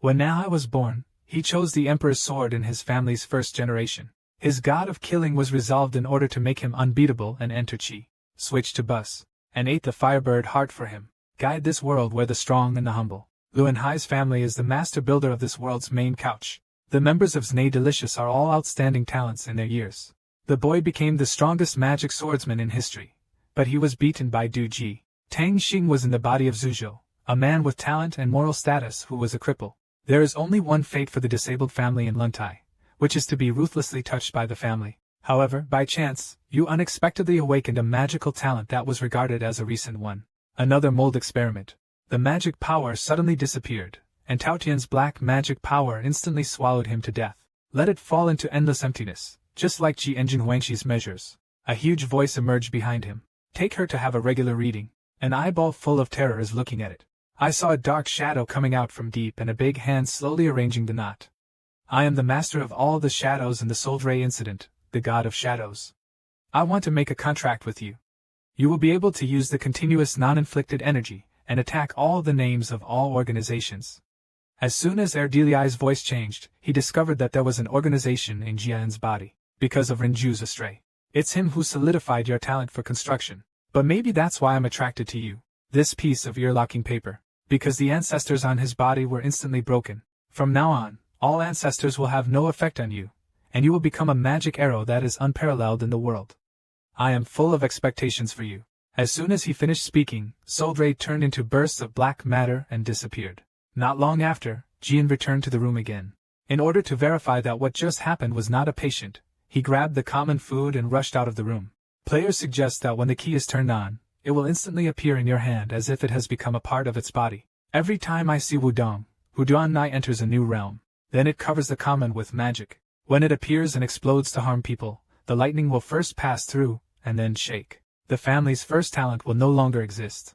When Manhwa was born, he chose the Emperor's sword in his family's first generation. His god of killing was resolved in order to make him unbeatable and enter Chi. Switch to Bus, and ate the firebird heart for him. Guide this world where the strong and the humble. Luan Hai's family is the master builder of this world's main couch. The members of Znai Delicious are all outstanding talents in their years. The boy became the strongest magic swordsman in history, but he was beaten by Du Ji. Tang Xing was in the body of Zhuzhou, a man with talent and moral status who was a cripple. There is only one fate for the disabled family in Luntai, which is to be ruthlessly touched by the family. However, by chance, you unexpectedly awakened a magical talent that was regarded as a recent one. Another mold experiment. The magic power suddenly disappeared, and Tao Tian's black magic power instantly swallowed him to death. Let it fall into endless emptiness, just like Ji Engine Huangxi's measures. A huge voice emerged behind him. Take her to have a regular reading. An eyeball full of terror is looking at it. I saw a dark shadow coming out from deep and a big hand slowly arranging the knot. I am the master of all the shadows in the Soul Ray incident, the god of shadows. I want to make a contract with you. You will be able to use the continuous non-inflicted energy and attack all the names of all organizations. As soon as Erdeliai's voice changed, he discovered that there was an organization in Jian's body, because of Renju's astray. It's him who solidified your talent for construction. But maybe that's why I'm attracted to you. This piece of ear-locking paper. Because the ancestors on his body were instantly broken. From now on, all ancestors will have no effect on you, and you will become a magic arrow that is unparalleled in the world. I am full of expectations for you. As soon as he finished speaking, Soul Ray turned into bursts of black matter and disappeared. Not long after, Jian returned to the room again. In order to verify that what just happened was not a patient, he grabbed the common food and rushed out of the room. Players suggest that when the key is turned on, it will instantly appear in your hand as if it has become a part of its body. Every time I see Wudong, Huduan Nai enters a new realm. Then it covers the common with magic. When it appears and explodes to harm people, the lightning will first pass through, and then shake. The family's first talent will no longer exist.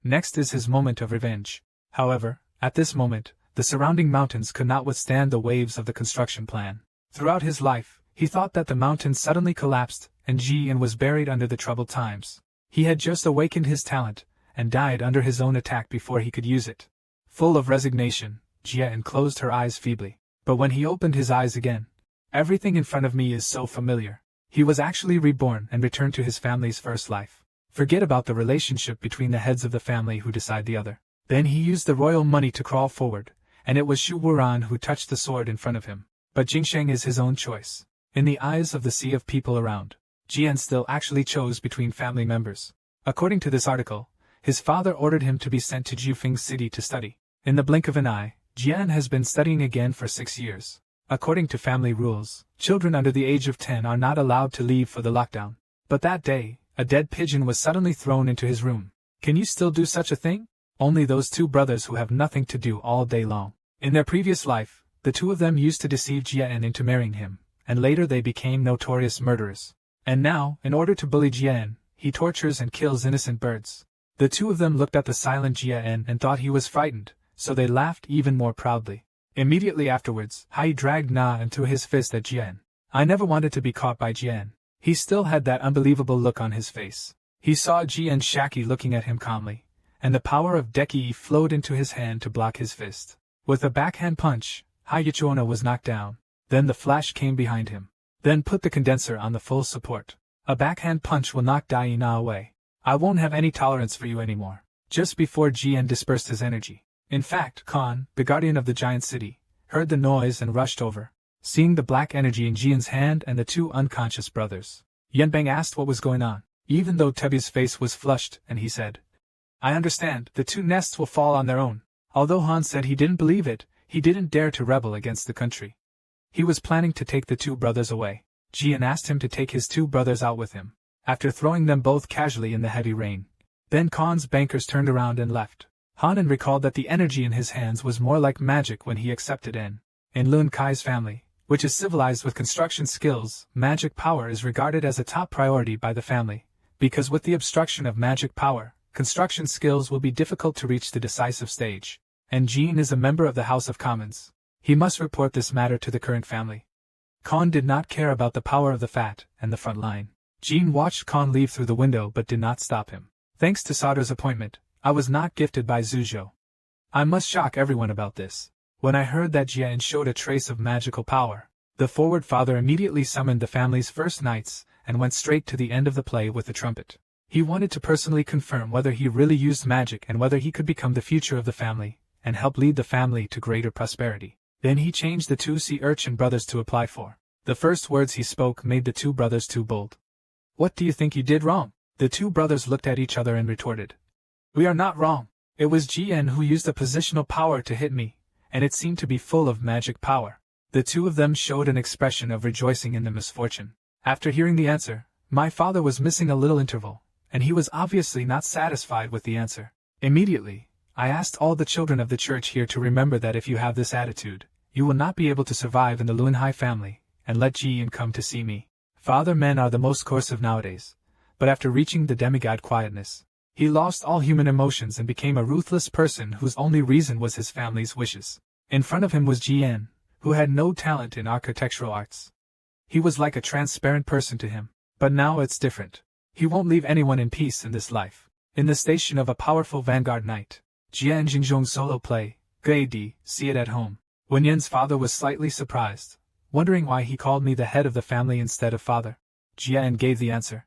Next is his moment of revenge. However, at this moment, the surrounding mountains could not withstand the waves of the construction plan. Throughout his life, he thought that the mountains suddenly collapsed, and Jian was buried under the troubled times. He had just awakened his talent, and died under his own attack before he could use it. Full of resignation, Jian closed her eyes feebly. But when he opened his eyes again, everything in front of me is so familiar. He was actually reborn and returned to his family's first life. Forget about the relationship between the heads of the family who decide the other. Then he used the royal money to crawl forward, and it was Shu Wuran who touched the sword in front of him. But Jingsheng is his own choice. In the eyes of the sea of people around, Jian still actually chose between family members. According to this article, his father ordered him to be sent to Jufeng City to study. In the blink of an eye, Jian has been studying again for 6 years. According to family rules, children under the age of 10 are not allowed to leave for the lockdown. But that day, a dead pigeon was suddenly thrown into his room. Can you still do such a thing? Only those two brothers who have nothing to do all day long. In their previous life, the two of them used to deceive Jian into marrying him, and later they became notorious murderers. And now, in order to bully Jian, he tortures and kills innocent birds. The two of them looked at the silent Jian and thought he was frightened, so they laughed even more proudly. Immediately afterwards, Hai dragged Na and threw his fist at Jian. I never wanted to be caught by Jian. He still had that unbelievable look on his face. He saw Jian Shaki looking at him calmly, and the power of Deki flowed into his hand to block his fist. With a backhand punch, Hai Yichuona was knocked down. Then the flash came behind him. Then put the condenser on the full support. A backhand punch will knock Dai Na away. I won't have any tolerance for you anymore. Just before Jian dispersed his energy. In fact, Khan, the guardian of the giant city, heard the noise and rushed over. Seeing the black energy in Jian's hand and the two unconscious brothers, Yanbang asked what was going on, even though Tebi's face was flushed, and he said, I understand, the two nests will fall on their own. Although Han said he didn't believe it, he didn't dare to rebel against the country. He was planning to take the two brothers away. Jian asked him to take his two brothers out with him, after throwing them both casually in the heavy rain. Then Khan's bankers turned around and left. Hanan recalled that the energy in his hands was more like magic when he accepted N. In Lun Kai's family, which is civilized with construction skills, magic power is regarded as a top priority by the family, because with the obstruction of magic power, construction skills will be difficult to reach the decisive stage. And Jean is a member of the House of Commons. He must report this matter to the current family. Khan did not care about the power of the fat and the front line. Jean watched Khan leave through the window but did not stop him. Thanks to Sauter's appointment, I was not gifted by Zhuzhou. I must shock everyone about this. When I heard that Jian showed a trace of magical power, the forward father immediately summoned the family's first knights and went straight to the end of the play with the trumpet. He wanted to personally confirm whether he really used magic and whether he could become the future of the family and help lead the family to greater prosperity. Then he changed the two sea urchin brothers to apply for. The first words he spoke made the two brothers too bold. "What do you think you did wrong?" The two brothers looked at each other and retorted. "We are not wrong. It was Jian who used the positional power to hit me, and it seemed to be full of magic power." The two of them showed an expression of rejoicing in the misfortune. After hearing the answer, my father was missing a little interval, and he was obviously not satisfied with the answer. Immediately, I asked all the children of the church here to remember that if you have this attitude, you will not be able to survive in the Luanhai family, and let Jian come to see me. Father men are the most coercive nowadays, but after reaching the demigod quietness, he lost all human emotions and became a ruthless person whose only reason was his family's wishes. In front of him was Jian, who had no talent in architectural arts. He was like a transparent person to him, but now it's different. He won't leave anyone in peace in this life. In the station of a powerful vanguard knight, Jian Jingzhong's solo play, Gaidi, see it at home. Wen Yan's father was slightly surprised, wondering why he called me the head of the family instead of father. Jian gave the answer.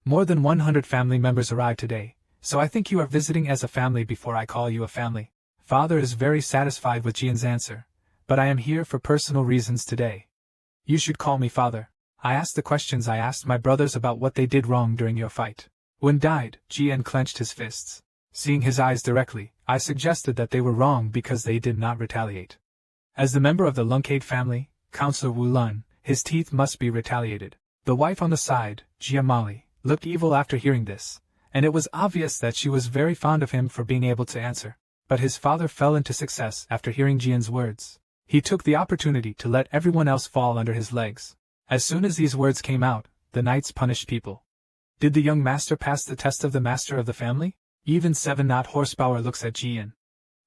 More than 100 family members arrived today, so I think you are visiting as a family before I call you a family. Father is very satisfied with Jian's answer, but I am here for personal reasons today. You should call me father. I asked the questions I asked my brothers about what they did wrong during your fight. When died, Jian clenched his fists. Seeing his eyes directly, I suggested that they were wrong because they did not retaliate. As the member of the Lunkade family, Counselor Wu Lun, his teeth must be retaliated. The wife on the side, Jia Mali, looked evil after hearing this, and it was obvious that she was very fond of him for being able to answer. But his father fell into success after hearing Jian's words. He took the opportunity to let everyone else fall under his legs. As soon as these words came out, the knights punished people. Did the young master pass the test of the master of the family? Even 7 knot horsepower looks at Jian.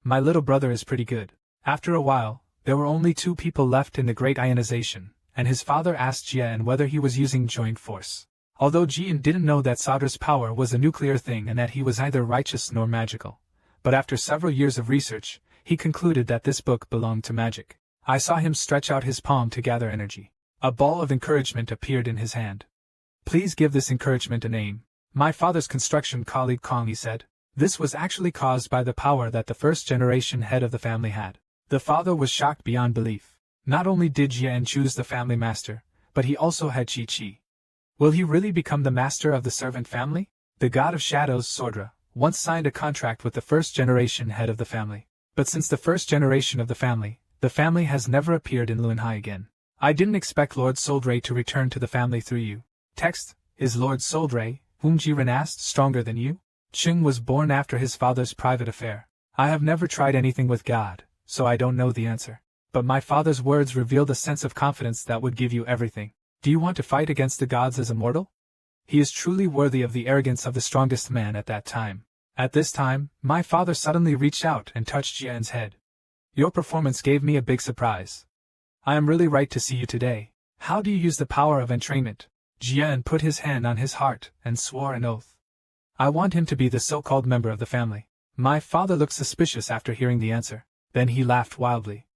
My little brother is pretty good. After a while, there were only 2 people left in the great ionization, and his father asked Jian whether he was using joint force. Although Jian didn't know that Sauter's power was a nuclear thing and that he was neither righteous nor magical, but after several years of research, he concluded that this book belonged to magic. I saw him stretch out his palm to gather energy. A ball of encouragement appeared in his hand. Please give this encouragement a name. My father's construction colleague Kong, he said. This was actually caused by the power that the first-generation head of the family had. The father was shocked beyond belief. Not only did Jian choose the family master, but he also had Chi-Chi. Will he really become the master of the servant family? The god of shadows, Sordra, once signed a contract with the first-generation head of the family. But since the first generation of the family has never appeared in Luanhai again. I didn't expect Lord Soldray to return to the family through you. Text, is Lord Soldray, whom Jiren asked, stronger than you? Ching was born after his father's private affair. I have never tried anything with God, so I don't know the answer. But my father's words revealed a sense of confidence that would give you everything. Do you want to fight against the gods as a mortal? He is truly worthy of the arrogance of the strongest man at that time. At this time, my father suddenly reached out and touched Jian's head. Your performance gave me a big surprise. I am really right to see you today. How do you use the power of entrainment? Jian put his hand on his heart and swore an oath. I want him to be the so-called member of the family. My father looked suspicious after hearing the answer. Then he laughed wildly.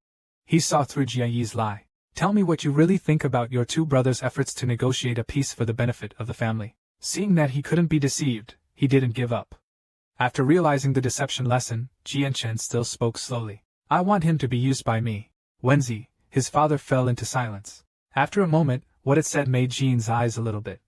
He saw through Jia Yi's lie. Tell me what you really think about your 2 brothers' efforts to negotiate a peace for the benefit of the family. Seeing that he couldn't be deceived, he didn't give up. After realizing the deception lesson, Jian Chen still spoke slowly. I want him to be used by me. Wenzi, his father fell into silence. After a moment, what it said made Jian's eyes a little bit.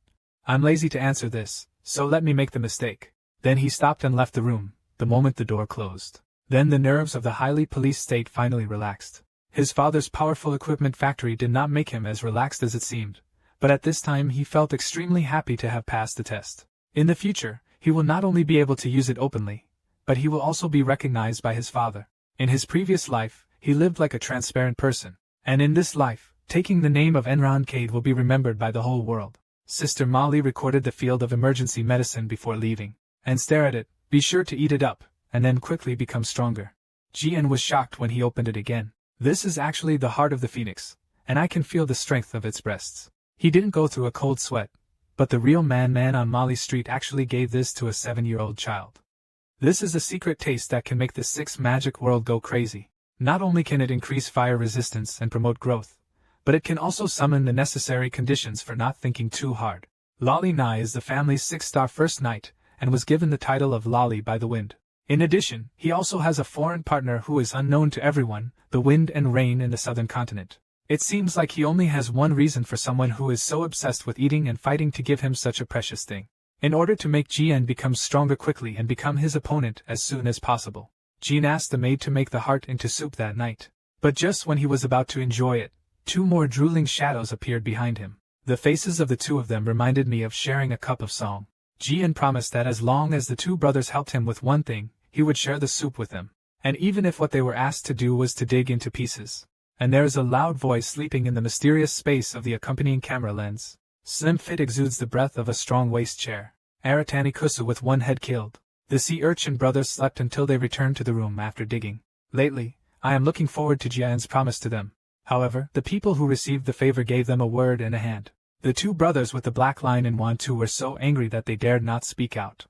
I'm lazy to answer this, so let me make the mistake. Then he stopped and left the room, the moment the door closed. Then the nerves of the highly policed state finally relaxed. His father's powerful equipment factory did not make him as relaxed as it seemed, but at this time he felt extremely happy to have passed the test. In the future, he will not only be able to use it openly, but he will also be recognized by his father. In his previous life, he lived like a transparent person, and in this life, taking the name of Enron Cade will be remembered by the whole world. Sister Molly recorded the field of emergency medicine before leaving. And stare at it, be sure to eat it up, and then quickly become stronger. Jian was shocked when he opened it again. This is actually the heart of the phoenix, and I can feel the strength of its breasts. He didn't go through a cold sweat, but the real man on Molly Street actually gave this to a 7-year-old child. This is a secret taste that can make the 6 magic world go crazy. Not only can it increase fire resistance and promote growth, but it can also summon the necessary conditions for not thinking too hard. Lolly Nai is the family's 6-star first knight, and was given the title of Lolly by the Wind. In addition, he also has a foreign partner who is unknown to everyone, the Wind and Rain in the southern continent. It seems like he only has one reason for someone who is so obsessed with eating and fighting to give him such a precious thing. In order to make Jian become stronger quickly and become his opponent as soon as possible, Jian asked the maid to make the heart into soup that night. But just when he was about to enjoy it, 2 more drooling shadows appeared behind him. The faces of the 2 of them reminded me of sharing a cup of song. Jian promised that as long as the 2 brothers helped him with one thing, he would share the soup with them. And even if what they were asked to do was to dig into pieces. And there is a loud voice sleeping in the mysterious space of the accompanying camera lens. Slim Fit exudes the breath of a strong waist chair. Aratani Kusu with 1 head killed. The sea urchin brothers slept until they returned to the room after digging. Lately, I am looking forward to Jian's promise to them. However, the people who received the favor gave them a word and a hand. The 2 brothers with the black line in Wantu were so angry that they dared not speak out.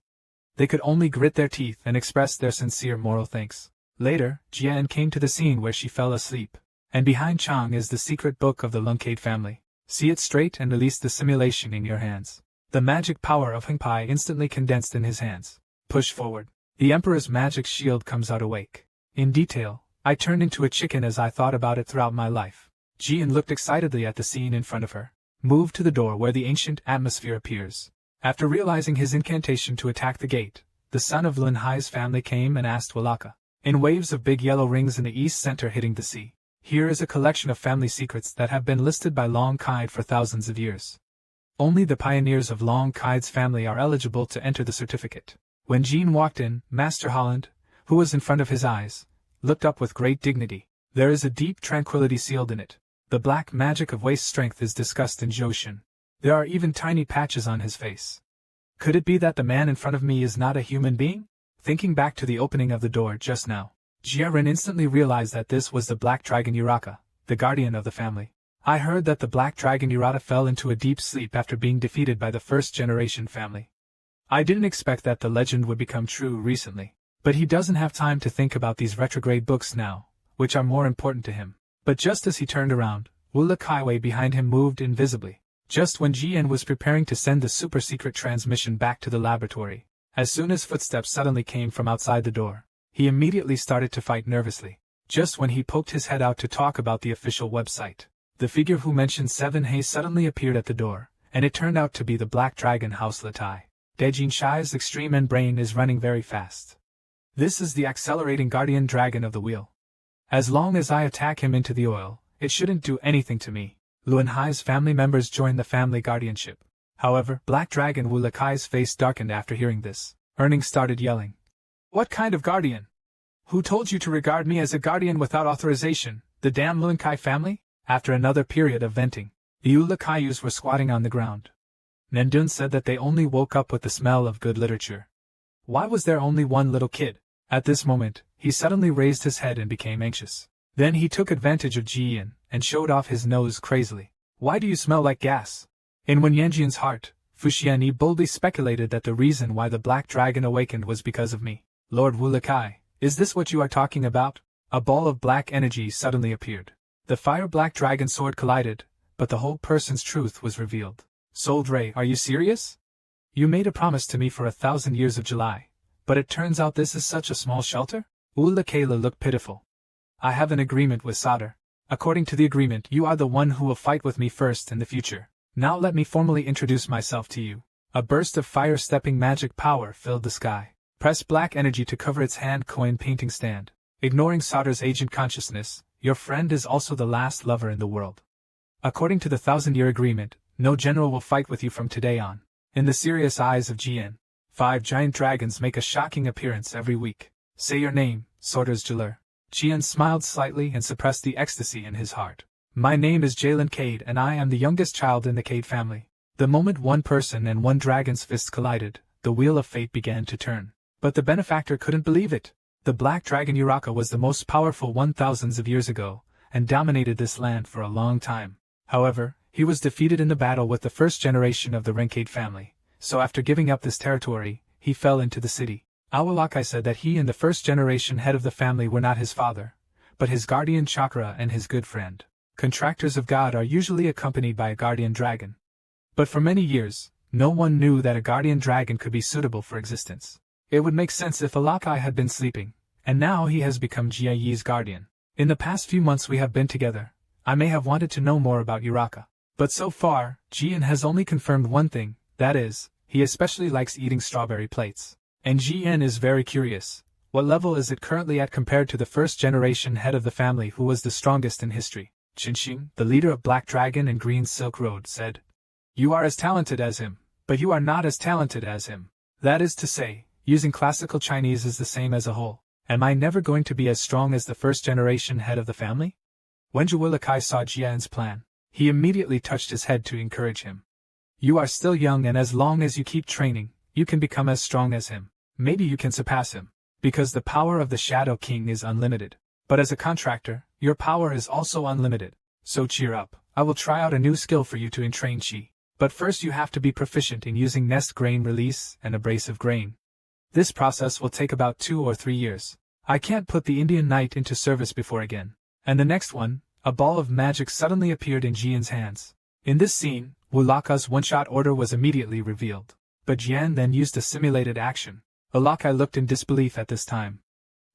They could only grit their teeth and express their sincere moral thanks. Later, Jian came to the scene where she fell asleep. And behind Chang is the secret book of the Lungcade family. See it straight and release the simulation in your hands. The magic power of Hengpai instantly condensed in his hands. Push forward. The Emperor's magic shield comes out awake. In detail, I turned into a chicken as I thought about it throughout my life. Jian looked excitedly at the scene in front of her. Moved to the door where the ancient atmosphere appears. After realizing his incantation to attack the gate, the son of Lin Hai's family came and asked Walaka. In waves of big yellow rings in the east center hitting the sea. Here is a collection of family secrets that have been listed by Long Kaid for thousands of years. Only the pioneers of Long Kaid's family are eligible to enter the certificate. When Jean walked in, Master Holland, who was in front of his eyes, looked up with great dignity. There is a deep tranquility sealed in it. The black magic of waist strength is discussed in Joshin. There are even tiny patches on his face. Could it be that the man in front of me is not a human being? Thinking back to the opening of the door just now, Jiaren instantly realized that this was the Black Dragon Uraka, the guardian of the family. I heard that the Black Dragon Urata fell into a deep sleep after being defeated by the first-generation family. I didn't expect that the legend would become true recently. But he doesn't have time to think about these retrograde books now, which are more important to him. But just as he turned around, Wula Kaiwei behind him moved invisibly. Just when Jian was preparing to send the super-secret transmission back to the laboratory, as soon as footsteps suddenly came from outside the door, he immediately started to fight nervously. Just when he poked his head out to talk about the official website, the figure who mentioned 7 Hay suddenly appeared at the door, and it turned out to be the Black Dragon House Latai. Dejin Shai's extreme end brain is running very fast. This is the accelerating guardian dragon of the wheel. As long as I attack him into the oil, it shouldn't do anything to me. Luan Hai's family members joined the family guardianship. However, Black Dragon Wu Lakai's face darkened after hearing this. Erning started yelling. What kind of guardian? Who told you to regard me as a guardian without authorization, the damn Luan Kai family? After another period of venting, the Ulakayus were squatting on the ground. Nendun said that they only woke up with the smell of good literature. Why was there only one little kid? At this moment, he suddenly raised his head and became anxious. Then he took advantage of Jian and showed off his nose crazily. Why do you smell like gas? In Wen Yanjian's heart, Fuxianyi boldly speculated that the reason why the Black Dragon awakened was because of me. Lord Wulakai, is this what you are talking about? A ball of black energy suddenly appeared. The fire-black dragon sword collided, but the whole person's truth was revealed. Sold Ray, are you serious? You made a promise to me for 1,000 years of July, but it turns out this is such a small shelter? Ulakayla looked pitiful. I have an agreement with Sadr. According to the agreement, you are the one who will fight with me first in the future. Now let me formally introduce myself to you. A burst of fire-stepping magic power filled the sky. Press black energy to cover its hand coin painting stand. Ignoring Sadr's agent consciousness, your friend is also the last lover in the world. According to the 1,000-year agreement, no general will fight with you from today on. In the serious eyes of Jian, 5 giant dragons make a shocking appearance every week. Say your name, Sorter's Jeweler. Jian smiled slightly and suppressed the ecstasy in his heart. My name is Jalen Cade and I am the youngest child in the Cade family. The moment one person and one dragon's fists collided, the wheel of fate began to turn. But the benefactor couldn't believe it. The Black Dragon Uraka was the most powerful 1,000s of years ago, and dominated this land for a long time. However, he was defeated in the battle with the first generation of the Renkade family, so after giving up this territory, he fell into the city. Awalakai said that he and the first generation head of the family were not his father, but his guardian chakra and his good friend. Contractors of God are usually accompanied by a guardian dragon. But for many years, no one knew that a guardian dragon could be suitable for existence. It would make sense if Alakai had been sleeping, and now he has become Jia Yi's guardian. In the past few months we have been together, I may have wanted to know more about Uraka. But so far, Jian has only confirmed one thing, that is, he especially likes eating strawberry plates. And Jian is very curious. What level is it currently at compared to the first-generation head of the family who was the strongest in history? Qinxing, the leader of Black Dragon and Green Silk Road, said. You are as talented as him, but you are not as talented as him. That is to say, using classical Chinese is the same as a whole. Am I never going to be as strong as the first-generation head of the family? When Zhuwilakai saw Jian's plan, he immediately touched his head to encourage him. You are still young, and as long as you keep training, you can become as strong as him. Maybe you can surpass him, because the power of the Shadow King is unlimited. But as a contractor, your power is also unlimited. So cheer up, I will try out a new skill for you to entrain Qi. But first you have to be proficient in using nest grain release and abrasive grain. This process will take about 2 or 3 years. I can't put the Indian Knight into service before again. And the next one, a ball of magic suddenly appeared in Jian's hands. In this scene, Wulaka's one-shot order was immediately revealed. But Jian then used a simulated action. Wulakai looked in disbelief at this time.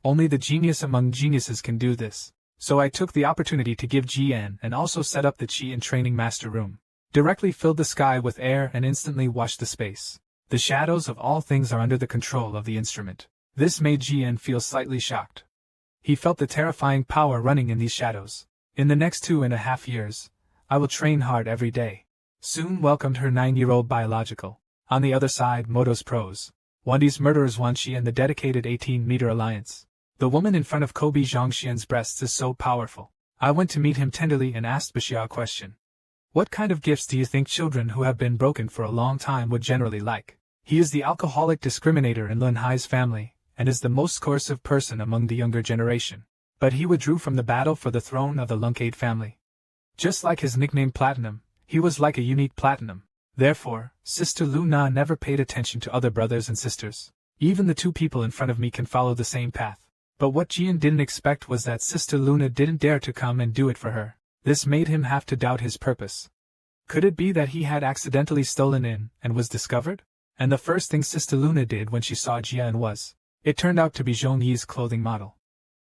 Only the genius among geniuses can do this. So I took the opportunity to give Jian and also set up the Qi and Training Master Room. Directly filled the sky with air and instantly washed the space. The shadows of all things are under the control of the instrument. This made Jian feel slightly shocked. He felt the terrifying power running in these shadows. In the next 2.5 years, I will train hard every day. Soon welcomed her 9-year-old biological. On the other side, Moto's pros. Wendy's murderers Wanxi and the dedicated 18-meter alliance. The woman in front of Kobe Zhongxian's breasts is so powerful. I went to meet him tenderly and asked Bixia a question. What kind of gifts do you think children who have been broken for a long time would generally like? He is the alcoholic discriminator in Lun Hai's family, and is the most coercive person among the younger generation. But he withdrew from the battle for the throne of the Lunkade family. Just like his nickname Platinum, he was like a unique platinum. Therefore, Sister Luna never paid attention to other brothers and sisters. Even the 2 people in front of me can follow the same path. But what Jian didn't expect was that Sister Luna didn't dare to come and do it for her. This made him have to doubt his purpose. Could it be that he had accidentally stolen in and was discovered? And the first thing Sister Luna did when she saw Jian was, it turned out to be Zhong Yi's clothing model.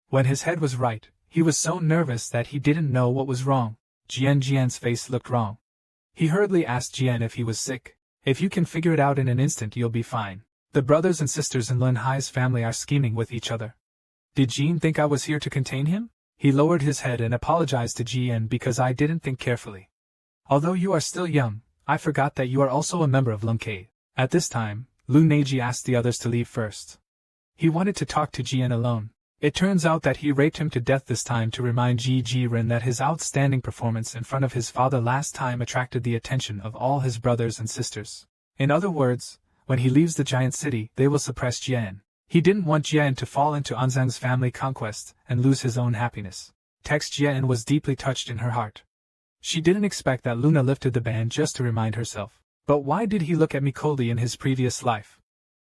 When his head was right, he was so nervous that he didn't know what was wrong. Jian's face looked wrong. He hurriedly asked Jian if he was sick. If you can figure it out in an instant, you'll be fine. The brothers and sisters in Lun Hai's family are scheming with each other. Did Jian think I was here to contain him? He lowered his head and apologized to Jian because I didn't think carefully. Although you are still young, I forgot that you are also a member of Lunkade. At this time, Lu Neiji asked the others to leave first. He wanted to talk to Jian alone. It turns out that he raped him to death this time to remind Ji Ren that his outstanding performance in front of his father last time attracted the attention of all his brothers and sisters. In other words, when he leaves the giant city, they will suppress Jian. He didn't want Jian to fall into Anzang's family conquest and lose his own happiness. Text Jian was deeply touched in her heart. She didn't expect that Luna lifted the ban just to remind herself. But why did he look at me coldly in his previous life?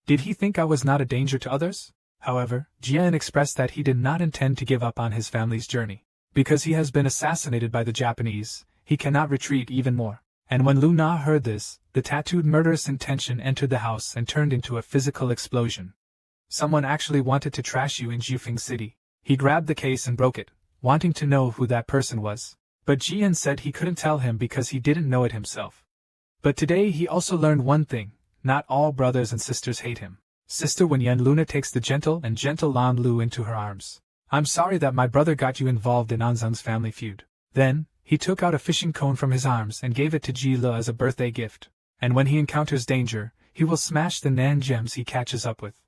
Did he think I was not a danger to others? However, Jian expressed that he did not intend to give up on his family's journey. Because he has been assassinated by the Japanese, he cannot retreat even more. And when Lu Na heard this, the tattooed murderous intention entered the house and turned into a physical explosion. Someone actually wanted to trash you in Jufeng City. He grabbed the case and broke it, wanting to know who that person was. But Jian said he couldn't tell him because he didn't know it himself. But today he also learned one thing: not all brothers and sisters hate him. Sister Wenyan Luna takes the gentle Lan Lu into her arms. I'm sorry that my brother got you involved in Anzang's family feud. Then, he took out a fishing cone from his arms and gave it to Ji Le as a birthday gift. And when he encounters danger, he will smash the Nan gems he catches up with.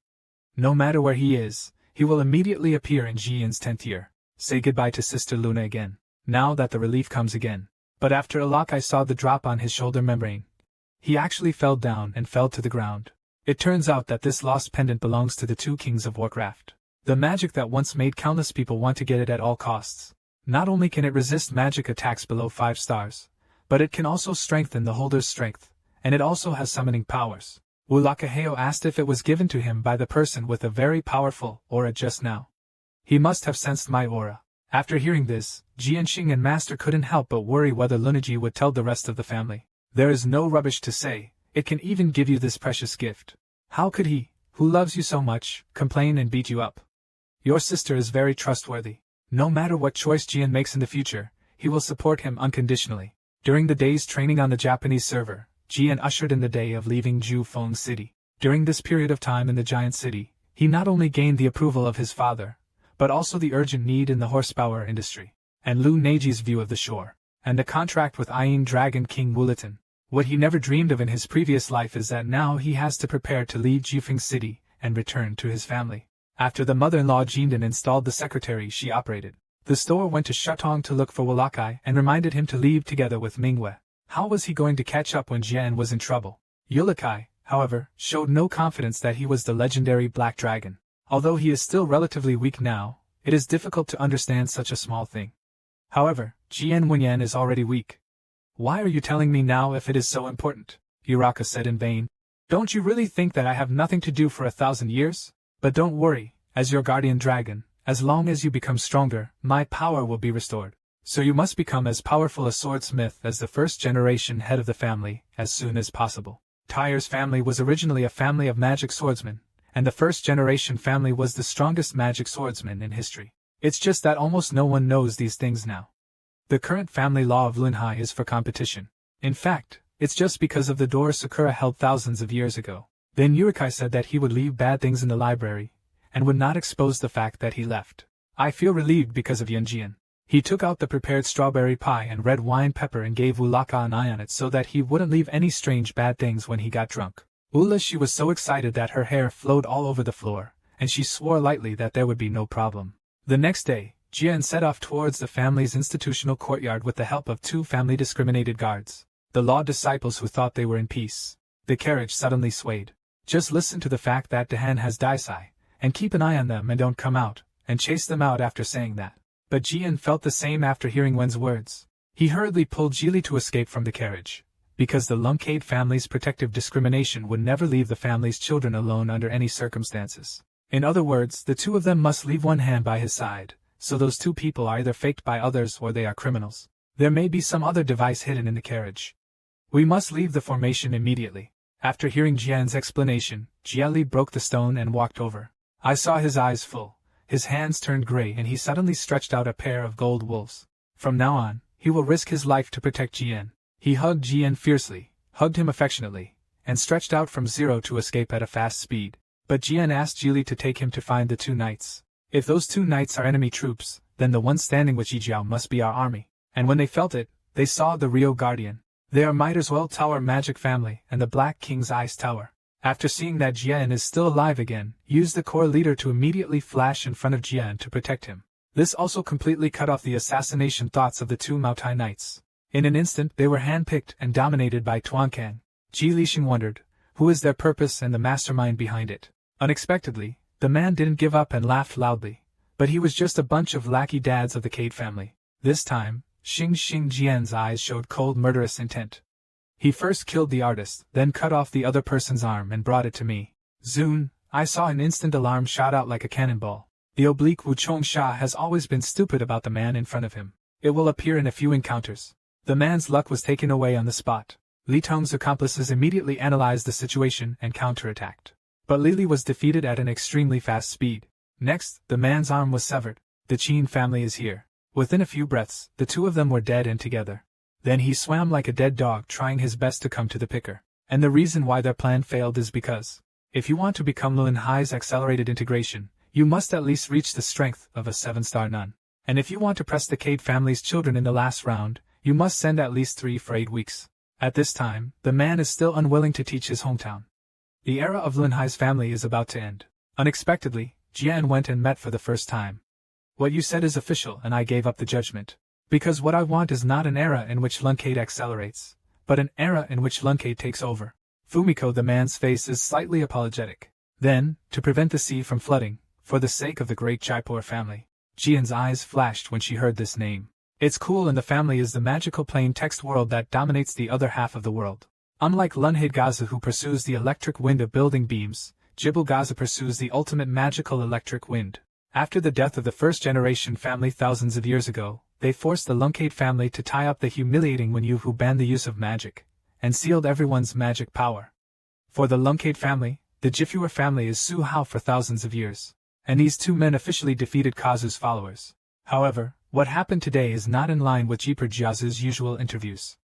No matter where he is, he will immediately appear in Jian's 10th year. Say goodbye to Sister Luna again. Now that the relief comes again. But after Alakai saw the drop on his shoulder membrane, he actually fell down and fell to the ground. It turns out that this lost pendant belongs to the 2 kings of Warcraft. The magic that once made countless people want to get it at all costs. Not only can it resist magic attacks below 5 stars, but it can also strengthen the holder's strength, and it also has summoning powers. Wulakaheo asked if it was given to him by the person with a very powerful aura just now. He must have sensed my aura. After hearing this, Jianxing and Master couldn't help but worry whether Lunaji would tell the rest of the family. There is no rubbish to say, it can even give you this precious gift. How could he, who loves you so much, complain and beat you up? Your sister is very trustworthy. No matter what choice Jian makes in the future, he will support him unconditionally. During the day's training on the Japanese server, Jian ushered in the day of leaving Jufeng City. During this period of time in the giant city, he not only gained the approval of his father, but also the urgent need in the horsepower industry, and Lu Neiji's view of the shore, and the contract with Iron Dragon King Wulitan. What he never dreamed of in his previous life is that now he has to prepare to leave Jufeng City and return to his family. After the mother-in-law Jindan installed the secretary she operated, the store went to Shatong to look for Wulakai and reminded him to leave together with Manhwa. How was he going to catch up when Jian was in trouble? Wulakai, however, showed no confidence that he was the legendary Black Dragon. Although he is still relatively weak now, it is difficult to understand such a small thing. However, Jian Wenyan is already weak. Why are you telling me now if it is so important? Uraka said in vain. Don't you really think that I have nothing to do for 1,000 years? But don't worry, as your guardian dragon, as long as you become stronger, my power will be restored. So you must become as powerful a swordsmith as the first-generation head of the family, as soon as possible. Tyre's family was originally a family of magic swordsmen, and the first-generation family was the strongest magic swordsman in history. It's just that almost no one knows these things now. The current family law of Lunhai is for competition. In fact, it's just because of the door Sakura held thousands of years ago. Then Yurikai said that he would leave bad things in the library, and would not expose the fact that he left. I feel relieved because of Yunjian. He took out the prepared strawberry pie and red wine pepper and gave Wulaka an eye on it so that he wouldn't leave any strange bad things when he got drunk. She was so excited that her hair flowed all over the floor, and she swore lightly that there would be no problem. The next day, Jian set off towards the family's institutional courtyard with the help of 2 family-discriminated guards, the law disciples who thought they were in peace. The carriage suddenly swayed. Just listen to the fact that Dahan has Daisai, and keep an eye on them and don't come out, and chase them out after saying that. But Jian felt the same after hearing Wen's words. He hurriedly pulled Jili to escape from the carriage, because the Lunkade family's protective discrimination would never leave the family's children alone under any circumstances. In other words, the 2 of them must leave one hand by his side. So those 2 people are either faked by others or they are criminals. There may be some other device hidden in the carriage. We must leave the formation immediately. After hearing Jian's explanation, Jiali broke the stone and walked over. I saw his eyes full, his hands turned gray and he suddenly stretched out a pair of gold wolves. From now on, he will risk his life to protect Jian. He hugged Jian fiercely, hugged him affectionately, and stretched out from zero to escape at a fast speed. But Jian asked Jili to take him to find the 2 knights. If those 2 knights are enemy troops, then the one standing with Yijiao must be our army. And when they felt it, they saw the Rio Guardian. They are Midas Well Tower magic family and the Black King's Ice Tower. After seeing that Jian is still alive again, use the core leader to immediately flash in front of Jian to protect him. This also completely cut off the assassination thoughts of the 2 Maotai knights. In an instant they were handpicked and dominated by Tuankang. Ji Lixing wondered, who is their purpose and the mastermind behind it? Unexpectedly, the man didn't give up and laughed loudly. But he was just a bunch of lackey dads of the Cade family. This time, Xing Jian's eyes showed cold murderous intent. He first killed the artist, then cut off the other person's arm and brought it to me. Zun, I saw an instant alarm shot out like a cannonball. The oblique Wuchong Sha has always been stupid about the man in front of him. It will appear in a few encounters. The man's luck was taken away on the spot. Li Tong's accomplices immediately analyzed the situation and counterattacked. But Li Li was defeated at an extremely fast speed. Next, the man's arm was severed. The Qin family is here. Within a few breaths, the 2 of them were dead and together. Then he swam like a dead dog trying his best to come to the picker. And the reason why their plan failed is because, if you want to become Lun Hai's accelerated integration, you must at least reach the strength of a 7-star nun. And if you want to press the Cade family's children in the last round, you must send at least 3 for 8 weeks. At this time, the man is still unwilling to teach his hometown. The era of Lun Hai's family is about to end. Unexpectedly, Jian went and met for the first time. What you said is official and I gave up the judgment. Because what I want is not an era in which Luncade accelerates, but an era in which Luncade takes over. Fumiko the man's face is slightly apologetic. Then, to prevent the sea from flooding, for the sake of the great Jaipur family, Jian's eyes flashed when she heard this name. It's cool and the family is the magical plain text world that dominates the other half of the world. Unlike Lunhade Gaza who pursues the electric wind of building beams, Jibal Gaza pursues the ultimate magical electric wind. After the death of the first-generation family thousands of years ago, they forced the Lunkade family to tie up the humiliating Wenyu who banned the use of magic, and sealed everyone's magic power. For the Lunkade family, the Jifua family is Su Hao for thousands of years, and these two men officially defeated Kazu's followers. However, what happened today is not in line with Jeeper Jiazu's usual interviews.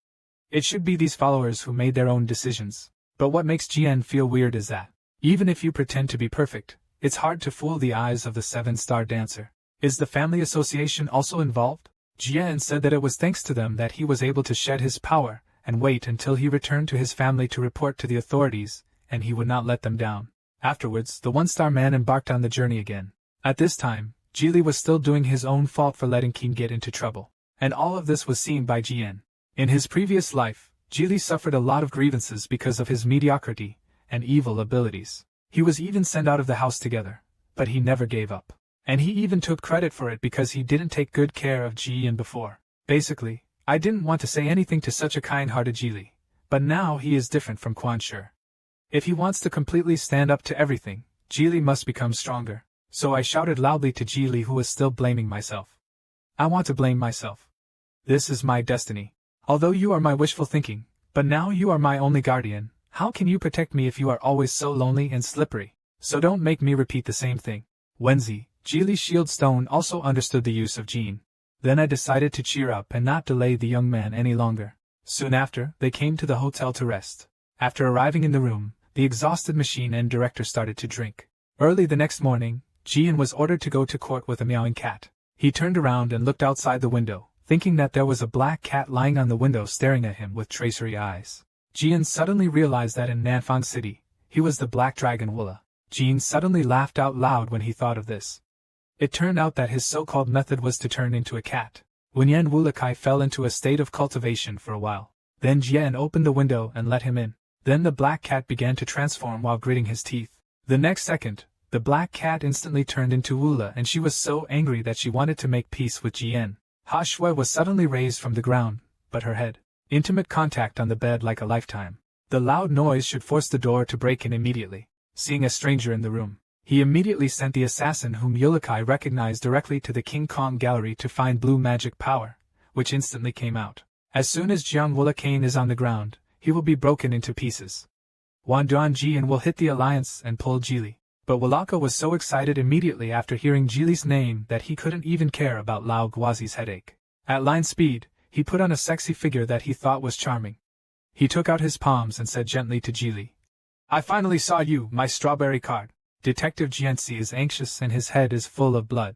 It should be these followers who made their own decisions, but what makes Jian feel weird is that, even if you pretend to be perfect, it's hard to fool the eyes of the seven-star dancer. Is the family association also involved? Jian said that it was thanks to them that he was able to shed his power, and wait until he returned to his family to report to the authorities, and he would not let them down. Afterwards, the one-star man embarked on the journey again. At this time, Jili was still doing his own fault for letting Qin get into trouble, and all of this was seen by Jian. In his previous life, Jili suffered a lot of grievances because of his mediocrity and evil abilities. He was even sent out of the house together, but he never gave up. And he even took credit for it because he didn't take good care of Jian before. Basically, I didn't want to say anything to such a kind-hearted Jili, but now he is different from Quan Shi. If he wants to completely stand up to everything, Jili must become stronger. So I shouted loudly to Jili, who was still blaming myself. I want to blame myself. This is my destiny. Although you are my wishful thinking, but now you are my only guardian, how can you protect me if you are always so lonely and slippery? So don't make me repeat the same thing. Wenzi, Jili's shield stone, also understood the use of Jin. Then I decided to cheer up and not delay the young man any longer. Soon after, they came to the hotel to rest. After arriving in the room, the exhausted machine and director started to drink. Early the next morning, Jian was ordered to go to court with a meowing cat. He turned around and looked outside the window, thinking that there was a black cat lying on the window staring at him with tracery eyes. Jian suddenly realized that in Nanfang City, he was the Black Dragon Wula. Jian suddenly laughed out loud when he thought of this. It turned out that his so-called method was to turn into a cat. Wenyan Wulakai fell into a state of cultivation for a while. Then Jian opened the window and let him in. Then the black cat began to transform while gritting his teeth. The next second, the black cat instantly turned into Wula, and she was so angry that she wanted to make peace with Jian. Ha Shui was suddenly raised from the ground, but her head. Intimate contact on the bed like a lifetime. The loud noise should force the door to break in immediately. Seeing a stranger in the room, he immediately sent the assassin whom Yulakai recognized directly to the King Kong gallery to find blue magic power, which instantly came out. As soon as Jiang Wulakane is on the ground, he will be broken into pieces. Wan Duanjian will hit the alliance and pull Jili. But Wulaka was so excited immediately after hearing Jili's name that he couldn't even care about Lao Guazi's headache. At line speed, he put on a sexy figure that he thought was charming. He took out his palms and said gently to Jili, "I finally saw you, my strawberry card." Detective Jianxi is anxious and his head is full of blood.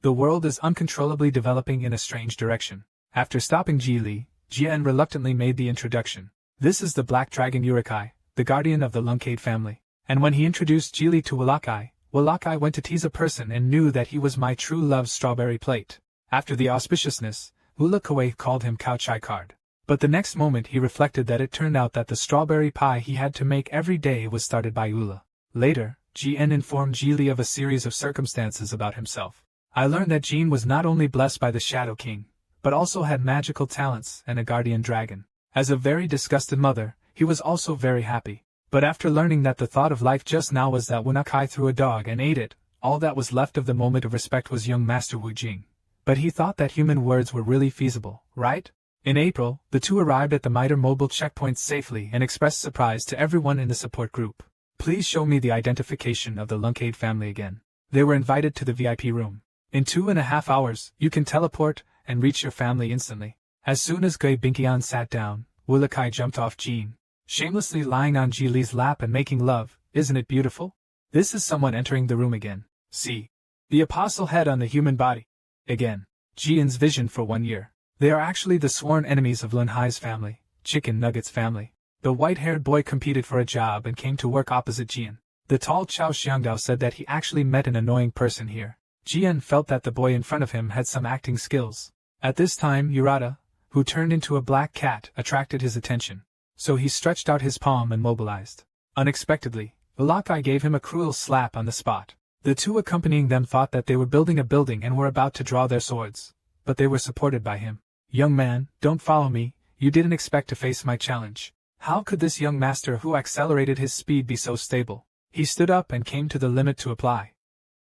The world is uncontrollably developing in a strange direction. After stopping Jili, Jian reluctantly made the introduction. This is the Black Dragon Urikai, the guardian of the Lunkade family. And when he introduced Jili to Wulakai went to tease a person and knew that he was my true love's strawberry plate. After the auspiciousness, Wulakawei called him Cao Chai card. But the next moment he reflected that it turned out that the strawberry pie he had to make every day was started by Ula. Later, Jian informed Jili of a series of circumstances about himself. I learned that Jin was not only blessed by the Shadow King, but also had magical talents and a guardian dragon. As a very disgusted mother, he was also very happy. But after learning that the thought of life just now was that Wunakai threw a dog and ate it, all that was left of the moment of respect was young Master Wu Jing. But he thought that human words were really feasible, right? In April, the two arrived at the Mitre mobile checkpoint safely and expressed surprise to everyone in the support group. Please show me the identification of the Lunkade family again. They were invited to the VIP room. In 2.5 hours, you can teleport and reach your family instantly. As soon as Gui Binkian sat down, Wulakai jumped off Jin, shamelessly lying on Jili's lap and making love. Isn't it beautiful? This is someone entering the room again. See. The apostle head on the human body. Again. Jian's vision for 1 year. They are actually the sworn enemies of Lun Hai's family, Chicken Nugget's family. The white-haired boy competed for a job and came to work opposite Jian. The tall Chao Xiangdao said that he actually met an annoying person here. Jian felt that the boy in front of him had some acting skills. At this time Yurata, who turned into a black cat, attracted his attention. So he stretched out his palm and mobilized. Unexpectedly, Ulakai gave him a cruel slap on the spot. The two accompanying them thought that they were building a building and were about to draw their swords, but they were supported by him. Young man, don't follow me, you didn't expect to face my challenge. How could this young master who accelerated his speed be so stable? He stood up and came to the limit to apply.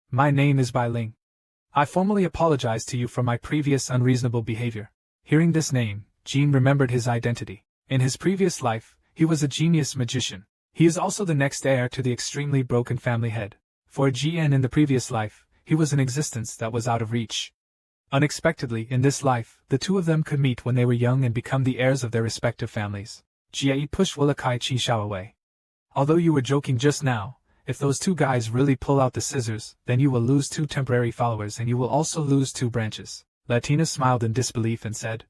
My name is Bai Ling. I formally apologize to you for my previous unreasonable behavior. Hearing this name, Jean remembered his identity. In his previous life, he was a genius magician. He is also the next heir to the extremely broken family head. For Jian in the previous life, he was an existence that was out of reach. Unexpectedly, in this life, the two of them could meet when they were young and become the heirs of their respective families. Jie pushed Willikai Qishao away. Although you were joking just now, if those two guys really pull out the scissors, then you will lose 2 temporary followers and you will also lose 2 branches. Latina smiled in disbelief and said,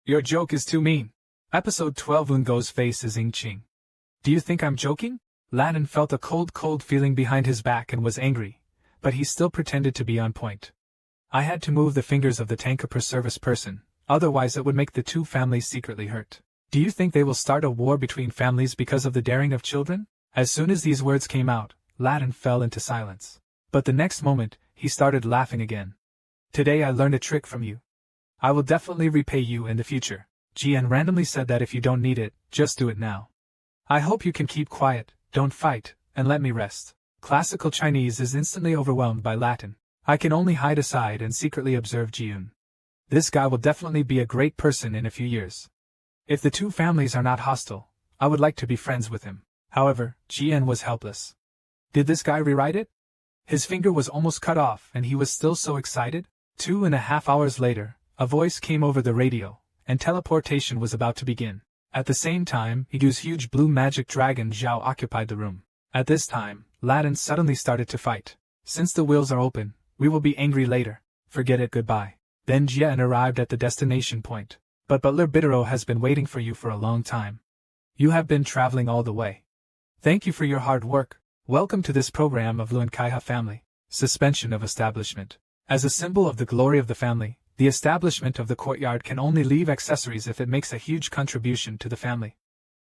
Your joke is too mean. Episode 12. Ungo's face is Ching. Do you think I'm joking? Latin felt a cold feeling behind his back and was angry, but he still pretended to be on point. I had to move the fingers of the tanka per service person, otherwise it would make the 2 families secretly hurt. Do you think they will start a war between families because of the daring of children? As soon as these words came out, Latin fell into silence. But the next moment, he started laughing again. Today I learned a trick from you. I will definitely repay you in the future. Jian randomly said that if you don't need it, just do it now. I hope you can keep quiet, don't fight, and let me rest. Classical Chinese is instantly overwhelmed by Latin. I can only hide aside and secretly observe Jiun. This guy will definitely be a great person in a few years. If the 2 families are not hostile, I would like to be friends with him. However, Jian was helpless. Did this guy rewrite it? His finger was almost cut off and he was still so excited. 2.5 hours later, a voice came over the radio, and teleportation was about to begin. At the same time, Igu's huge blue magic dragon Zhao occupied the room. At this time, Latin suddenly started to fight. Since the wheels are open, we will be angry later. Forget it, goodbye. Then Jian arrived at the destination point. But Butler Bitaro has been waiting for you for a long time. You have been traveling all the way. Thank you for your hard work. Welcome to this program of Luan Kaiha family. Suspension of establishment. As a symbol of the glory of the family, the establishment of the courtyard can only leave accessories if it makes a huge contribution to the family.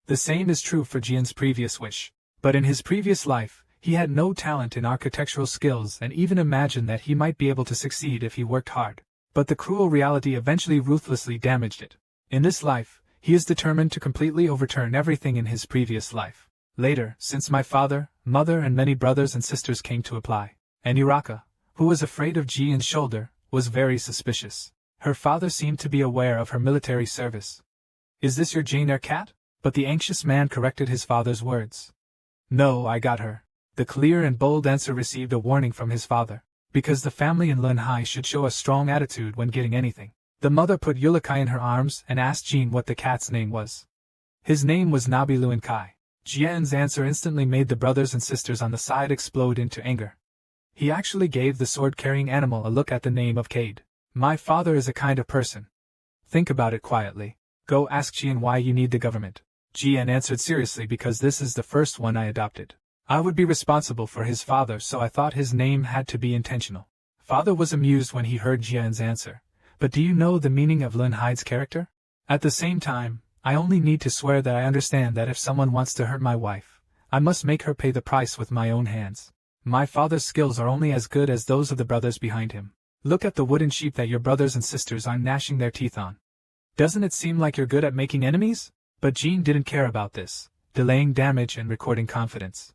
The same is true for Jian's previous wish. But in his previous life, he had no talent in architectural skills and even imagined that he might be able to succeed if he worked hard. But the cruel reality eventually ruthlessly damaged it. In this life, he is determined to completely overturn everything in his previous life. Later, since my father, mother and many brothers and sisters came to apply, and Uraka, who was afraid of Jian's shoulder, was very suspicious. Her father seemed to be aware of her military service. Is this your Jane Eyre cat? But the anxious man corrected his father's words. No, I got her. The clear and bold answer received a warning from his father, because the family in Lunhai should show a strong attitude when getting anything. The mother put Yulikai in her arms and asked Jean what the cat's name was. His name was Nabi Luankai. Jian's answer instantly made the brothers and sisters on the side explode into anger. He actually gave the sword-carrying animal a look at the name of Cade. My father is a kind of person. Think about it quietly. Go ask Jian why you need the government. Jian answered seriously because this is the first one I adopted. I would be responsible for his father, so I thought his name had to be intentional. Father was amused when he heard Jian's answer. But do you know the meaning of Lin Hai's character? At the same time, I only need to swear that I understand that if someone wants to hurt my wife, I must make her pay the price with my own hands. My father's skills are only as good as those of the brothers behind him. Look at the wooden sheep that your brothers and sisters are gnashing their teeth on. Doesn't it seem like you're good at making enemies? But Jean didn't care about this, delaying damage and recording confidence.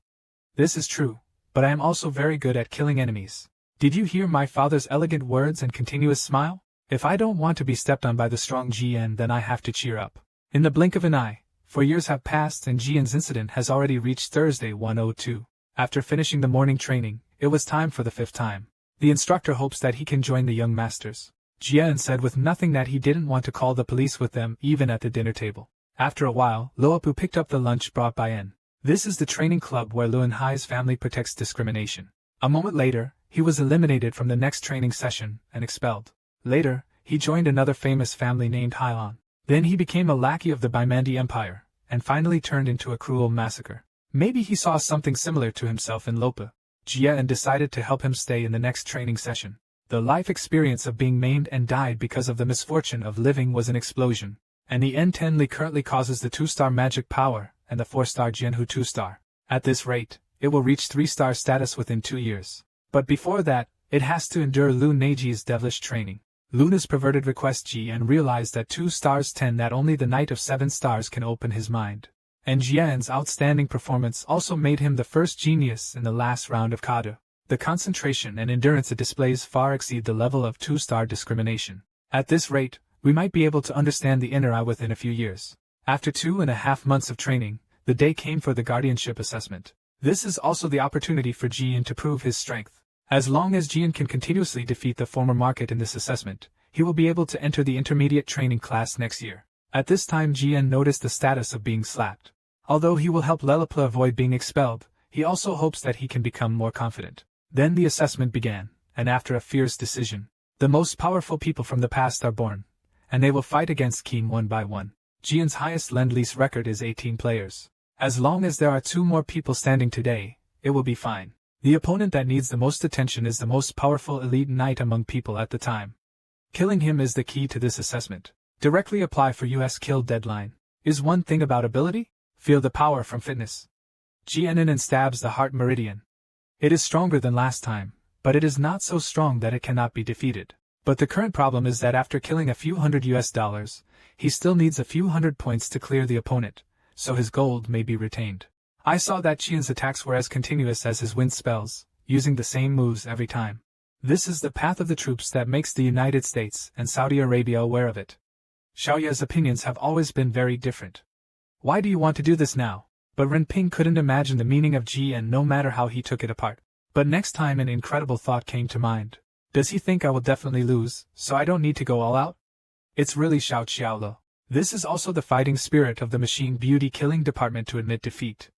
This is true, but I am also very good at killing enemies. Did you hear my father's elegant words and continuous smile? If I don't want to be stepped on by the strong Jian, then I have to cheer up. In the blink of an eye, 4 years have passed and Jian's incident has already reached Thursday 102. After finishing the morning training, it was time for the 5th time. The instructor hopes that he can join the young masters. Jian said with nothing that he didn't want to call the police with them even at the dinner table. After a while, Luopu picked up the lunch brought by En. This is the training club where Luan Hai's family protects discrimination. A moment later, he was eliminated from the next training session and expelled. Later, he joined another famous family named Hailan. Then he became a lackey of the Baimandi Empire, and finally turned into a cruel massacre. Maybe he saw something similar to himself in Lopa. Jian decided to help him stay in the next training session. The life experience of being maimed and died because of the misfortune of living was an explosion, and the N10 Li currently causes the 2-star magic power and the 4-star Jianhu 2-star. At this rate, it will reach 3-star status within 2 years. But before that, it has to endure Lu Neiji's devilish training. Luna's perverted request Jian realized that 2 stars 10 that only the Knight of 7 stars can open his mind. And Jian's outstanding performance also made him the first genius in the last round of Kado. The concentration and endurance it displays far exceed the level of 2-star discrimination. At this rate, we might be able to understand the inner eye within a few years. After 2.5 months of training, the day came for the guardianship assessment. This is also the opportunity for Jian to prove his strength. As long as Jian can continuously defeat the former market in this assessment, he will be able to enter the intermediate training class next year. At this time Jian noticed the status of being slapped. Although he will help Lelepla avoid being expelled, he also hopes that he can become more confident. Then the assessment began, and after a fierce decision, the most powerful people from the past are born, and they will fight against Qin one by one. Jian's highest Lend-Lease record is 18 players. As long as there are 2 more people standing today, it will be fine. The opponent that needs the most attention is the most powerful elite knight among people at the time. Killing him is the key to this assessment. Directly apply for US kill deadline. Is one thing about ability? Feel the power from fitness. Jian and stabs the heart meridian. It is stronger than last time, but it is not so strong that it cannot be defeated. But the current problem is that after killing a few hundred $, he still needs a few hundred points to clear the opponent, so his gold may be retained. I saw that Qian's attacks were as continuous as his wind spells, using the same moves every time. This is the path of the troops that makes the United States and Saudi Arabia aware of it. Xiaoya's opinions have always been very different. Why do you want to do this now? But Renping couldn't imagine the meaning of Jian no matter how he took it apart. But next time an incredible thought came to mind. Does he think I will definitely lose, so I don't need to go all out? It's really Xiao Xiaolo. This is also the fighting spirit of the machine beauty killing department to admit defeat.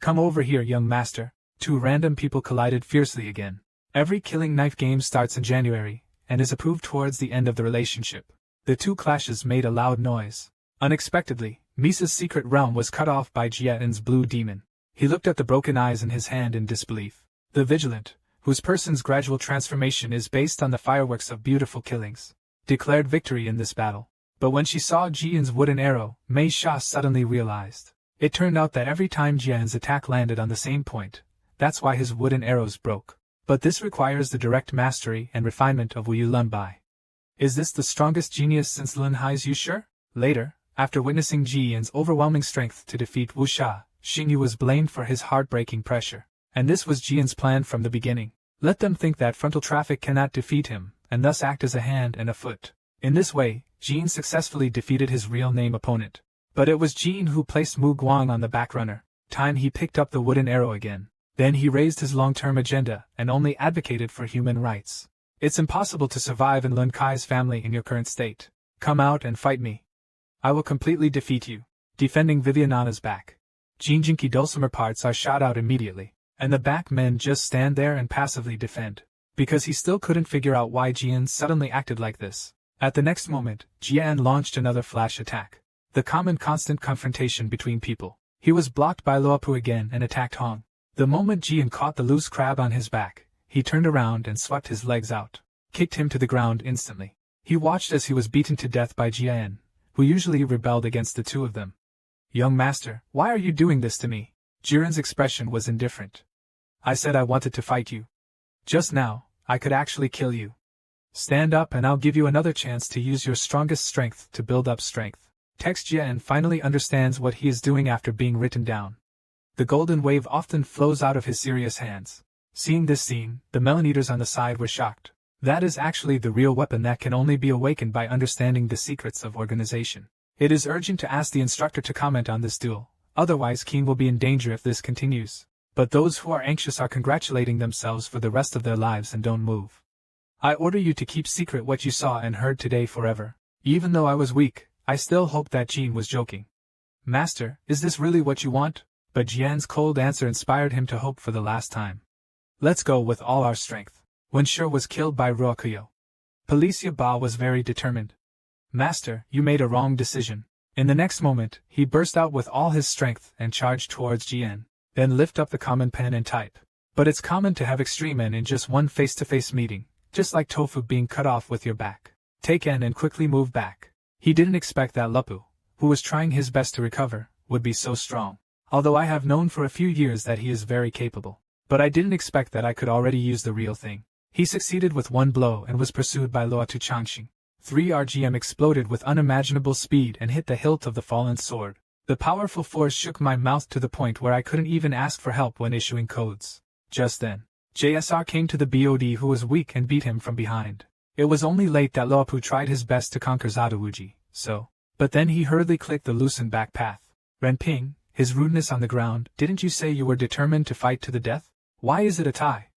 Come over here, young master. 2 random people collided fiercely again. Every killing knife game starts in January, and is approved towards the end of the relationship. The 2 clashes made a loud noise. Unexpectedly, Misa's secret realm was cut off by Jian's blue demon. He looked at the broken eyes in his hand in disbelief. The vigilant, whose person's gradual transformation is based on the fireworks of beautiful killings, declared victory in this battle. But when she saw Jian's wooden arrow, Mei Sha suddenly realized. It turned out that every time Jian's attack landed on the same point, that's why his wooden arrows broke. But this requires the direct mastery and refinement of Wu Yu Lun Bai. Is this the strongest genius since Lin Hai's Yu Shi? Later, after witnessing Jian's overwhelming strength to defeat Wu Sha, Xingyu was blamed for his heartbreaking pressure. And this was Jian's plan from the beginning. Let them think that frontal traffic cannot defeat him, and thus act as a hand and a foot. In this way, Jian successfully defeated his real-name opponent. But it was Jian who placed Mu Guang on the backrunner. Time he picked up the wooden arrow again. Then he raised his long-term agenda and only advocated for human rights. It's impossible to survive in Lun Kai's family in your current state. Come out and fight me. I will completely defeat you. Defending Vivianana's back. Jinjinki dulcimer parts are shot out immediately, and the back men just stand there and passively defend. Because he still couldn't figure out why Jian suddenly acted like this. At the next moment, Jian launched another flash attack. The common constant confrontation between people. He was blocked by Luopu again and attacked Hong. The moment Jian caught the loose crab on his back, he turned around and swept his legs out, kicked him to the ground instantly. He watched as he was beaten to death by Jian, who usually rebelled against the 2 of them. Young master, why are you doing this to me? Jiren's expression was indifferent. I said I wanted to fight you. Just now, I could actually kill you. Stand up and I'll give you another chance to use your strongest strength to build up strength. Text Jian finally understands what he is doing after being written down. The golden wave often flows out of his serious hands. Seeing this scene, the Melaneaters on the side were shocked. That is actually the real weapon that can only be awakened by understanding the secrets of organization. It is urgent to ask the instructor to comment on this duel, otherwise Qin will be in danger if this continues. But those who are anxious are congratulating themselves for the rest of their lives and don't move. I order you to keep secret what you saw and heard today forever. Even though I was weak, I still hoped that Qin was joking. Master, is this really what you want? But Jian's cold answer inspired him to hope for the last time. Let's go with all our strength. When Shi was killed by Ruokuyo, Policia Ba was very determined. Master, you made a wrong decision. In the next moment, he burst out with all his strength and charged towards Jian. Then lift up the common pen and type. But it's common to have extreme N in just one face-to-face meeting, just like tofu being cut off with your back. Take N and quickly move back. He didn't expect that Lupu, who was trying his best to recover, would be so strong. Although I have known for a few years that he is very capable. But I didn't expect that I could already use the real thing. He succeeded with one blow and was pursued by Luotu Changxing. 3 RGM exploded with unimaginable speed and hit the hilt of the fallen sword. The powerful force shook my mouth to the point where I couldn't even ask for help when issuing codes. Just then, JSR came to the BOD who was weak and beat him from behind. It was only late that Luopu tried his best to conquer Zadawuji, so. But then he hurriedly clicked the loosened back path. Renping, his rudeness on the ground, didn't you say you were determined to fight to the death? Why is it a tie?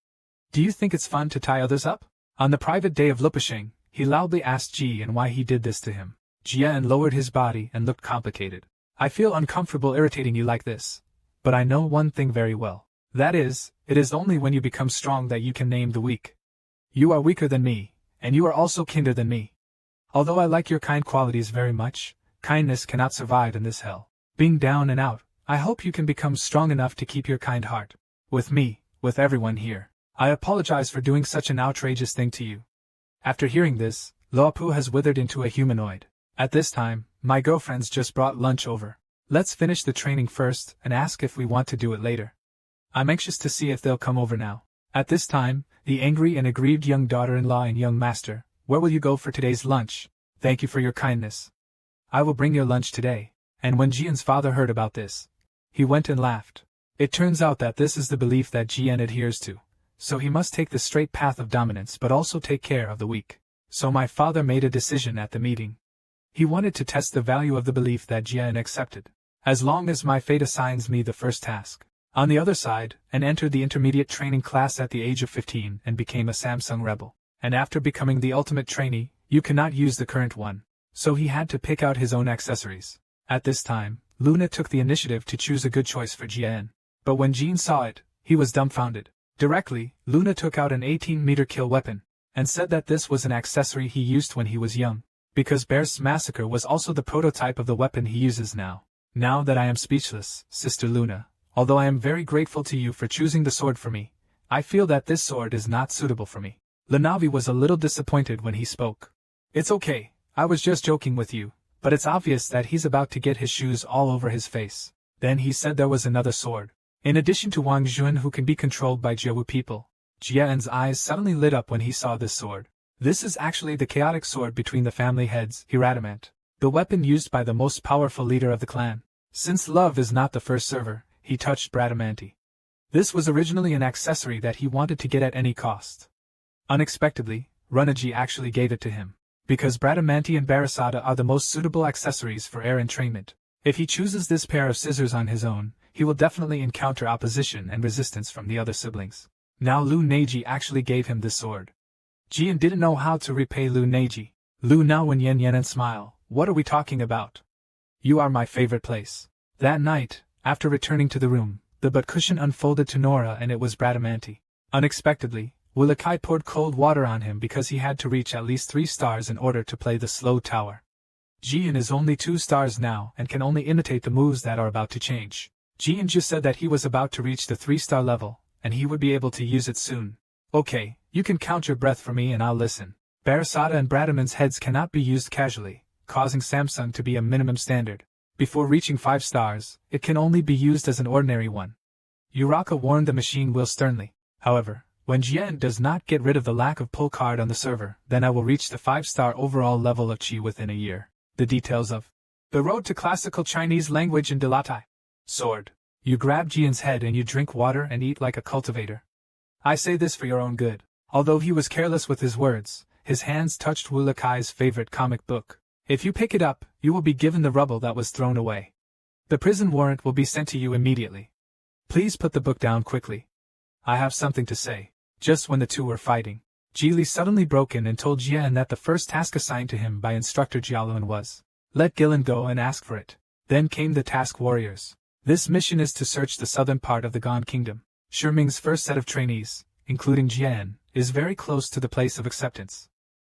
Do you think it's fun to tie others up? On the private day of Lupashing, he loudly asked Jian why he did this to him. Jian lowered his body and looked complicated. I feel uncomfortable irritating you like this. But I know one thing very well. That is, it is only when you become strong that you can name the weak. You are weaker than me, and you are also kinder than me. Although I like your kind qualities very much, kindness cannot survive in this hell. Being down and out, I hope you can become strong enough to keep your kind heart. With me, with everyone here. I apologize for doing such an outrageous thing to you. After hearing this, Luopu has withered into a humanoid. At this time, my girlfriends just brought lunch over. Let's finish the training first and ask if we want to do it later. I'm anxious to see if they'll come over now. At this time, the angry and aggrieved young daughter-in-law and young master, where will you go for today's lunch? Thank you for your kindness. I will bring your lunch today. And when Jian's father heard about this, he went and laughed. It turns out that this is the belief that Jian adheres to. So he must take the straight path of dominance but also take care of the weak. So my father made a decision at the meeting. He wanted to test the value of the belief that Jian accepted. As long as my fate assigns me the first task. On the other side, and entered the intermediate training class at the age of 15 and became a Samsung rebel. And after becoming the ultimate trainee, you cannot use the current one. So he had to pick out his own accessories. At this time, Luna took the initiative to choose a good choice for Jian. But when Jean saw it, he was dumbfounded. Directly, Luna took out an 18-meter kill weapon, and said that this was an accessory he used when he was young, because Bear's Massacre was also the prototype of the weapon he uses now. Now that I am speechless, Sister Luna, although I am very grateful to you for choosing the sword for me, I feel that this sword is not suitable for me. Lunavi was a little disappointed when he spoke. It's okay, I was just joking with you, but it's obvious that he's about to get his shoes all over his face. Then he said there was another sword. In addition to Wang Jun who can be controlled by Jiawu people, Jian's eyes suddenly lit up when he saw this sword. This is actually the chaotic sword between the family heads, Hiradamant, the weapon used by the most powerful leader of the clan. Since love is not the first server, he touched Bradamanti. This was originally an accessory that he wanted to get at any cost. Unexpectedly, Runaji actually gave it to him, because Bradamanti and Barasada are the most suitable accessories for air entrainment. If he chooses this pair of scissors on his own, he will definitely encounter opposition and resistance from the other siblings. Now Lu Neiji actually gave him this sword. Jian didn't know how to repay Lu Neiji. Lu now when yen and smile, what are we talking about? You are my favorite place. That night, after returning to the room, the butt cushion unfolded to Nora and it was Bradamanti. Unexpectedly, Wulakai poured cold water on him because he had to reach at least 3 stars in order to play the slow tower. Jian is only 2 stars now and can only imitate the moves that are about to change. Jian just said that he was about to reach the 3-star level, and he would be able to use it soon. Okay, you can count your breath for me and I'll listen. Barasada and Bradaman's heads cannot be used casually, causing Samsung to be a minimum standard. Before reaching 5 stars, it can only be used as an ordinary one. Uraka warned the machine will sternly. However, when Jian does not get rid of the lack of pull card on the server, then I will reach the 5-star overall level of Qi within a year. The details of The Road to Classical Chinese Language in Dilatai. Sword. You grab Jian's head and you drink water and eat like a cultivator. I say this for your own good. Although he was careless with his words, his hands touched Wu Lakai's favorite comic book. If you pick it up, you will be given the rubble that was thrown away. The prison warrant will be sent to you immediately. Please put the book down quickly. I have something to say. Just when the two were fighting, Ji suddenly broke in and told Jian that the first task assigned to him by Instructor Jialuan was, let Gillen go and ask for it. Then came the task warriors. This mission is to search the southern part of the Gone Kingdom. Shiming's first set of trainees, including Jian, is very close to the place of acceptance.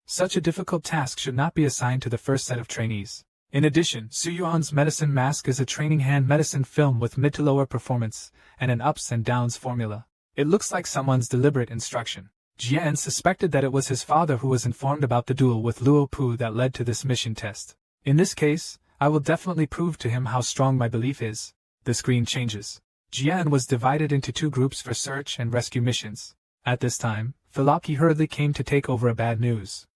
Such a difficult task should not be assigned to the first set of trainees. In addition, Suyuan's medicine mask is a training hand medicine film with mid to lower performance, and an ups and downs formula. It looks like someone's deliberate instruction. Jian suspected that it was his father who was informed about the duel with Luo Pu that led to this mission test. In this case, I will definitely prove to him how strong my belief is. The screen changes. Jian was divided into 2 groups for search and rescue missions. At this time, Philaki hurriedly came to take over a bad news.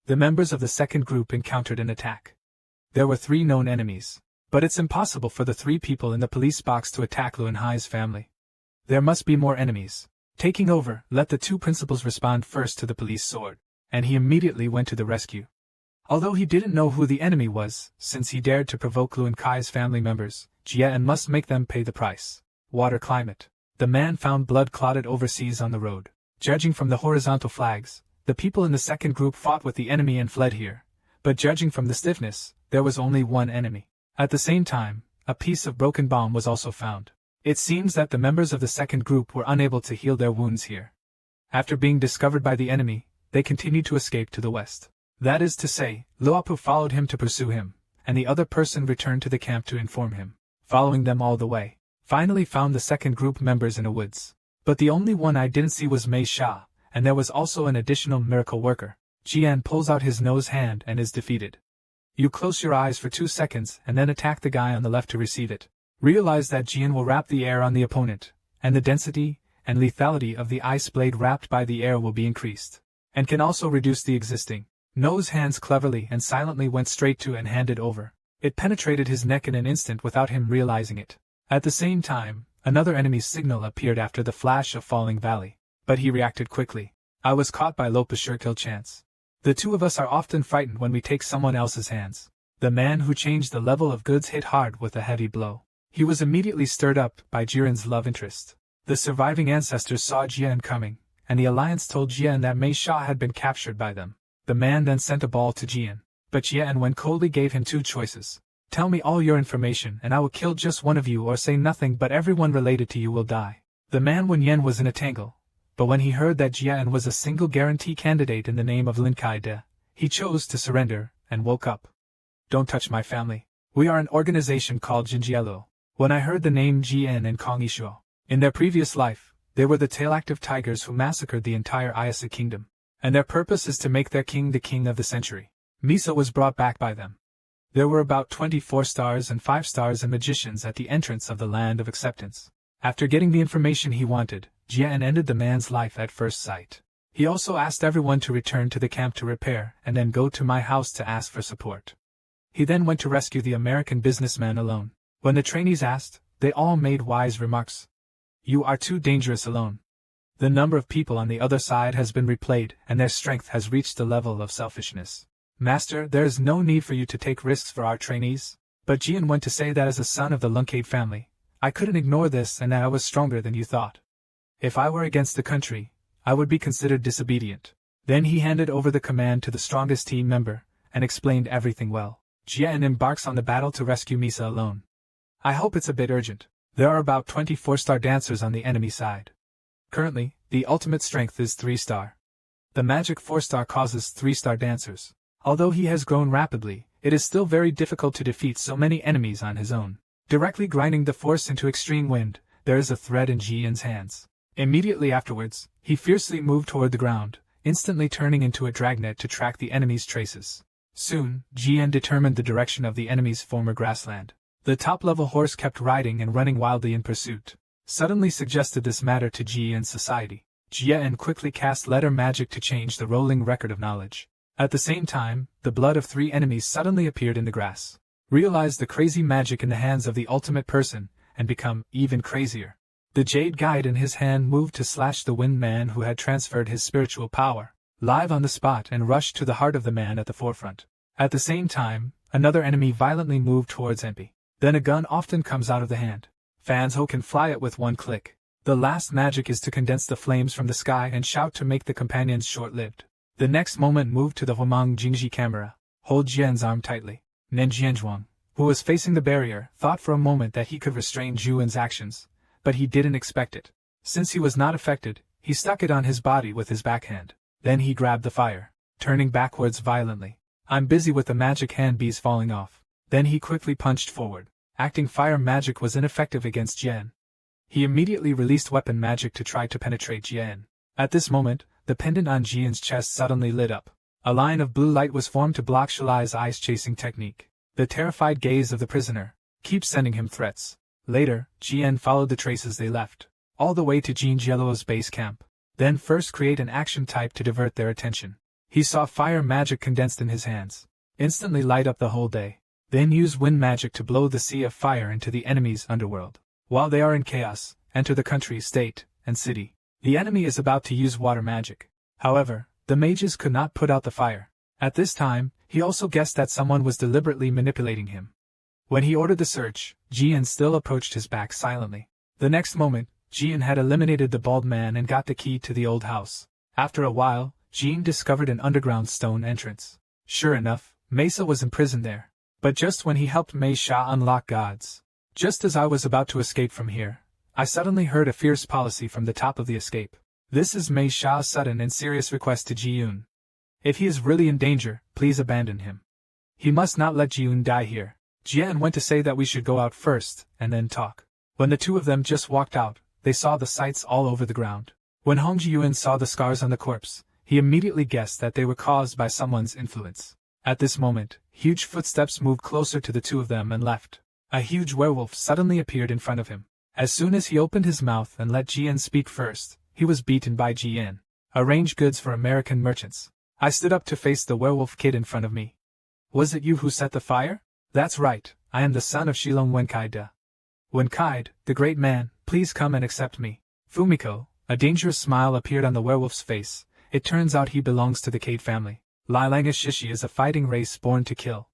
The members of the second group encountered an attack. There were 3 known enemies, but it's impossible for the 3 people in the police box to attack Luan Hai's family. There must be more enemies. Taking over, let the two principals respond first to the police sword, and he immediately went to the rescue. Although he didn't know who the enemy was, since he dared to provoke Luan Kai's family members, Jian must make them pay the price. Water climate. The man found blood clotted overseas on the road. Judging from the horizontal flags, the people in the second group fought with the enemy and fled here, but judging from the stiffness, there was only one enemy. At the same time, a piece of broken bomb was also found. It seems that the members of the second group were unable to heal their wounds here. After being discovered by the enemy, they continued to escape to the west. That is to say, Luopu followed him to pursue him, and the other person returned to the camp to inform him, following them all the way. Finally found the second group members in a woods. But the only one I didn't see was Mei Sha, and there was also an additional miracle worker. Jian pulls out his nose hand and is defeated. You close your eyes for 2 seconds and then attack the guy on the left to receive it. Realize that Jian will wrap the air on the opponent, and the density and lethality of the ice blade wrapped by the air will be increased, and can also reduce the existing. Nose hands cleverly and silently went straight to and handed over. It penetrated his neck in an instant without him realizing it. At the same time, another enemy's signal appeared after the flash of falling valley, but he reacted quickly. I was caught by Lopa's sure kill chance. The two of us are often frightened when we take someone else's hands. The man who changed the level of goods hit hard with a heavy blow. He was immediately stirred up by Jiren's love interest. The surviving ancestors saw Jiren coming, and the alliance told Jiren that Mei Sha had been captured by them. The man then sent a ball to Jiren, but Jiren when coldly gave him 2 choices. Tell me all your information and I will kill just one of you, or say nothing but everyone related to you will die. The man Wen Yen was in a tangle, but when he heard that Jian was a single guarantee candidate in the name of Lin Kai De, he chose to surrender and woke up. Don't touch my family. We are an organization called Jinjielo. When I heard the name Jian and Kong Yishuo, in their previous life, they were the tail-active tigers who massacred the entire Ayasa kingdom, and their purpose is to make their king the king of the century. Misa was brought back by them. There were about 24 stars and 5 stars and magicians at the entrance of the land of acceptance. After getting the information he wanted, Jian ended the man's life at first sight. He also asked everyone to return to the camp to repair and then go to my house to ask for support. He then went to rescue the American businessman alone. When the trainees asked, they all made wise remarks. You are too dangerous alone. The number of people on the other side has been replayed and their strength has reached the level of selfishness. Master, there is no need for you to take risks for our trainees. But Jian went to say that as a son of the Lunkade family, I couldn't ignore this and that I was stronger than you thought. If I were against the country, I would be considered disobedient. Then he handed over the command to the strongest team member, and explained everything well. Jian embarks on the battle to rescue Misa alone. I hope it's a bit urgent. There are about 24-star dancers on the enemy side. Currently, the ultimate strength is 3-star. The magic 4-star causes 3-star dancers. Although he has grown rapidly, it is still very difficult to defeat so many enemies on his own. Directly grinding the force into extreme wind, there is a thread in Jian's hands. Immediately afterwards, he fiercely moved toward the ground, instantly turning into a dragnet to track the enemy's traces. Soon, Jian determined the direction of the enemy's former grassland. The top-level horse kept riding and running wildly in pursuit. Suddenly suggested this matter to Jian's society. Jian quickly cast letter magic to change the rolling record of knowledge. At the same time, the blood of 3 enemies suddenly appeared in the grass. Realized the crazy magic in the hands of the ultimate person, and become even crazier. The jade guide in his hand moved to slash the wind man who had transferred his spiritual power, live on the spot, and rushed to the heart of the man at the forefront. At the same time, another enemy violently moved towards Empi. Then a gun often comes out of the hand. Fanzo can fly it with 1 click. The last magic is to condense the flames from the sky and shout to make the companions short-lived. The next moment moved to the Huamang Jingji camera. Hold Jian's arm tightly. Nen Jianzhuang, who was facing the barrier, thought for a moment that he could restrain Zhuan's actions, but he didn't expect it. Since he was not affected, he stuck it on his body with his backhand. Then he grabbed the fire, turning backwards violently. I'm busy with the magic hand bees falling off. Then he quickly punched forward. Acting fire magic was ineffective against Jian. He immediately released weapon magic to try to penetrate Jian. At this moment, the pendant on Jian's chest suddenly lit up. A line of blue light was formed to block Shalai's eyes-chasing technique. The terrified gaze of the prisoner keeps sending him threats. Later, Jian followed the traces they left, all the way to Jinjielo's base camp. Then first create an action type to divert their attention. He saw fire magic condensed in his hands. Instantly light up the whole day. Then use wind magic to blow the sea of fire into the enemy's underworld. While they are in chaos, enter the country, state, and city. The enemy is about to use water magic. However, the mages could not put out the fire. At this time, he also guessed that someone was deliberately manipulating him. When he ordered the search, Jian still approached his back silently. The next moment, Jian had eliminated the bald man and got the key to the old house. After a while, Jian discovered an underground stone entrance. Sure enough, Mesa was imprisoned there. But just when he helped Mei Sha unlock gods. Just as I was about to escape from here, I suddenly heard a fierce policy from the top of the escape. This is Mei Sha's sudden and serious request to Ji-Yun. If he is really in danger, please abandon him. He must not let Ji-Yun die here. Jian went to say that we should go out first, and then talk. When the two of them just walked out, they saw the sights all over the ground. When Hong Ji-Yun saw the scars on the corpse, he immediately guessed that they were caused by someone's influence. At this moment, huge footsteps moved closer to the two of them and left. A huge werewolf suddenly appeared in front of him. As soon as he opened his mouth and let Jian speak first, he was beaten by Jian. Arrange goods for American merchants. I stood up to face the werewolf kid in front of me. Was it you who set the fire? That's right, I am the son of Shilong Wenkai-da. Wenkai, the great man, please come and accept me. Fumiko, a dangerous smile appeared on the werewolf's face. It turns out he belongs to the Cade family. Lilangashishi is a fighting race born to kill.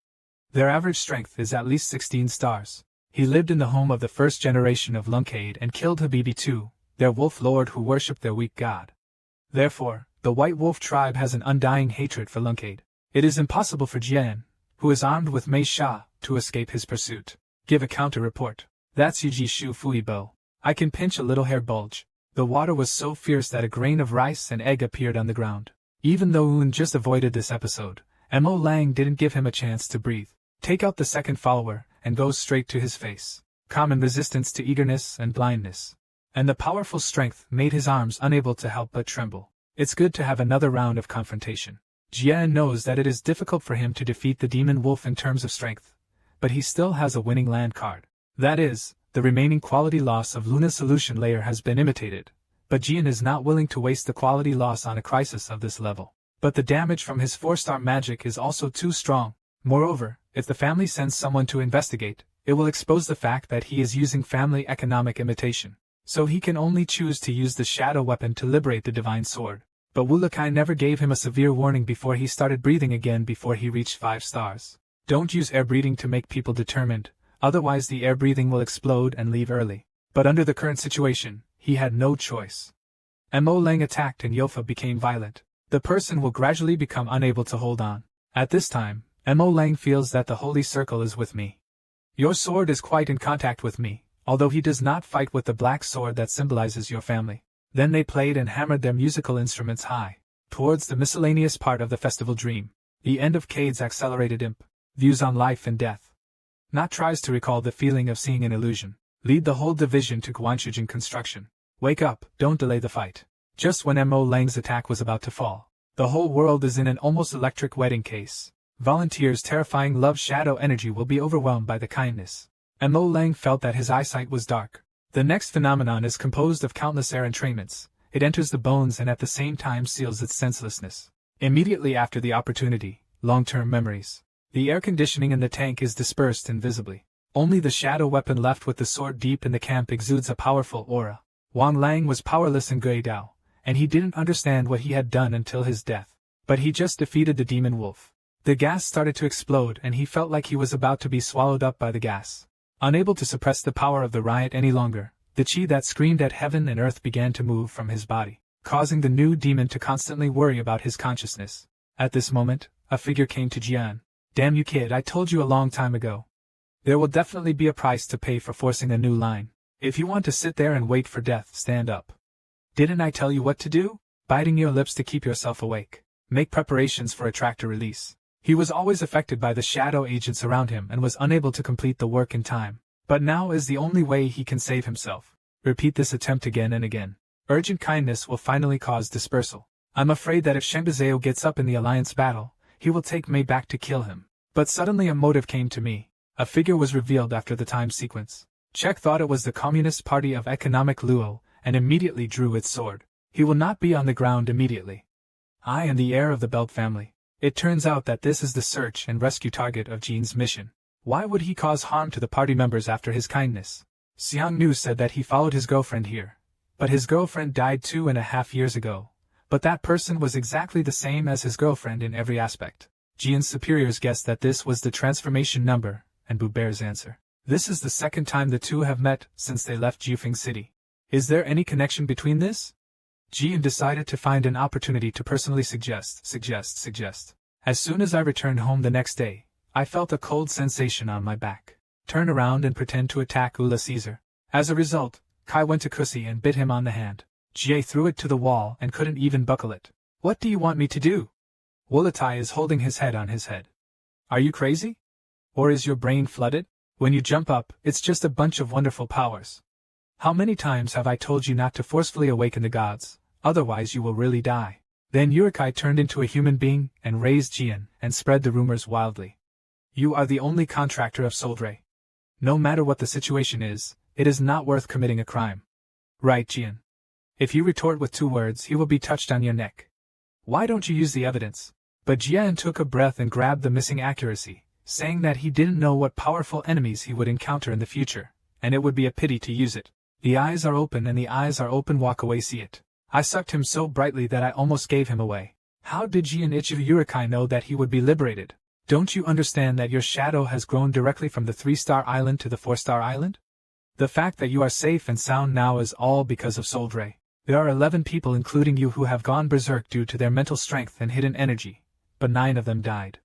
Their average strength is at least 16 stars. He lived in the home of the first generation of Lunkade and killed Habibi too, their wolf lord who worshipped their weak god. Therefore, the White Wolf tribe has an undying hatred for Lunkade. It is impossible for Jian, who is armed with Mei Sha, to escape his pursuit. Give a counter-report. That's Yuji Shu Fui Bo. I can pinch a little hair bulge. The water was so fierce that a grain of rice and egg appeared on the ground. Even though Oon just avoided this episode, Mo Lang didn't give him a chance to breathe. Take out the second follower, and go straight to his face. Common resistance to eagerness and blindness. And the powerful strength made his arms unable to help but tremble. It's good to have another round of confrontation. Jian knows that it is difficult for him to defeat the demon wolf in terms of strength, but he still has a winning land card. That is, the remaining quality loss of Luna's solution layer has been imitated, but Jian is not willing to waste the quality loss on a crisis of this level. But the damage from his 4-star magic is also too strong. Moreover, if the family sends someone to investigate, it will expose the fact that he is using family economic imitation. So he can only choose to use the shadow weapon to liberate the divine sword. But Wulakai never gave him a severe warning before he started breathing again before he reached 5 stars. Don't use air breathing to make people determined, otherwise the air breathing will explode and leave early. But under the current situation, he had no choice. Mo Lang attacked and Yofa became violent. The person will gradually become unable to hold on. At this time, Mo Lang feels that the holy circle is with me. Your sword is quite in contact with me, although he does not fight with the black sword that symbolizes your family. Then they played and hammered their musical instruments high, towards the miscellaneous part of the festival dream. The end of Cade's accelerated imp. Views on life and death. Not tries to recall the feeling of seeing an illusion. Lead the whole division to Guanshijin construction. Wake up, don't delay the fight. Just when Mo Lang's attack was about to fall, the whole world is in an almost electric wedding case. Volunteers' terrifying love shadow energy will be overwhelmed by the kindness. Mo Lang felt that his eyesight was dark. The next phenomenon is composed of countless air entrainments. It enters the bones and at the same time seals its senselessness. Immediately after the opportunity, long-term memories. The air conditioning in the tank is dispersed invisibly. Only the shadow weapon left with the sword deep in the camp exudes a powerful aura. Wang Lang was powerless in Guidao, and he didn't understand what he had done until his death. But he just defeated the demon wolf. The gas started to explode and he felt like he was about to be swallowed up by the gas. Unable to suppress the power of the riot any longer, the chi that screamed at heaven and earth began to move from his body, causing the new demon to constantly worry about his consciousness. At this moment, a figure came to Jian. Damn you kid, I told you a long time ago. There will definitely be a price to pay for forcing a new line. If you want to sit there and wait for death, stand up. Didn't I tell you what to do? Biting your lips to keep yourself awake. Make preparations for a tractor release. He was always affected by the shadow agents around him and was unable to complete the work in time. But now is the only way he can save himself. Repeat this attempt again and again. Urgent kindness will finally cause dispersal. I'm afraid that if Shembazeo gets up in the alliance battle, he will take Mei back to kill him. But suddenly a motive came to me. A figure was revealed after the time sequence. Chek thought it was the Communist Party of Economic Luo, and immediately drew its sword. He will not be on the ground immediately. I am the heir of the Belt family. It turns out that this is the search and rescue target of Jean's mission. Why would he cause harm to the party members after his kindness? Xiang Nu said that he followed his girlfriend here, But his girlfriend died 2.5 years ago. But that person was exactly the same as his girlfriend in every aspect. Jian's superiors guessed that this was the transformation number, and Buber's answer. This is the second time the two have met since they left Jufeng City. Is there any connection between this? Jian decided to find an opportunity to personally suggest. As soon as I returned home the next day, I felt a cold sensation on my back. Turn around and pretend to attack Ula Caesar. As a result, Kai went to Kusi and bit him on the hand. Jie threw it to the wall and couldn't even buckle it. What do you want me to do? Wulatai is holding his head on his head. Are you crazy? Or is your brain flooded? When you jump up, it's just a bunch of wonderful powers. How many times have I told you not to forcefully awaken the gods, otherwise you will really die. Then Yurikai turned into a human being and raised Jian and spread the rumors wildly. You are the only contractor of Soldre. No matter what the situation is, it is not worth committing a crime. Right, Jian? If you retort with 2 words, he will be touched on your neck. Why don't you use the evidence? But Jian took a breath and grabbed the missing accuracy, saying that he didn't know what powerful enemies he would encounter in the future, and it would be a pity to use it. The eyes are open and the eyes are open, walk away, see it. I sucked him so brightly that I almost gave him away. How did Jian Ichigo Yurikai know that he would be liberated? Don't you understand that your shadow has grown directly from the 3-star island to the 4-star island? The fact that you are safe and sound now is all because of Soldre. There are 11 people including you who have gone berserk due to their mental strength and hidden energy, but 9 of them died.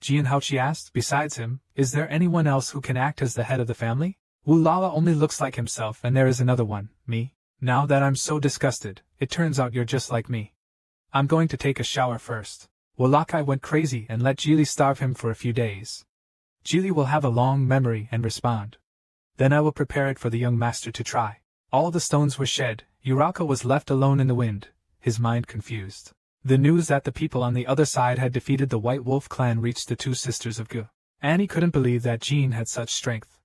Jian Haochi asked, besides him, is there anyone else who can act as the head of the family? Wu Lala only looks like himself and there is another one, me. Now that I'm so disgusted, it turns out you're just like me. I'm going to take a shower first. Walakai went crazy and let Geely starve him for a few days. Geely will have a long memory and respond. Then I will prepare it for the young master to try. All the stones were shed, Uraka was left alone in the wind, his mind confused. The news that the people on the other side had defeated the White Wolf clan reached the 2 sisters of Gu. Annie couldn't believe that Jean had such strength.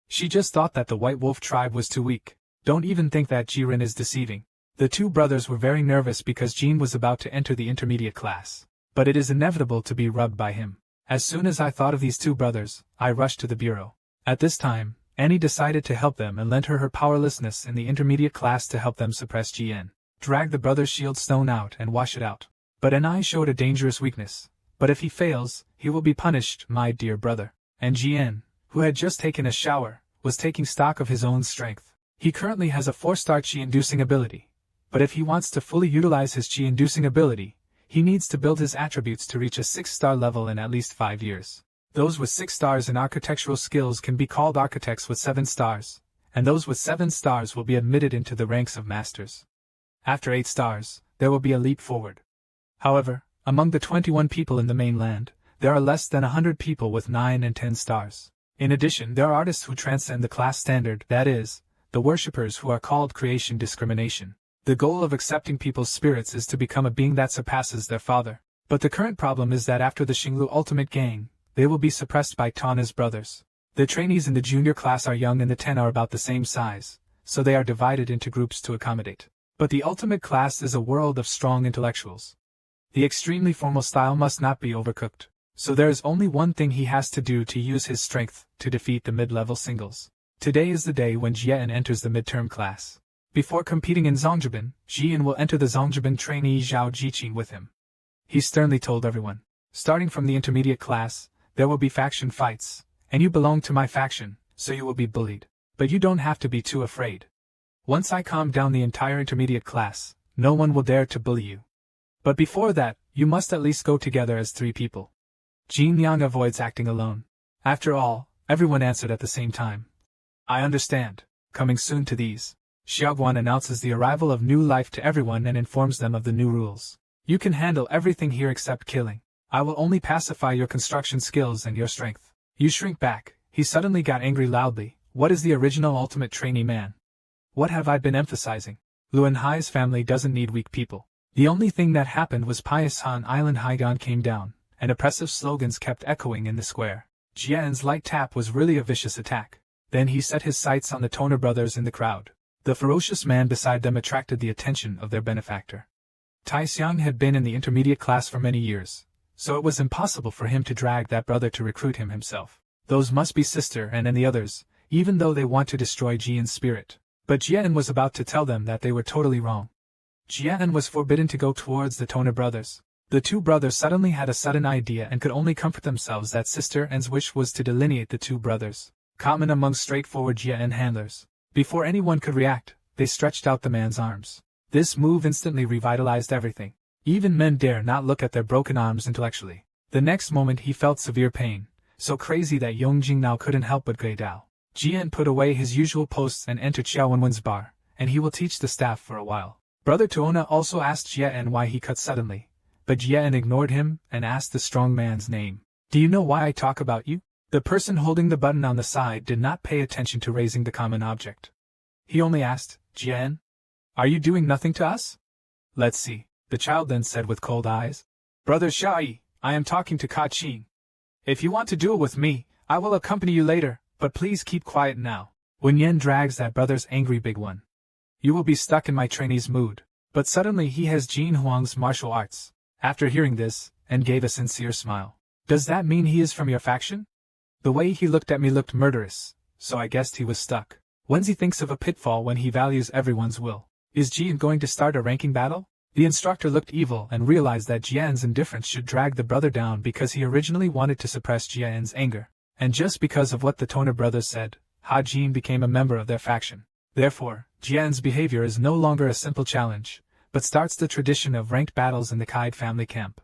She just thought that the White Wolf tribe was too weak. Don't even think that Jiren is deceiving. The 2 brothers were very nervous because Jean was about to enter the intermediate class. But it is inevitable to be rubbed by him. As soon as I thought of these 2 brothers, I rushed to the bureau. At this time, Annie decided to help them and lent her powerlessness in the intermediate class to help them suppress Jian. Drag the brother's shield stone out and wash it out. But Anai showed a dangerous weakness. But if he fails, he will be punished, my dear brother. And Jian, who had just taken a shower, was taking stock of his own strength. He currently has a 4-star chi-inducing ability. But if he wants to fully utilize his chi-inducing ability, he needs to build his attributes to reach a 6-star level in at least 5 years. Those with 6 stars in architectural skills can be called architects with 7 stars, and those with 7 stars will be admitted into the ranks of masters. After 8 stars, there will be a leap forward. However, among the 21 people in the mainland, there are less than 100 people with 9 and 10 stars. In addition, there are artists who transcend the class standard, that is, the worshippers who are called creation discrimination. The goal of accepting people's spirits is to become a being that surpasses their father. But the current problem is that after the Xinglu Ultimate Gang, they will be suppressed by Tana's brothers. The trainees in the junior class are young and the 10 are about the same size, so they are divided into groups to accommodate. But the ultimate class is a world of strong intellectuals. The extremely formal style must not be overcooked, so there is only one thing he has to do to use his strength to defeat the mid-level singles. Today is the day when Jian enters the midterm class. Before competing in Zongjabin, Jian will enter the Zongjabin trainee Zhao Jiqing with him. He sternly told everyone, starting from the intermediate class, there will be faction fights, and you belong to my faction, so you will be bullied. But you don't have to be too afraid. Once I calm down the entire intermediate class, no one will dare to bully you. But before that, you must at least go together as 3 people. Jin Yang avoids acting alone. After all, everyone answered at the same time. I understand. Coming soon to these. Xiaoguan announces the arrival of new life to everyone and informs them of the new rules. You can handle everything here except killing. I will only pacify your construction skills and your strength. You shrink back. He suddenly got angry loudly. What is the original ultimate trainee man? What have I been emphasizing? Luan Hai's family doesn't need weak people. The only thing that happened was Pious Han Island Haigan came down, and oppressive slogans kept echoing in the square. Jian's light tap was really a vicious attack. Then he set his sights on the Toner brothers in the crowd. The ferocious man beside them attracted the attention of their benefactor. Tai Xiang had been in the intermediate class for many years, so it was impossible for him to drag that brother to recruit him himself. Those must be Sister and the others, even though they want to destroy Jian's spirit. But Jian was about to tell them that they were totally wrong. Jian was forbidden to go towards the Toner brothers. The two brothers suddenly had a sudden idea and could only comfort themselves that Sister N's wish was to delineate the two brothers, common among straightforward Jian handlers. Before anyone could react, they stretched out the man's arms. This move instantly revitalized everything. Even men dare not look at their broken arms intellectually. The next moment he felt severe pain, so crazy that Yongjing now couldn't help but gray Dao. Jian put away his usual posts and entered Xiao Wenwen's bar, and he will teach the staff for a while. Brother Tuona also asked Jian why he cut suddenly, but Jian ignored him and asked the strong man's name. Do you know why I talk about you? The person holding the button on the side did not pay attention to raising the common object. He only asked, Jian, are you doing nothing to us? Let's see, the child then said with cold eyes. Brother Xiaoyi, I am talking to Ka Qing. If you want to duel with me, I will accompany you later, but please keep quiet now. When Yen drags that brother's angry big one, you will be stuck in my trainee's mood. But suddenly he has Jin Huang's martial arts. After hearing this, and gave a sincere smile. Does that mean he is from your faction? The way he looked at me looked murderous, so I guessed he was stuck. Wenzi thinks of a pitfall when he values everyone's will. Is Jin going to start a ranking battle? The instructor looked evil and realized that Jian's indifference should drag the brother down because he originally wanted to suppress Jian's anger. And just because of what the Toner brothers said, Ha Jin became a member of their faction. Therefore, Jian's behavior is no longer a simple challenge, but starts the tradition of ranked battles in the Kaid family camp.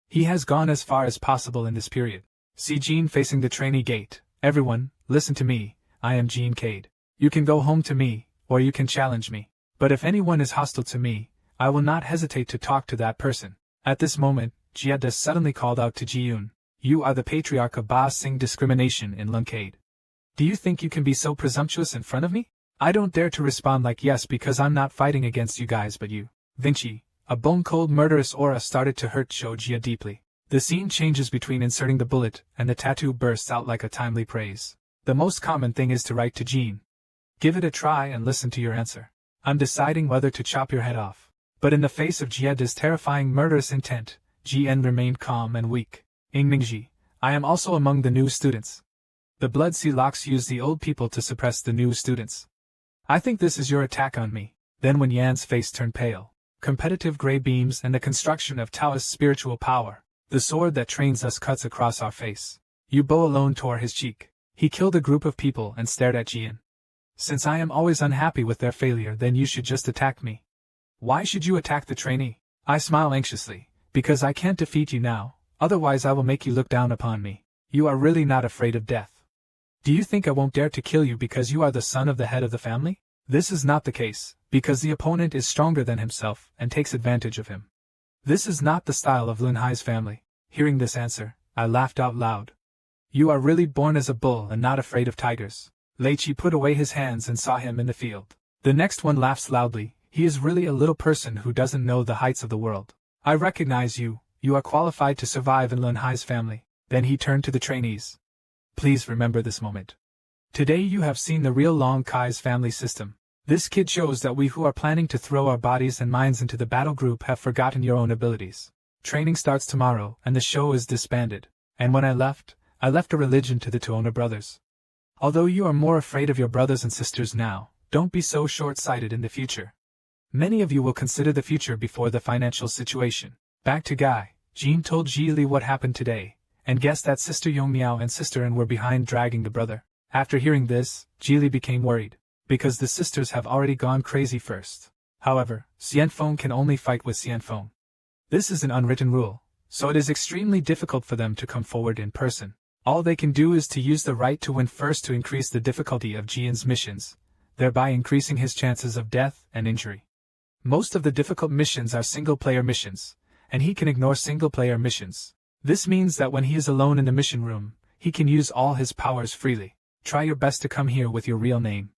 He has gone as far as possible in this period. See Jin facing the trainee gate. Everyone, listen to me, I am Jin Cade. You can go home to me, or you can challenge me. But if anyone is hostile to me, I will not hesitate to talk to that person. At this moment, Jiada suddenly called out to Jiyun. You are the patriarch of Ba Sing discrimination in Luncade. Do you think you can be so presumptuous in front of me? I don't dare to respond like yes because I'm not fighting against you guys but you. Vinci, a bone-cold murderous aura started to hurt Jia deeply. The scene changes between inserting the bullet and the tattoo bursts out like a timely praise. The most common thing is to write to Jean. Give it a try and listen to your answer. I'm deciding whether to chop your head off. But in the face of Jiada's terrifying murderous intent, Jien remained calm and weak. Ingmingji, I am also among the new students. The Blood Sea Locks use the old people to suppress the new students. I think this is your attack on me. Then when Yan's face turned pale, competitive gray beams and the construction of Taoist spiritual power, the sword that trains us cuts across our face. Yu Bo alone tore his cheek. He killed a group of people and stared at Jian. Since I am always unhappy with their failure, then you should just attack me. Why should you attack the trainee? I smile anxiously, because I can't defeat you now, otherwise I will make you look down upon me. You are really not afraid of death. Do you think I won't dare to kill you because you are the son of the head of the family? This is not the case, because the opponent is stronger than himself and takes advantage of him. This is not the style of Lin Hai's family. Hearing this answer, I laughed out loud. You are really born as a bull and not afraid of tigers. Lei Qi put away his hands and saw him in the field. The next one laughs loudly. He is really a little person who doesn't know the heights of the world. I recognize you. You are qualified to survive in Lin Hai's family. Then he turned to the trainees. Please remember this moment. Today you have seen the real Long Kai's family system. This kid shows that we who are planning to throw our bodies and minds into the battle group have forgotten your own abilities. Training starts tomorrow and the show is disbanded. And when I left a religion to the Tuona brothers. Although you are more afraid of your brothers and sisters now, don't be so short-sighted in the future. Many of you will consider the future before the financial situation. Back to Guy, Jean told Ji Li what happened today, and guessed that Sister Yongmiao and Sister An were behind dragging the brother. After hearing this, Ji Li became worried, because the sisters have already gone crazy first. However, Xianfeng can only fight with Xianfeng. This is an unwritten rule, so it is extremely difficult for them to come forward in person. All they can do is to use the right to win first to increase the difficulty of Jian's missions, thereby increasing his chances of death and injury. Most of the difficult missions are single-player missions, and he can ignore single-player missions. This means that when he is alone in the mission room, he can use all his powers freely. Try your best to come here with your real name.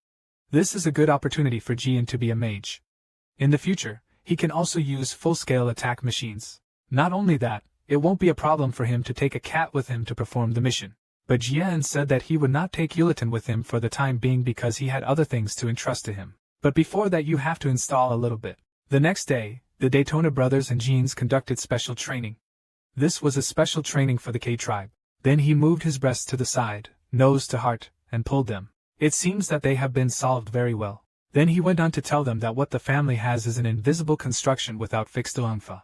This is a good opportunity for Jian to be a mage. In the future, he can also use full-scale attack machines. Not only that, it won't be a problem for him to take a cat with him to perform the mission. But Jian said that he would not take Yulatin with him for the time being because he had other things to entrust to him. But before that you have to install a little bit. The next day, the Daytona brothers and Jeans conducted special training. This was a special training for the K tribe. Then he moved his breasts to the side, nose to heart, and pulled them. It seems that they have been solved very well. Then he went on to tell them that what the family has is an invisible construction without fixed lungfa.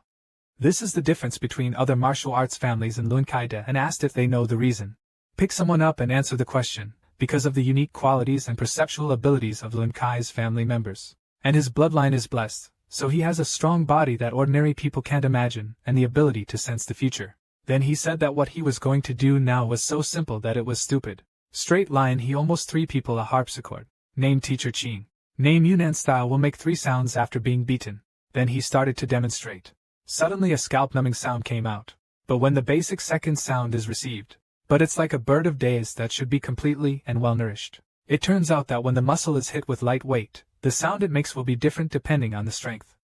This is the difference between other martial arts families in Lunkaida, and asked if they know the reason. Pick someone up and answer the question, because of the unique qualities and perceptual abilities of Lunkai's family members. And his bloodline is blessed, so he has a strong body that ordinary people can't imagine, and the ability to sense the future. Then he said that what he was going to do now was so simple that it was stupid. Straight line, he almost 3 people a harpsichord. Name teacher Ching. Name Yunnan style will make 3 sounds after being beaten. Then he started to demonstrate. Suddenly a scalp-numbing sound came out. But when the basic second sound is received, but it's like a bird of days that should be completely and well-nourished. It turns out that when the muscle is hit with light weight, the sound it makes will be different depending on the strength.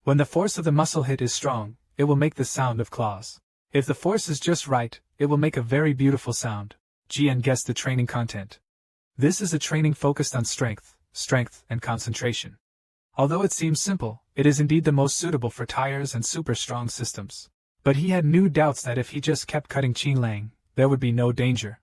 When the force of the muscle hit is strong, it will make the sound of claws. If the force is just right, it will make a very beautiful sound. Jian guessed the training content. This is a training focused on strength, and concentration. Although it seems simple, it is indeed the most suitable for tires and super strong systems. But he had new doubts that if he just kept cutting Qin Lang, there would be no danger.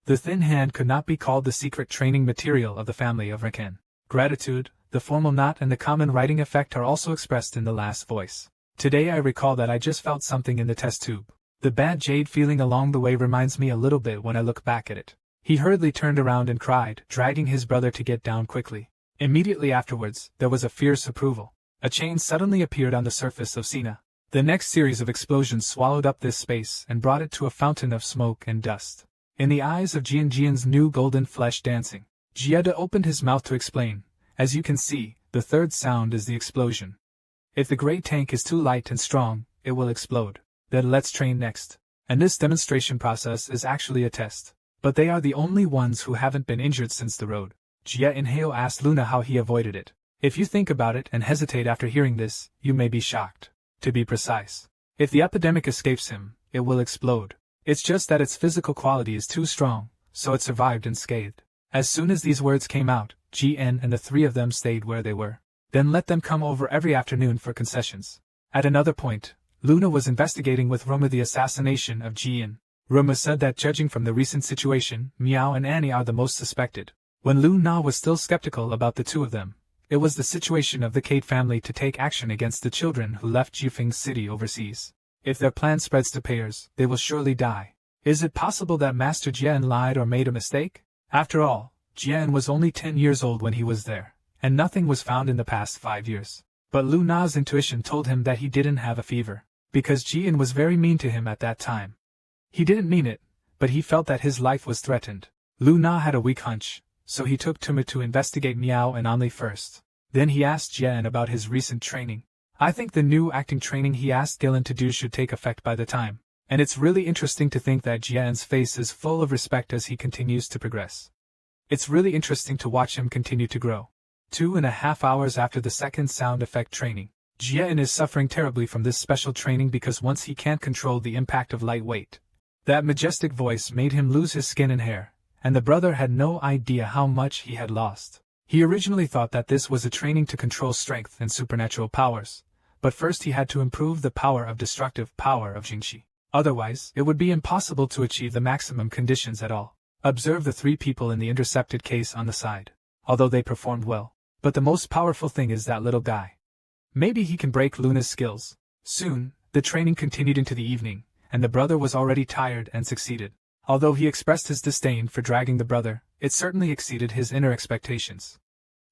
The thin hand could not be called the secret training material of the family of Riken. Gratitude, the formal knot and the common writing effect are also expressed in the last voice. Today I recall that I just felt something in the test tube. The bad jade feeling along the way reminds me a little bit when I look back at it. He hurriedly turned around and cried, dragging his brother to get down quickly. Immediately afterwards, there was a fierce approval. A chain suddenly appeared on the surface of Sina. The next series of explosions swallowed up this space and brought it to a fountain of smoke and dust. In the eyes of Jian's new golden flesh dancing, Jieda opened his mouth to explain. As you can see, the third sound is the explosion. If the gray tank is too light and strong, it will explode. Then let's train next. And this demonstration process is actually a test. But they are the only ones who haven't been injured since the road. Jia Inheo asked Luna how he avoided it. If you think about it and hesitate after hearing this, you may be shocked. To be precise, if the epidemic escapes him, it will explode. It's just that its physical quality is too strong, so it survived unscathed. As soon as these words came out, GN and the 3 of them stayed where they were. Then let them come over every afternoon for concessions. At another point, Luna was investigating with Roma the assassination of Jian. Roma said that judging from the recent situation, Miao and Annie are the most suspected. When Luna was still skeptical about the 2 of them, it was the situation of the Kate family to take action against the children who left Jifeng City overseas. If their plan spreads to payers, they will surely die. Is it possible that Master Jian lied or made a mistake? After all, Jian was only 10 years old when he was there, and nothing was found in the past 5 years. But Luna's intuition told him that he didn't have a fever, because Jian was very mean to him at that time. He didn't mean it, but he felt that his life was threatened. Luna had a weak hunch, so he took Tuma to investigate Miao and Anli first. Then he asked Jian about his recent training. I think the new acting training he asked Gillen to do should take effect by the time, and it's really interesting to think that Jian's face is full of respect as he continues to progress. It's really interesting to watch him continue to grow. 2.5 hours after the second sound effect training, Jian is suffering terribly from this special training because once he can't control the impact of light weight. That majestic voice made him lose his skin and hair, and the brother had no idea how much he had lost. He originally thought that this was a training to control strength and supernatural powers, but first he had to improve the power of destructive power of Jingxi. Otherwise, it would be impossible to achieve the maximum conditions at all. Observe the 3 people in the intercepted case on the side. Although they performed well. But the most powerful thing is that little guy. Maybe he can break Luna's skills. Soon, the training continued into the evening, and the brother was already tired and succeeded. Although he expressed his disdain for dragging the brother, it certainly exceeded his inner expectations.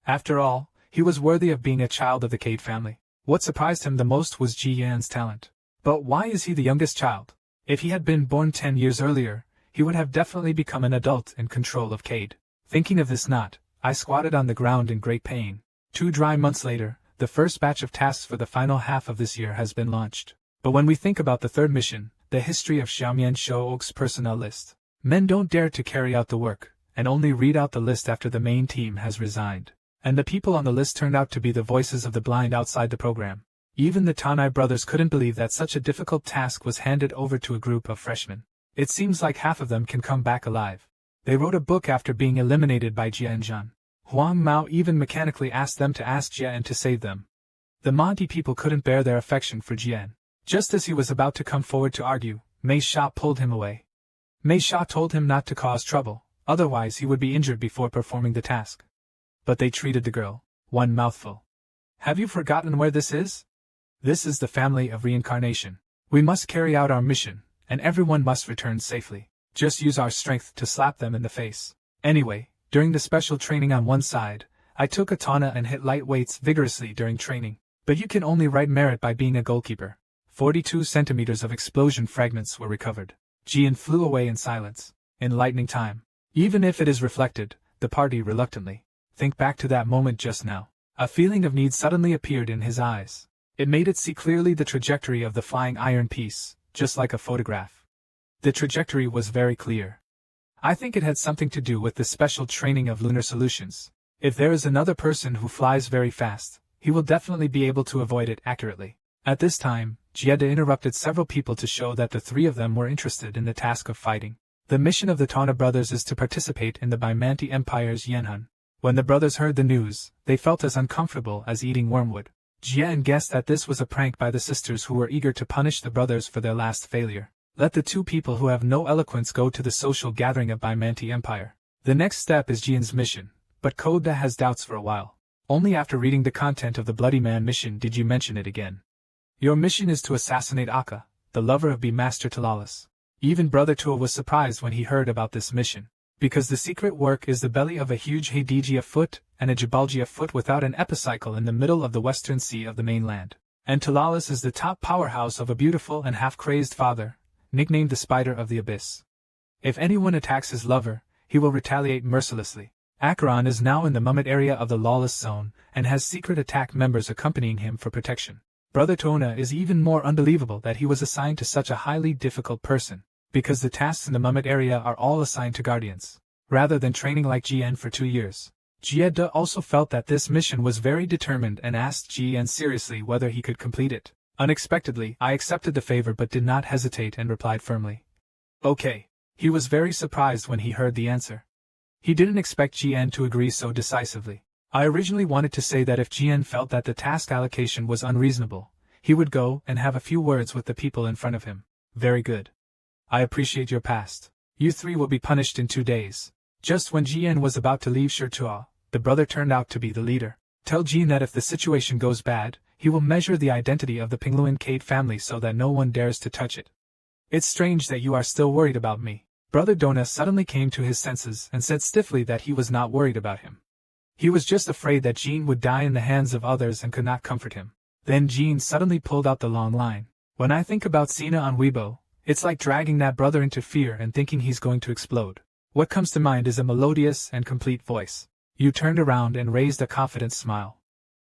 After all, he was worthy of being a child of the Cade family. What surprised him the most was Ji Yan's talent. But why is he the youngest child? If he had been born 10 years earlier, he would have definitely become an adult in control of Cade. Thinking of this knot, I squatted on the ground in great pain. 2 dry months later, the first batch of tasks for the final half of this year has been launched. But when we think about the third mission, the history of Xiaomian Shou's personnel list, men don't dare to carry out the work, and only read out the list after the main team has resigned. And the people on the list turned out to be the voices of the blind outside the program. Even the Tanai brothers couldn't believe that such a difficult task was handed over to a group of freshmen. It seems like half of them can come back alive. They wrote a book after being eliminated by Jia and Zhan. Huang Mao even mechanically asked them to ask Jian to save them. The Monty people couldn't bear their affection for Jian. Just as he was about to come forward to argue, Mei Sha pulled him away. Mei Sha told him not to cause trouble, otherwise he would be injured before performing the task. But they treated the girl one mouthful. Have you forgotten where this is? This is the family of reincarnation. We must carry out our mission, and everyone must return safely. Just use our strength to slap them in the face. Anyway, during the special training on one side, I took a tana and hit light weights vigorously during training. But you can only write merit by being a goalkeeper. 42 centimeters of explosion fragments were recovered. Jian flew away in silence. In lightning time. Even if it is reflected, the party reluctantly. Think back to that moment just now. A feeling of need suddenly appeared in his eyes. It made it see clearly the trajectory of the flying iron piece, just like a photograph. The trajectory was very clear. I think it had something to do with the special training of lunar solutions. If there is another person who flies very fast, he will definitely be able to avoid it accurately. At this time, Jieda interrupted several people to show that the three of them were interested in the task of fighting. The mission of the Tana brothers is to participate in the Baimanti Empire's Yanhan. When the brothers heard the news, they felt as uncomfortable as eating wormwood. Jian guessed that this was a prank by the sisters who were eager to punish the brothers for their last failure. Let the two people who have no eloquence go to the social gathering of Baimanti Empire. The next step is Jian's mission, but Koda has doubts for a while. Only after reading the content of the Bloody Man mission did you mention it again. Your mission is to assassinate Akka, the lover of Master Talalas. Even Brother Tua was surprised when he heard about this mission, because the secret work is the belly of a huge Hadiji afoot and a Jabalji afoot without an epicycle in the middle of the western sea of the mainland. And Talalas is the top powerhouse of a beautiful and half-crazed father, nicknamed the Spider of the Abyss. If anyone attacks his lover, he will retaliate mercilessly. Akron is now in the Mummet area of the lawless zone, and has secret attack members accompanying him for protection. Brother Tona is even more unbelievable that he was assigned to such a highly difficult person, because the tasks in the Mummet area are all assigned to guardians, rather than training like Jian for 2 years. Jieda also felt that this mission was very determined and asked Jian seriously whether he could complete it. Unexpectedly, I accepted the favor but did not hesitate and replied firmly. Okay. He was very surprised when he heard the answer. He didn't expect Jian to agree so decisively. I originally wanted to say that if Jian felt that the task allocation was unreasonable, he would go and have a few words with the people in front of him. Very good. I appreciate your past. You three will be punished in 2 days. Just when Jian was about to leave Shirtua, the brother turned out to be the leader. Tell Jian that if the situation goes bad, he will measure the identity of the Pingluan Kate family so that no one dares to touch it. It's strange that you are still worried about me. Brother Dona suddenly came to his senses and said stiffly that he was not worried about him. He was just afraid that Jean would die in the hands of others and could not comfort him. Then Jean suddenly pulled out the long line. When I think about Sina on Weibo, it's like dragging that brother into fear and thinking he's going to explode. What comes to mind is a melodious and complete voice. You turned around and raised a confident smile.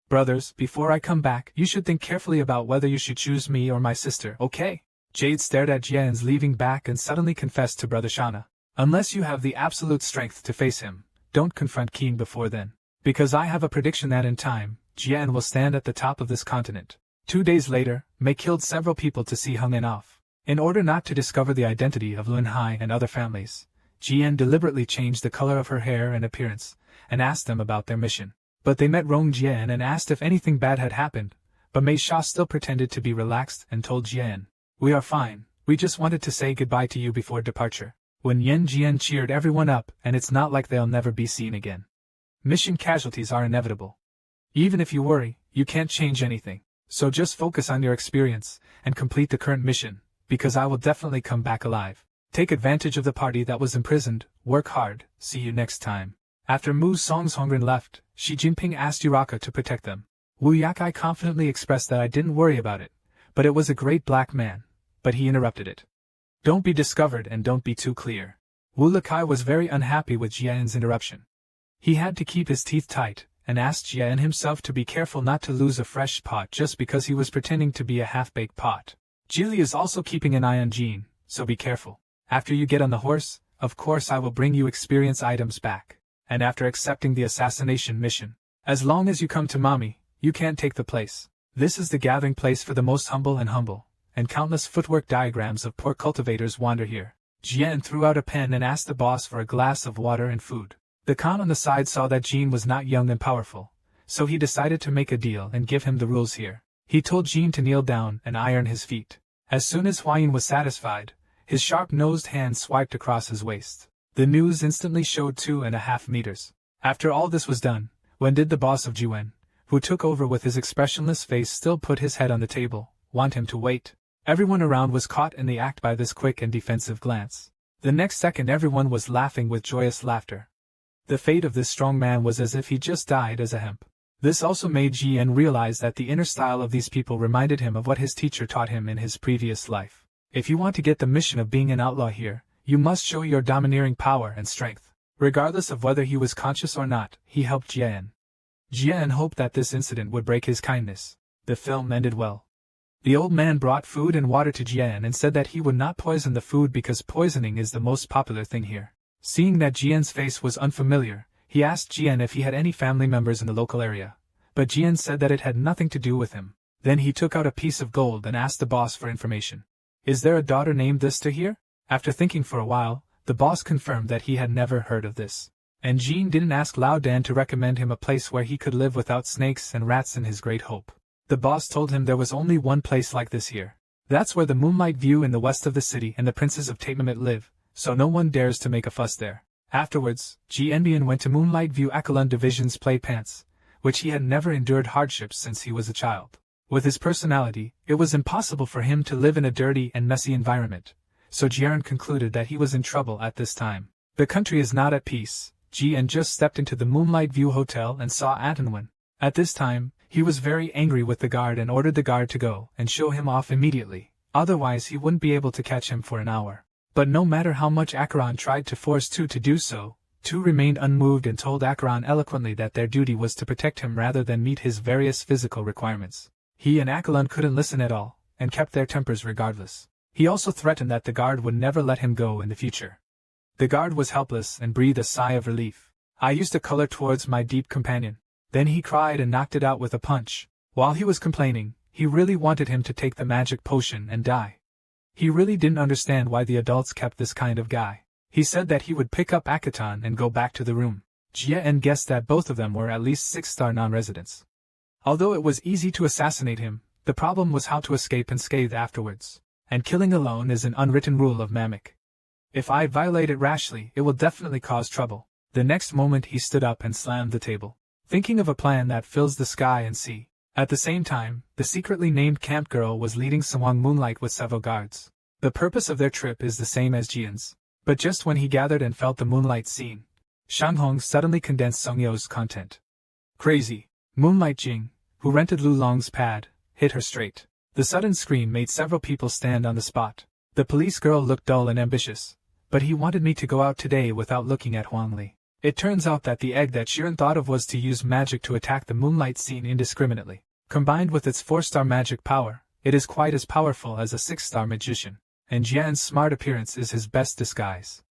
Brothers, before I come back, you should think carefully about whether you should choose me or my sister, okay? Jade stared at Jian's leaving back and suddenly confessed to Brother Shana. Unless you have the absolute strength to face him, don't confront Keen before then. Because I have a prediction that in time, Jian will stand at the top of this continent. 2 days later, Mei killed several people to see Hung En off. In order not to discover the identity of Lun Hai and other families, Jian deliberately changed the color of her hair and appearance, and asked them about their mission. But they met Rong Jian and asked if anything bad had happened, but Mei Sha still pretended to be relaxed and told Jian, "We are fine, we just wanted to say goodbye to you before departure." When Yen Jian cheered everyone up, and it's not like they'll never be seen again. Mission casualties are inevitable. Even if you worry, you can't change anything. So just focus on your experience, and complete the current mission, because I will definitely come back alive. Take advantage of the party that was imprisoned, work hard, see you next time. After Mu Songhongren left, Xi Jinping asked Uraka to protect them. Wu Yakai confidently expressed that I didn't worry about it, but it was a great black man, but he interrupted it. Don't be discovered and don't be too clear. Wu Lakai was very unhappy with Jian's interruption. He had to keep his teeth tight, and asked Jian himself to be careful not to lose a fresh pot just because he was pretending to be a half-baked pot. Jili is also keeping an eye on Jean, so be careful. After you get on the horse, of course I will bring you experience items back. And after accepting the assassination mission, as long as you come to Mommy, you can't take the place. This is the gathering place for the most humble, and countless footwork diagrams of poor cultivators wander here. Jian threw out a pen and asked the boss for a glass of water and food. The Khan on the side saw that Jean was not young and powerful, so he decided to make a deal and give him the rules here. He told Jean to kneel down and iron his feet. As soon as Huayin was satisfied, his sharp-nosed hand swiped across his waist. The news instantly showed 2.5 meters. After all this was done, when did the boss of Juwen, who took over with his expressionless face still put his head on the table, want him to wait. Everyone around was caught in the act by this quick and defensive glance. The next second everyone was laughing with joyous laughter. The fate of this strong man was as if he just died as a hemp. This also made Jian realize that the inner style of these people reminded him of what his teacher taught him in his previous life. If you want to get the mission of being an outlaw here, you must show your domineering power and strength. Regardless of whether he was conscious or not, he helped Jian. Jian hoped that this incident would break his kindness. The film ended well. The old man brought food and water to Jian and said that he would not poison the food because poisoning is the most popular thing here. Seeing that Jian's face was unfamiliar, he asked Jian if he had any family members in the local area, but Jian said that it had nothing to do with him. Then he took out a piece of gold and asked the boss for information. Is there a daughter named this to here? After thinking for a while, the boss confirmed that he had never heard of this. And Jian didn't ask Lao Dan to recommend him a place where he could live without snakes and rats in his great hope. The boss told him there was only one place like this here. That's where the moonlight view in the west of the city and the princes of Tatemit live, so no one dares to make a fuss there. Afterwards, Jian went to Moonlight View Akalun Division's play pants, which he had never endured hardships since he was a child. With his personality, it was impossible for him to live in a dirty and messy environment, so Jian concluded that he was in trouble at this time. The country is not at peace. Jian just stepped into the Moonlight View Hotel and saw Antonwin. At this time, he was very angry with the guard and ordered the guard to go and show him off immediately, otherwise he wouldn't be able to catch him for an hour. But no matter how much Acheron tried to force Tu to do so, Tu remained unmoved and told Acheron eloquently that their duty was to protect him rather than meet his various physical requirements. He and Acheron couldn't listen at all, and kept their tempers regardless. He also threatened that the guard would never let him go in the future. The guard was helpless and breathed a sigh of relief. I used to color towards my deep companion. Then he cried and knocked it out with a punch. While he was complaining, he really wanted him to take the magic potion and die. He really didn't understand why the adults kept this kind of guy. He said that he would pick up Akaton and go back to the room. Jian guessed that both of them were at least 6-star non-residents. Although it was easy to assassinate him, the problem was how to escape unscathed afterwards. And killing alone is an unwritten rule of Mamek. If I violate it rashly, it will definitely cause trouble. The next moment he stood up and slammed the table, thinking of a plan that fills the sky and sea. At the same time, the secretly named camp girl was leading Sawang Moonlight with several guards. The purpose of their trip is the same as Jian's. But just when he gathered and felt the moonlight scene, Shanghong suddenly condensed Song Yo's content. Crazy. Moonlight Jing, who rented Lu Long's pad, hit her straight. The sudden scream made several people stand on the spot. The police girl looked dull and ambitious, but he wanted me to go out today without looking at Huang Li. It turns out that the egg that Shiren thought of was to use magic to attack the moonlight scene indiscriminately. Combined with its 4-star magic power, it is quite as powerful as a 6-star magician, and Jian's smart appearance is his best disguise.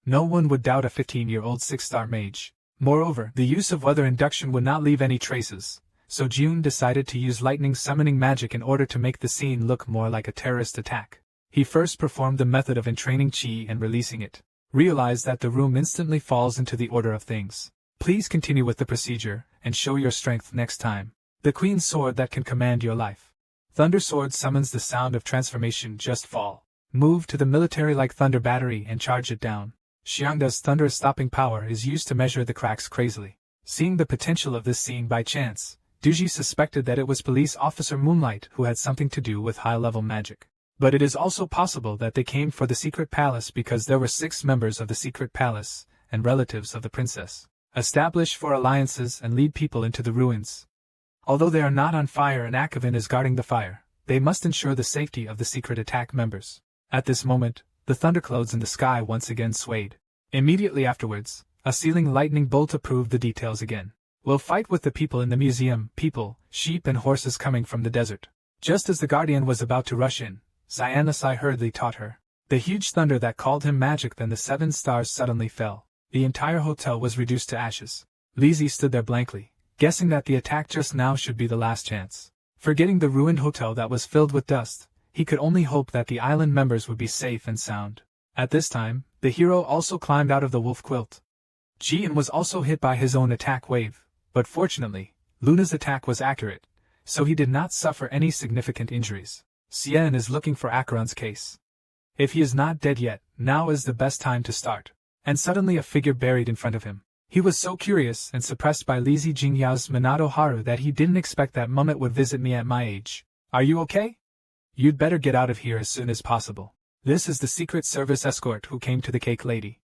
No one would doubt a 15-year-old 6-star mage. Moreover, the use of weather induction would not leave any traces, so June decided to use lightning summoning magic in order to make the scene look more like a terrorist attack. He first performed the method of entraining Qi and releasing it. Realize that the room instantly falls into the order of things. Please continue with the procedure, and show your strength next time. The Queen's sword that can command your life. Thunder Sword summons the sound of transformation. Just fall. Move to the military-like thunder battery and charge it down. Xiangda's thunderous stopping power is used to measure the cracks crazily. Seeing the potential of this scene by chance, Duji suspected that it was police officer Moonlight who had something to do with high-level magic. But it is also possible that they came for the secret palace because there were 6 members of the secret palace, and relatives of the princess, established for alliances and lead people into the ruins. Although they are not on fire and Akavin is guarding the fire, they must ensure the safety of the secret attack members. At this moment, the thunderclouds in the sky once again swayed. Immediately afterwards, a sealing lightning bolt approved the details again. We'll fight with the people in the museum, people, sheep and horses coming from the desert. Just as the guardian was about to rush in, Cyanasai hurriedly taught her. The huge thunder that called him magic, then the 7 stars suddenly fell. The entire hotel was reduced to ashes. Lizzie stood there blankly, guessing that the attack just now should be the last chance. Forgetting the ruined hotel that was filled with dust, he could only hope that the island members would be safe and sound. At this time, the hero also climbed out of the wolf quilt. Jian was also hit by his own attack wave, but fortunately, Luna's attack was accurate, so he did not suffer any significant injuries. Xian is looking for Acheron's case. If he is not dead yet, now is the best time to start. And suddenly a figure buried in front of him. He was so curious and suppressed by Li Jingyao's Minato Haru that he didn't expect that Mummet would visit me at my age. Are you okay? You'd better get out of here as soon as possible. This is the Secret Service escort who came to the cake lady.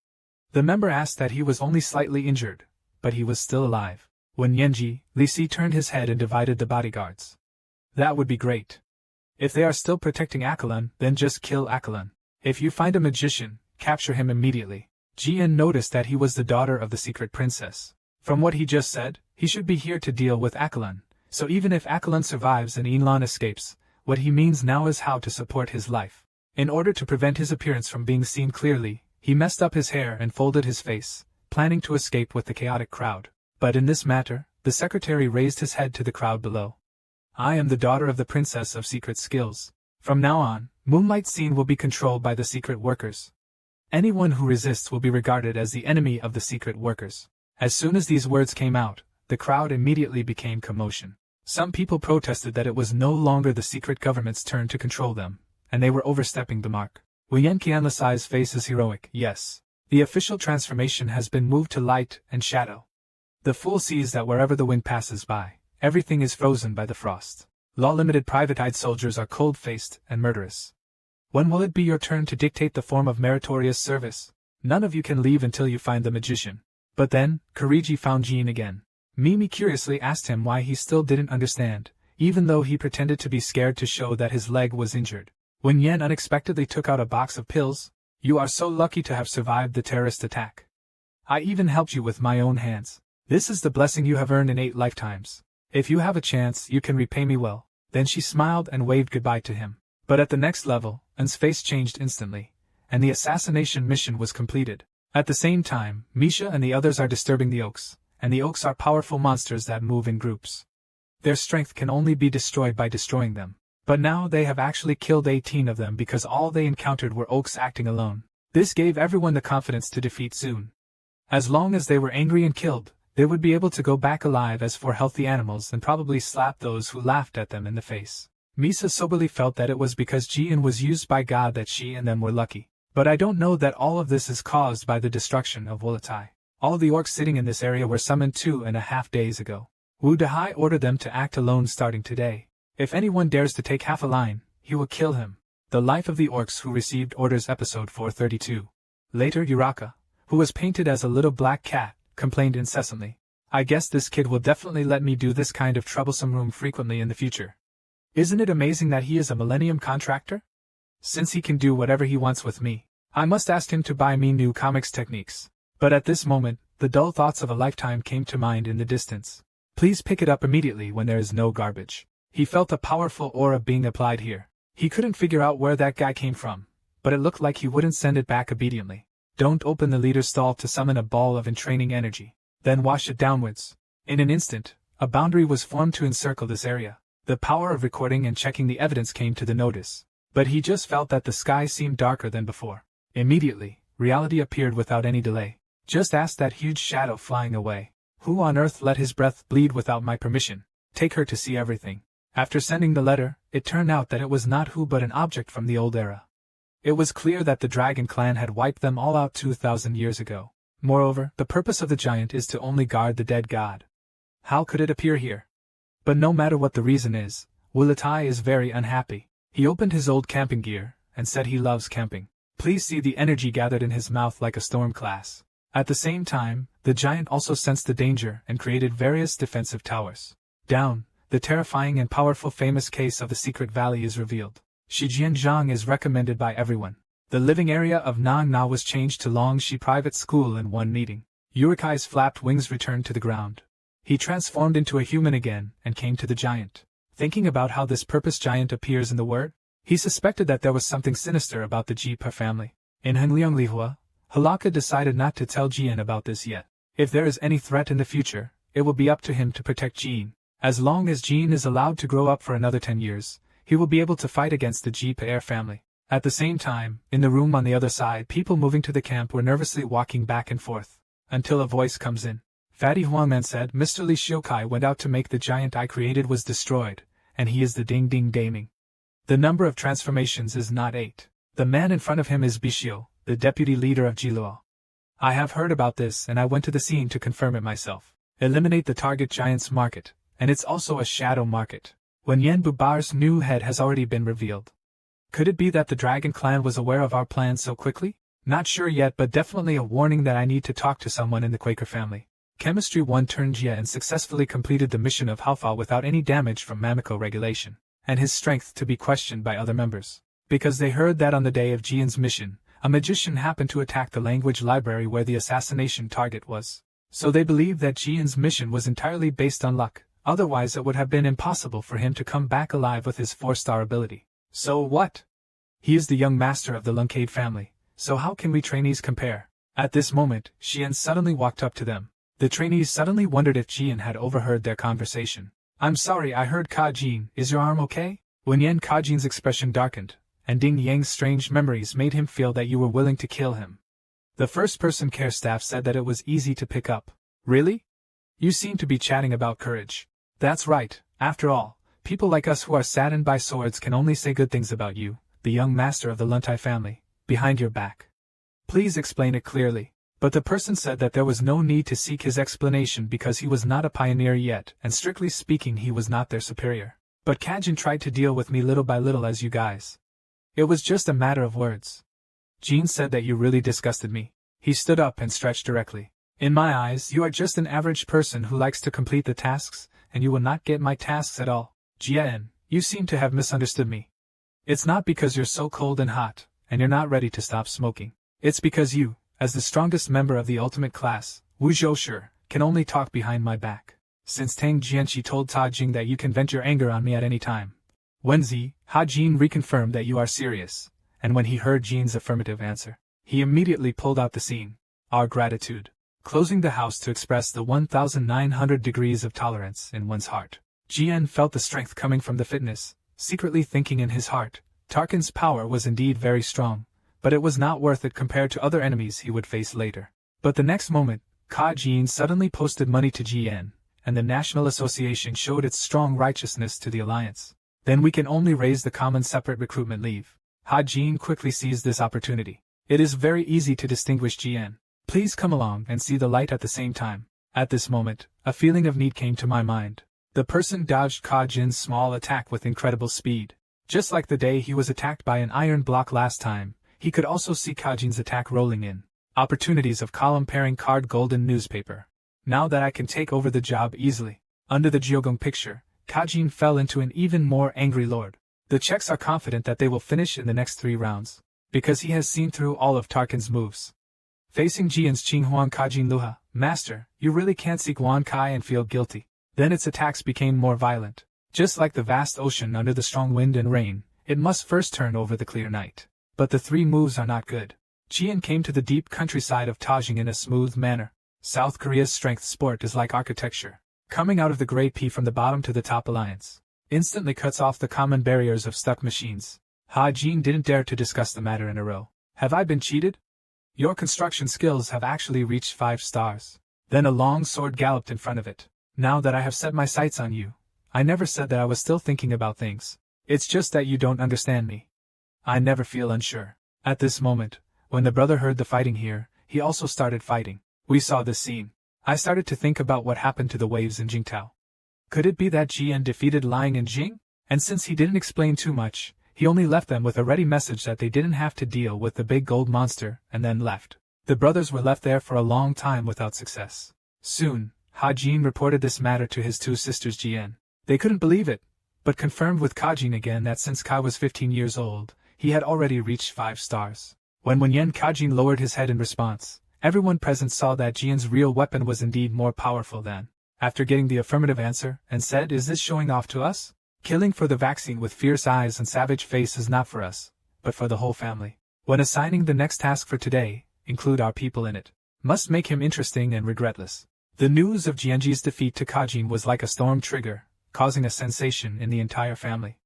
The member asked that he was only slightly injured, but he was still alive. When Yenji, Li Si turned his head and divided the bodyguards. That would be great. If they are still protecting Akelon, then just kill Akelon. If you find a magician, capture him immediately. Jian noticed that he was the daughter of the secret princess. From what he just said, he should be here to deal with Akelon, so even if Akelon survives and Yinlan escapes, what he means now is how to support his life. In order to prevent his appearance from being seen clearly, he messed up his hair and folded his face, planning to escape with the chaotic crowd. But in this matter, the secretary raised his head to the crowd below. I am the daughter of the princess of secret skills. From now on, Moonlight Scene will be controlled by the secret workers. Anyone who resists will be regarded as the enemy of the secret workers. As soon as these words came out, the crowd immediately became commotion. Some people protested that it was no longer the secret government's turn to control them, and they were overstepping the mark. Wu Yanqianlasai's face is heroic. Yes. The official transformation has been moved to light and shadow. The fool sees that wherever the wind passes by, everything is frozen by the frost. Law-limited private-eyed soldiers are cold-faced and murderous. When will it be your turn to dictate the form of meritorious service? None of you can leave until you find the magician. But then, Kirigi found Jean again. Mimi curiously asked him why he still didn't understand, even though he pretended to be scared to show that his leg was injured. When Yen unexpectedly took out a box of pills, "You are so lucky to have survived the terrorist attack. I even helped you with my own hands. This is the blessing you have earned in 8 lifetimes. If you have a chance, you can repay me well." Then she smiled and waved goodbye to him. But at the next level, An's face changed instantly, and the assassination mission was completed. At the same time, Misha and the others are disturbing the Oaks, and the Oaks are powerful monsters that move in groups. Their strength can only be destroyed by destroying them. But now they have actually killed 18 of them because all they encountered were Oaks acting alone. This gave everyone the confidence to defeat soon. As long as they were angry and killed, they would be able to go back alive as 4 healthy animals and probably slap those who laughed at them in the face. Misa soberly felt that it was because Jian was used by God that she and them were lucky. But I don't know that all of this is caused by the destruction of Wulatai. All the orcs sitting in this area were summoned 2.5 days ago. Wu Dahai ordered them to act alone starting today. If anyone dares to take half a line, he will kill him. The Life of the Orcs Who Received Orders Episode 432. Later Uraka, who was painted as a little black cat, complained incessantly. I guess this kid will definitely let me do this kind of troublesome room frequently in the future. Isn't it amazing that he is a Millennium Contractor? Since he can do whatever he wants with me, I must ask him to buy me new comics techniques. But at this moment, the dull thoughts of a lifetime came to mind in the distance. Please pick it up immediately when there is no garbage. He felt a powerful aura being applied here. He couldn't figure out where that guy came from, but it looked like he wouldn't send it back obediently. Don't open the leader's stall to summon a ball of entraining energy. Then wash it downwards. In an instant, a boundary was formed to encircle this area. The power of recording and checking the evidence came to the notice. But he just felt that the sky seemed darker than before. Immediately, reality appeared without any delay. Just ask that huge shadow flying away. Who on earth let his breath bleed without my permission? Take her to see everything. After sending the letter, it turned out that it was not who but an object from the old era. It was clear that the Dragon Clan had wiped them all out 2,000 years ago. Moreover, the purpose of the giant is to only guard the dead god. How could it appear here? But no matter what the reason is, Wulatai is very unhappy. He opened his old camping gear, and said he loves camping. Please see the energy gathered in his mouth like a storm class. At the same time, the giant also sensed the danger and created various defensive towers. Down, the terrifying and powerful famous case of the secret valley is revealed. Shijianzhang is recommended by everyone. The living area of Nang Na was changed to Longxi Private School in one meeting. Urikai's flapped wings returned to the ground. He transformed into a human again and came to the giant. Thinking about how this purpose giant appears in the word, he suspected that there was something sinister about the Jipa family. In Henglianglihua, Halaka decided not to tell Jian about this yet. If there is any threat in the future, it will be up to him to protect Jean. As long as Jean is allowed to grow up for another 10 years, he will be able to fight against the Jipa heir family. At the same time, in the room on the other side, people moving to the camp were nervously walking back and forth, until a voice comes in. Fatty Huangman said Mr. Li Shiokai went out to make the giant I created was destroyed, and he is the Ding Ding Daming. The number of transformations is not 8. The man in front of him is Bishio, the deputy leader of Jiluo. I have heard about this and I went to the scene to confirm it myself. Eliminate the target giant's market, and it's also a shadow market. When Yen Bubar's new head has already been revealed. Could it be that the Dragon Clan was aware of our plans so quickly? Not sure yet, but definitely a warning that I need to talk to someone in the Quaker family. Chemistry 1 turned Jie and successfully completed the mission of Haofa without any damage from Mamiko regulation, and his strength to be questioned by other members. Because they heard that on the day of Jian's mission, a magician happened to attack the language library where the assassination target was. So they believed that Jian's mission was entirely based on luck, otherwise it would have been impossible for him to come back alive with his 4-star ability. So what? He is the young master of the Lunkade family. So how can we trainees compare? At this moment, Xian suddenly walked up to them. The trainees suddenly wondered if Jian had overheard their conversation. I'm sorry, I heard Ka Jin, is your arm okay? When Yan Ka Jin's expression darkened, and Ding Yang's strange memories made him feel that you were willing to kill him. The first-person care staff said that it was easy to pick up. Really? You seem to be chatting about courage. That's right, after all, people like us who are saddened by swords can only say good things about you, the young master of the Luntai family. Behind your back. Please explain it clearly. But the person said that there was no need to seek his explanation because he was not a pioneer yet, and strictly speaking he was not their superior. But Kajin tried to deal with me little by little as you guys. It was just a matter of words. Jean said that you really disgusted me. He stood up and stretched directly. In my eyes, you are just an average person who likes to complete the tasks, and you will not get my tasks at all. Jian, you seem to have misunderstood me. It's not because you're so cold and hot, and you're not ready to stop smoking. It's because you, as the strongest member of the ultimate class, Wu Zhoushi, can only talk behind my back. Since Tang Jianqi told Ta Jing that you can vent your anger on me at any time. Wenzi, Ha Jin reconfirmed that you are serious, and when he heard Jin's affirmative answer, he immediately pulled out the scene. Our gratitude. Closing the house to express the 1,900 degrees of tolerance in one's heart. Jian felt the strength coming from the fitness, secretly thinking in his heart, Tarkin's power was indeed very strong, but it was not worth it compared to other enemies he would face later. But the next moment, Ka Jin suddenly posted money to Jian, and the National Association showed its strong righteousness to the alliance. Then we can only raise the common separate recruitment leave. Ha Jin quickly seized this opportunity. It is very easy to distinguish Jian. Please come along and see the light at the same time. At this moment, a feeling of need came to my mind. The person dodged Ka Jin's small attack with incredible speed. Just like the day he was attacked by an iron block last time, he could also see Kajin's attack rolling in. Opportunities of column pairing card golden newspaper. Now that I can take over the job easily. Under the Jiogong picture, Kajin fell into an even more angry lord. The Czechs are confident that they will finish in the next 3 rounds, because he has seen through all of Tarkin's moves. Facing Jian's Qinghuang Kajin Luha, Master, you really can't see Guan Kai and feel guilty. Then its attacks became more violent. Just like the vast ocean under the strong wind and rain, it must first turn over the clear night. But the 3 moves are not good. Jian came to the deep countryside of Tajing in a smooth manner. South Korea's strength sport is like architecture. Coming out of the Great P from the bottom to the top alliance. Instantly cuts off the common barriers of stuck machines. Ha Jin didn't dare to discuss the matter in a row. Have I been cheated? Your construction skills have actually reached 5 stars. Then a long sword galloped in front of it. Now that I have set my sights on you, I never said that I was still thinking about things. It's just that you don't understand me. I never feel unsure. At this moment, when the brother heard the fighting here, he also started fighting. We saw this scene. I started to think about what happened to the waves in Jingtao. Could it be that Jian defeated Liang and Jing? And since he didn't explain too much, he only left them with a ready message that they didn't have to deal with the big gold monster, and then left. The brothers were left there for a long time without success. Soon, Ha Jin reported this matter to his 2 sisters Jian. They couldn't believe it, but confirmed with Kajin again that since Kai was 15 years old, he had already reached 5 stars. When Yen Kajin lowered his head in response, everyone present saw that Jian's real weapon was indeed more powerful than. After getting the affirmative answer, and said, "Is this showing off to us? Killing for the vaccine with fierce eyes and savage face is not for us, but for the whole family. When assigning the next task for today, include our people in it. Must make him interesting and regretless." The news of Jianji's defeat to Kajin was like a storm trigger, causing a sensation in the entire family.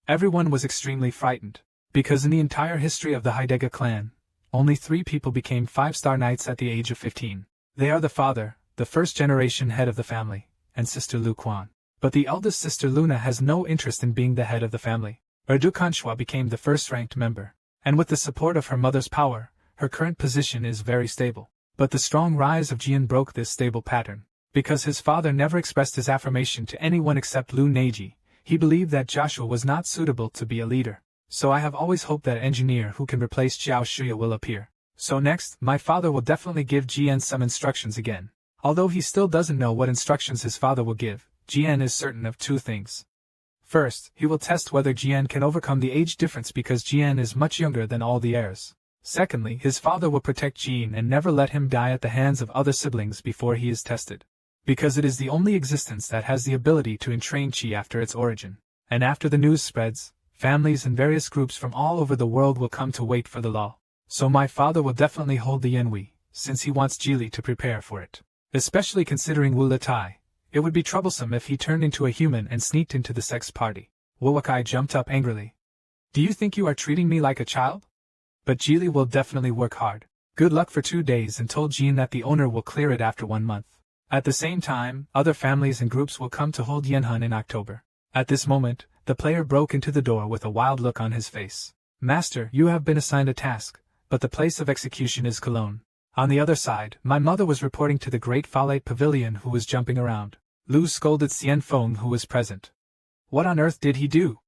Everyone was extremely frightened, because in the entire history of the Heidegger clan, only 3 people became 5-star knights at the age of 15. They are the father, the first-generation head of the family, and sister Lu Quan. But the eldest sister Luna has no interest in being the head of the family. Erdu Kanshua became the first-ranked member, and with the support of her mother's power, her current position is very stable. But the strong rise of Jian broke this stable pattern. Because his father never expressed his affirmation to anyone except Lu Neji, he believed that Joshua was not suitable to be a leader. So I have always hoped that an engineer who can replace Jiao Shuya will appear. So next, my father will definitely give Jian some instructions again. Although he still doesn't know what instructions his father will give, Jian is certain of two things. First, he will test whether Jian can overcome the age difference because Jian is much younger than all the heirs. Secondly, his father will protect Jian and never let him die at the hands of other siblings before he is tested. Because it is the only existence that has the ability to entrain Qi after its origin. And after the news spreads, families and various groups from all over the world will come to wait for the law. So my father will definitely hold the Yanhui, since he wants Jili to prepare for it. Especially considering Wu Letai, it would be troublesome if he turned into a human and sneaked into the sex party. Wu Wakai jumped up angrily. Do you think you are treating me like a child? But Jili will definitely work hard. Good luck for 2 days and told Jean that the owner will clear it after 1 month. At the same time, other families and groups will come to hold Yanhun in October. At this moment, the player broke into the door with a wild look on his face. Master, you have been assigned a task, but the place of execution is Cologne. On the other side, my mother was reporting to the great Phalate Pavilion who was jumping around. Lu scolded Xian Feng who was present. What on earth did he do?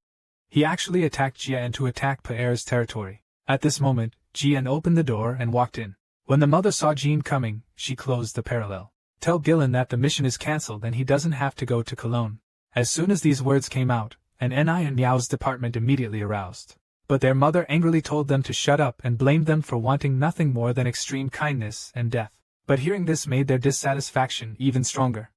He actually attacked Jian to attack Paer's territory. At this moment, Jian opened the door and walked in. When the mother saw Jean coming, she closed the parallel. Tell Gillen that the mission is cancelled and he doesn't have to go to Cologne. As soon as these words came out, an Ni and Miao's department immediately aroused. But their mother angrily told them to shut up and blamed them for wanting nothing more than extreme kindness and death. But hearing this made their dissatisfaction even stronger.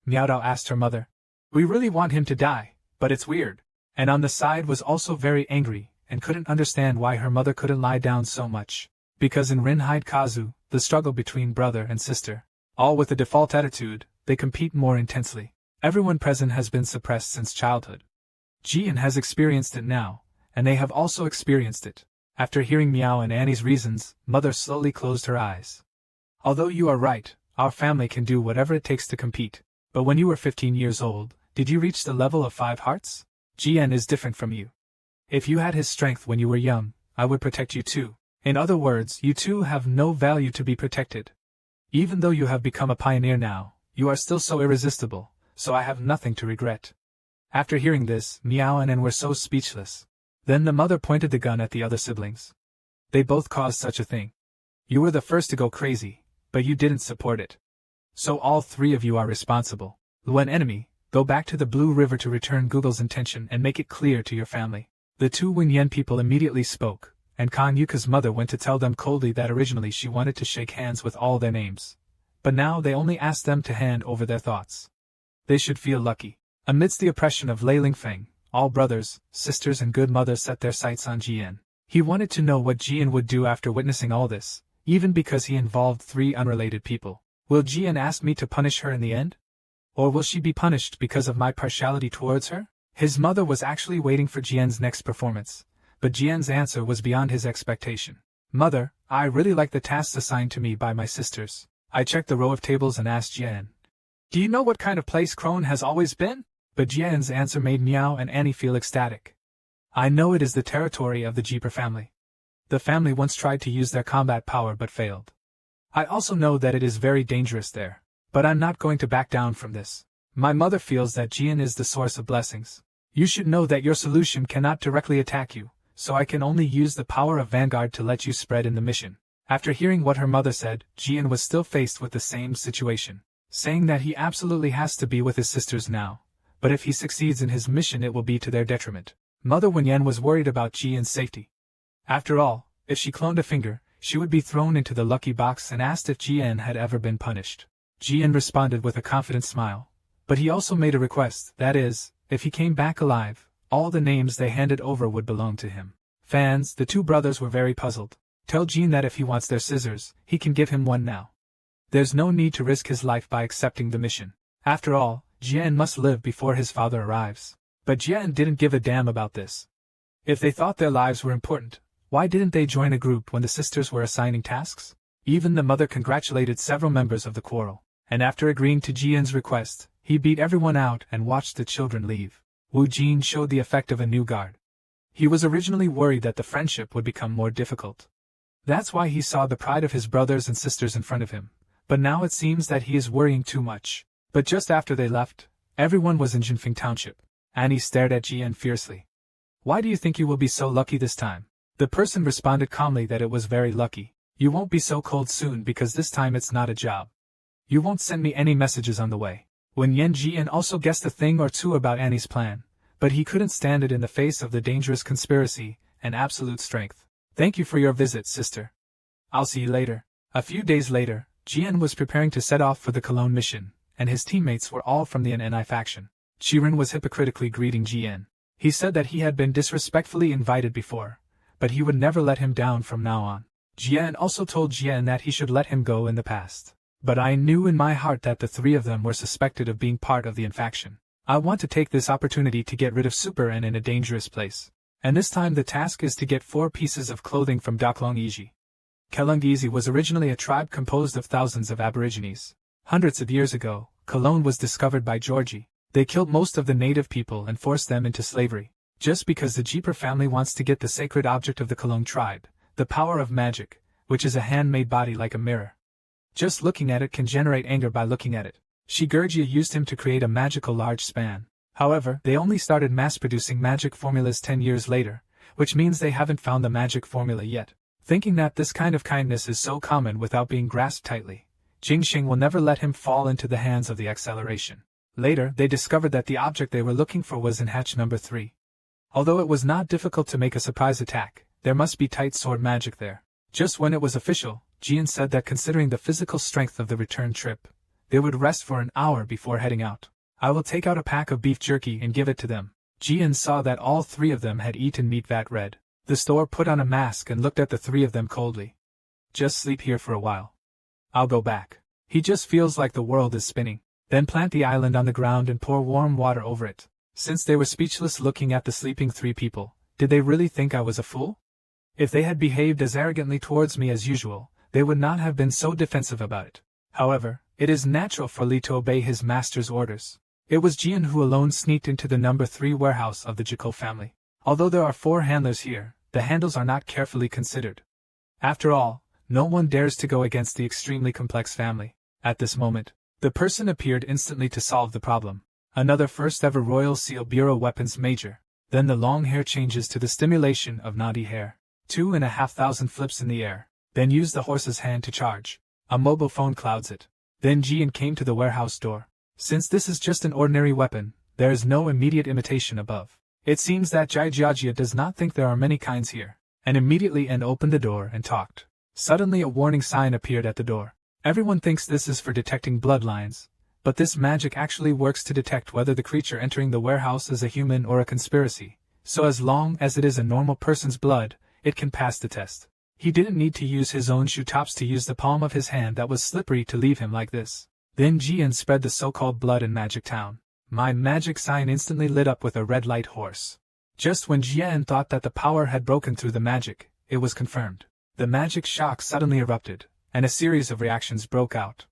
Miaodao asked her mother. We really want him to die, but it's weird. And on the side was also very angry, and couldn't understand why her mother couldn't lie down so much. Because in Rinhide Kazu, the struggle between brother and sister, all with a default attitude, they compete more intensely. Everyone present has been suppressed since childhood. Jian has experienced it now, and they have also experienced it. After hearing Miao and Annie's reasons, Mother slowly closed her eyes. Although you are right, our family can do whatever it takes to compete. But when you were 15 years old, did you reach the level of 5 hearts? Jian is different from you. If you had his strength when you were young, I would protect you too. In other words, you too have no value to be protected. Even though you have become a pioneer now, you are still so irresistible, so I have nothing to regret. After hearing this, Miao and An were so speechless. Then the mother pointed the gun at the other siblings. They both caused such a thing. You were the first to go crazy, but you didn't support it. So all 3 of you are responsible. When enemy, go back to the Blue River to return Google's intention and make it clear to your family. The 2 Wenyan people immediately spoke, and Kan Yuka's mother went to tell them coldly that originally she wanted to shake hands with all their names. But now they only asked them to hand over their thoughts. They should feel lucky. Amidst the oppression of Lei Lingfeng, all brothers, sisters and good mother set their sights on Jian. He wanted to know what Jian would do after witnessing all this, even because he involved 3 unrelated people. Will Jian ask me to punish her in the end? Or will she be punished because of my partiality towards her? His mother was actually waiting for Jian's next performance, but Jian's answer was beyond his expectation. Mother, I really like the tasks assigned to me by my sisters. I checked the row of tables and asked Jian. Do you know what kind of place Krone has always been? But Jian's answer made Miao and Annie feel ecstatic. I know it is the territory of the Jeeper family. The family once tried to use their combat power but failed. I also know that it is very dangerous there, but I'm not going to back down from this. My mother feels that Jian is the source of blessings. You should know that your solution cannot directly attack you, so I can only use the power of Vanguard to let you spread in the mission. After hearing what her mother said, Jian was still faced with the same situation, saying that he absolutely has to be with his sisters now. But if he succeeds in his mission it will be to their detriment. Mother Wenyan was worried about Jian's safety. After all, if she cloned a finger, she would be thrown into the lucky box and asked if Jian had ever been punished. Jian responded with a confident smile. But he also made a request, that is, if he came back alive, all the names they handed over would belong to him. Fans, the 2 brothers were very puzzled. Tell Jian that if he wants their scissors, he can give him one now. There's no need to risk his life by accepting the mission. After all, Jian must live before his father arrives. But Jian didn't give a damn about this. If they thought their lives were important, why didn't they join a group when the sisters were assigning tasks? Even the mother congratulated several members of the quarrel, and after agreeing to Jian's request, he beat everyone out and watched the children leave. Wu Jin showed the effect of a new guard. He was originally worried that the friendship would become more difficult. That's why he saw the pride of his brothers and sisters in front of him, but now it seems that he is worrying too much. But just after they left, everyone was in Jinfeng Township. Annie stared at Jian fiercely. Why do you think you will be so lucky this time? The person responded calmly that it was very lucky. You won't be so cold soon because this time it's not a job. You won't send me any messages on the way. When Yan Jian also guessed a thing or two about Annie's plan, but he couldn't stand it in the face of the dangerous conspiracy and absolute strength. Thank you for your visit, sister. I'll see you later. A few days later, Jian was preparing to set off for the Cologne mission, and his teammates were all from the NNI faction. Chiren was hypocritically greeting Jian. He said that he had been disrespectfully invited before, but he would never let him down from now on. Jian also told Jian that he should let him go in the past. But I knew in my heart that the three of them were suspected of being part of the faction. I want to take this opportunity to get rid of Super N in a dangerous place. And this time the task is to get 4 pieces of clothing from Daklong-Iji. Kelung-Iji was originally a tribe composed of thousands of aborigines. Hundreds of years ago, Cologne was discovered by Georgie. They killed most of the native people and forced them into slavery. Just because the Jeeper family wants to get the sacred object of the Cologne tribe, the power of magic, which is a handmade body like a mirror. Just looking at it can generate anger by looking at it. Shigurgia used him to create a magical large span. However, they only started mass-producing magic formulas 10 years later, which means they haven't found the magic formula yet. Thinking that this kind of kindness is so common without being grasped tightly, Jingxing will never let him fall into the hands of the acceleration. Later, they discovered that the object they were looking for was in hatch number 3. Although it was not difficult to make a surprise attack, there must be tight sword magic there. Just when it was official, Jian said that considering the physical strength of the return trip, they would rest for an hour before heading out. I will take out a pack of beef jerky and give it to them. Jian saw that all 3 of them had eaten meat vat red. The store put on a mask and looked at the 3 of them coldly. Just sleep here for a while. I'll go back. He just feels like the world is spinning. Then plant the island on the ground and pour warm water over it. Since they were speechless looking at the sleeping 3 people, did they really think I was a fool? If they had behaved as arrogantly towards me as usual, they would not have been so defensive about it. However, it is natural for Li to obey his master's orders. It was Jian who alone sneaked into the number 3 warehouse of the Jiko family. Although there are 4 handlers here, the handles are not carefully considered. After all, no one dares to go against the extremely complex family. At this moment, the person appeared instantly to solve the problem. Another first-ever Royal Seal Bureau weapons major. Then the long hair changes to the stimulation of naughty hair. 2,500 flips in the air. Then use the horse's hand to charge. A mobile phone clouds it. Then Jian came to the warehouse door. Since this is just an ordinary weapon, there is no immediate imitation above. It seems that Jiajia does not think there are many kinds here, and immediately opened the door and talked. Suddenly a warning sign appeared at the door. Everyone thinks this is for detecting bloodlines, but this magic actually works to detect whether the creature entering the warehouse is a human or a conspiracy, so as long as it is a normal person's blood, it can pass the test. He didn't need to use his own shoe tops to use the palm of his hand that was slippery to leave him like this. Then Jian spread the so-called blood in Magic Town. My magic sign instantly lit up with a red light horse. Just when Jian thought that the power had broken through the magic, it was confirmed. The magic shock suddenly erupted, and a series of reactions broke out.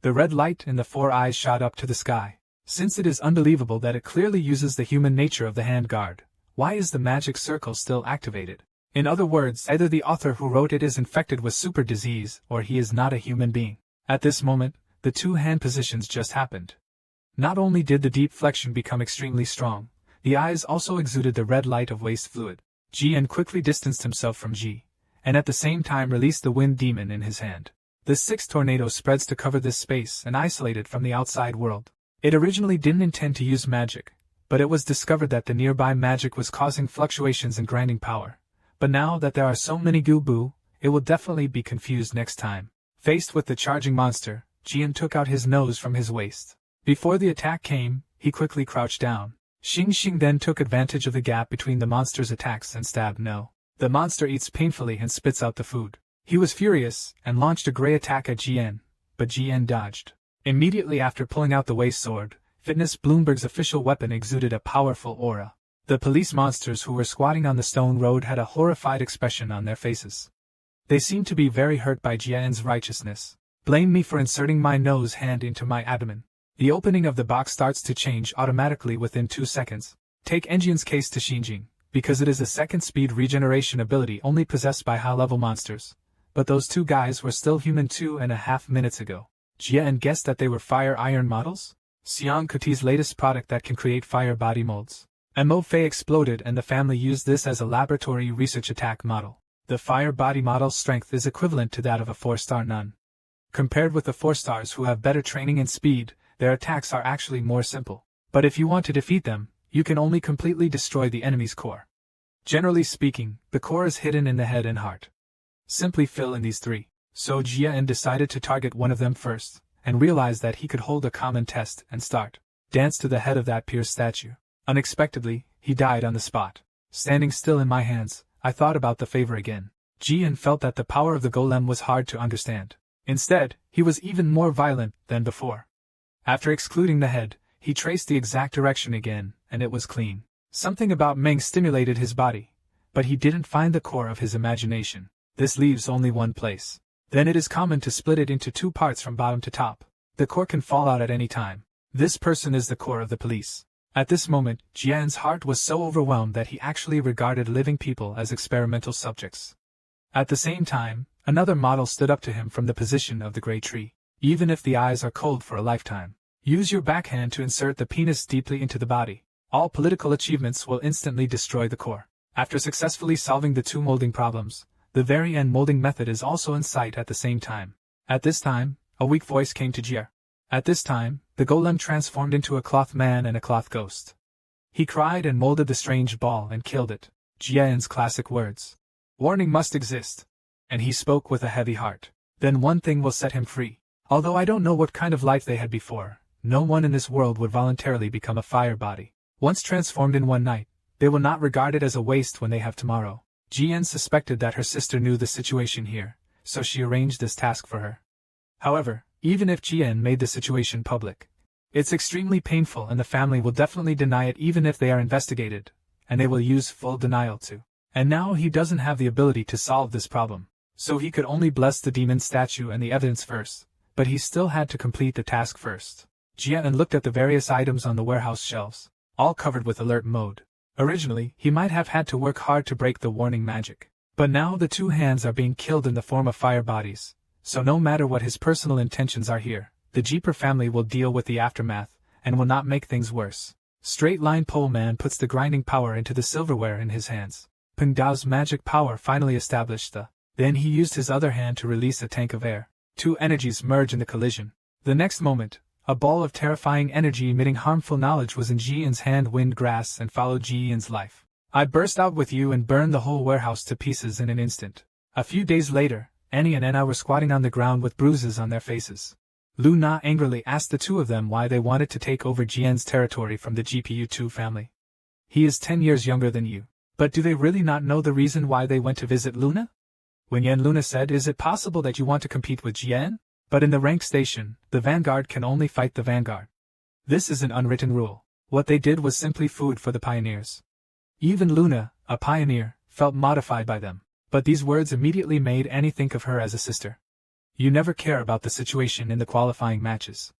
The red light in the 4 eyes shot up to the sky. Since it is unbelievable that it clearly uses the human nature of the hand guard, why is the magic circle still activated? In other words, either the author who wrote it is infected with super disease, or he is not a human being. At this moment, the 2 hand positions just happened. Not only did the deep flexion become extremely strong, the eyes also exuded the red light of waste fluid. Jian quickly distanced himself from Ji, and at the same time released the wind demon in his hand. The 6th tornado spreads to cover this space and isolate it from the outside world. It originally didn't intend to use magic, but it was discovered that the nearby magic was causing fluctuations in grinding power. But now that there are so many Gubu, it will definitely be confused next time. Faced with the charging monster, Jian took out his nose from his waist. Before the attack came, he quickly crouched down. Xing then took advantage of the gap between the monster's attacks and stabbed No. The monster eats painfully and spits out the food. He was furious, and launched a grey attack at Jian, but Jian dodged. Immediately after pulling out the waist sword, Fitness Bloomberg's official weapon exuded a powerful aura. The police monsters who were squatting on the stone road had a horrified expression on their faces. They seemed to be very hurt by Jian's righteousness. Blame me for inserting my nose hand into my abdomen. The opening of the box starts to change automatically within 2 seconds. Take Engine's case to Xinjing, because it is a second speed regeneration ability only possessed by high-level monsters. but those two guys were still human 2.5 minutes ago. Jia guessed that they were fire iron models? Xiang Kuti's latest product that can create fire body molds. Mo Fei exploded and the family used this as a laboratory research attack model. The fire body model's strength is equivalent to that of a 4-star nun. Compared with the 4-stars who have better training and speed, their attacks are actually more simple. But if you want to defeat them, you can only completely destroy the enemy's core. Generally speaking, the core is hidden in the head and heart. Simply fill in these three. So Jia decided to target one of them first, and realized that he could hold a common test and dance to the head of that pierced statue. Unexpectedly, he died on the spot. Standing still in my hands, I thought about the favor again. Jian felt that the power of the golem was hard to understand. Instead, he was even more violent than before. After excluding the head, he traced the exact direction again, and it was clean. Something about Meng stimulated his body, but he didn't find the core of his imagination. This leaves only one place. Then it is common to split it into 2 parts from bottom to top. The core can fall out at any time. This person is the core of the police. At this moment, Jian's heart was so overwhelmed that he actually regarded living people as experimental subjects. At the same time, another model stood up to him from the position of the great tree. Even if the eyes are cold for a lifetime, use your backhand to insert the penis deeply into the body. All political achievements will instantly destroy the core. After successfully solving the 2 molding problems, the very end molding method is also in sight at the same time. At this time, a weak voice came to Jia. At this time, the golem transformed into a cloth man and a cloth ghost. He cried and molded the strange ball and killed it. Jian's classic words. Warning must exist. And he spoke with a heavy heart. Then one thing will set him free. Although I don't know what kind of life they had before, no one in this world would voluntarily become a fire body. Once transformed in one night, they will not regard it as a waste when they have tomorrow. Jian suspected that her sister knew the situation here, so she arranged this task for her. However, even if Jian made the situation public, it's extremely painful and the family will definitely deny it even if they are investigated, and they will use full denial too. And now he doesn't have the ability to solve this problem, so he could only bless the demon statue and the evidence first, but he still had to complete the task first. Jian looked at the various items on the warehouse shelves, all covered with alert mode. Originally, he might have had to work hard to break the warning magic, but now the 2 hands are being killed in the form of fire bodies, so no matter what his personal intentions are here, the Jeeper family will deal with the aftermath, and will not make things worse. Straight Line Pole Man puts the grinding power into the silverware in his hands. Peng Dao's magic power finally established Then he used his other hand to release a tank of air. 2 energies merge in the collision. The next moment, a ball of terrifying energy emitting harmful knowledge was in Jian's hand wind grass and followed Jian's life. I burst out with you and burned the whole warehouse to pieces in an instant. A few days later, Annie and Anna were squatting on the ground with bruises on their faces. Lu Na angrily asked the 2 of them why they wanted to take over Jian's territory from the GPU-2 family. He is 10 years younger than you. But do they really not know the reason why they went to visit Luna? When Yan Luna said, is it possible that you want to compete with Jian? But in the rank station, the vanguard can only fight the vanguard. This is an unwritten rule. What they did was simply food for the pioneers. Even Luna, a pioneer, felt modified by them. But these words immediately made Annie think of her as a sister. You never care about the situation in the qualifying matches.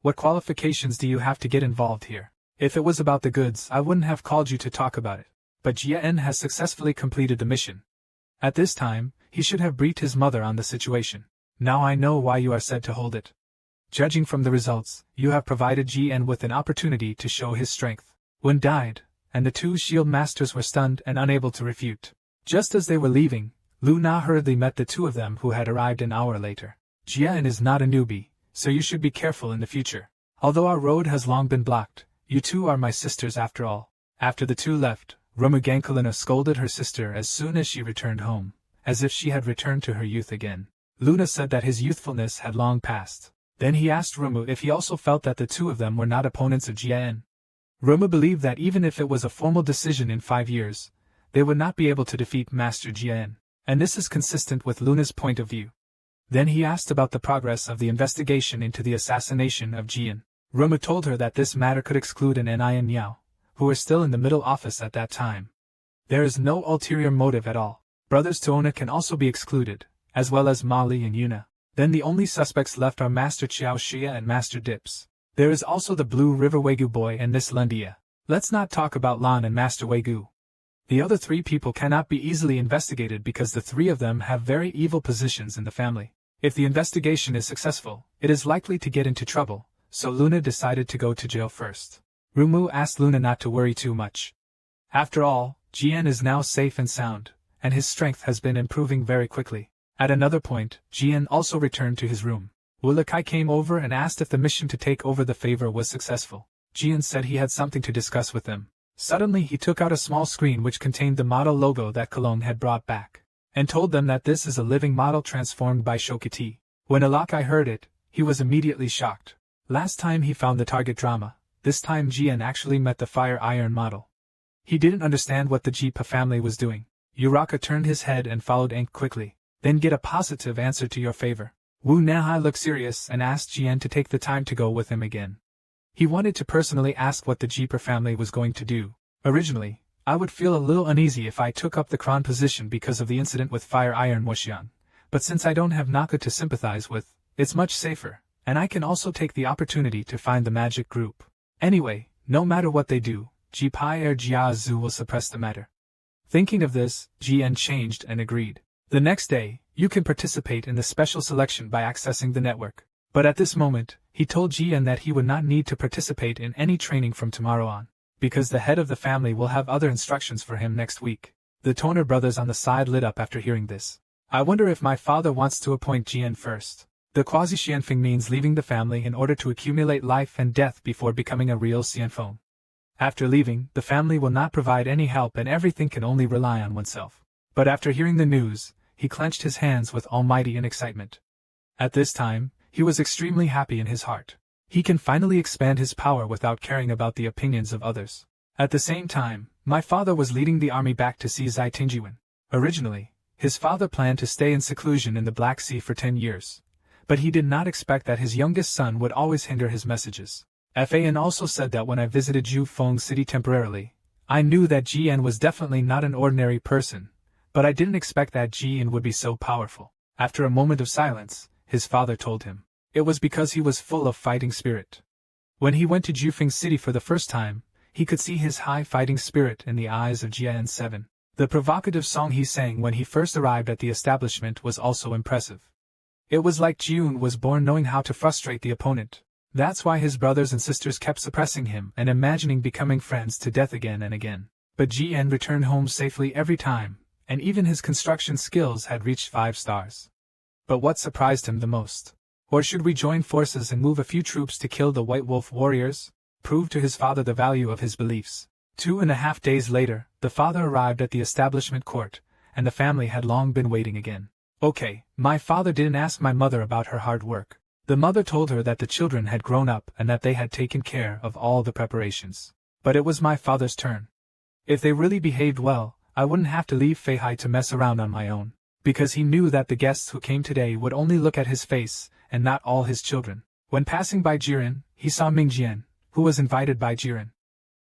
What qualifications do you have to get involved here? If it was about the goods, I wouldn't have called you to talk about it. But Jian has successfully completed the mission. At this time, he should have briefed his mother on the situation. Now I know why you are said to hold it. Judging from the results, you have provided Jian with an opportunity to show his strength. Wen died, and the 2 shield masters were stunned and unable to refute. Just as they were leaving, Lu Na hurriedly met the 2 of them who had arrived an hour later. Jian is not a newbie, so you should be careful in the future. Although our road has long been blocked, you 2 are my sisters after all. After the 2 left, Romugankalina scolded her sister as soon as she returned home, as if she had returned to her youth again. Luna said that his youthfulness had long passed. Then he asked Rumu if he also felt that the 2 of them were not opponents of Jian. Rumu believed that even if it was a formal decision in 5 years, they would not be able to defeat Master Jian, and this is consistent with Luna's point of view. Then he asked about the progress of the investigation into the assassination of Jian. Rumu told her that this matter could exclude an Ni and Yao, who were still in the middle office at that time. There is no ulterior motive at all. Brothers Tuona can also be excluded, as well as Mali and Yuna. Then the only suspects left are Master Chiao Shia and Master Dips. There is also the Blue River Wegu boy and Miss Lundia. Let's not talk about Lan and Master Wegu. The other 3 people cannot be easily investigated because the 3 of them have very evil positions in the family. If the investigation is successful, it is likely to get into trouble, so Luna decided to go to jail first. Rumu asked Luna not to worry too much. After all, Jian is now safe and sound, and his strength has been improving very quickly. At another point, Jian also returned to his room. Wulakai came over and asked if the mission to take over the favor was successful. Jian said he had something to discuss with them. Suddenly he took out a small screen which contained the model logo that Cologne had brought back, and told them that this is a living model transformed by Shokiti. When Alakai heard it, he was immediately shocked. Last time he found the target drama, this time Jian actually met the fire iron model. He didn't understand what the Jipa family was doing. Uraka turned his head and followed Enk quickly. Then get a positive answer to your favor. Wu Nahai looked serious and asked Jian to take the time to go with him again. He wanted to personally ask what the Jipa family was going to do. Originally, I would feel a little uneasy if I took up the Kron position because of the incident with Fire Iron Wushian, but since I don't have Naka to sympathize with, it's much safer, and I can also take the opportunity to find the magic group. Anyway, no matter what they do, Jipai or Jiazu will suppress the matter. Thinking of this, Jian changed and agreed. The next day, you can participate in the special selection by accessing the network. But at this moment, he told Jian that he would not need to participate in any training from tomorrow on, because the head of the family will have other instructions for him next week. The Toner brothers on the side lit up after hearing this. I wonder if my father wants to appoint Jian first. The quasi-Xianfeng means leaving the family in order to accumulate life and death before becoming a real Xianfeng. After leaving, the family will not provide any help and everything can only rely on oneself. But after hearing the news, he clenched his hands with almighty excitement. At this time, he was extremely happy in his heart. He can finally expand his power without caring about the opinions of others. At the same time, my father was leading the army back to see Zai Tingjiwen. Originally, his father planned to stay in seclusion in the Black Sea for 10 years. But he did not expect that his youngest son would always hinder his messages. Fan also said that when I visited Jufeng City temporarily, I knew that Jian was definitely not an ordinary person, but I didn't expect that Jian would be so powerful. After a moment of silence, his father told him. It was because he was full of fighting spirit. When he went to Jufeng City for the first time, he could see his high fighting spirit in the eyes of Jian 7. The provocative song he sang when he first arrived at the establishment was also impressive. It was like Jiun was born knowing how to frustrate the opponent. That's why his brothers and sisters kept suppressing him and imagining becoming friends to death again and again. But Jian returned home safely every time, and even his construction skills had reached 5 stars. But what surprised him the most? Or should we join forces and move a few troops to kill the White Wolf warriors? Proved to his father the value of his beliefs. 2.5 days later, the father arrived at the establishment court, and the family had long been waiting again. Okay, my father didn't ask my mother about her hard work. The mother told her that the children had grown up and that they had taken care of all the preparations. But it was my father's turn. If they really behaved well, I wouldn't have to leave Feihai to mess around on my own, because he knew that the guests who came today would only look at his face, and not all his children. When passing by Jiren, he saw Mingjian, who was invited by Jiren.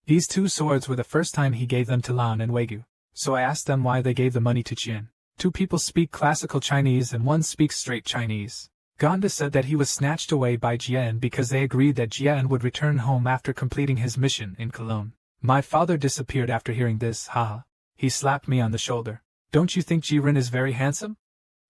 These 2 swords were the first time he gave them to Lan and Wegu, so I asked them why they gave the money to Qian. 2 people speak classical Chinese and 1 speaks straight Chinese. Gonda said that he was snatched away by Jian because they agreed that Jian would return home after completing his mission in Cologne. My father disappeared after hearing this, haha. He slapped me on the shoulder. Don't you think Jiren is very handsome?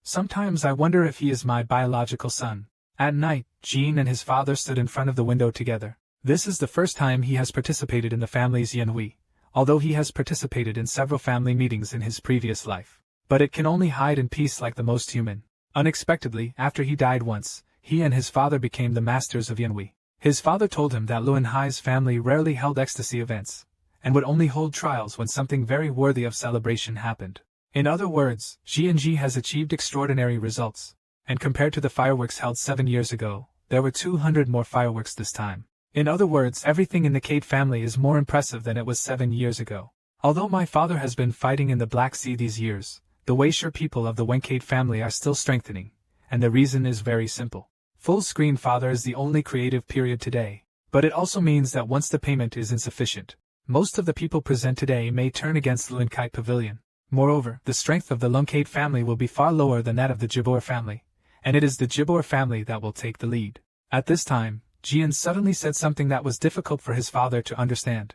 Sometimes I wonder if he is my biological son. At night, Jean and his father stood in front of the window together. This is the first time he has participated in the family's Yanhui, although he has participated in several family meetings in his previous life. But it can only hide in peace like the most human. Unexpectedly, after he died once, he and his father became the masters of Yanhui. His father told him that Luan Hai's family rarely held ecstasy events, and would only hold trials when something very worthy of celebration happened. In other words, Ji has achieved extraordinary results, and compared to the fireworks held 7 years ago, there were 200 more fireworks this time. In other words, everything in the Cade family is more impressive than it was 7 years ago. Although my father has been fighting in the Black Sea these years, the Weisher people of the Wencade family are still strengthening, and the reason is very simple. Full-screen father is the only creative period today, but it also means that once the payment is insufficient, most of the people present today may turn against the Linkite Pavilion. Moreover, the strength of the Lunkade family will be far lower than that of the Jibor family, and it is the Jibor family that will take the lead. At this time, Jian suddenly said something that was difficult for his father to understand.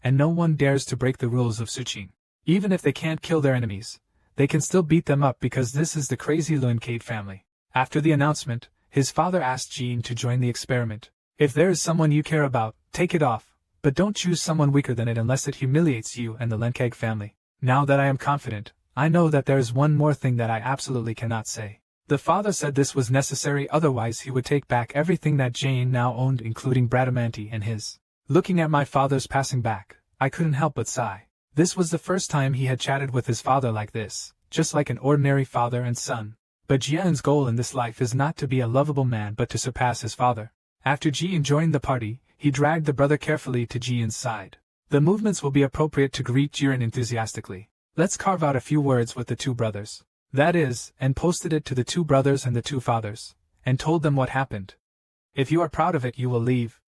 and no one dares to break the rules of Suqing. Even if they can't kill their enemies, they can still beat them up because this is the crazy Lunkade family. After the announcement, his father asked Jean to join the experiment. If there is someone you care about, take it off, but don't choose someone weaker than it unless it humiliates you and the Lunkade family. Now that I am confident, I know that there is one more thing that I absolutely cannot say. The father said this was necessary, otherwise he would take back everything that Jane now owned, including Bradamanti and his. Looking at my father's passing back, I couldn't help but sigh. This was the first time he had chatted with his father like this, just like an ordinary father and son. But Jian's goal in this life is not to be a lovable man but to surpass his father. After Jian joined the party, he dragged the brother carefully to Jian's side. The movements will be appropriate to greet Jiren enthusiastically. Let's carve out a few words with the two brothers. That is, and posted it to the two brothers and the two fathers, and told them what happened. If you are proud of it, you will leave.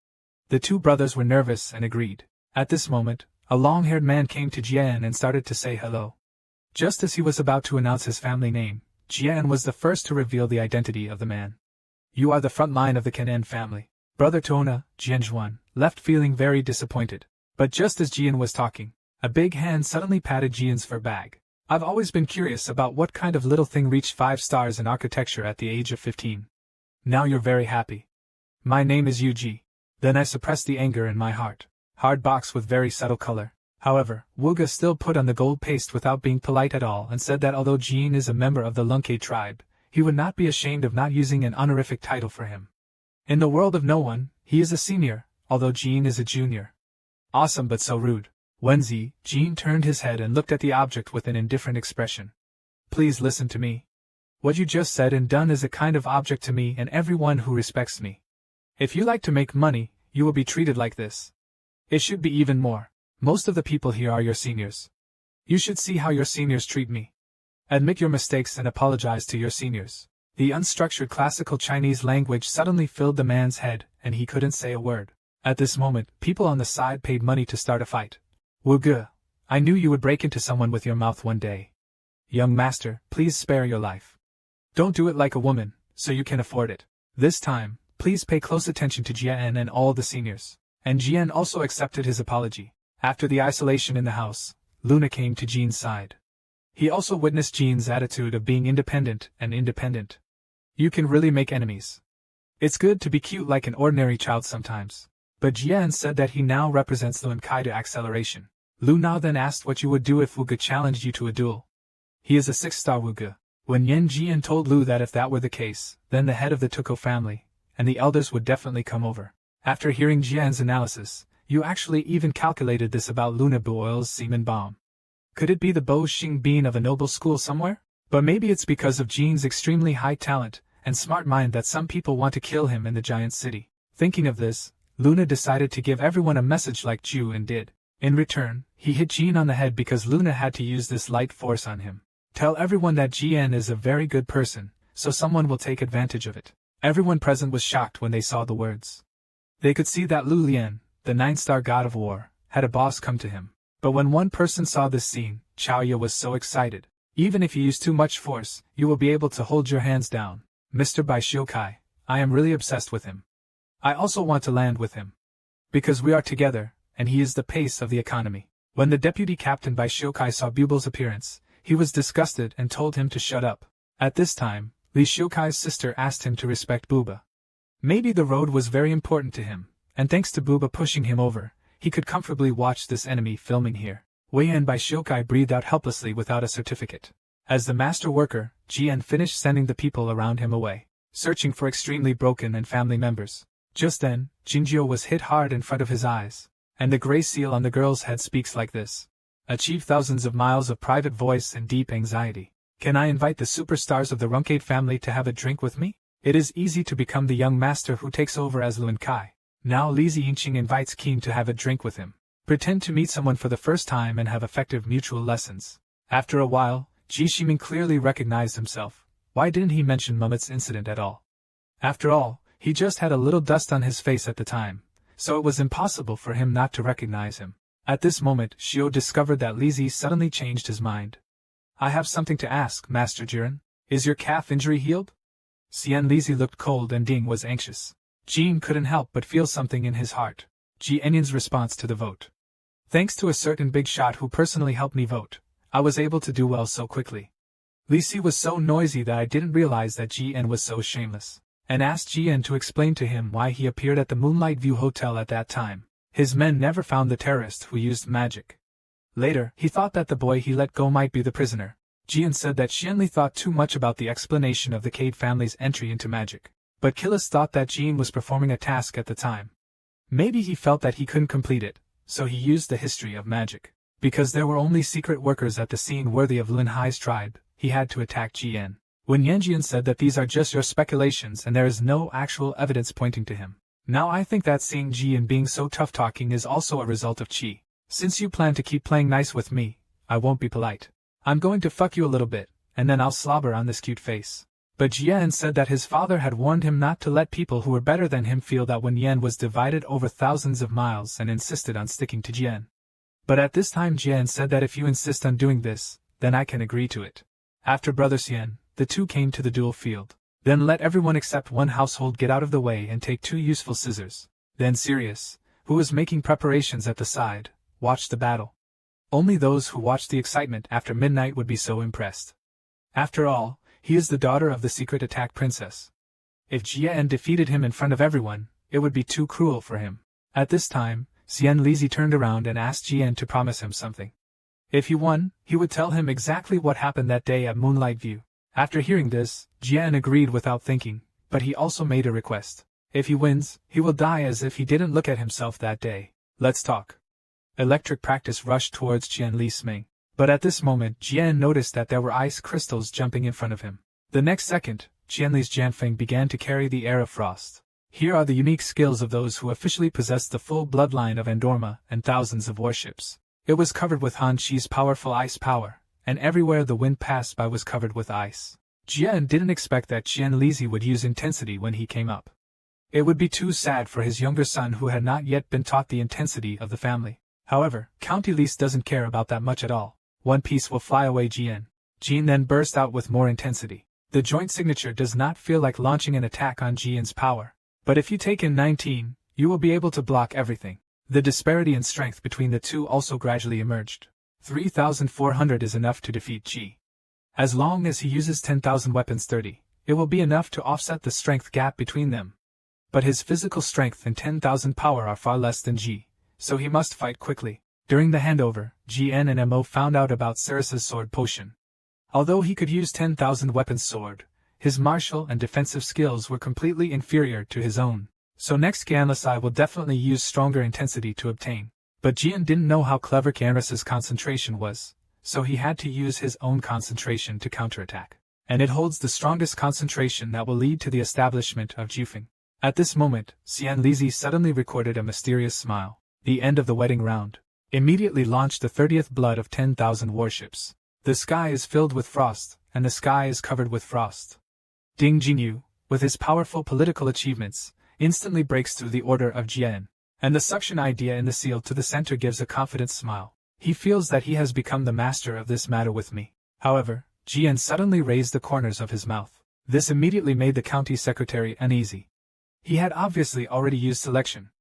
The two brothers were nervous and agreed. At this moment, a long-haired man came to Jian and started to say hello. Just as he was about to announce his family name, Jian was the first to reveal the identity of the man. You are the front line of the Kennen family. Brother Tona, Jianzhuan, left feeling very disappointed. But just as Jian was talking, a big hand suddenly patted Jian's fur bag. I've always been curious about what kind of little thing reached 5 stars in architecture at the age of 15. Now you're very happy. My name is Yuji. Then I suppressed the anger in my heart. Hard box with very subtle color. However, Wuga still put on the gold paste without being polite at all and said that although Jean is a member of the Lunkade tribe, he would not be ashamed of not using an honorific title for him. In the world of no one, he is a senior, although Jean is a junior. Awesome but so rude. Wenzi, Jean turned his head and looked at the object with an indifferent expression. Please listen to me. What you just said and done is a kind of object to me and everyone who respects me. If you like to make money, you will be treated like this. It should be even more. Most of the people here are your seniors. You should see how your seniors treat me. Admit your mistakes and apologize to your seniors. The unstructured classical Chinese language suddenly filled the man's head, and he couldn't say a word. At this moment, people on the side paid money to start a fight. Wuge, I knew you would break into someone with your mouth one day. Young master, please spare your life. Don't do it like a woman, so you can afford it. This time, please pay close attention to Jian and all the seniors. And Jian also accepted his apology. After the isolation in the house, Luna came to Jean's side. He also witnessed Jean's attitude of being independent and independent. You can really make enemies. It's good to be cute like an ordinary child sometimes. But Jian said that he now represents the Lunkade acceleration. Luna then asked what you would do if Wuge challenged you to a duel. He is a 6-star Wuge. When Yen Jian told Lu that if that were the case, then the head of the Tuko family, and the elders would definitely come over. After hearing Jian's analysis, you actually even calculated this about Luna Buoil's semen bomb. Could it be the Bo Xing Bean of a noble school somewhere? But maybe it's because of Jean's extremely high talent and smart mind that some people want to kill him in the giant city. Thinking of this, Luna decided to give everyone a message like Ju and did. In return, he hit Jean on the head because Luna had to use this light force on him. Tell everyone that Jian is a very good person, so someone will take advantage of it. Everyone present was shocked when they saw the words. They could see that Lu Lian, the 9-star god of war, had a boss come to him. But when one person saw this scene, Chaoya was so excited. Even if you use too much force, you will be able to hold your hands down. Mr. Bai Shiokai, I am really obsessed with him. I also want to land with him. Because we are together, and he is the pace of the economy. When the deputy captain Bai Shiokai saw Bubel's appearance, he was disgusted and told him to shut up. At this time, Li Shiokai's sister asked him to respect Buba. Maybe the road was very important to him, and thanks to Buba pushing him over, he could comfortably watch this enemy filming here. Wei and Bai Shiokai breathed out helplessly without a certificate. As the master worker, Jian finished sending the people around him away, searching for extremely broken and family members. Just then, Jinjiu was hit hard in front of his eyes, and the gray seal on the girl's head speaks like this. Achieve thousands of miles of private voice and deep anxiety. Can I invite the superstars of the Runkade family to have a drink with me? It is easy to become the young master who takes over as Lun Kai. Now Li Ziyiqing invites Qin to have a drink with him. Pretend to meet someone for the first time and have effective mutual lessons. After a while, Ji Shiming clearly recognized himself. Why didn't he mention Mummit's incident at all? After all, he just had a little dust on his face at the time, so it was impossible for him not to recognize him. At this moment, Shio discovered that Li Zi suddenly changed his mind. I have something to ask, Master Jiren. Is your calf injury healed? Xian Li Zi looked cold and Ding was anxious. Jean couldn't help but feel something in his heart. Ji Enyan's response to the vote. Thanks to a certain big shot who personally helped me vote, I was able to do well so quickly. Li Si was so noisy that I didn't realize that GN was so shameless, and asked GN to explain to him why he appeared at the Moonlight View Hotel at that time. His men never found the terrorist who used magic. Later, he thought that the boy he let go might be the prisoner. GN said that Xianli thought too much about the explanation of the Cade family's entry into magic, but Killis thought that Jean was performing a task at the time. Maybe he felt that he couldn't complete it, so he used the history of magic. Because there were only secret workers at the scene worthy of Lin Hai's tribe, he had to attack Jian. When Yanjian said that these are just your speculations and there is no actual evidence pointing to him. Now I think that seeing Jian being so tough-talking is also a result of Qi. Since you plan to keep playing nice with me, I won't be polite. I'm going to fuck you a little bit, and then I'll slobber on this cute face. But Jian said that his father had warned him not to let people who were better than him feel that when Yan was divided over thousands of miles and insisted on sticking to Jian. But at this time Jian said that if you insist on doing this, then I can agree to it. After Brother Xian, the two came to the duel field. Then let everyone except one household get out of the way and take 2 useful scissors. Then Sirius, who was making preparations at the side, watched the battle. Only those who watched the excitement after midnight would be so impressed. After all, he is the daughter of the secret attack princess. If Jian defeated him in front of everyone, it would be too cruel for him. At this time, Xian Lizi turned around and asked Jian to promise him something. If he won, he would tell him exactly what happened that day at Moonlight View. After hearing this, Jian agreed without thinking, but he also made a request. If he wins, he will die as if he didn't look at himself that day. Let's talk. Electric practice rushed towards Jian Li Sming. But at this moment Jian noticed that there were ice crystals jumping in front of him. The next second, Jian Li's Jianfeng began to carry the air of frost. Here are the unique skills of those who officially possess the full bloodline of Endorma and thousands of warships. It was covered with Han Qi's powerful ice power, and everywhere the wind passed by was covered with ice. Jian didn't expect that Qian Lizi would use intensity when he came up. It would be too sad for his younger son who had not yet been taught the intensity of the family. However, Count Elise doesn't care about that much at all. One piece will fly away Jian. Jian then burst out with more intensity. The joint signature does not feel like launching an attack on Jian's power. But if you take in 19, you will be able to block everything. The disparity in strength between the two also gradually emerged. 3,400 is enough to defeat Qi. As long as he uses 10,000 weapons 30, it will be enough to offset the strength gap between them. But his physical strength and 10,000 power are far less than Qi, so he must fight quickly. During the handover, GN and Mo found out about Ceres's sword potion. Although he could use 10,000 weapons sword, his martial and defensive skills were completely inferior to his own. So next Kianlasai will definitely use stronger intensity to obtain. But Jian didn't know how clever Kianlas's concentration was, so he had to use his own concentration to counterattack. And it holds the strongest concentration that will lead to the establishment of Jufeng. At this moment, Xian Lizi suddenly recorded a mysterious smile. The end of the wedding round immediately launched the 30th blood of 10,000 warships. The sky is filled with frost, and the sky is covered with frost. Ding Jinyu, with his powerful political achievements, instantly breaks through the order of Jian, and the suction idea in the seal to the center gives a confident smile. He feels that he has become the master of this matter with me. However, Jian suddenly raised the corners of his mouth. This immediately made the county secretary uneasy. He had obviously already used selection.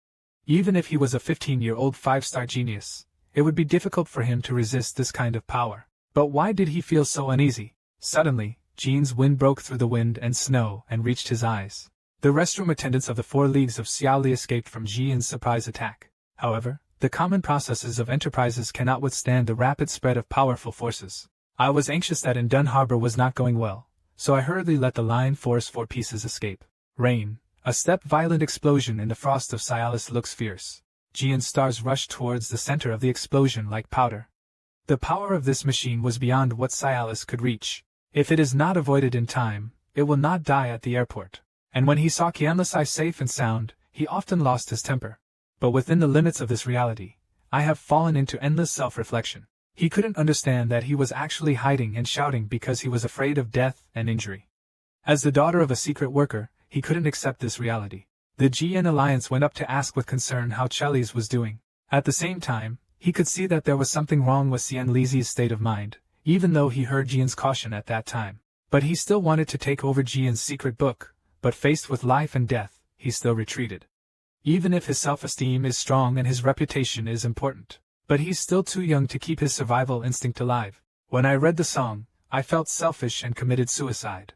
Even if he was a 15-year-old 5-star genius, it would be difficult for him to resist this kind of power. But why did he feel so uneasy? Suddenly, Jean's wind broke through the wind and snow and reached his eyes. The restroom attendants of the 4 leagues of Xiaoli escaped from Jian's surprise attack. However, the common processes of enterprises cannot withstand the rapid spread of powerful forces. I was anxious that in Dun Harbor was not going well, so I hurriedly let the Lion Force 4 pieces escape. Rain. A violent explosion in the frost of Cialis looks fierce. Jian's stars rushed towards the center of the explosion like powder. The power of this machine was beyond what Cialis could reach. If it is not avoided in time, it will not die at the airport. And when he saw Kianlasai safe and sound, he often lost his temper. But within the limits of this reality, I have fallen into endless self-reflection. He couldn't understand that he was actually hiding and shouting because he was afraid of death and injury. As the daughter of a secret worker, he couldn't accept this reality. The GN Alliance went up to ask with concern how Chelis was doing. At the same time, he could see that there was something wrong with Xian Lizi's state of mind, even though he heard Jian's caution at that time. But he still wanted to take over Jian's secret book, but faced with life and death, he still retreated. Even if his self-esteem is strong and his reputation is important, But he's still too young to keep his survival instinct alive. When I read the song, I felt selfish and committed suicide.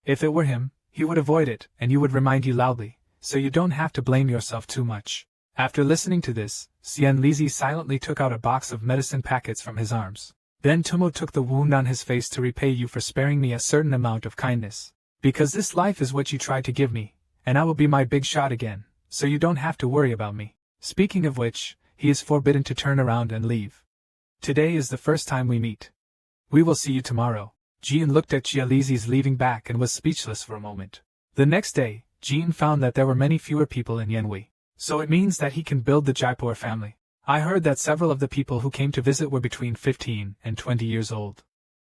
If it were him, he would avoid it, and you would remind you loudly, so you don't have to blame yourself too much. After listening to this, Xian Lizi silently took out a box of medicine packets from his arms. Then Tumo took the wound on his face to repay you for sparing me a certain amount of kindness. Because this life is what you tried to give me, and I will be my big shot again, so you don't have to worry about me. Speaking of which, he is forbidden to turn around and leave. Today is the first time we meet. We will see you tomorrow. Jian looked at Xia Lizi's leaving back and was speechless for a moment. The next day, Jian found that there were many fewer people in Yanhui. So it means that he can build the Jaipur family. I heard that several of the people who came to visit were between 15 and 20 years old.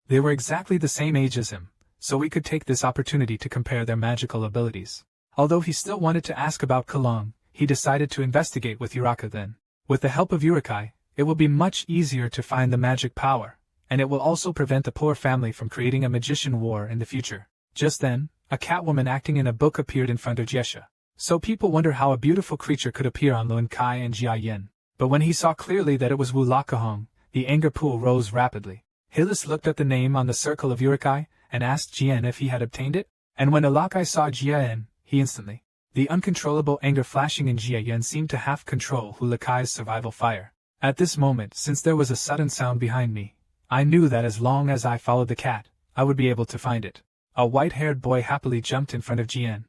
They were exactly the same age as him, so we could take this opportunity to compare their magical abilities. Although he still wanted to ask about Kalong, he decided to investigate with Uraka then. With the help of Urakai, it will be much easier to find the magic power, and it will also prevent the poor family from creating a magician war in the future. Just then, a catwoman acting in a book appeared in front of Jesha. So people wonder how a beautiful creature could appear on Lun Kai and Jia Yin. But when he saw clearly that it was Wu Lakahong, the anger pool rose rapidly. Hillis looked at the name on the circle of Urakai, and asked Jian if he had obtained it, and when Alakai saw Jia Yin, he instantly. The uncontrollable anger flashing in Jia Yin seemed to half control Wu Lakai's survival fire. At this moment, since there was a sudden sound behind me, I knew that as long as I followed the cat, I would be able to find it. A white-haired boy happily jumped in front of Jian.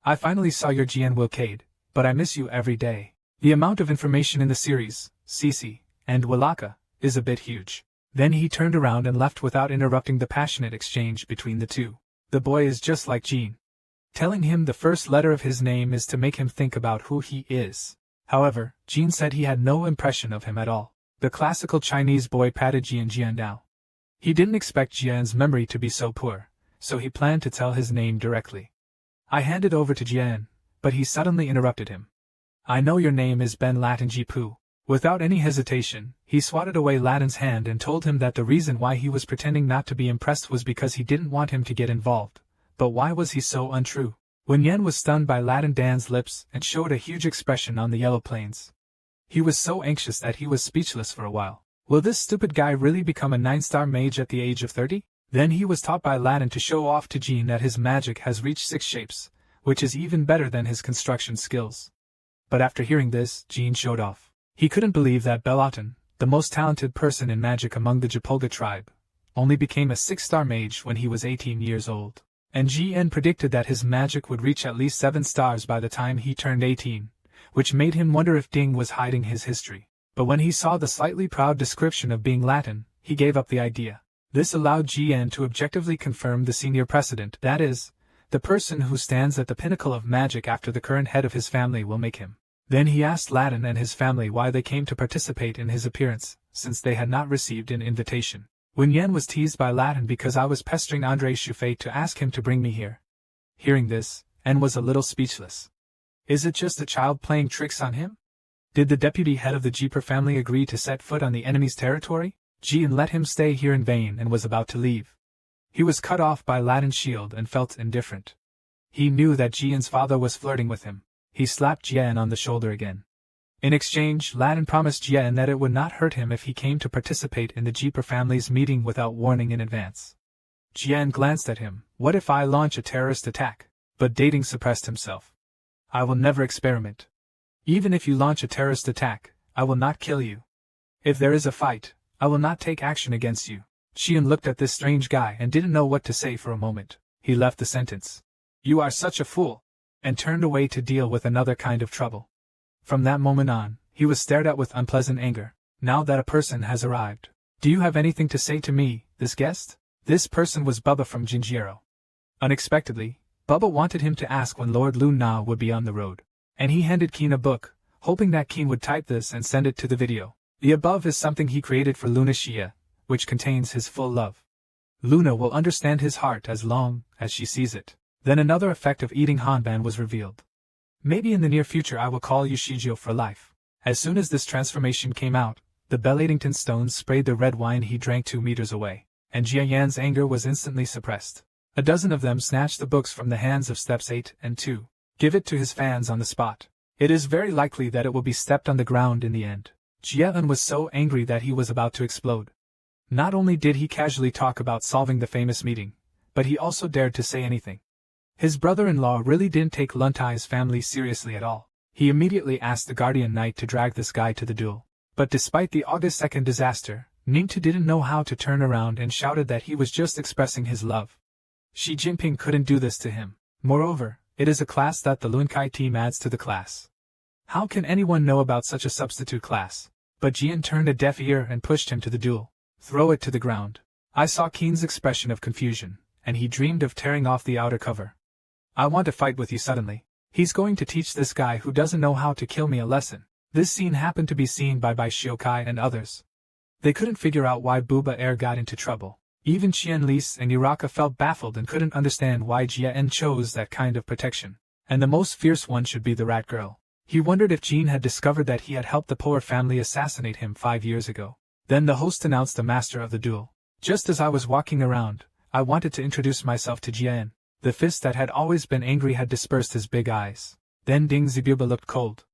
I finally saw your Jian Wilcade, but I miss you every day. The amount of information in the series, Cici, and Walaka, is a bit huge. Then he turned around and left without interrupting the passionate exchange between the two. The boy is just like Jean. Telling him the first letter of his name is to make him think about who he is. However, Jean said he had no impression of him at all. The classical Chinese boy patted Jian now. He didn't expect Jian's memory to be so poor, so he planned to tell his name directly. I handed over to Jian, but he suddenly interrupted him. I know your name is Ben Latin Jipu. Without any hesitation, he swatted away Latin's hand and told him that the reason why he was pretending not to be impressed was because he didn't want him to get involved. But why was he so untrue? When Yen was stunned by Latin Dan's lips and showed a huge expression on the yellow plains. He was so anxious that he was speechless for a while. Will this stupid guy really become a 9-star mage at the age of 30? Then he was taught by Latin to show off to Jean that his magic has reached 6 shapes, which is even better than his construction skills. But after hearing this, Jean showed off. He couldn't believe that Belaton, the most talented person in magic among the Japolga tribe, only became a 6-star mage when he was 18 years old. And GN predicted that his magic would reach at least 7 stars by the time he turned 18, which made him wonder if Ding was hiding his history. But when he saw the slightly proud description of being Latin, he gave up the idea. This allowed GN to objectively confirm the senior precedent, that is, the person who stands at the pinnacle of magic after the current head of his family will make him. Then he asked Latin and his family why they came to participate in his appearance, since they had not received an invitation. When Yen was teased by Latin because I was pestering André Chauffet to ask him to bring me here. Hearing this, N was a little speechless. Is it just a child playing tricks on him? Did the deputy head of the Jeeper family agree to set foot on the enemy's territory? Jean let him stay here in vain and was about to leave. He was cut off by Latin's shield and felt indifferent. He knew that Jian's father was flirting with him. He slapped Jian on the shoulder again. In exchange, Latin promised Jian that it would not hurt him if he came to participate in the Jeeper family's meeting without warning in advance. Jian glanced at him. What if I launch a terrorist attack? But Dating suppressed himself. I will never experiment. Even if you launch a terrorist attack, I will not kill you. If there is a fight, I will not take action against you. Xian looked at this strange guy and didn't know what to say for a moment. He left the sentence. You are such a fool, and turned away to deal with another kind of trouble. From that moment on, he was stared at with unpleasant anger. Now that a person has arrived. Do you have anything to say to me, this guest? This person was Bubba from Jinjiero. Unexpectedly, Bubba wanted him to ask when Lord Lu Na would be on the road. And he handed Keen a book, hoping that Keen would type this and send it to the video. The above is something he created for Luna Xia, which contains his full love. Luna will understand his heart as long as she sees it. Then another effect of eating Hanban was revealed. Maybe in the near future I will call you Shijio for life. As soon as this transformation came out, the Belladington stones sprayed the red wine he drank 2 meters away, and Jia Yan's anger was instantly suppressed. A dozen of them snatched the books from the hands of Steps 8 and 2. Give it to his fans on the spot. It is very likely that it will be stepped on the ground in the end. Jie-un was so angry that he was about to explode. Not only did he casually talk about solving the famous meeting, but he also dared to say anything. His brother-in-law really didn't take Luntai's family seriously at all. He immediately asked the Guardian Knight to drag this guy to the duel. But despite the August 2nd disaster, Ningtu didn't know how to turn around and shouted that he was just expressing his love. Xi Jinping couldn't do this to him. Moreover, it is a class that the Lunkai team adds to the class. How can anyone know about such a substitute class? But Jian turned a deaf ear and pushed him to the duel. Throw it to the ground. I saw Keen's expression of confusion, and he dreamed of tearing off the outer cover. I want to fight with you suddenly. He's going to teach this guy who doesn't know how to kill me a lesson. This scene happened to be seen by Bai Shiokai and others. They couldn't figure out why Booba Air got into trouble. Even Qian Lis and Uraka felt baffled and couldn't understand why Jie-en chose that kind of protection. And the most fierce one should be the rat girl. He wondered if Jean had discovered that he had helped the Poer family assassinate him 5 years ago. Then the host announced the master of the duel. Just as I was walking around, I wanted to introduce myself to Jie-en. The fist that had always been angry had dispersed his big eyes. Then Ding Zibuba looked cold.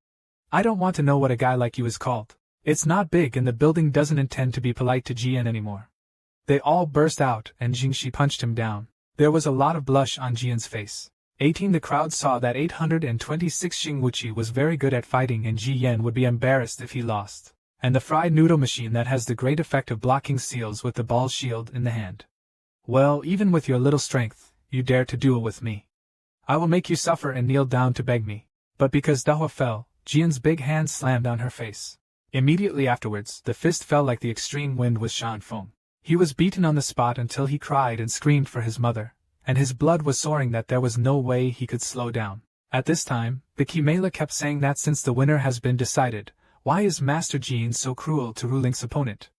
I don't want to know what a guy like you is called. It's not big and the building doesn't intend to be polite to Jie-en anymore. They all burst out and Jingxi punched him down. There was a lot of blush on Jian's face. 18 The crowd saw that 826 Xing Wuqi was very good at fighting and Ji Yan would be embarrassed if he lost. And the fried noodle machine that has the great effect of blocking seals with the ball shield in the hand. Well, even with your little strength, you dare to duel with me. I will make you suffer and kneel down to beg me. But because Dahua fell, Jian's big hand slammed on her face. Immediately afterwards, the fist fell like the extreme wind with Shan Feng. He was beaten on the spot until he cried and screamed for his mother, and his blood was soaring that there was no way he could slow down. At this time, the Kimela kept saying that since the winner has been decided, why is Master Jean so cruel to Ru Ling's opponent?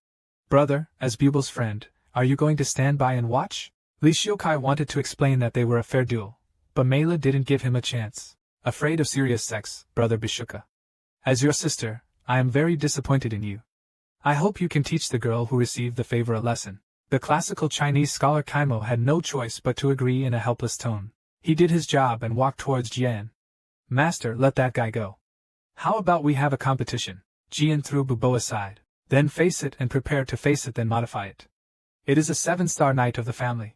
Brother, as Bubel's friend, are you going to stand by and watch? Li Shiokai wanted to explain that they were a fair duel, but Mela didn't give him a chance. Afraid of serious sex, Brother Bishuka. As your sister, I am very disappointed in you. I hope you can teach the girl who received the favor a lesson. The classical Chinese scholar Kaimo had no choice but to agree in a helpless tone. He did his job and walked towards Jian. Master, let that guy go. How about we have a competition? Jian threw Bubo aside. Then face it and prepare to face it, then modify it. It is a 7-star night of the family.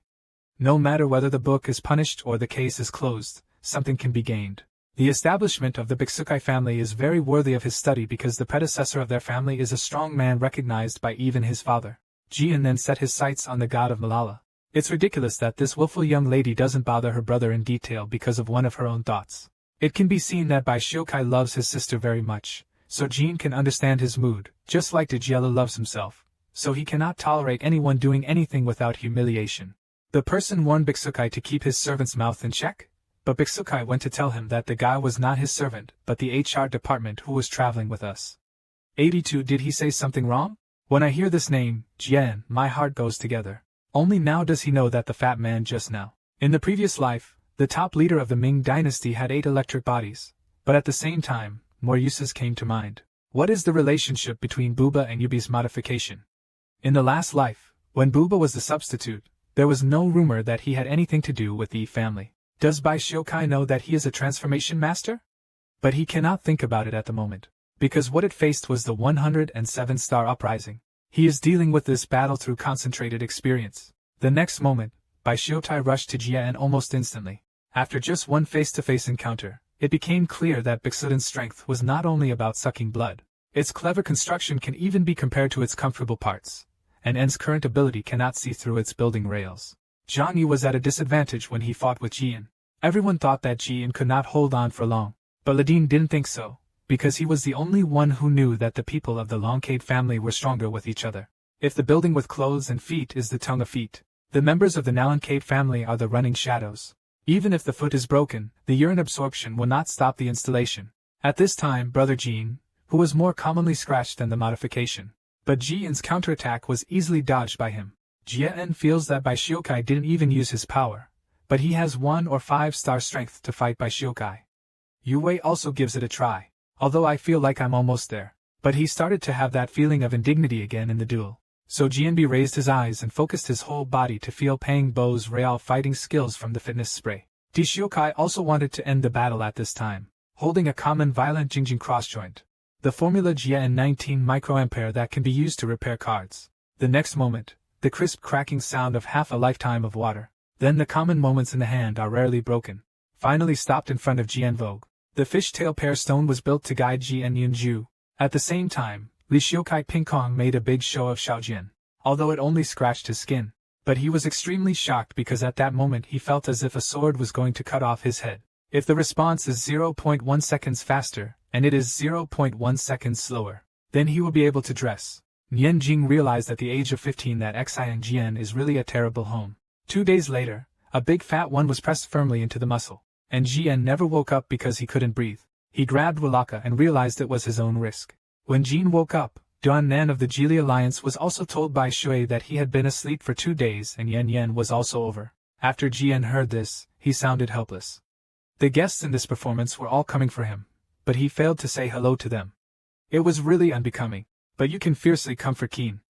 No matter whether the book is punished or the case is closed, something can be gained. The establishment of the Biksukai family is very worthy of his study because the predecessor of their family is a strong man recognized by even his father. Jian then set his sights on the god of Malala. It's ridiculous that this willful young lady doesn't bother her brother in detail because of one of her own thoughts. It can be seen that Bai Shiokai loves his sister very much, so Jian can understand his mood, just like Dajiela loves himself, so he cannot tolerate anyone doing anything without humiliation. The person warned Biksukai to keep his servant's mouth in check, but Biksukai went to tell him that the guy was not his servant but the HR department who was traveling with us. 82 Did he say something wrong? When I hear this name, Jian, my heart goes together. Only now does he know that the fat man just now. In the previous life, the top leader of the Ming dynasty had 8 electric bodies, but at the same time, more uses came to mind. What is the relationship between Booba and Yubi's modification? In the last life, when Booba was the substitute, there was no rumor that he had anything to do with the family. Does Bai Shiokai know that he is a transformation master? But he cannot think about it at the moment, because what it faced was the 107-star uprising. He is dealing with this battle through concentrated experience. The next moment, Bai Shiokai rushed to Jian almost instantly. After just one face-to-face encounter, it became clear that Bixudan's strength was not only about sucking blood. Its clever construction can even be compared to its comfortable parts, and N's current ability cannot see through its building rails. Zhang Yi was at a disadvantage when he fought with Jian. Everyone thought that Jian could not hold on for long, but Ladin didn't think so, because he was the only one who knew that the people of the Longcade family were stronger with each other. If the building with clothes and feet is the tongue of feet, the members of the Nalancade family are the running shadows. Even if the foot is broken, the urine absorption will not stop the installation. At this time, Brother Jean, who was more commonly scratched than the modification, but Jian's counterattack was easily dodged by him. Jian feels that Bai Shiokai didn't even use his power, but he has 1 or 5-star strength to fight Bai Shiokai. Yu Wei also gives it a try, although I feel like I'm almost there. But he started to have that feeling of indignity again in the duel. So Jianbi raised his eyes and focused his whole body to feel Pang Bo's real fighting skills from the fitness spray. Di Shiokai also wanted to end the battle at this time, holding a common violent Jingjing cross-joint. The formula Jia 19 microampere that can be used to repair cards. The next moment, the crisp cracking sound of half a lifetime of water. Then the common moments in the hand are rarely broken. Finally stopped in front of Jian Vogue. The fishtail pear stone was built to guide Jian Yunju. At the same time, Li Xiukai Ping Kong made a big show of Xiaojian, although it only scratched his skin. But he was extremely shocked because at that moment he felt as if a sword was going to cut off his head. If the response is 0.1 seconds faster, and it is 0.1 seconds slower, then he will be able to dress. Nian Jing realized at the age of 15 that Xiang Jian is really a terrible home. 2 days later, a big fat one was pressed firmly into the muscle, and Jian never woke up because he couldn't breathe. He grabbed Walaka and realized it was his own risk. When Jin woke up, Duan Nan of the Geely Alliance was also told by Shui that he had been asleep for 2 days and Yan Yan was also over. After Jian heard this, he sounded helpless. The guests in this performance were all coming for him, but he failed to say hello to them. It was really unbecoming, but you can fiercely comfort Keen.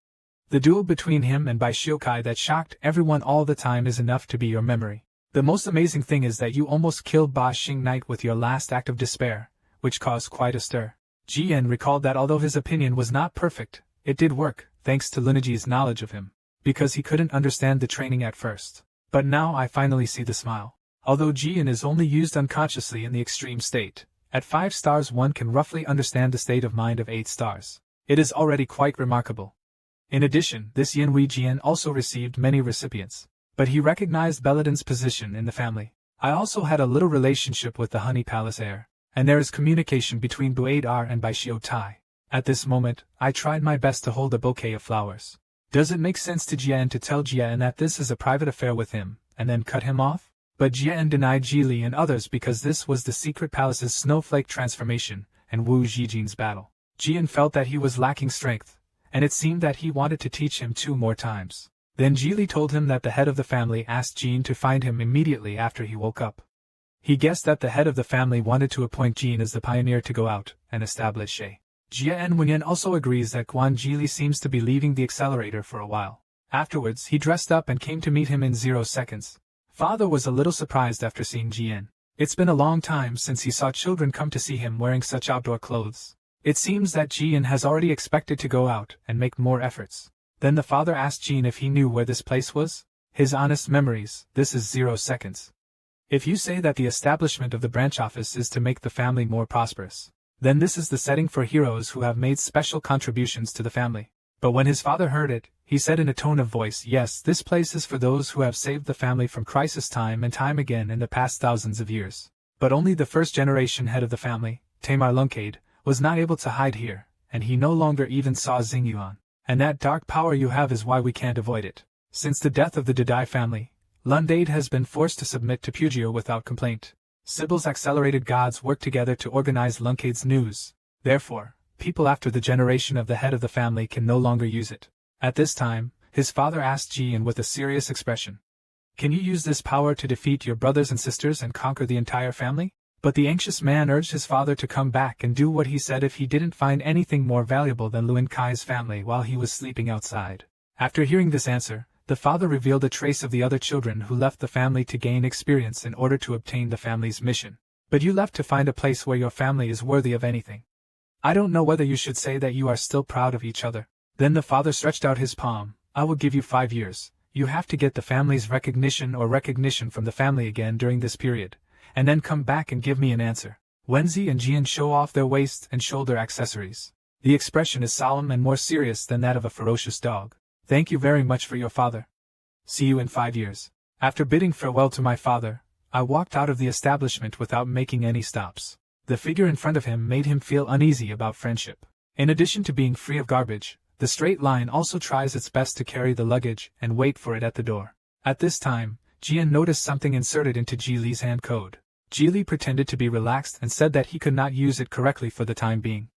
The duel between him and Bai Shiokai that shocked everyone all the time is enough to be your memory. The most amazing thing is that you almost killed Ba Xing Knight with your last act of despair, which caused quite a stir. Jian recalled that although his opinion was not perfect, it did work, thanks to Lineage's knowledge of him, because he couldn't understand the training at first. But now I finally see the smile. Although Jian is only used unconsciously in the extreme state, at 5 stars one can roughly understand the state of mind of 8 stars. It is already quite remarkable. In addition, this Yin Wei Jian also received many recipients, but he recognized Belladin's position in the family. I also had a little relationship with the Honey Palace heir, and there is communication between Buadar and Bai Xiu Tai. At this moment, I tried my best to hold a bouquet of flowers. Does it make sense to Jian to tell Jian that this is a private affair with him, and then cut him off? But Jian denied Jili and others because this was the secret palace's snowflake transformation, and Wu Zhijin's battle. Jian felt that he was lacking strength, and it seemed that he wanted to teach him 2 more times. Then Jili told him that the head of the family asked Jin to find him immediately after he woke up. He guessed that the head of the family wanted to appoint Jin as the pioneer to go out and establish Shay. Jian Wenyan also agrees that Guan Jili seems to be leaving the accelerator for a while. Afterwards he dressed up and came to meet him in 0 seconds. Father was a little surprised after seeing Jian. It's been a long time since he saw children come to see him wearing such outdoor clothes. It seems that Jian has already expected to go out and make more efforts. Then the father asked Jian if he knew where this place was. His honest memories, this is 0 seconds. If you say that the establishment of the branch office is to make the family more prosperous, then this is the setting for heroes who have made special contributions to the family. But when his father heard it, he said in a tone of voice, yes, this place is for those who have saved the family from crisis time and time again in the past thousands of years. But only the first generation head of the family, Tamar Lunkade, was not able to hide here, and he no longer even saw Xingyuan. And that dark power you have is why we can't avoid it. Since the death of the Dadai family, Lundade has been forced to submit to Pugio without complaint. Sibyl's accelerated gods work together to organize Lunkade's news. Therefore, people after the generation of the head of the family can no longer use it. At this time, his father asked Jian with a serious expression, "Can you use this power to defeat your brothers and sisters and conquer the entire family?" But the anxious man urged his father to come back and do what he said if he didn't find anything more valuable than Luan Kai's family while he was sleeping outside. After hearing this answer, the father revealed a trace of the other children who left the family to gain experience in order to obtain the family's mission. But you left to find a place where your family is worthy of anything. I don't know whether you should say that you are still proud of each other. Then the father stretched out his palm. I will give you 5 years. You have to get the family's recognition or recognition from the family again during this period, and then come back and give me an answer. Wenzi and Jian show off their waist and shoulder accessories. The expression is solemn and more serious than that of a ferocious dog. Thank you very much for your father. See you in 5 years. After bidding farewell to my father, I walked out of the establishment without making any stops. The figure in front of him made him feel uneasy about friendship. In addition to being free of garbage, the straight line also tries its best to carry the luggage and wait for it at the door. At this time, Jian noticed something inserted into Ji Li's hand code. Ji Li pretended to be relaxed and said that he could not use it correctly for the time being.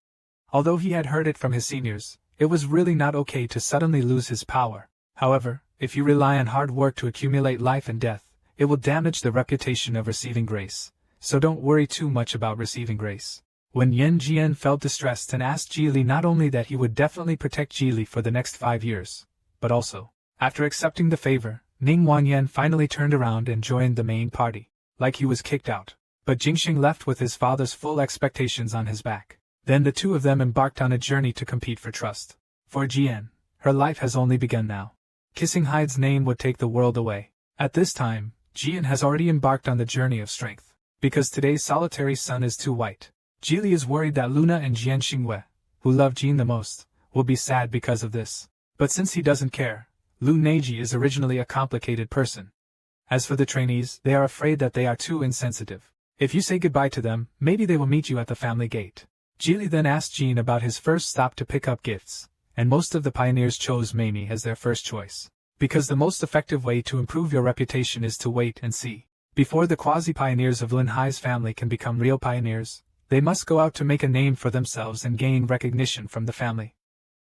Although he had heard it from his seniors, it was really not okay to suddenly lose his power. However, if you rely on hard work to accumulate life and death, it will damage the reputation of receiving grace. So don't worry too much about receiving grace. When Yen Jian felt distressed and asked Ji Li not only that he would definitely protect Ji Li for the next 5 years, but also, after accepting the favor, Ning Wanyan finally turned around and joined the main party, like he was kicked out. But Jingxing left with his father's full expectations on his back. Then the two of them embarked on a journey to compete for trust. For Jian, her life has only begun now. Kissing Hyde's name would take the world away. At this time, Jian has already embarked on the journey of strength. Because today's solitary sun is too white. Jili is worried that Luna and Jian Xingwei, who love Jin the most, will be sad because of this. But since he doesn't care, Lu Neiji is originally a complicated person. As for the trainees, they are afraid that they are too insensitive. If you say goodbye to them, maybe they will meet you at the family gate. Jili then asked Jin about his first stop to pick up gifts, and most of the pioneers chose Mamie as their first choice. Because the most effective way to improve your reputation is to wait and see. Before the quasi-pioneers of Lin Hai's family can become real pioneers, they must go out to make a name for themselves and gain recognition from the family.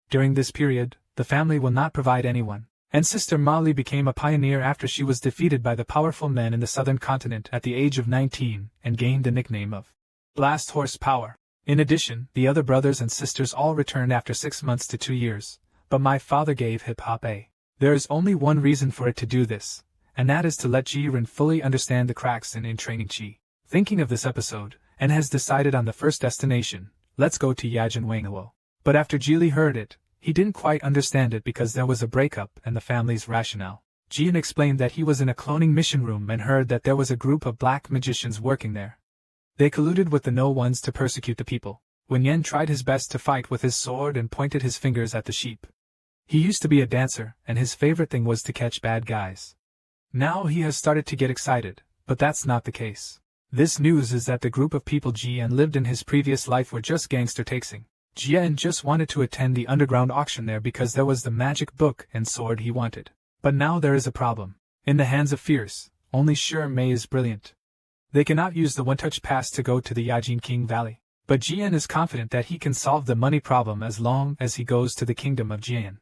During this period, the family will not provide anyone. And Sister Molly became a pioneer after she was defeated by the powerful men in the southern continent at the age of 19 and gained the nickname of Blast Horsepower. In addition, the other brothers and sisters all returned after 6 months to 2 years, but my father gave hip-hop a. There is only one reason for it to do this, and that is to let Jiren fully understand the cracks in training Chi. Thinking of this episode, and has decided on the first destination, let's go to Yajin Wangwo. But after Jili heard it, he didn't quite understand it because there was a breakup and the family's rationale. Jian explained that he was in a cloning mission room and heard that there was a group of black magicians working there. They colluded with the No Ones to persecute the people. Wen Yen tried his best to fight with his sword and pointed his fingers at the sheep. He used to be a dancer, and his favorite thing was to catch bad guys. Now he has started to get excited, but that's not the case. This news is that the group of people Jian lived in his previous life were just gangster takesing. Jian just wanted to attend the underground auction there because there was the magic book and sword he wanted. But now there is a problem. In the hands of Fierce, only Sure Mei is brilliant. They cannot use the one-touch pass to go to the Yajin King Valley. But Jian is confident that he can solve the money problem as long as he goes to the kingdom of Jian.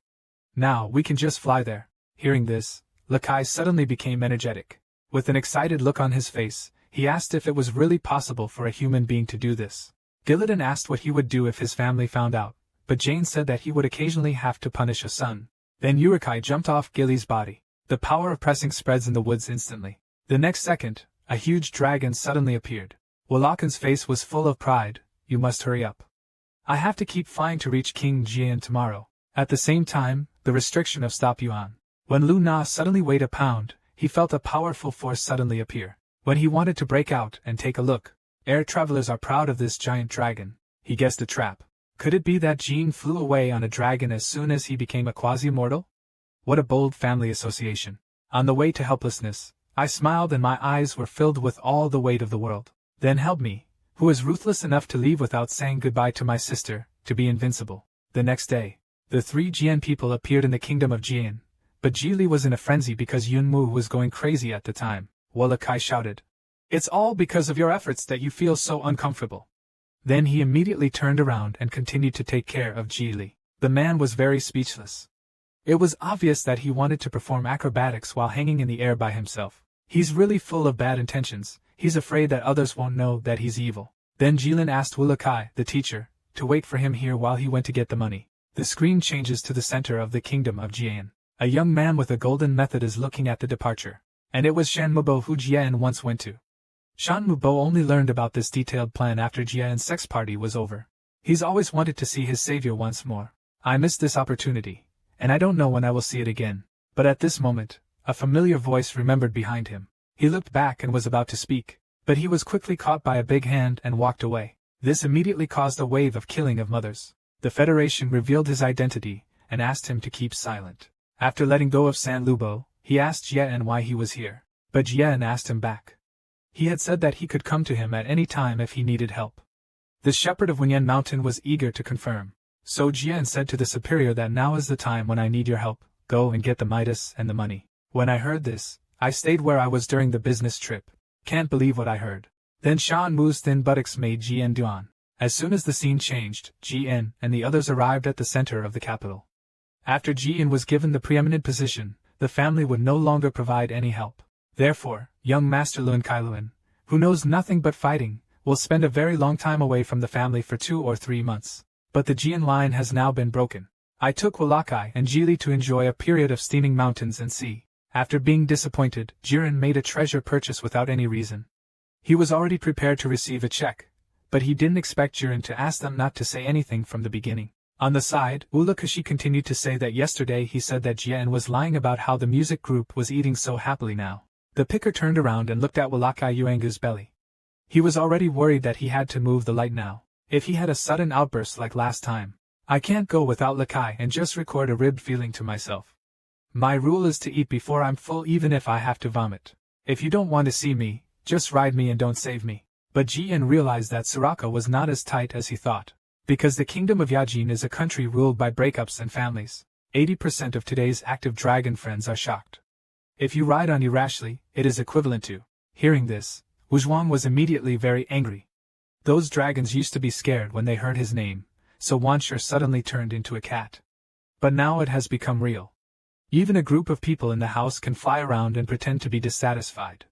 Now we can just fly there. Hearing this, Lakai suddenly became energetic. With an excited look on his face, he asked if it was really possible for a human being to do this. Gillidan asked what he would do if his family found out, but Jane said that he would occasionally have to punish a son. Then Urikai jumped off Gilly's body. The power of pressing spreads in the woods instantly. The next second, a huge dragon suddenly appeared. Walakan's face was full of pride. You must hurry up. I have to keep flying to reach King Jian tomorrow. At the same time, the restriction of Stop Yuan. When Lu Na suddenly weighed a pound, he felt a powerful force suddenly appear. When he wanted to break out and take a look, air travelers are proud of this giant dragon. He guessed a trap. Could it be that Jean flew away on a dragon as soon as he became a quasi-mortal? What a bold family association. On the way to helplessness, I smiled and my eyes were filled with all the weight of the world. Then help me, who was ruthless enough to leave without saying goodbye to my sister, to be invincible. The next day, the 3 Jian people appeared in the kingdom of Jian, but Jili was in a frenzy because Yunmu was going crazy at the time. Walakai shouted, "It's all because of your efforts that you feel so uncomfortable." Then he immediately turned around and continued to take care of Jili. The man was very speechless. It was obvious that he wanted to perform acrobatics while hanging in the air by himself. He's really full of bad intentions. He's afraid that others won't know that he's evil. Then Jilin asked Wulakai, the teacher, to wait for him here while he went to get the money. The screen changes to the center of the kingdom of Jian. A young man with a golden method is looking at the departure. And it was Shan Mubo who Jian once went to. Shan Mubo only learned about this detailed plan after Jian's sex party was over. He's always wanted to see his savior once more. I missed this opportunity, and I don't know when I will see it again. But at this moment, a familiar voice remembered behind him. He looked back and was about to speak, but he was quickly caught by a big hand and walked away. This immediately caused a wave of killing of mothers. The Federation revealed his identity and asked him to keep silent. After letting go of San Lubo, he asked Jian why he was here, but Jian asked him back. He had said that he could come to him at any time if he needed help. The shepherd of Wenyan Mountain was eager to confirm. So Jian said to the superior that now is the time when I need your help. Go and get the Midas and the money. When I heard this, I stayed where I was during the business trip. Can't believe what I heard. Then Shan Mu's thin buttocks made Jian Duan. As soon as the scene changed, Jian and the others arrived at the center of the capital. After Jian was given the preeminent position, the family would no longer provide any help. Therefore, young Master Luan Kailuan, who knows nothing but fighting, will spend a very long time away from the family for 2 or 3 months. But the Jian line has now been broken. I took Walakai and Jili to enjoy a period of steaming mountains and sea. After being disappointed, Jiren made a treasure purchase without any reason. He was already prepared to receive a check, but he didn't expect Jiren to ask them not to say anything from the beginning. On the side, Ulakashi continued to say that yesterday he said that Jian was lying about how the music group was eating so happily now. The picker turned around and looked at Walakai Yuangu's belly. He was already worried that he had to move the light now, if he had a sudden outburst like last time. I can't go without Lakai and just record a ribbed feeling to myself. My rule is to eat before I'm full even if I have to vomit. If you don't want to see me, just ride me and don't save me. But Jian realized that Soraka was not as tight as he thought. Because the kingdom of Yajin is a country ruled by breakups and families, 80% of today's active dragon friends are shocked. If you ride on irrationally, it is equivalent to. Hearing this, Wu Zhuang was immediately very angry. Those dragons used to be scared when they heard his name, so Wansher suddenly turned into a cat. But now it has become real. Even a group of people in the house can fly around and pretend to be dissatisfied.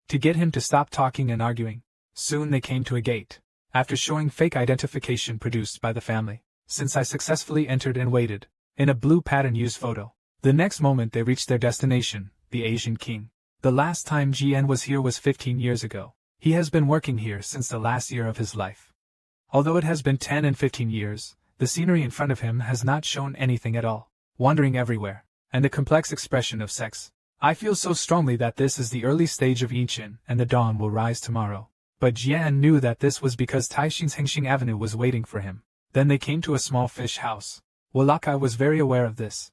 To get him to stop talking and arguing, soon they came to a gate. After showing fake identification produced by the family, since I successfully entered and waited, in a blue pattern used photo. The next moment they reached their destination, the Asian king. The last time GN was here was 15 years ago. He has been working here since the last year of his life. Although it has been 10 and 15 years, the scenery in front of him has not shown anything at all, wandering everywhere, and the complex expression of sex. I feel so strongly that this is the early stage of Yinchin and the dawn will rise tomorrow. But Jian knew that this was because Taixin's Hengxing Avenue was waiting for him. Then they came to a small fish house. Walakai was very aware of this.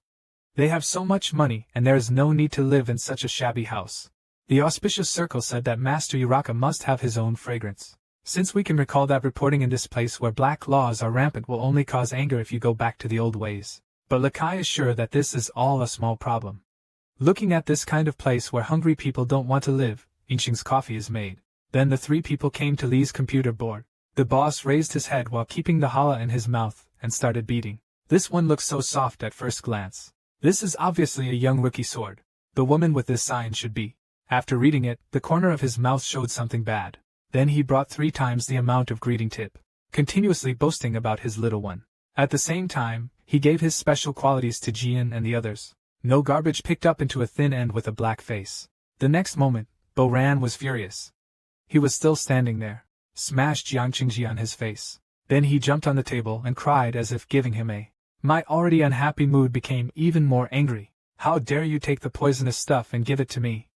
They have so much money and there is no need to live in such a shabby house. The auspicious circle said that Master Uraka must have his own fragrance. Since we can recall that reporting in this place where black laws are rampant will only cause anger if you go back to the old ways. But Lakai is sure that this is all a small problem. Looking at this kind of place where hungry people don't want to live, Yinxing's coffee is made. Then the three people came to Li's computer board. The boss raised his head while keeping the hala in his mouth and started beating. This one looks so soft at first glance. This is obviously a young rookie sword. The woman with this sign should be. After reading it, the corner of his mouth showed something bad. Then he brought 3 times the amount of greeting tip, continuously boasting about his little one. At the same time, he gave his special qualities to Jian and the others. No garbage picked up into a thin end with a black face. The next moment, Bo-Ran was furious. He was still standing there, smashed Jiang Qingji on his face. Then he jumped on the table and cried as if giving him a. My already unhappy mood became even more angry. How dare you take the poisonous stuff and give it to me?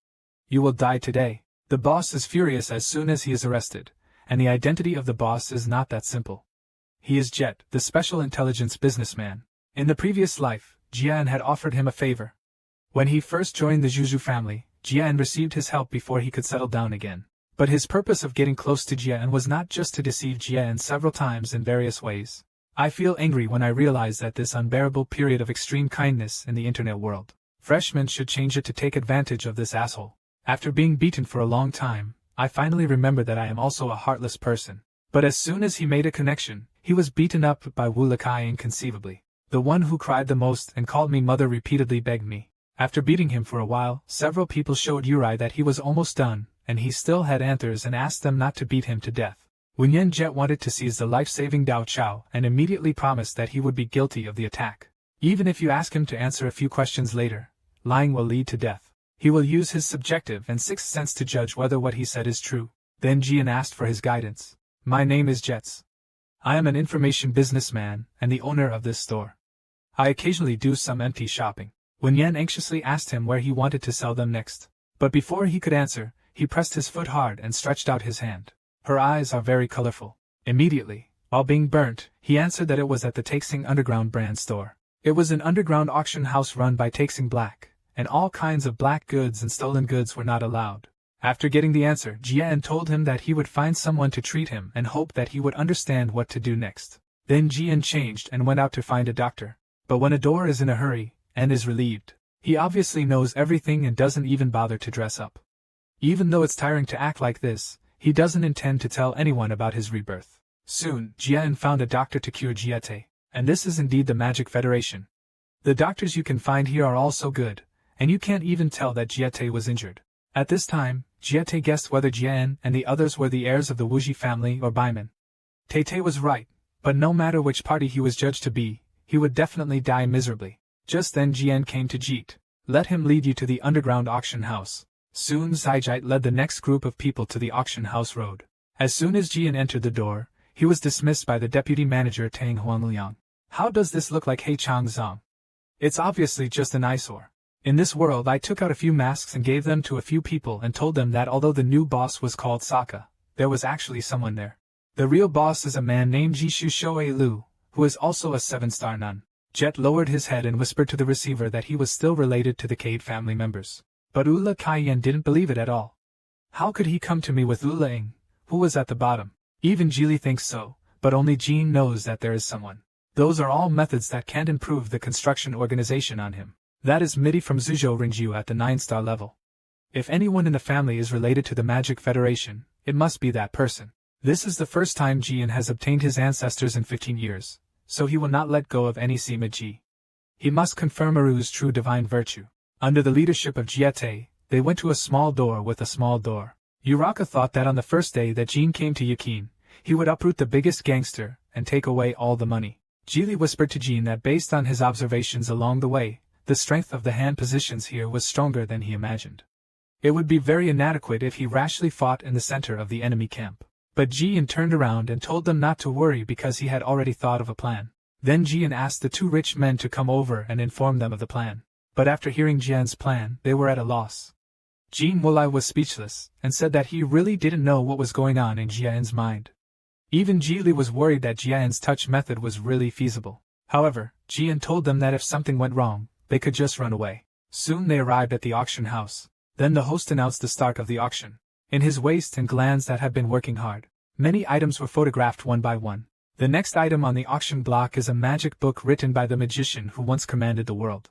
You will die today. The boss is furious as soon as he is arrested, and the identity of the boss is not that simple. He is Jet, the special intelligence businessman. In the previous life, Jian had offered him a favor. When he first joined the Zhuzhu family, Jian received his help before he could settle down again. But his purpose of getting close to Jian was not just to deceive Jian several times in various ways. I feel angry when I realize that this unbearable period of extreme kindness in the internet world. Freshmen should change it to take advantage of this asshole. After being beaten for a long time, I finally remember that I am also a heartless person. But as soon as he made a connection, he was beaten up by Wu Lakai inconceivably. The one who cried the most and called me mother repeatedly begged me. After beating him for a while, several people showed Yuri that he was almost done, and he still had answers and asked them not to beat him to death. Wenyan Jet wanted to seize the life-saving Dao Chao and immediately promised that he would be guilty of the attack. Even if you ask him to answer a few questions later, lying will lead to death. He will use his subjective and sixth sense to judge whether what he said is true. Then Jian asked for his guidance. My name is Jets. I am an information businessman and the owner of this store. I occasionally do some empty shopping. Wenyan anxiously asked him where he wanted to sell them next. But before he could answer, he pressed his foot hard and stretched out his hand. Her eyes are very colorful. Immediately, while being burnt, he answered that it was at the Taixing Underground brand store. It was an underground auction house run by Taixing Black, and all kinds of black goods and stolen goods were not allowed. After getting the answer, Jian told him that he would find someone to treat him and hoped that he would understand what to do next. Then Jian changed and went out to find a doctor. But when Adore is in a hurry, and is relieved, he obviously knows everything and doesn't even bother to dress up. Even though it's tiring to act like this, he doesn't intend to tell anyone about his rebirth. Soon, Jian found a doctor to cure Jiete, and this is indeed the Magic Federation. The doctors you can find here are all so good, and you can't even tell that Jiete was injured. At this time, Jiete guessed whether Jian and the others were the heirs of the Wuji family or Baiman. Tete was right, but no matter which party he was judged to be, he would definitely die miserably. Just then Jian came to Jeet. Let him lead you to the underground auction house. Soon Zaijite led the next group of people to the auction house road. As soon as Jian entered the door, he was dismissed by the deputy manager Tang Huangliang. How does this look like He Chang Zong? It's obviously just an eyesore. In this world I took out a few masks and gave them to a few people and told them that although the new boss was called Sokka, there was actually someone there. The real boss is a man named Jishu Shoei Lu, who is also a 7-star nun. Jet lowered his head and whispered to the receiver that he was still related to the Cade family members. But Ula Kaiyan didn't believe it at all. How could he come to me with Ula Ing, who was at the bottom? Even Geely thinks so, but only Jean knows that there is someone. Those are all methods that can't improve the construction organization on him. That is MIDI from Zhuzhou Ringju at the 9-star level. If anyone in the family is related to the Magic Federation, it must be that person. This is the first time Jian has obtained his ancestors in 15 years, so he will not let go of any Sima Ji. He must confirm Aru's true divine virtue. Under the leadership of Jiete, they went to a small door with a small door. Uraka thought that on the first day that Jean came to Yakin, he would uproot the biggest gangster and take away all the money. Geely whispered to Jean that based on his observations along the way, the strength of the hand positions here was stronger than he imagined. It would be very inadequate if he rashly fought in the center of the enemy camp. But Jian turned around and told them not to worry because he had already thought of a plan. Then Jian asked the 2 rich men to come over and inform them of the plan. But after hearing Jian's plan, they were at a loss. Jean Wulai was speechless, and said that he really didn't know what was going on in Jian's mind. Even Jili was worried that Jian's touch method was really feasible. However, Jian told them that if something went wrong, they could just run away. Soon they arrived at the auction house. Then the host announced the start of the auction. In his waist and glands that had been working hard, many items were photographed one by one. The next item on the auction block is a magic book written by the magician who once commanded the world.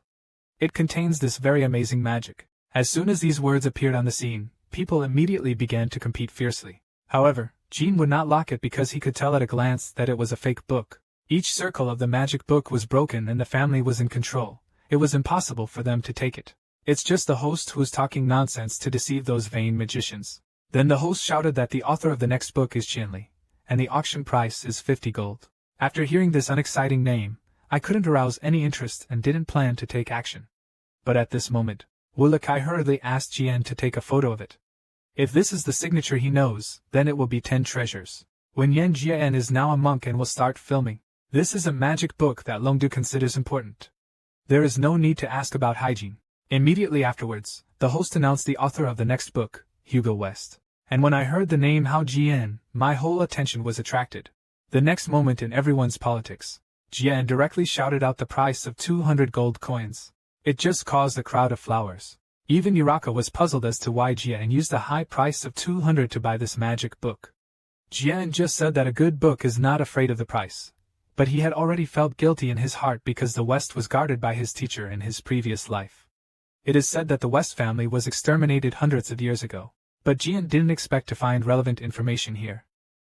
It contains this very amazing magic. As soon as these words appeared on the scene, people immediately began to compete fiercely. However, Jean would not lock it because he could tell at a glance that it was a fake book. Each circle of the magic book was broken and the family was in control. It was impossible for them to take it. It's just the host who's talking nonsense to deceive those vain magicians. Then the host shouted that the author of the next book is Qianli, and the auction price is 50 gold. After hearing this unexciting name, I couldn't arouse any interest and didn't plan to take action. But at this moment, Wulakai hurriedly asked Jian to take a photo of it. If this is the signature he knows, then it will be 10 treasures. When Yan Jian is now a monk and will start filming. This is a magic book that Longdu considers important. There is no need to ask about hygiene. Immediately afterwards, the host announced the author of the next book, Hugo West. And when I heard the name Hao Jian, my whole attention was attracted. The next moment in everyone's politics, Jian directly shouted out the price of 200 gold coins. It just caused a crowd of flowers. Even Uraka was puzzled as to why Jian used the high price of 200 to buy this magic book. Jian just said that a good book is not afraid of the price. But he had already felt guilty in his heart because the West was guarded by his teacher in his previous life. It is said that the West family was exterminated hundreds of years ago. But Jian didn't expect to find relevant information here.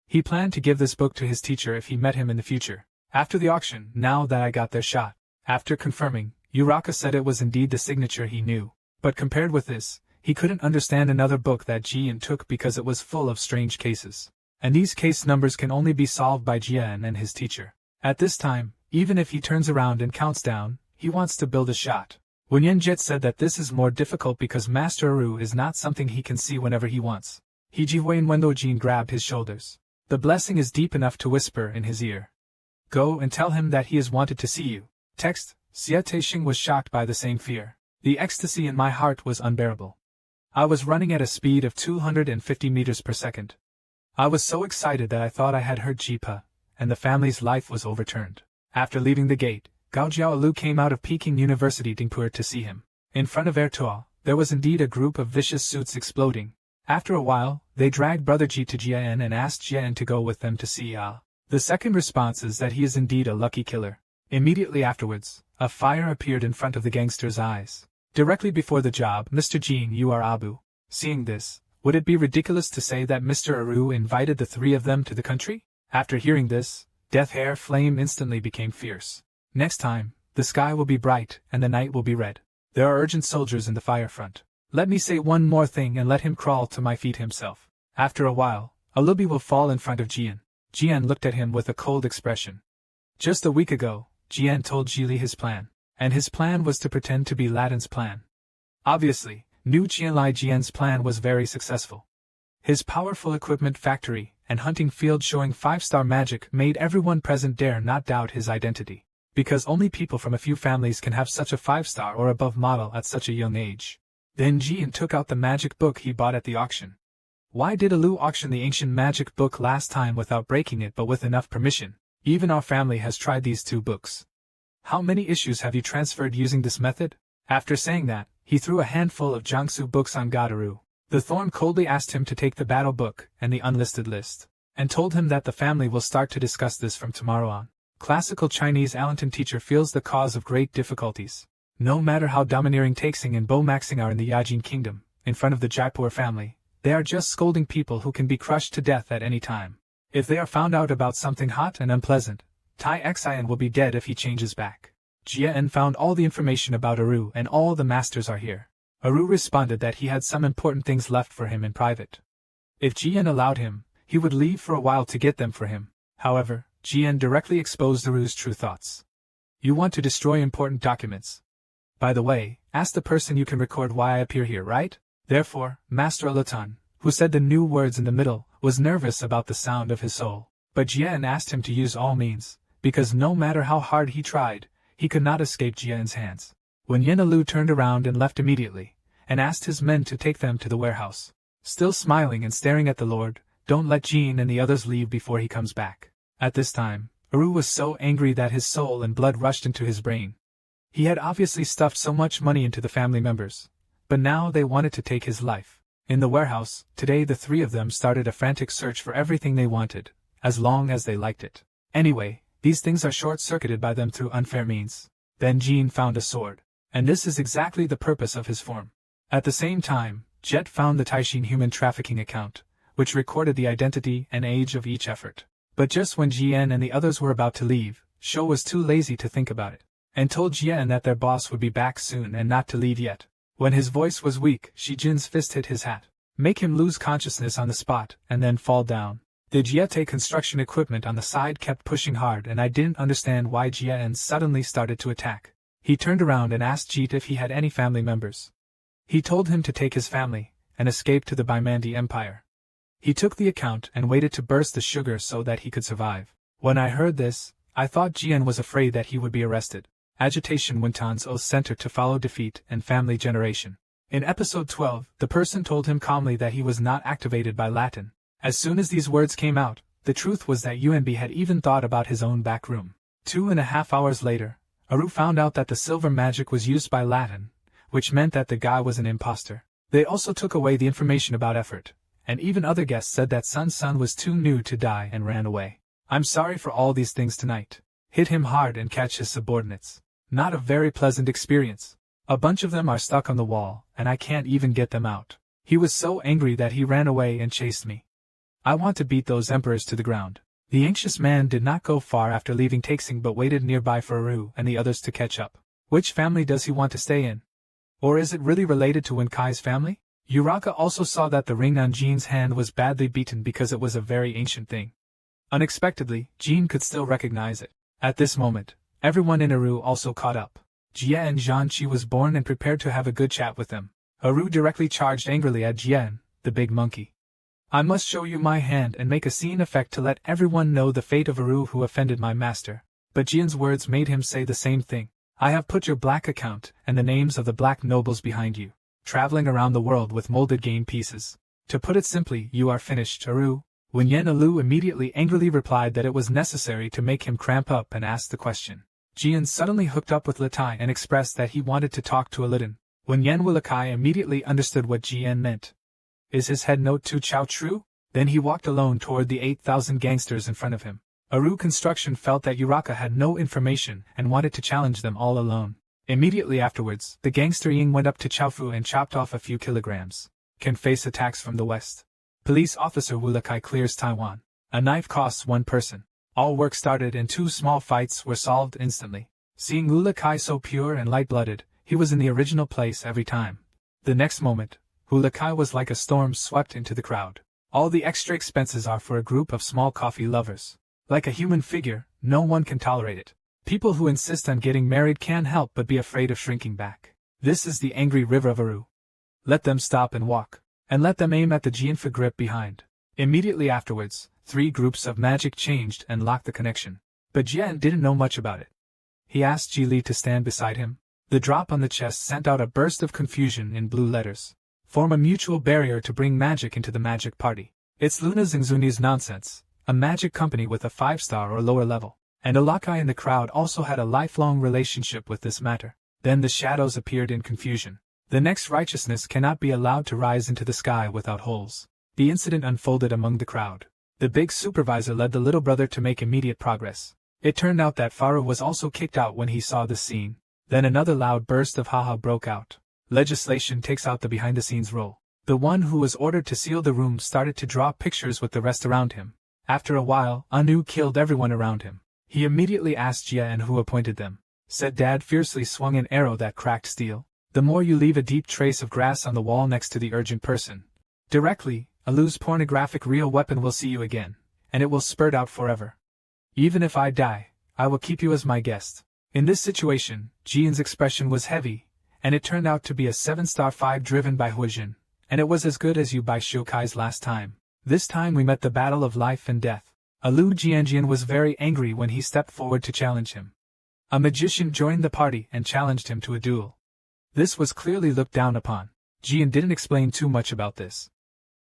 He planned to give this book to his teacher if he met him in the future. After the auction, now that I got their shot. After confirming, Uraka said it was indeed the signature he knew. But compared with this, he couldn't understand another book that Jian took because it was full of strange cases. And these case numbers can only be solved by Jian and his teacher. At this time, even if he turns around and counts down, he wants to build a shot. Wen Yenjet said that this is more difficult because Master Aru is not something he can see whenever he wants. Jiwen Wendo Jin grabbed his shoulders. The blessing is deep enough to whisper in his ear. Go and tell him that he has wanted to see you. Text, Xia Teixing was shocked by the same fear. The ecstasy in my heart was unbearable. I was running at a speed of 250 meters per second. I was so excited that I thought I had heard Jipa, and the family's life was overturned. After leaving the gate, Gao Jiaolu came out of Peking University Dingpur to see him. In front of Ertuo, there was indeed a group of vicious suits exploding. After a while, they dragged Brother Ji to Jian and asked Jian to go with them to see Ya. The second response is that he is indeed a lucky killer. Immediately afterwards, a fire appeared in front of the gangster's eyes. Directly before the job, Mr. Jin, you are Abu. Seeing this, would it be ridiculous to say that Mr. Aru invited the 3 of them to the country? After hearing this, Death Hair Flame instantly became fierce. Next time, the sky will be bright and the night will be red. There are urgent soldiers in the fire front. Let me say one more thing and let him crawl to my feet himself. After a while, Alubi will fall in front of Jian. Jian looked at him with a cold expression. Just a week ago, Jian told Jili his plan. And his plan was to pretend to be Ladin's plan. Obviously, New Qianlai Jian's plan was very successful. His powerful equipment factory and hunting field showing 5-star magic made everyone present dare not doubt his identity. Because only people from a few families can have such a 5-star or above model at such a young age. Then Jian took out the magic book he bought at the auction. Why did Alu auction the ancient magic book last time without breaking it but with enough permission? Even our family has tried these 2 books. How many issues have you transferred using this method? After saying that, he threw a handful of Jiangsu books on Gadaru. The Thorn coldly asked him to take the battle book and the unlisted list, and told him that the family will start to discuss this from tomorrow on. Classical Chinese Allenton teacher feels the cause of great difficulties. No matter how domineering Taixing and Bo-Maxing are in the Yajin kingdom, in front of the Jaipur family, they are just scolding people who can be crushed to death at any time. If they are found out about something hot and unpleasant, Tai Xian will be dead if he changes back. Jian found all the information about Aru and all the masters are here. Aru responded that he had some important things left for him in private. If Jian allowed him, he would leave for a while to get them for him. However, Jian directly exposed Aru's true thoughts. You want to destroy important documents. By the way, ask the person you can record why I appear here, right? Therefore, Master Alatan, who said the new words in the middle, was nervous about the sound of his soul. But Jian asked him to use all means, because no matter how hard he tried, he could not escape Jian's hands. When Yin Alu turned around and left immediately, and asked his men to take them to the warehouse. Still smiling and staring at the Lord, don't let Jean and the others leave before he comes back. At this time, Aru was so angry that his soul and blood rushed into his brain. He had obviously stuffed so much money into the family members, but now they wanted to take his life. In the warehouse, today the 3 of them started a frantic search for everything they wanted, as long as they liked it. Anyway, these things are short-circuited by them through unfair means. Then Jean found a sword. And this is exactly the purpose of his form. At the same time, Jet found the Taishin human trafficking account, which recorded the identity and age of each effort. But just when Jian and the others were about to leave, Shou was too lazy to think about it, and told Jian that their boss would be back soon and not to leave yet. When his voice was weak, Shi Jin's fist hit his hat, make him lose consciousness on the spot, and then fall down. The Jiete construction equipment on the side kept pushing hard and I didn't understand why Jian suddenly started to attack. He turned around and asked Jeet if he had any family members. He told him to take his family, and escape to the Baimandi Empire. He took the account and waited to burst the sugar so that he could survive. When I heard this, I thought Jian was afraid that he would be arrested. Agitation Winton's oath center to follow defeat and family generation. In episode 12, the person told him calmly that he was not activated by Latin. As soon as these words came out, the truth was that UNB had even thought about his own back room. 2.5 hours later, Aru found out that the silver magic was used by Latin, which meant that the guy was an imposter. They also took away the information about effort, and even other guests said that Sun was too new to die and ran away. I'm sorry for all these things tonight. Hit him hard and catch his subordinates. Not a very pleasant experience. A bunch of them are stuck on the wall, and I can't even get them out. He was so angry that he ran away and chased me. I want to beat those emperors to the ground. The anxious man did not go far after leaving Taixing but waited nearby for Aru and the others to catch up. Which family does he want to stay in? Or is it really related to Wen Kai's family? Uraka also saw that the ring on Jean's hand was badly beaten because it was a very ancient thing. Unexpectedly, Jean could still recognize it. At this moment, everyone in Aru also caught up. Jie and Zhanqi was born and prepared to have a good chat with them. Aru directly charged angrily at Jian, the big monkey. I must show you my hand and make a scene effect to let everyone know the fate of Aru who offended my master. But Jian's words made him say the same thing. I have put your black account and the names of the black nobles behind you, traveling around the world with molded game pieces. To put it simply, you are finished, Aru. When Yen Alu immediately angrily replied that it was necessary to make him cramp up and ask the question. Jian suddenly hooked up with Latai and expressed that he wanted to talk to Alidin. When Yen Wilakai immediately understood what Jian meant. Is his head note to Chao true? Then he walked alone toward the 8,000 gangsters in front of him. Aru Construction felt that Uraka had no information and wanted to challenge them all alone. Immediately afterwards, the gangster Ying went up to Chaofu and chopped off a few kilograms. Can face attacks from the west. Police officer Wulakai clears Taiwan. A knife costs 1 person. All work started and 2 small fights were solved instantly. Seeing Wulakai so pure and light-blooded, he was in the original place every time. The next moment, Wulakai was like a storm swept into the crowd. All the extra expenses are for a group of small coffee lovers. Like a human figure, no one can tolerate it. People who insist on getting married can't help but be afraid of shrinking back. This is the angry river of Aru. Let them stop and walk. and let them aim at the Jianfa grip behind. Immediately afterwards, 3 groups of magic changed and locked the connection. But Jian didn't know much about it. He asked Ji Li to stand beside him. The drop on the chest sent out a burst of confusion in blue letters. Form a mutual barrier to bring magic into the magic party. It's Luna Xingzuni's nonsense, a magic company with a 5-star or lower level. And Alakai in the crowd also had a lifelong relationship with this matter. Then the shadows appeared in confusion. The next righteousness cannot be allowed to rise into the sky without holes. The incident unfolded among the crowd. The big supervisor led the little brother to make immediate progress. It turned out that Faru was also kicked out when he saw the scene. Then another loud burst of haha broke out. Legislation takes out the behind-the-scenes role. The one who was ordered to seal the room started to draw pictures with the rest around him. After a while, Anu killed everyone around him. He immediately asked Jia who appointed them. Said Dad fiercely swung an arrow that cracked steel. The more you leave a deep trace of grass on the wall next to the urgent person. Directly, Alu's pornographic real weapon will see you again, and it will spurt out forever. Even if I die, I will keep you as my guest. In this situation, Jian's expression was heavy, and it turned out to be a 7-star 5 driven by Huijin, and it was as good as you by Shokai's last time. This time we met the battle of life and death. Alu Jianjian was very angry when he stepped forward to challenge him. A magician joined the party and challenged him to a duel. This was clearly looked down upon. Jian didn't explain too much about this.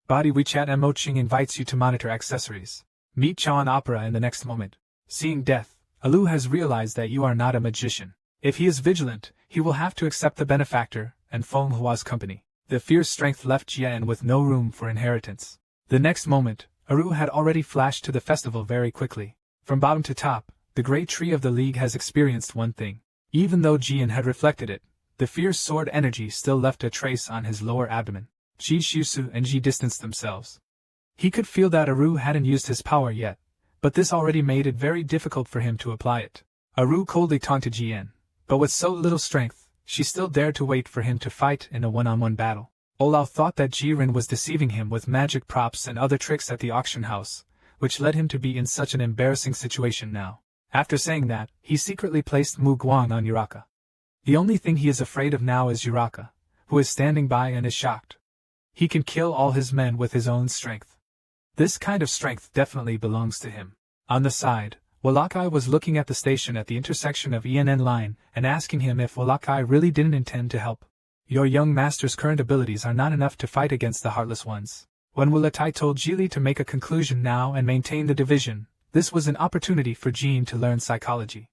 Body WeChat Emoching invites you to monitor accessories. Meet Chan Opera in the next moment. Seeing death, Alu has realized that you are not a magician. If he is vigilant, he will have to accept the benefactor and Feng Hua's company. The fierce strength left Jian with no room for inheritance. The next moment, Aru had already flashed to the festival very quickly. From bottom to top, the great tree of the league has experienced one thing. Even though Jian had reflected it, the fierce sword energy still left a trace on his lower abdomen. Ji Shusu and Ji distanced themselves. He could feel that Aru hadn't used his power yet, but this already made it very difficult for him to apply it. Aru coldly taunted Jian, but with so little strength, she still dared to wait for him to fight in a one-on-one battle. Olao thought that Jiren was deceiving him with magic props and other tricks at the auction house, which led him to be in such an embarrassing situation now. After saying that, he secretly placed Mu Guang on Uraka. The only thing he is afraid of now is Uraka, who is standing by and is shocked. He can kill all his men with his own strength. This kind of strength definitely belongs to him. On the side, Walakai was looking at the station at the intersection of ENN line and asking him if Walakai really didn't intend to help. Your young master's current abilities are not enough to fight against the heartless ones. When Wulatai told Jili to make a conclusion now and maintain the division, this was an opportunity for Jean to learn psychology.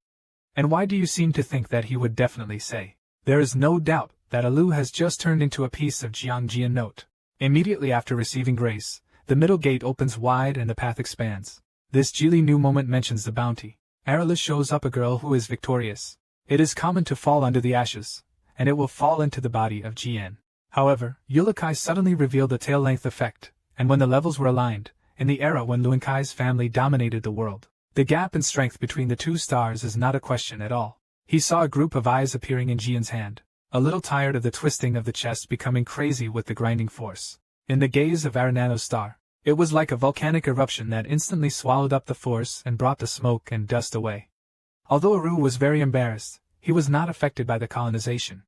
And why do you seem to think that he would definitely say? There is no doubt that Alu has just turned into a piece of Jiangjian note. Immediately after receiving grace, the middle gate opens wide and the path expands. This Jili new moment mentions the bounty. Arala shows up a girl who is victorious. It is common to fall under the ashes, and it will fall into the body of Jian. However, Yulakai suddenly revealed the tail-length effect, and when the levels were aligned, in the era when Luankai's family dominated the world, the gap in strength between the two stars is not a question at all. He saw a group of eyes appearing in Jian's hand, a little tired of the twisting of the chest becoming crazy with the grinding force. In the gaze of Aranano's star, it was like a volcanic eruption that instantly swallowed up the force and brought the smoke and dust away. Although Aru was very embarrassed, he was not affected by the colonization.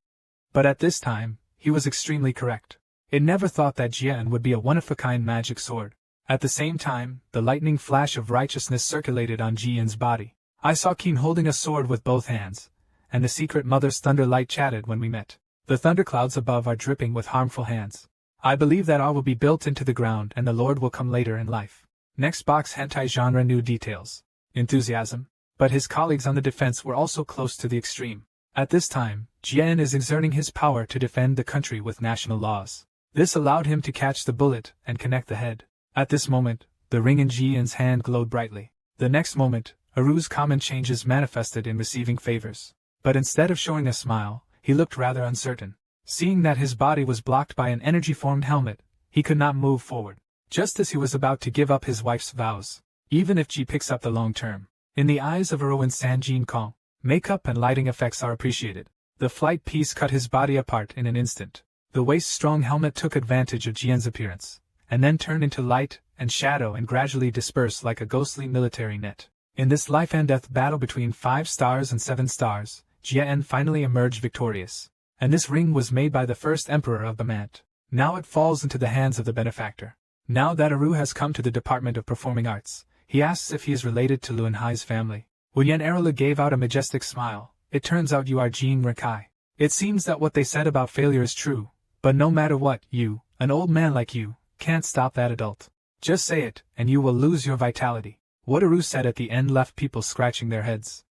But at this time, he was extremely correct. It never thought that Jian would be a one-of-a-kind magic sword. At the same time, the lightning flash of righteousness circulated on Jian's body. I saw Keen holding a sword with both hands, and the secret mother's thunder light chatted when we met. The thunderclouds above are dripping with harmful hands. I believe that all will be built into the ground and the Lord will come later in life. Next box hentai genre new details. Enthusiasm. But his colleagues on the defense were also close to the extreme. At this time, Jian is exerting his power to defend the country with national laws. This allowed him to catch the bullet and connect the head. At this moment, the ring in Jian's hand glowed brightly. The next moment, Aru's common changes manifested in receiving favors. But instead of showing a smile, he looked rather uncertain. Seeing that his body was blocked by an energy-formed helmet, he could not move forward. Just as he was about to give up his wife's vows. Even if Ji picks up the long term. In the eyes of Aru and Sanjin Kong, makeup and lighting effects are appreciated. The flight piece cut his body apart in an instant. The waist-strong helmet took advantage of Jian's appearance, and then turned into light and shadow and gradually dispersed like a ghostly military net. In this life-and-death battle between 5 stars and 7 stars, Jian finally emerged victorious. And this ring was made by the first emperor of Bamant. Now it falls into the hands of the benefactor. Now that Aru has come to the Department of Performing Arts, he asks if he is related to Lun Hai's family. Wu Yan Erla gave out a majestic smile. It turns out you are Jin Rakai. It seems that what they said about failure is true, but no matter what, you, an old man like you, can't stop that adult. Just say it, and you will lose your vitality. What Aru said at the end left people scratching their heads.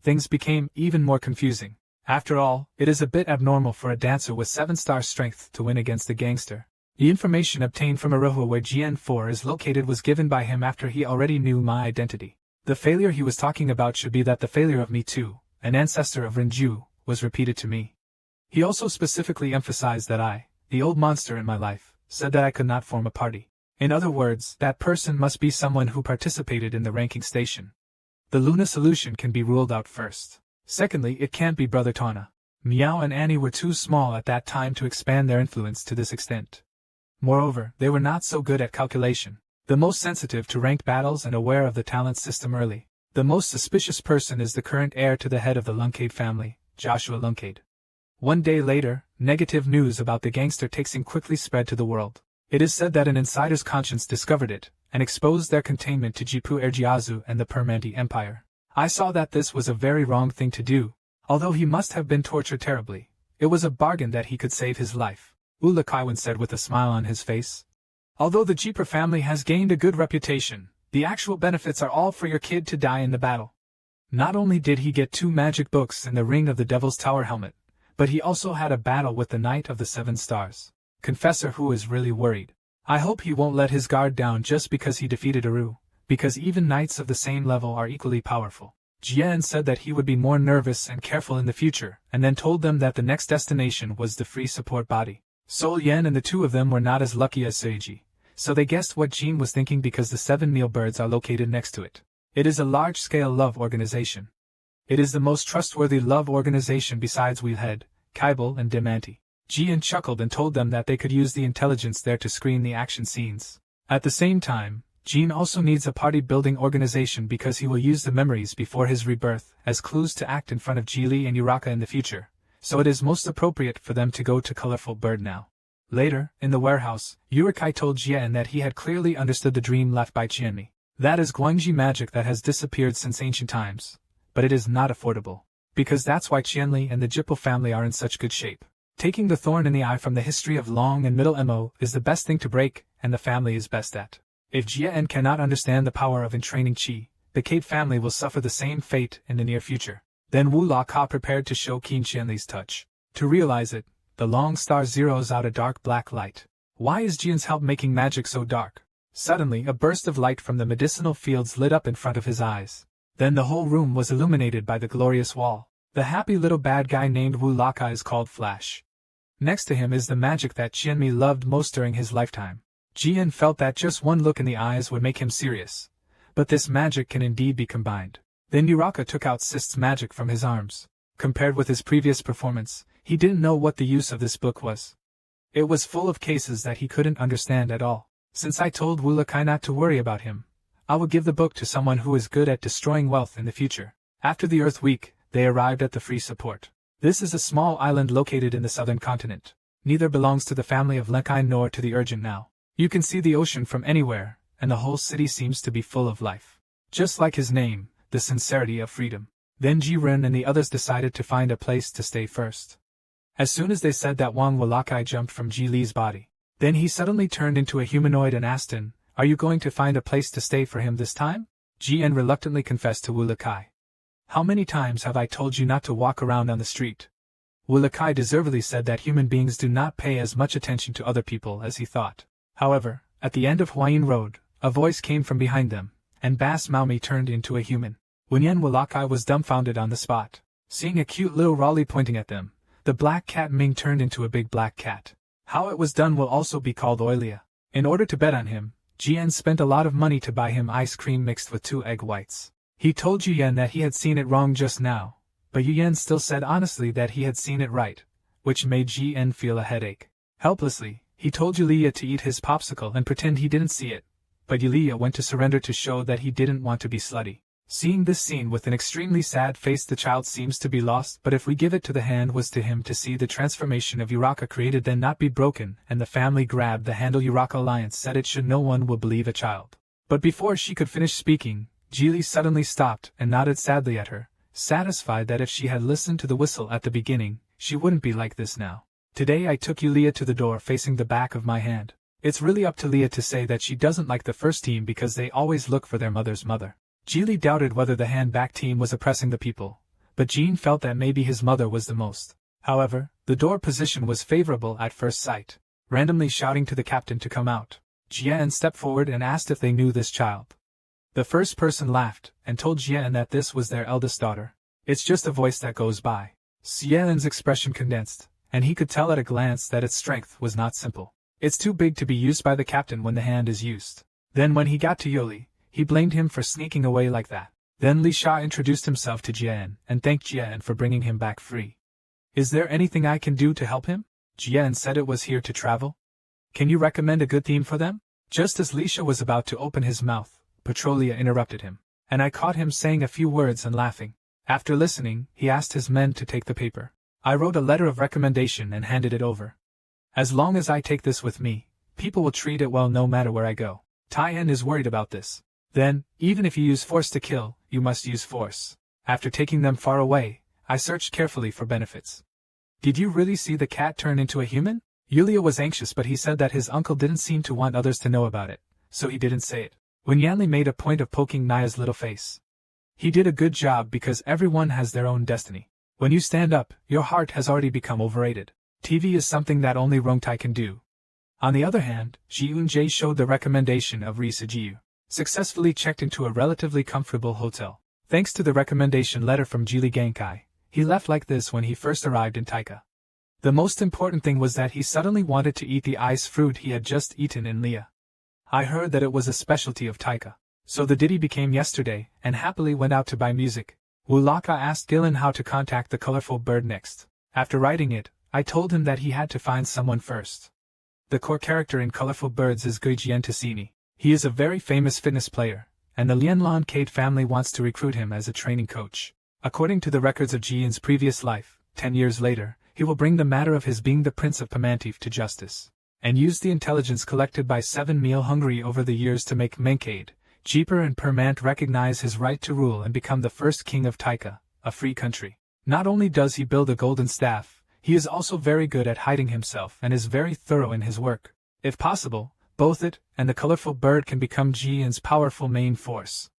Things became even more confusing. After all, it is a bit abnormal for a dancer with 7-star strength to win against a gangster. The information obtained from Aroha where GN4 is located was given by him after he already knew my identity. The failure he was talking about should be that the failure of me too, an ancestor of Rinju, was repeated to me. He also specifically emphasized that I, the old monster in my life, said that I could not form a party. In other words, that person must be someone who participated in the ranking station. The Luna solution can be ruled out first. Secondly, it can't be Brother Tana. Miao and Annie were too small at that time to expand their influence to this extent. Moreover, they were not so good at calculation, the most sensitive to ranked battles and aware of the talent system early. The most suspicious person is the current heir to the head of the Lunkade family, Joshua Lunkade. One day later, negative news about the gangster Taksin quickly spread to the world. It is said that an insider's conscience discovered it, and exposed their containment to Jipu Erjiazu and the Permanti Empire. I saw that this was a very wrong thing to do. Although he must have been tortured terribly, it was a bargain that he could save his life, Ula Kaiwan said with a smile on his face. Although the Jeeper family has gained a good reputation, the actual benefits are all for your kid to die in the battle. Not only did he get 2 magic books and the Ring of the Devil's Tower helmet, but he also had a battle with the Knight of the 7 Stars. Confessor who is really worried. I hope he won't let his guard down just because he defeated Aru, because even knights of the same level are equally powerful. Jian said that he would be more nervous and careful in the future, and then told them that the next destination was the free support body. Sol Yen and the 2 of them were not as lucky as Seiji, so they guessed what Jin was thinking because the 7 meal birds are located next to it. It is a large-scale love organization. It is the most trustworthy love organization besides Wheelhead, Kaibel and Demanti. Jian chuckled and told them that they could use the intelligence there to screen the action scenes. At the same time, Jin also needs a party-building organization because he will use the memories before his rebirth as clues to act in front of Jili and Uraka in the future, so it is most appropriate for them to go to Colorful Bird now. Later, in the warehouse, Urakai told Jian that he had clearly understood the dream left by Qianmi. That is Guangji magic that has disappeared since ancient times, but it is not affordable, because that's why Qianli and the Jippo family are in such good shape. Taking the thorn in the eye from the history of Long and Middle Mo is the best thing to break, and the family is best at. If Jian cannot understand the power of entraining Qi, the Kate family will suffer the same fate in the near future. Then Wu La Ka prepared to show Qin Qianli's touch. To realize it, the long star zeroes out a dark black light. Why is Jian's help making magic so dark? Suddenly a burst of light from the medicinal fields lit up in front of his eyes. Then the whole room was illuminated by the glorious wall. The happy little bad guy named Wu La Ka is called Flash. Next to him is the magic that Qianmi loved most during his lifetime. Jian felt that just one look in the eyes would make him serious. But this magic can indeed be combined. Then Uraka took out Sist's magic from his arms. Compared with his previous performance, he didn't know what the use of this book was. It was full of cases that he couldn't understand at all. Since I told Wu La Kai not to worry about him, I will give the book to someone who is good at destroying wealth in the future. After the Earth Week, they arrived at the free support. This is a small island located in the southern continent. Neither belongs to the family of Lenkai nor to the Urgent now. You can see the ocean from anywhere, and the whole city seems to be full of life. Just like his name, the sincerity of freedom. Then Ji Ren and the others decided to find a place to stay first. As soon as they said that, Wang Walakai jumped from Ji Li's body. Then he suddenly turned into a humanoid and asked him, "Are you going to find a place to stay for him this time?" Ji En reluctantly confessed to Wu Lakai. "How many times have I told you not to walk around on the street?" Wu Lakai deservedly said that human beings do not pay as much attention to other people as he thought. However, at the end of Huayin Road, a voice came from behind them, and Bas Maomi turned into a human. Wenyan Walakai was dumbfounded on the spot. Seeing a cute little Raleigh pointing at them, the black cat Ming turned into a big black cat. How it was done will also be called Oilia. In order to bet on him, Jian spent a lot of money to buy him ice cream mixed with 2 egg whites. He told Yuyen that he had seen it wrong just now, but Yuyen still said honestly that he had seen it right, which made Jian feel a headache. Helplessly, he told Yulia to eat his popsicle and pretend he didn't see it, but Yulia went to surrender to show that he didn't want to be slutty. Seeing this scene with an extremely sad face, the child seems to be lost, but if we give it to the hand was to him to see the transformation of Uraka created then not be broken, and the family grabbed the handle. Uraka Alliance said it should, no one will believe a child. But before she could finish speaking, Geely suddenly stopped and nodded sadly at her, satisfied that if she had listened to the whistle at the beginning, she wouldn't be like this now. Today I took Leah to the door facing the back of my hand. It's really up to Leah to say that she doesn't like the first team because they always look for their mother's mother. Geely doubted whether the hand-back team was oppressing the people, but Jean felt that maybe his mother was the most. However, the door position was favorable at first sight. Randomly shouting to the captain to come out, Jian stepped forward and asked if they knew this child. The first person laughed and told Jian that this was their eldest daughter. It's just a voice that goes by. Xian's expression condensed, and he could tell at a glance that its strength was not simple. It's too big to be used by the captain when the hand is used. Then when he got to Yoli, he blamed him for sneaking away like that. Then Li Sha introduced himself to Jian and thanked Jian for bringing him back free. Is there anything I can do to help him? Jian said it was here to travel. Can you recommend a good theme for them? Just as Li Sha was about to open his mouth, Petrolia interrupted him, and I caught him saying a few words and laughing. After listening, he asked his men to take the paper. I wrote a letter of recommendation and handed it over. As long as I take this with me, people will treat it well no matter where I go. Tien is worried about this. Then, even if you use force to kill, you must use force. After taking them far away, I searched carefully for benefits. Did you really see the cat turn into a human? Yulia was anxious, but he said that his uncle didn't seem to want others to know about it, so he didn't say it. When Yanli made a point of poking Naya's little face. He did a good job because everyone has their own destiny. When you stand up, your heart has already become overrated. TV is something that only Rongtai can do. On the other hand, Ji Eun-jae showed the recommendation of Ri Sejiu. Successfully checked into a relatively comfortable hotel. Thanks to the recommendation letter from Jili Gangkai, he left like this when he first arrived in Taika. The most important thing was that he suddenly wanted to eat the ice fruit he had just eaten in Leah. I heard that it was a specialty of Taika. So the ditty became yesterday, and happily went out to buy music. Wulaka asked Gillen how to contact the colorful bird next. After writing it, I told him that he had to find someone first. The core character in Colorful Birds is Guijian Tassini. He is a very famous fitness player, and the Lianlan Cade family wants to recruit him as a training coach. According to the records of Jian's previous life, 10 years later, he will bring the matter of his being the Prince of Pamantif to justice, and use the intelligence collected by 7 Meal Hungry over the years to make Mencade, Jeeper and Permant recognize his right to rule and become the first king of Taika, a free country. Not only does he build a golden staff, he is also very good at hiding himself and is very thorough in his work. If possible, both it and the colorful bird can become Jian's powerful main force.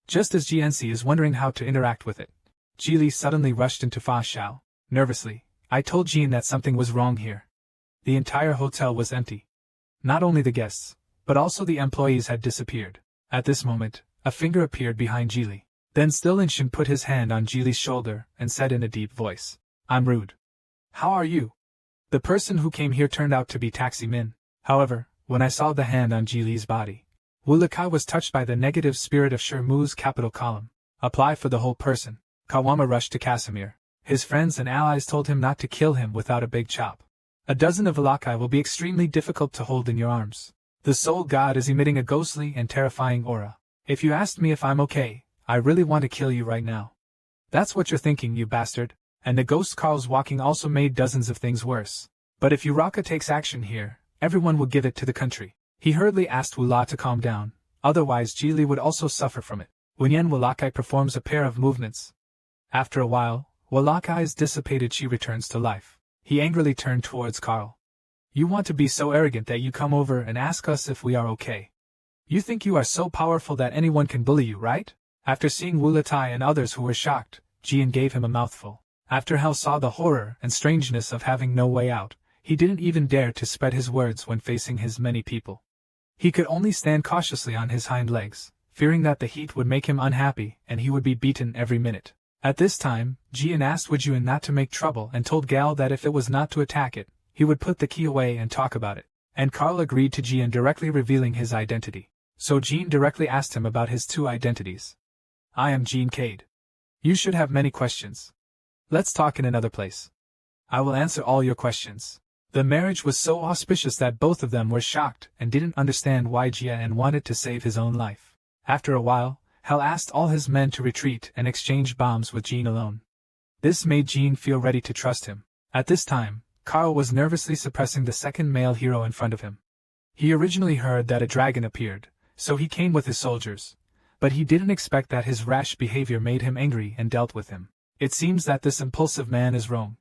Just as GNC is wondering how to interact with it, Ji suddenly rushed into Fa Xiao. Nervously, I told Jian that something was wrong here. The entire hotel was empty. Not only the guests, but also the employees had disappeared. At this moment, a finger appeared behind Jili. Then Stilinshin put his hand on Jili's shoulder and said in a deep voice, "I'm rude. How are you?" The person who came here turned out to be Taxi Min. However, when I saw the hand on Jili's body, Wulakai was touched by the negative spirit of Shermu's capital column. Apply for the whole person. Kawama rushed to Casimir. His friends and allies told him not to kill him without a big chop. A dozen of Wulakai will be extremely difficult to hold in your arms. The soul god is emitting a ghostly and terrifying aura. If you asked me if I'm okay, I really want to kill you right now. That's what you're thinking, you bastard. And the ghost Carl's walking also made dozens of things worse. But if Uraka takes action here, everyone will give it to the country. He hurriedly asked Wula to calm down, otherwise Jili would also suffer from it. Wenyan Wulakai performs a pair of movements. After a while, Wulakai is dissipated. She returns to life. He angrily turned towards Carl. You want to be so arrogant that you come over and ask us if we are okay. You think you are so powerful that anyone can bully you, right? After seeing Wulatai and others who were shocked, Jian gave him a mouthful. After Hal saw the horror and strangeness of having no way out, he didn't even dare to spread his words when facing his many people. He could only stand cautiously on his hind legs, fearing that the heat would make him unhappy and he would be beaten every minute. At this time, Jian asked Wujuan not to make trouble and told Gal that if it was not to attack it, he would put the key away and talk about it. And Carl agreed to Jian directly revealing his identity. So Jian directly asked him about his two identities. I am Jean Cade. You should have many questions. Let's talk in another place. I will answer all your questions. The marriage was so auspicious that both of them were shocked and didn't understand why Jian wanted to save his own life. After a while, Hal asked all his men to retreat and exchanged bombs with Jean alone. This made Jean feel ready to trust him. At this time, Carl was nervously suppressing the second male hero in front of him. He originally heard that a dragon appeared, so he came with his soldiers. But he didn't expect that his rash behavior made him angry and dealt with him. It seems that this impulsive man is wrong.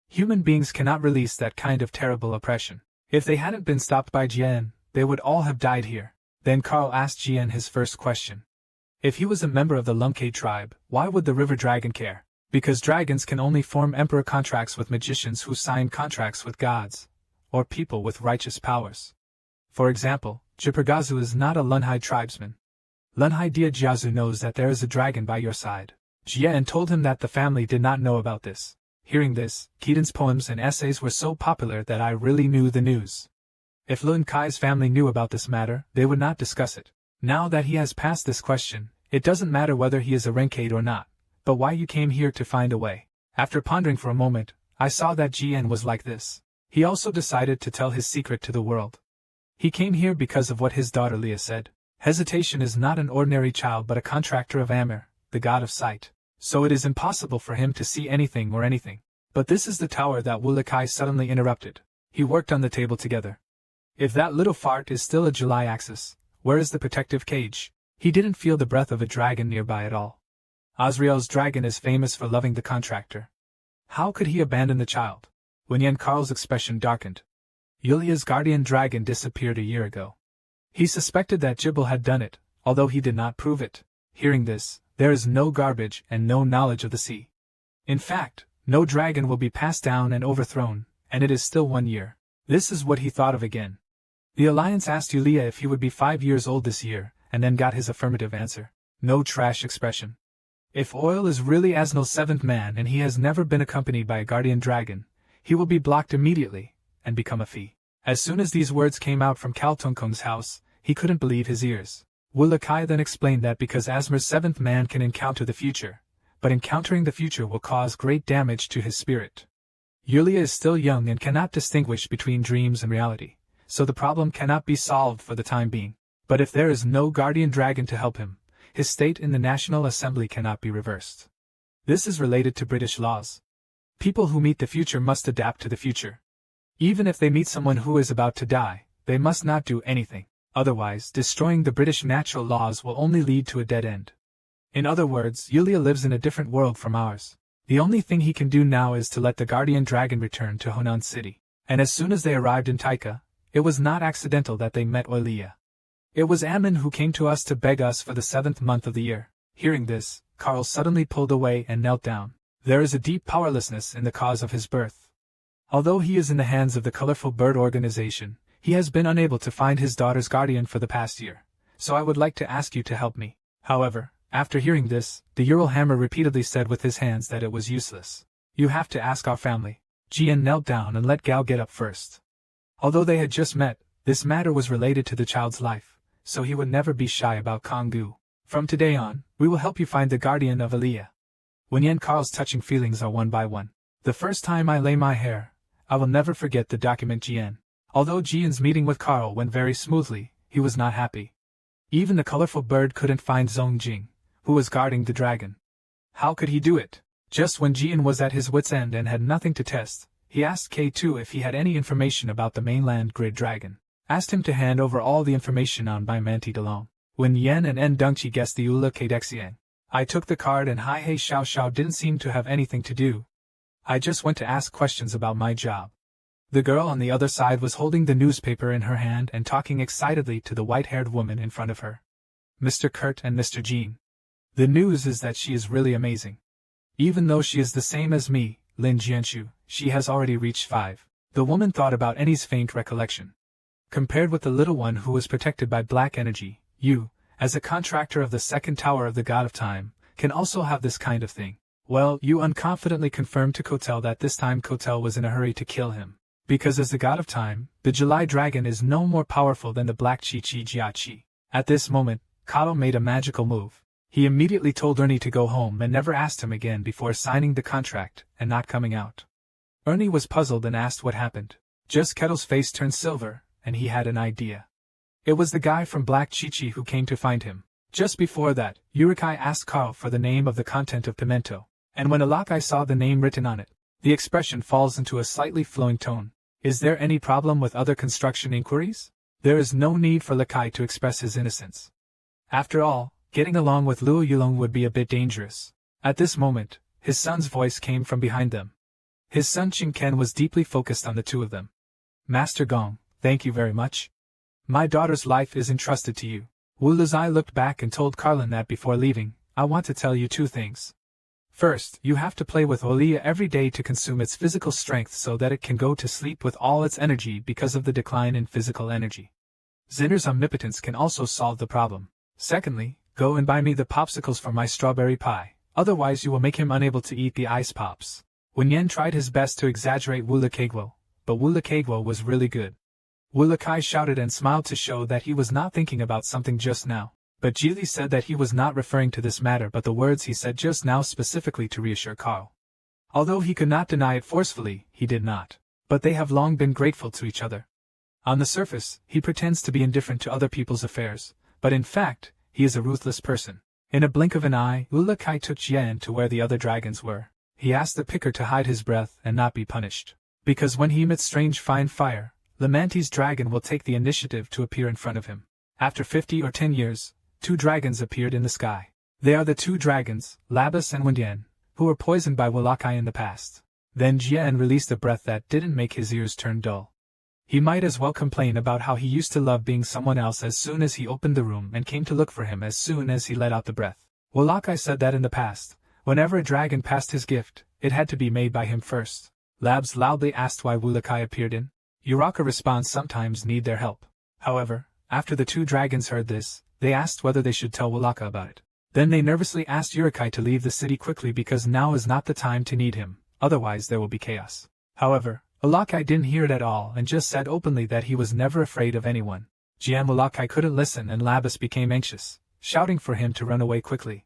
Human beings cannot release that kind of terrible oppression. If they hadn't been stopped by Jian, they would all have died here. Then Carl asked Jian his first question. If he was a member of the Lumke tribe, why would the river dragon care? Because dragons can only form emperor contracts with magicians who sign contracts with gods, or people with righteous powers. For example, Jipergazu is not a Lunhai tribesman. Lunhai Dia Jiazu knows that there is a dragon by your side. Jian told him that the family did not know about this. Hearing this, Keaton's poems and essays were so popular that I really knew the news. If Lun Kai's family knew about this matter, they would not discuss it. Now that he has passed this question, it doesn't matter whether he is a renegade or not, but why you came here to find a way. After pondering for a moment, I saw that Jian was like this. He also decided to tell his secret to the world. He came here because of what his daughter Leah said. Hesitation is not an ordinary child but a contractor of Amir, the god of sight. So it is impossible for him to see anything or anything. But this is the tower that Wulakai suddenly interrupted. He worked on the table together. If that little fart is still a July axis, where is the protective cage? He didn't feel the breath of a dragon nearby at all. Azrael's dragon is famous for loving the contractor. How could he abandon the child? When Yan Karl's expression darkened. Yulia's guardian dragon disappeared a year ago. He suspected that Jibble had done it, although he did not prove it. Hearing this, there is no garbage and no knowledge of the sea. In fact, no dragon will be passed down and overthrown, and it is still 1 year. This is what he thought of again. The Alliance asked Yulia if he would be 5 years old this year, and then got his affirmative answer. No trash expression. If Oil is really Asnal's 7th man and he has never been accompanied by a guardian dragon, he will be blocked immediately, and become a fee. As soon as these words came out from Kaltungkung's house, he couldn't believe his ears. Wulakai then explained that because Asmir's 7th man can encounter the future, but encountering the future will cause great damage to his spirit. Yulia is still young and cannot distinguish between dreams and reality, so the problem cannot be solved for the time being. But if there is no guardian dragon to help him, his state in the National Assembly cannot be reversed. This is related to British laws. People who meet the future must adapt to the future. Even if they meet someone who is about to die, they must not do anything. Otherwise, destroying the British natural laws will only lead to a dead end. In other words, Yulia lives in a different world from ours. The only thing he can do now is to let the guardian dragon return to Honan City. And as soon as they arrived in Taika, it was not accidental that they met Oilia. It was Ammon who came to us to beg us for the 7th month of the year. Hearing this, Karl suddenly pulled away and knelt down. There is a deep powerlessness in the cause of his birth. Although he is in the hands of the Colorful Bird Organization, he has been unable to find his daughter's guardian for the past year, so I would like to ask you to help me. However, after hearing this, the Ural Hammer repeatedly said with his hands that it was useless. You have to ask our family. Jian knelt down and let Gao get up first. Although they had just met, this matter was related to the child's life, so he would never be shy about Kongu. From today on, we will help you find the guardian of Aliyah. When Yan Karl's touching feelings are one by one. The first time I lay my hair, I will never forget the document Jian. Although Jian's meeting with Karl went very smoothly, he was not happy. Even the colorful bird couldn't find Zhong Jing, who was guarding the dragon. How could he do it? Just when Jian was at his wit's end and had nothing to test, he asked K2 if he had any information about the mainland grid dragon. Asked him to hand over all the information on by Manti Delong. When Yan and N Dungchi guessed the Ula Kadexiang, I took the card and Hai Hei Xiao Xiao didn't seem to have anything to do. I just went to ask questions about my job. The girl on the other side was holding the newspaper in her hand and talking excitedly to the white-haired woman in front of her. Mr. Kurt and Mr. Jean. The news is that she is really amazing. Even though she is the same as me, Lin Jianshu, she has already reached 5. The woman thought about Annie's faint recollection. Compared with the little one who was protected by black energy, you, as a contractor of the second tower of the God of Time, can also have this kind of thing. Well, you unconfidently confirmed to Kotel that this time Kotel was in a hurry to kill him. Because as the God of Time, the July Dragon is no more powerful than the Black Chi Chi Jia Chi. At this moment, Kato made a magical move. He immediately told Ernie to go home and never asked him again before signing the contract and not coming out. Ernie was puzzled and asked what happened. Just Kettle's face turned silver, and he had an idea. It was the guy from Black Chi Chi who came to find him. Just before that, Urukai asked Carl for the name of the content of pimento, and when Alakai saw the name written on it, the expression falls into a slightly flowing tone. Is there any problem with other construction inquiries? There is no need for Lakai to express his innocence. After all, getting along with Luo Yulong would be a bit dangerous. At this moment, his son's voice came from behind them. His son Qingken was deeply focused on the two of them. Master Gong, thank you very much. My daughter's life is entrusted to you. Wu Lezai looked back and told Carlin that before leaving, I want to tell you two things. First, you have to play with Olia every day to consume its physical strength so that it can go to sleep with all its energy because of the decline in physical energy. Zinner's omnipotence can also solve the problem. Secondly, go and buy me the popsicles for my strawberry pie, otherwise you will make him unable to eat the ice pops. Wen Yen tried his best to exaggerate Wu Lekegwo, but Wu Lekegwo was really good. Wu Lekai shouted and smiled to show that he was not thinking about something just now, but Jili said that he was not referring to this matter but the words he said just now specifically to reassure Carl. Although he could not deny it forcefully, he did not. But they have long been grateful to each other. On the surface, he pretends to be indifferent to other people's affairs, but in fact, he is a ruthless person. In a blink of an eye, Wu Lekai took Jian to where the other dragons were. He asked the picker to hide his breath and not be punished. Because when he emits strange fine fire, Lamanti's dragon will take the initiative to appear in front of him. After 50 or 10 years, 2 dragons appeared in the sky. They are the 2 dragons, Labus and Wendian, who were poisoned by Wulakai in the past. Then Jian released a breath that didn't make his ears turn dull. He might as well complain about how he used to love being someone else as soon as he opened the room and came to look for him as soon as he let out the breath. Wulakai said that in the past, whenever a dragon passed his gift, it had to be made by him first. Labs loudly asked why Wulakai appeared in. Uraka responds sometimes need their help. However, after the 2 dragons heard this, they asked whether they should tell Wulaka about it. Then they nervously asked Urukai to leave the city quickly because now is not the time to need him, otherwise there will be chaos. However, Wulakai didn't hear it at all and just said openly that he was never afraid of anyone. Jian Wulakai couldn't listen and Labus became anxious, shouting for him to run away quickly.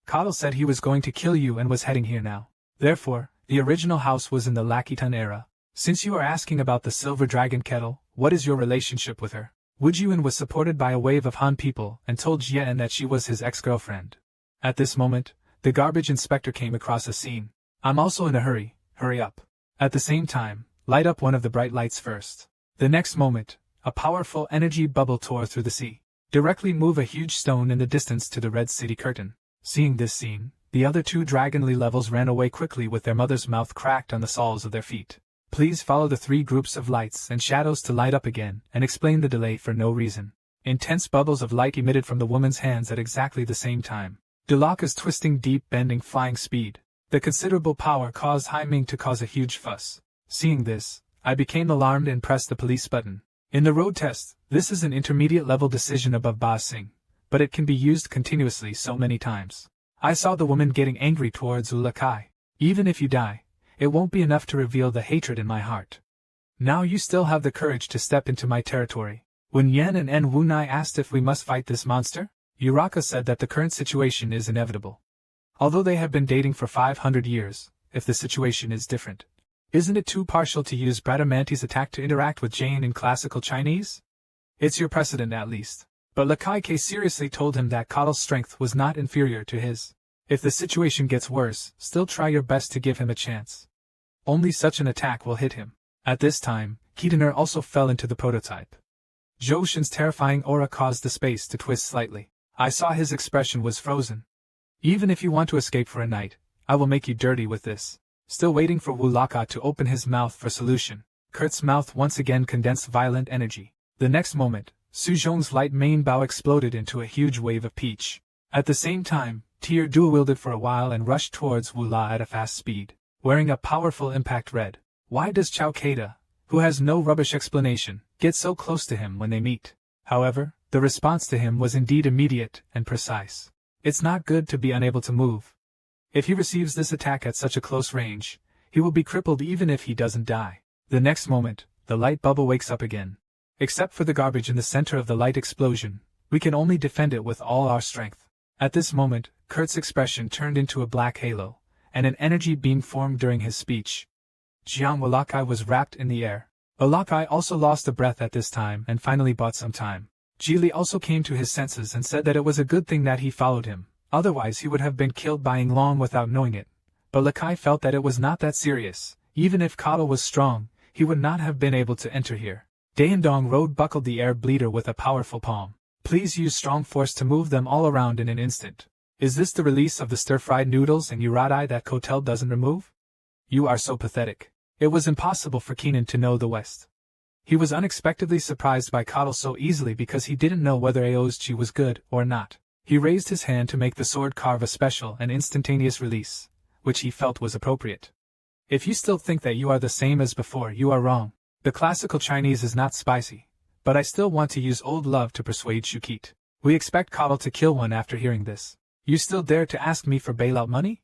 Coddle said he was going to kill you and was heading here now. Therefore, the original house was in the Lakitan era. Since you are asking about the Silver Dragon Kettle, what is your relationship with her? Wu Jian was supported by a wave of Han people and told Jian that she was his ex-girlfriend. At this moment, the garbage inspector came across a scene. I'm also in a hurry, hurry up. At the same time, light up one of the bright lights first. The next moment, a powerful energy bubble tore through the sea. Directly move a huge stone in the distance to the Red City curtain. Seeing this scene, the other 2 dragonly levels ran away quickly with their mother's mouth cracked on the soles of their feet. Please follow the 3 groups of lights and shadows to light up again and explain the delay for no reason. Intense bubbles of light emitted from the woman's hands at exactly the same time. Dulaka's twisting deep bending flying speed. The considerable power caused Hai Ming to cause a huge fuss. Seeing this, I became alarmed and pressed the police button. In the road test, this is an intermediate level decision above Ba Sing, but it can be used continuously so many times. I saw the woman getting angry towards Ulakai. Even if you die, it won't be enough to reveal the hatred in my heart. Now you still have the courage to step into my territory. When Yan and En Wunai asked if we must fight this monster, Uraka said that the current situation is inevitable. Although they have been dating for 500 years, if the situation is different, isn't it too partial to use Bradamanti's attack to interact with Jane in classical Chinese? It's your precedent at least. But Lakai K seriously told him that Coddle's strength was not inferior to his. If the situation gets worse, still try your best to give him a chance. Only such an attack will hit him. At this time, Ketener also fell into the prototype. Zhou Shen's terrifying aura caused the space to twist slightly. I saw his expression was frozen. Even if you want to escape for a night, I will make you dirty with this. Still waiting for Wu Laka to open his mouth for solution, Kurt's mouth once again condensed violent energy. The next moment, Su Zhong's light main bow exploded into a huge wave of peach. At the same time, Tier dual-wielded for a while and rushed towards Wu La at a fast speed, wearing a powerful impact red. Why does Chao Keita, who has no rubbish explanation, get so close to him when they meet? However, the response to him was indeed immediate and precise. It's not good to be unable to move. If he receives this attack at such a close range, he will be crippled even if he doesn't die. The next moment, the light bubble wakes up again. Except for the garbage in the center of the light explosion, we can only defend it with all our strength. At this moment, Kurt's expression turned into a black halo, and an energy beam formed during his speech. Jiang Walakai was wrapped in the air. Walakai also lost a breath at this time and finally bought some time. Li also came to his senses and said that it was a good thing that he followed him, otherwise he would have been killed by Ying Long without knowing it. But Lakai felt that it was not that serious. Even if Cottle was strong, he would not have been able to enter here. Daendong Road buckled the air bleeder with a powerful palm. Please use strong force to move them all around in an instant. Is this the release of the stir-fried noodles and uradai that Kotel doesn't remove? You are so pathetic. It was impossible for Keenan to know the West. He was unexpectedly surprised by Cottle so easily because he didn't know whether Ao's chi was good or not. He raised his hand to make the sword carve a special and instantaneous release, which he felt was appropriate. If you still think that you are the same as before, you are wrong. The classical Chinese is not spicy, but I still want to use old love to persuade Shukit. We expect Cottle to kill one after hearing this. You still dare to ask me for bailout money?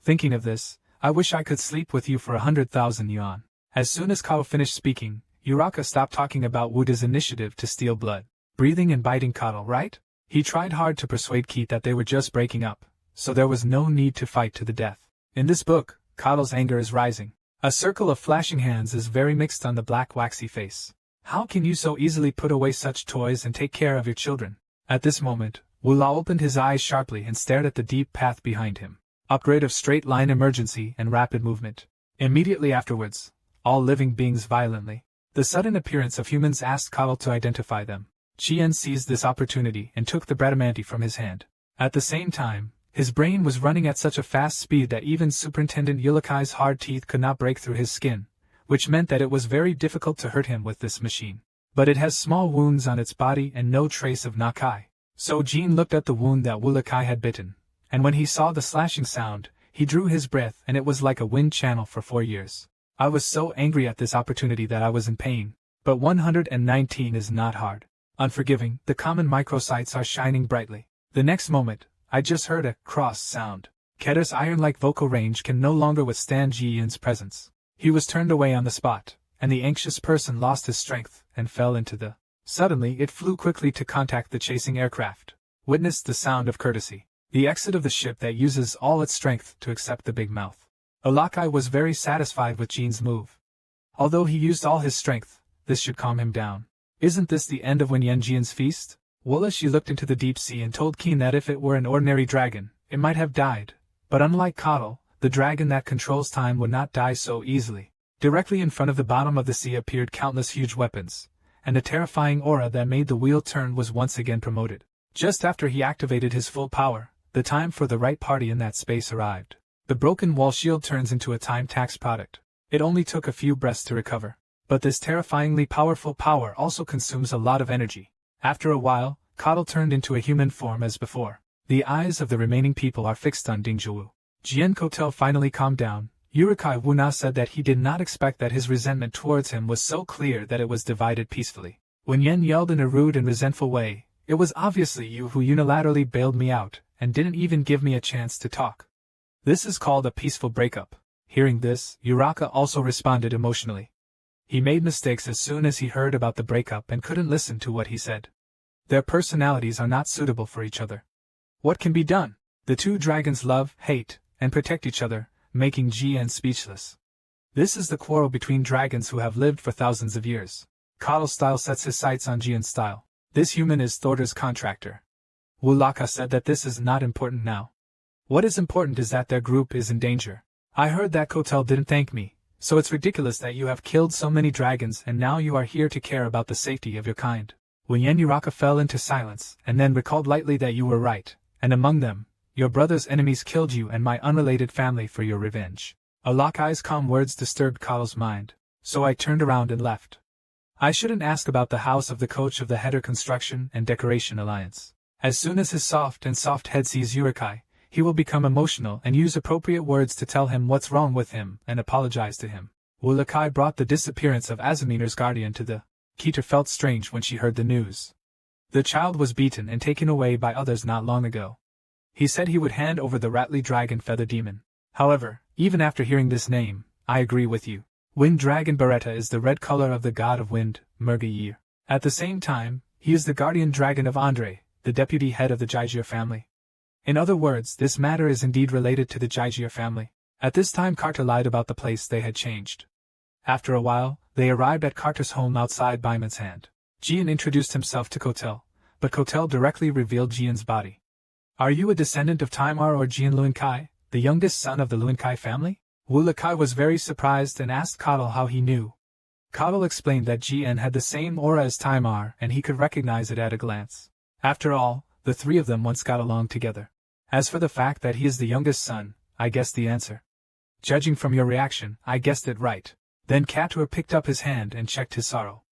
Thinking of this, I wish I could sleep with you for 100,000 yuan. As soon as Cottle finished speaking, Uraka stopped talking about Wuda's initiative to steal blood, breathing and biting Cottle, right? He tried hard to persuade Keith that they were just breaking up, so there was no need to fight to the death. In this book, Cottle's anger is rising. A circle of flashing hands is very mixed on the black waxy face. How can you so easily put away such toys and take care of your children? At this moment, Wu Lao opened his eyes sharply and stared at the deep path behind him. Upgrade of straight line emergency and rapid movement. Immediately afterwards, all living beings violently. The sudden appearance of humans asked Cottle to identify them. Chien seized this opportunity and took the Bradamanti from his hand. At the same time, his brain was running at such a fast speed that even Superintendent Yulakai's hard teeth could not break through his skin, which meant that it was very difficult to hurt him with this machine. But it has small wounds on its body and no trace of Nakai. So Jean looked at the wound that Wulakai had bitten, and when he saw the slashing sound, he drew his breath and it was like a wind channel for 4 years. I was so angry at this opportunity that I was in pain. But 119 is not hard. Unforgiving, the common microsites are shining brightly. The next moment, I just heard a cross sound. Ketter's iron-like vocal range can no longer withstand Ji Yin's presence. He was turned away on the spot, and the anxious person lost his strength and fell into the... Suddenly it flew quickly to contact the chasing aircraft. Witnessed the sound of courtesy. The exit of the ship that uses all its strength to accept the big mouth. Olakai was very satisfied with Jean's move. Although he used all his strength, this should calm him down. Isn't this the end of Wen Yanjian's feast? She looked into the deep sea and told Keen that if it were an ordinary dragon, it might have died. But unlike Cottle, the dragon that controls time would not die so easily. Directly in front of the bottom of the sea appeared countless huge weapons, and the terrifying aura that made the wheel turn was once again promoted. Just after he activated his full power, the time for the right party in that space arrived. The broken wall shield turns into a time tax product. It only took a few breaths to recover. But this terrifyingly powerful power also consumes a lot of energy. After a while, Cottle turned into a human form as before. The eyes of the remaining people are fixed on Ding Zhuwu. Jian Kotel finally calmed down. Yurikai Wuna said that he did not expect that his resentment towards him was so clear that it was divided peacefully. When Yen yelled in a rude and resentful way, "It was obviously you who unilaterally bailed me out, and didn't even give me a chance to talk. This is called a peaceful breakup." Hearing this, Uraka also responded emotionally. He made mistakes as soon as he heard about the breakup and couldn't listen to what he said. Their personalities are not suitable for each other. What can be done? The two dragons love, hate, and protect each other, making Jian speechless. This is the quarrel between dragons who have lived for thousands of years. Cottle's style sets his sights on Jian's style. This human is Thorder's contractor. Wulaka said that this is not important now. What is important is that their group is in danger. I heard that Kotel didn't thank me, so it's ridiculous that you have killed so many dragons and now you are here to care about the safety of your kind. When Yen Uraka fell into silence and then recalled lightly that you were right, and among them, your brother's enemies killed you and my unrelated family for your revenge. Alakai's calm words disturbed Cottle's mind, so I turned around and left. I shouldn't ask about the house of the coach of the Header Construction and Decoration Alliance. As soon as his soft head sees Urikai, he will become emotional and use appropriate words to tell him what's wrong with him and apologize to him. Wulakai brought the disappearance of Azaminar's guardian to the... Keter felt strange when she heard the news. The child was beaten and taken away by others not long ago. He said he would hand over the Rattly Dragon Feather Demon. However, even after hearing this name, I agree with you. Wind Dragon Beretta is the red color of the god of wind, Mergayir. At the same time, he is the guardian dragon of Andre, the deputy head of the Jaijir family. In other words, this matter is indeed related to the Jaijir family. At this time Carter lied about the place they had changed. After a while, they arrived at Carter's home outside Byman's hand. Jian introduced himself to Kotel, but Kotel directly revealed Jian's body. Are you a descendant of Taimar or Jian Luankai, the youngest son of the Luankai family? Wu Lakai was very surprised and asked Coddle how he knew. Coddle explained that Jian had the same aura as Taimar and he could recognize it at a glance. After all, the three of them once got along together. As for the fact that he is the youngest son, I guessed the answer. Judging from your reaction, I guessed it right. Then Katur picked up his hand and checked his sorrow.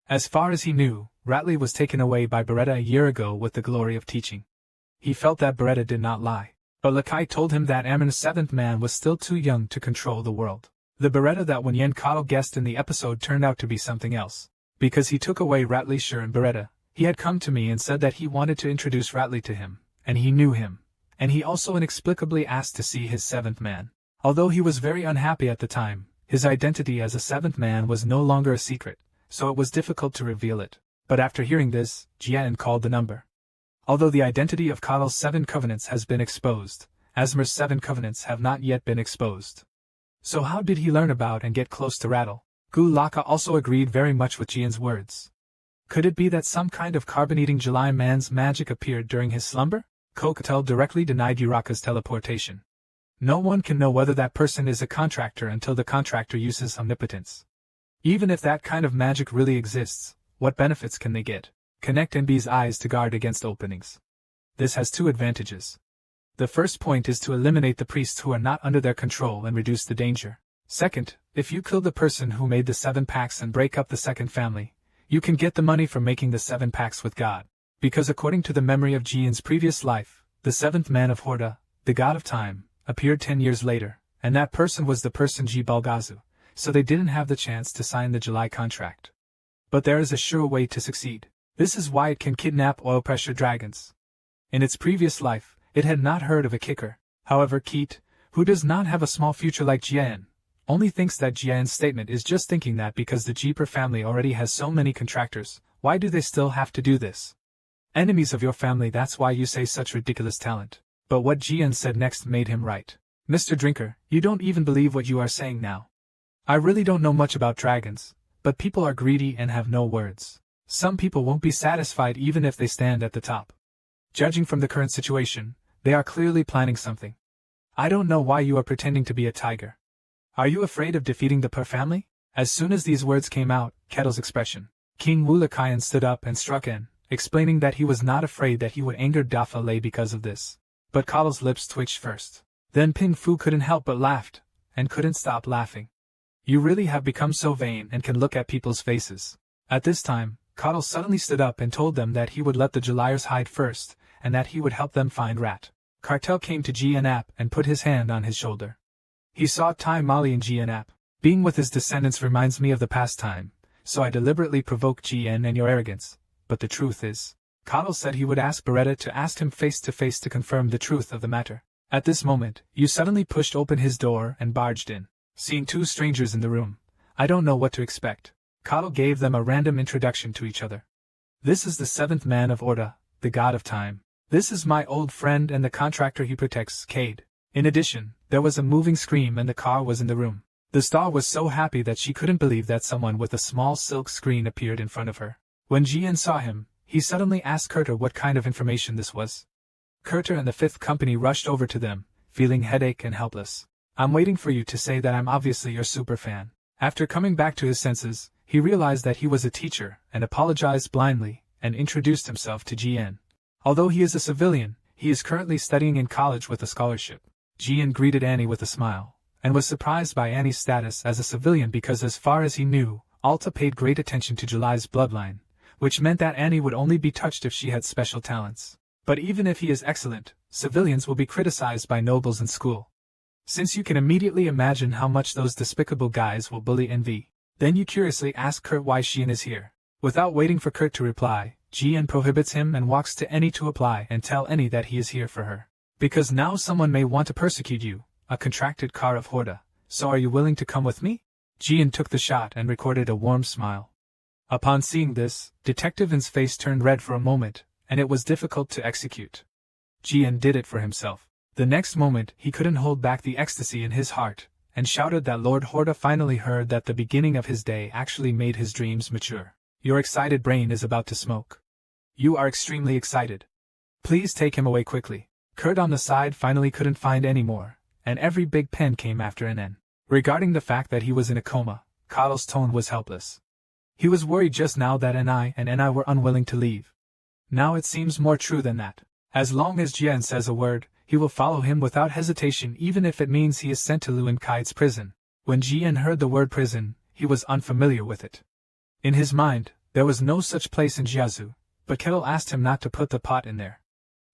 As far as he knew, Ratley was taken away by Beretta a year ago with the glory of teaching. He felt that Beretta did not lie. But Lakai told him that Amon's seventh man was still too young to control the world. The Beretta that when Yen Coddle guessed in the episode turned out to be something else. Because he took away Ratley's shirt and Beretta, he had come to me and said that he wanted to introduce Ratley to him, and he knew him. And he also inexplicably asked to see his seventh man. Although he was very unhappy at the time, his identity as a seventh man was no longer a secret, so it was difficult to reveal it. But after hearing this, Jian called the number. Although the identity of Coddle's 7 covenants has been exposed, Asmer's 7 covenants have not yet been exposed. So how did he learn about and get close to Rattle? Gu Laka also agreed very much with Jian's words. Could it be that some kind of carbon-eating July man's magic appeared during his slumber? Kokotel directly denied Uraka's teleportation. No one can know whether that person is a contractor until the contractor uses omnipotence. Even if that kind of magic really exists, what benefits can they get? Connect NB's eyes to guard against openings. This has 2 advantages. The first point is to eliminate the priests who are not under their control and reduce the danger. Second, if you kill the person who made the 7 pacts and break up the second family, you can get the money for making the 7 pacts with God. Because according to the memory of Jian's previous life, the 7th man of Horda, the god of time, appeared 10 years later, and that person was the person Ji Balgazu, so they didn't have the chance to sign the July contract. But there is a sure way to succeed. This is why it can kidnap oil pressure dragons. In its previous life, it had not heard of a kicker. However, Keat, who does not have a small future like Jian, only thinks that Jian's statement is just thinking that because the Jeeper family already has so many contractors, why do they still have to do this? Enemies of your family, that's why you say such ridiculous talent. But what Jian said next made him right. Mr. Drinker, you don't even believe what you are saying now. I really don't know much about dragons, but people are greedy and have no words. Some people won't be satisfied even if they stand at the top. Judging from the current situation, they are clearly planning something. I don't know why you are pretending to be a tiger. Are you afraid of defeating the Per family? As soon as these words came out, Kettle's expression. King Wu Lakayan stood up and struck in, explaining that he was not afraid that he would anger Dafa Lei because of this. But Coddle's lips twitched first. Then Ping Fu couldn't help but laughed, and couldn't stop laughing. You really have become so vain and can look at people's faces. At this time, Coddle suddenly stood up and told them that he would let the Juliers hide first, and that he would help them find Rat. Cartel came to Jianap and put his hand on his shoulder. He saw Tai Mali and Jianap. Being with his descendants reminds me of the past time, so I deliberately provoke Jian and your arrogance. But the truth is, Coddle said he would ask Beretta to ask him face to face to confirm the truth of the matter. At this moment, you suddenly pushed open his door and barged in. Seeing 2 strangers in the room, I don't know what to expect. Coddle gave them a random introduction to each other. This is the 7th man of Orda, the god of time. This is my old friend and the contractor he protects, Cade. In addition, there was a moving screen and the car was in the room. The star was so happy that she couldn't believe that someone with a small silk screen appeared in front of her. When Jian saw him, he suddenly asked Kurter what kind of information this was. Kurter and the 5th company rushed over to them, feeling headache and helpless. I'm waiting for you to say that I'm obviously your super fan. After coming back to his senses, he realized that he was a teacher and apologized blindly and introduced himself to Jian. Although he is a civilian, he is currently studying in college with a scholarship. Jian greeted Annie with a smile, and was surprised by Annie's status as a civilian because as far as he knew, Alta paid great attention to July's bloodline, which meant that Annie would only be touched if she had special talents. But even if he is excellent, civilians will be criticized by nobles in school. Since you can immediately imagine how much those despicable guys will bully Envy, then you curiously ask Kurt why Xian is here. Without waiting for Kurt to reply, Jian prohibits him and walks to Annie to apply and tell Annie that he is here for her. Because now someone may want to persecute you, a contracted car of Horda, so are you willing to come with me? Jian took the shot and recorded a warm smile. Upon seeing this, Detective N's face turned red for a moment, and it was difficult to execute. Jian did it for himself. The next moment he couldn't hold back the ecstasy in his heart, and shouted that Lord Horda finally heard that the beginning of his day actually made his dreams mature. Your excited brain is about to smoke. You are extremely excited. Please take him away quickly. Kurt on the side finally couldn't find any more, and every big pen came after an N. Regarding the fact that he was in a coma, Cottle's tone was helpless. He was worried just now that NI were unwilling to leave. Now it seems more true than that. As long as Jian says a word, he will follow him without hesitation, even if it means he is sent to Luen Kai's prison. When Jian heard the word prison, he was unfamiliar with it. In his mind, there was no such place in Jiazhu, but Kettle asked him not to put the pot in there.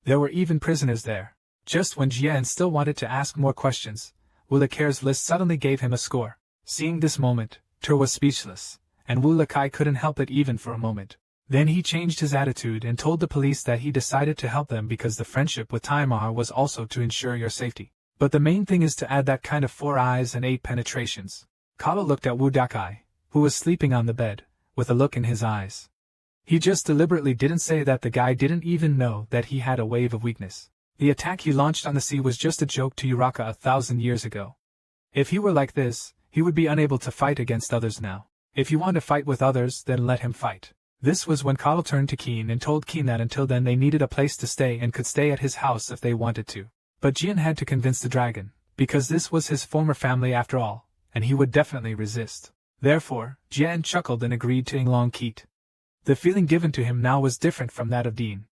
There were even prisoners there. Just when Jian still wanted to ask more questions, Wu Lekai's list suddenly gave him a score. Seeing this moment, Tur was speechless, and Wu Lekai couldn't help it even for a moment. Then he changed his attitude and told the police that he decided to help them because the friendship with Taimar was also to ensure your safety. But the main thing is to add that kind of 4 eyes and 8 penetrations. Kala looked at Wu Dakai, who was sleeping on the bed, with a look in his eyes. He just deliberately didn't say that the guy didn't even know that he had a wave of weakness. The attack he launched on the sea was just a joke to Uraka 1,000 years ago. If he were like this, he would be unable to fight against others now. If you want to fight with others, then let him fight. This was when Kala turned to Keen and told Keen that until then they needed a place to stay and could stay at his house if they wanted to. But Jian had to convince the dragon, because this was his former family after all, and he would definitely resist. Therefore, Jian chuckled and agreed to Inglong Keat. The feeling given to him now was different from that of Dean.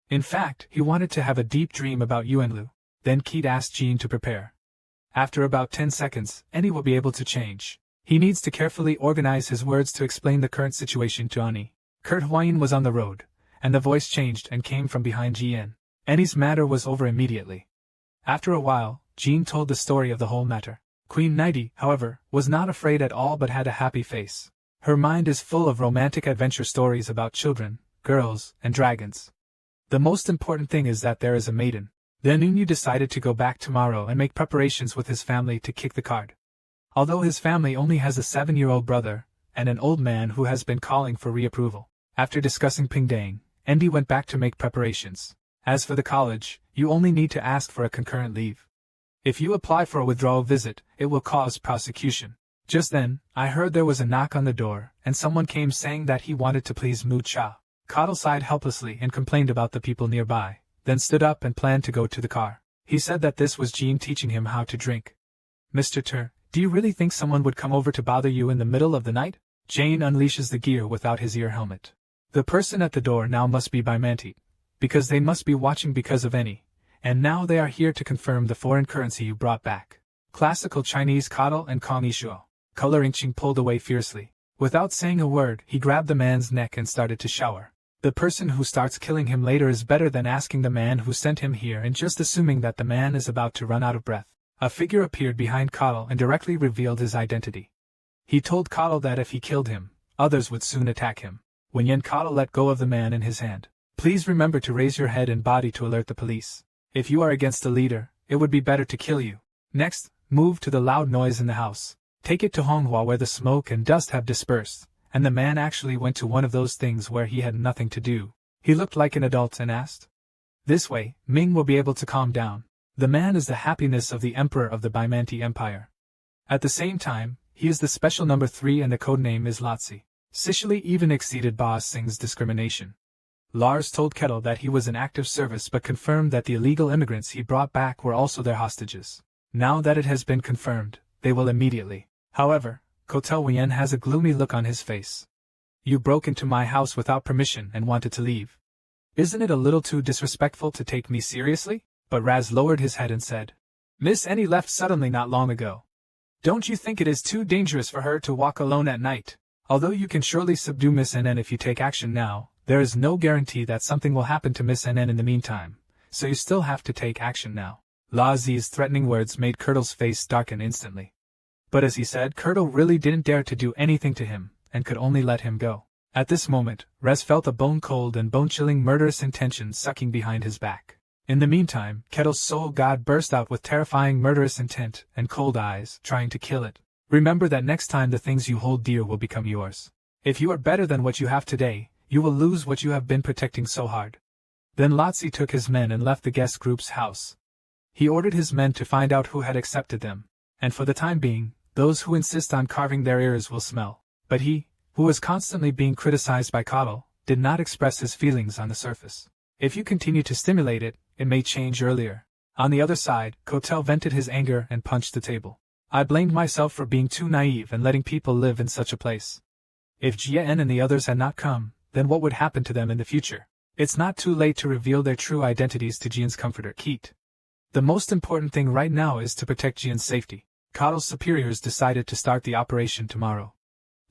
In fact, he wanted to have a deep dream about Yuanlu. Then Keat asked Jean to prepare. After about 10 seconds, Annie will be able to change. He needs to carefully organize his words to explain the current situation to Annie. Kurt Huayin was on the road, and the voice changed and came from behind Jian. Annie's matter was over immediately. After a while, Jean told the story of the whole matter. Queen Nighty, however, was not afraid at all but had a happy face. Her mind is full of romantic adventure stories about children, girls, and dragons. The most important thing is that there is a maiden. Then Unyu decided to go back tomorrow and make preparations with his family to kick the card. Although his family only has a 7-year-old brother, and an old man who has been calling for reapproval. After discussing Pingdang, Andy went back to make preparations. As for the college, you only need to ask for a concurrent leave. If you apply for a withdrawal visit, it will cause prosecution. Just then, I heard there was a knock on the door, and someone came saying that he wanted to please Mu Cha. Coddle sighed helplessly and complained about the people nearby, then stood up and planned to go to the car. He said that this was Jean teaching him how to drink. Mr. Tur, do you really think someone would come over to bother you in the middle of the night? Jane unleashes the gear without his ear helmet. The person at the door now must be Bimanti, because they must be watching because of any, and now they are here to confirm the foreign currency you brought back. Classical Chinese Coddle and Kong Ishuo. Coloring Ching pulled away fiercely. Without saying a word, he grabbed the man's neck and started to shower. The person who starts killing him later is better than asking the man who sent him here and just assuming that the man is about to run out of breath. A figure appeared behind Coddle and directly revealed his identity. He told Coddle that if he killed him, others would soon attack him. When Yen Coddle let go of the man in his hand, please remember to raise your head and body to alert the police. If you are against the leader, it would be better to kill you. Next, move to the loud noise in the house. Take it to Honghua where the smoke and dust have dispersed, and the man actually went to one of those things where he had nothing to do. He looked like an adult and asked. This way, Ming will be able to calm down. The man is the happiness of the Emperor of the Bimanti Empire. At the same time, he is the special number 3 and the codename is Lotzi. Sicily even exceeded Boss Singh's discrimination. Lars told Kettle that he was in active service but confirmed that the illegal immigrants he brought back were also their hostages. Now that it has been confirmed, they will immediately. However, Kotel Wien has a gloomy look on his face. You broke into my house without permission and wanted to leave. Isn't it a little too disrespectful to take me seriously? But Raz lowered his head and said, Miss Annie left suddenly not long ago. Don't you think it is too dangerous for her to walk alone at night? Although you can surely subdue Miss NN if you take action now, there is no guarantee that something will happen to Miss NN in the meantime, so you still have to take action now. La Zi's threatening words made Curdle's face darken instantly. But as he said, Curdle really didn't dare to do anything to him, and could only let him go. At this moment, Rez felt a bone-cold and bone-chilling murderous intention sucking behind his back. In the meantime, Kettle's soul god burst out with terrifying murderous intent and cold eyes, trying to kill it. Remember that next time the things you hold dear will become yours. If you are better than what you have today, you will lose what you have been protecting so hard. Then Lotzi took his men and left the guest group's house. He ordered his men to find out who had accepted them, and for the time being, those who insist on carving their ears will smell. But he, who was constantly being criticized by Coddle, did not express his feelings on the surface. If you continue to stimulate it, it may change earlier. On the other side, Kotel vented his anger and punched the table. I blamed myself for being too naive and letting people live in such a place. If Jian and the others had not come, then what would happen to them in the future? It's not too late to reveal their true identities to Jian's comforter, Keat. The most important thing right now is to protect Jian's safety. Cottle's superiors decided to start the operation tomorrow.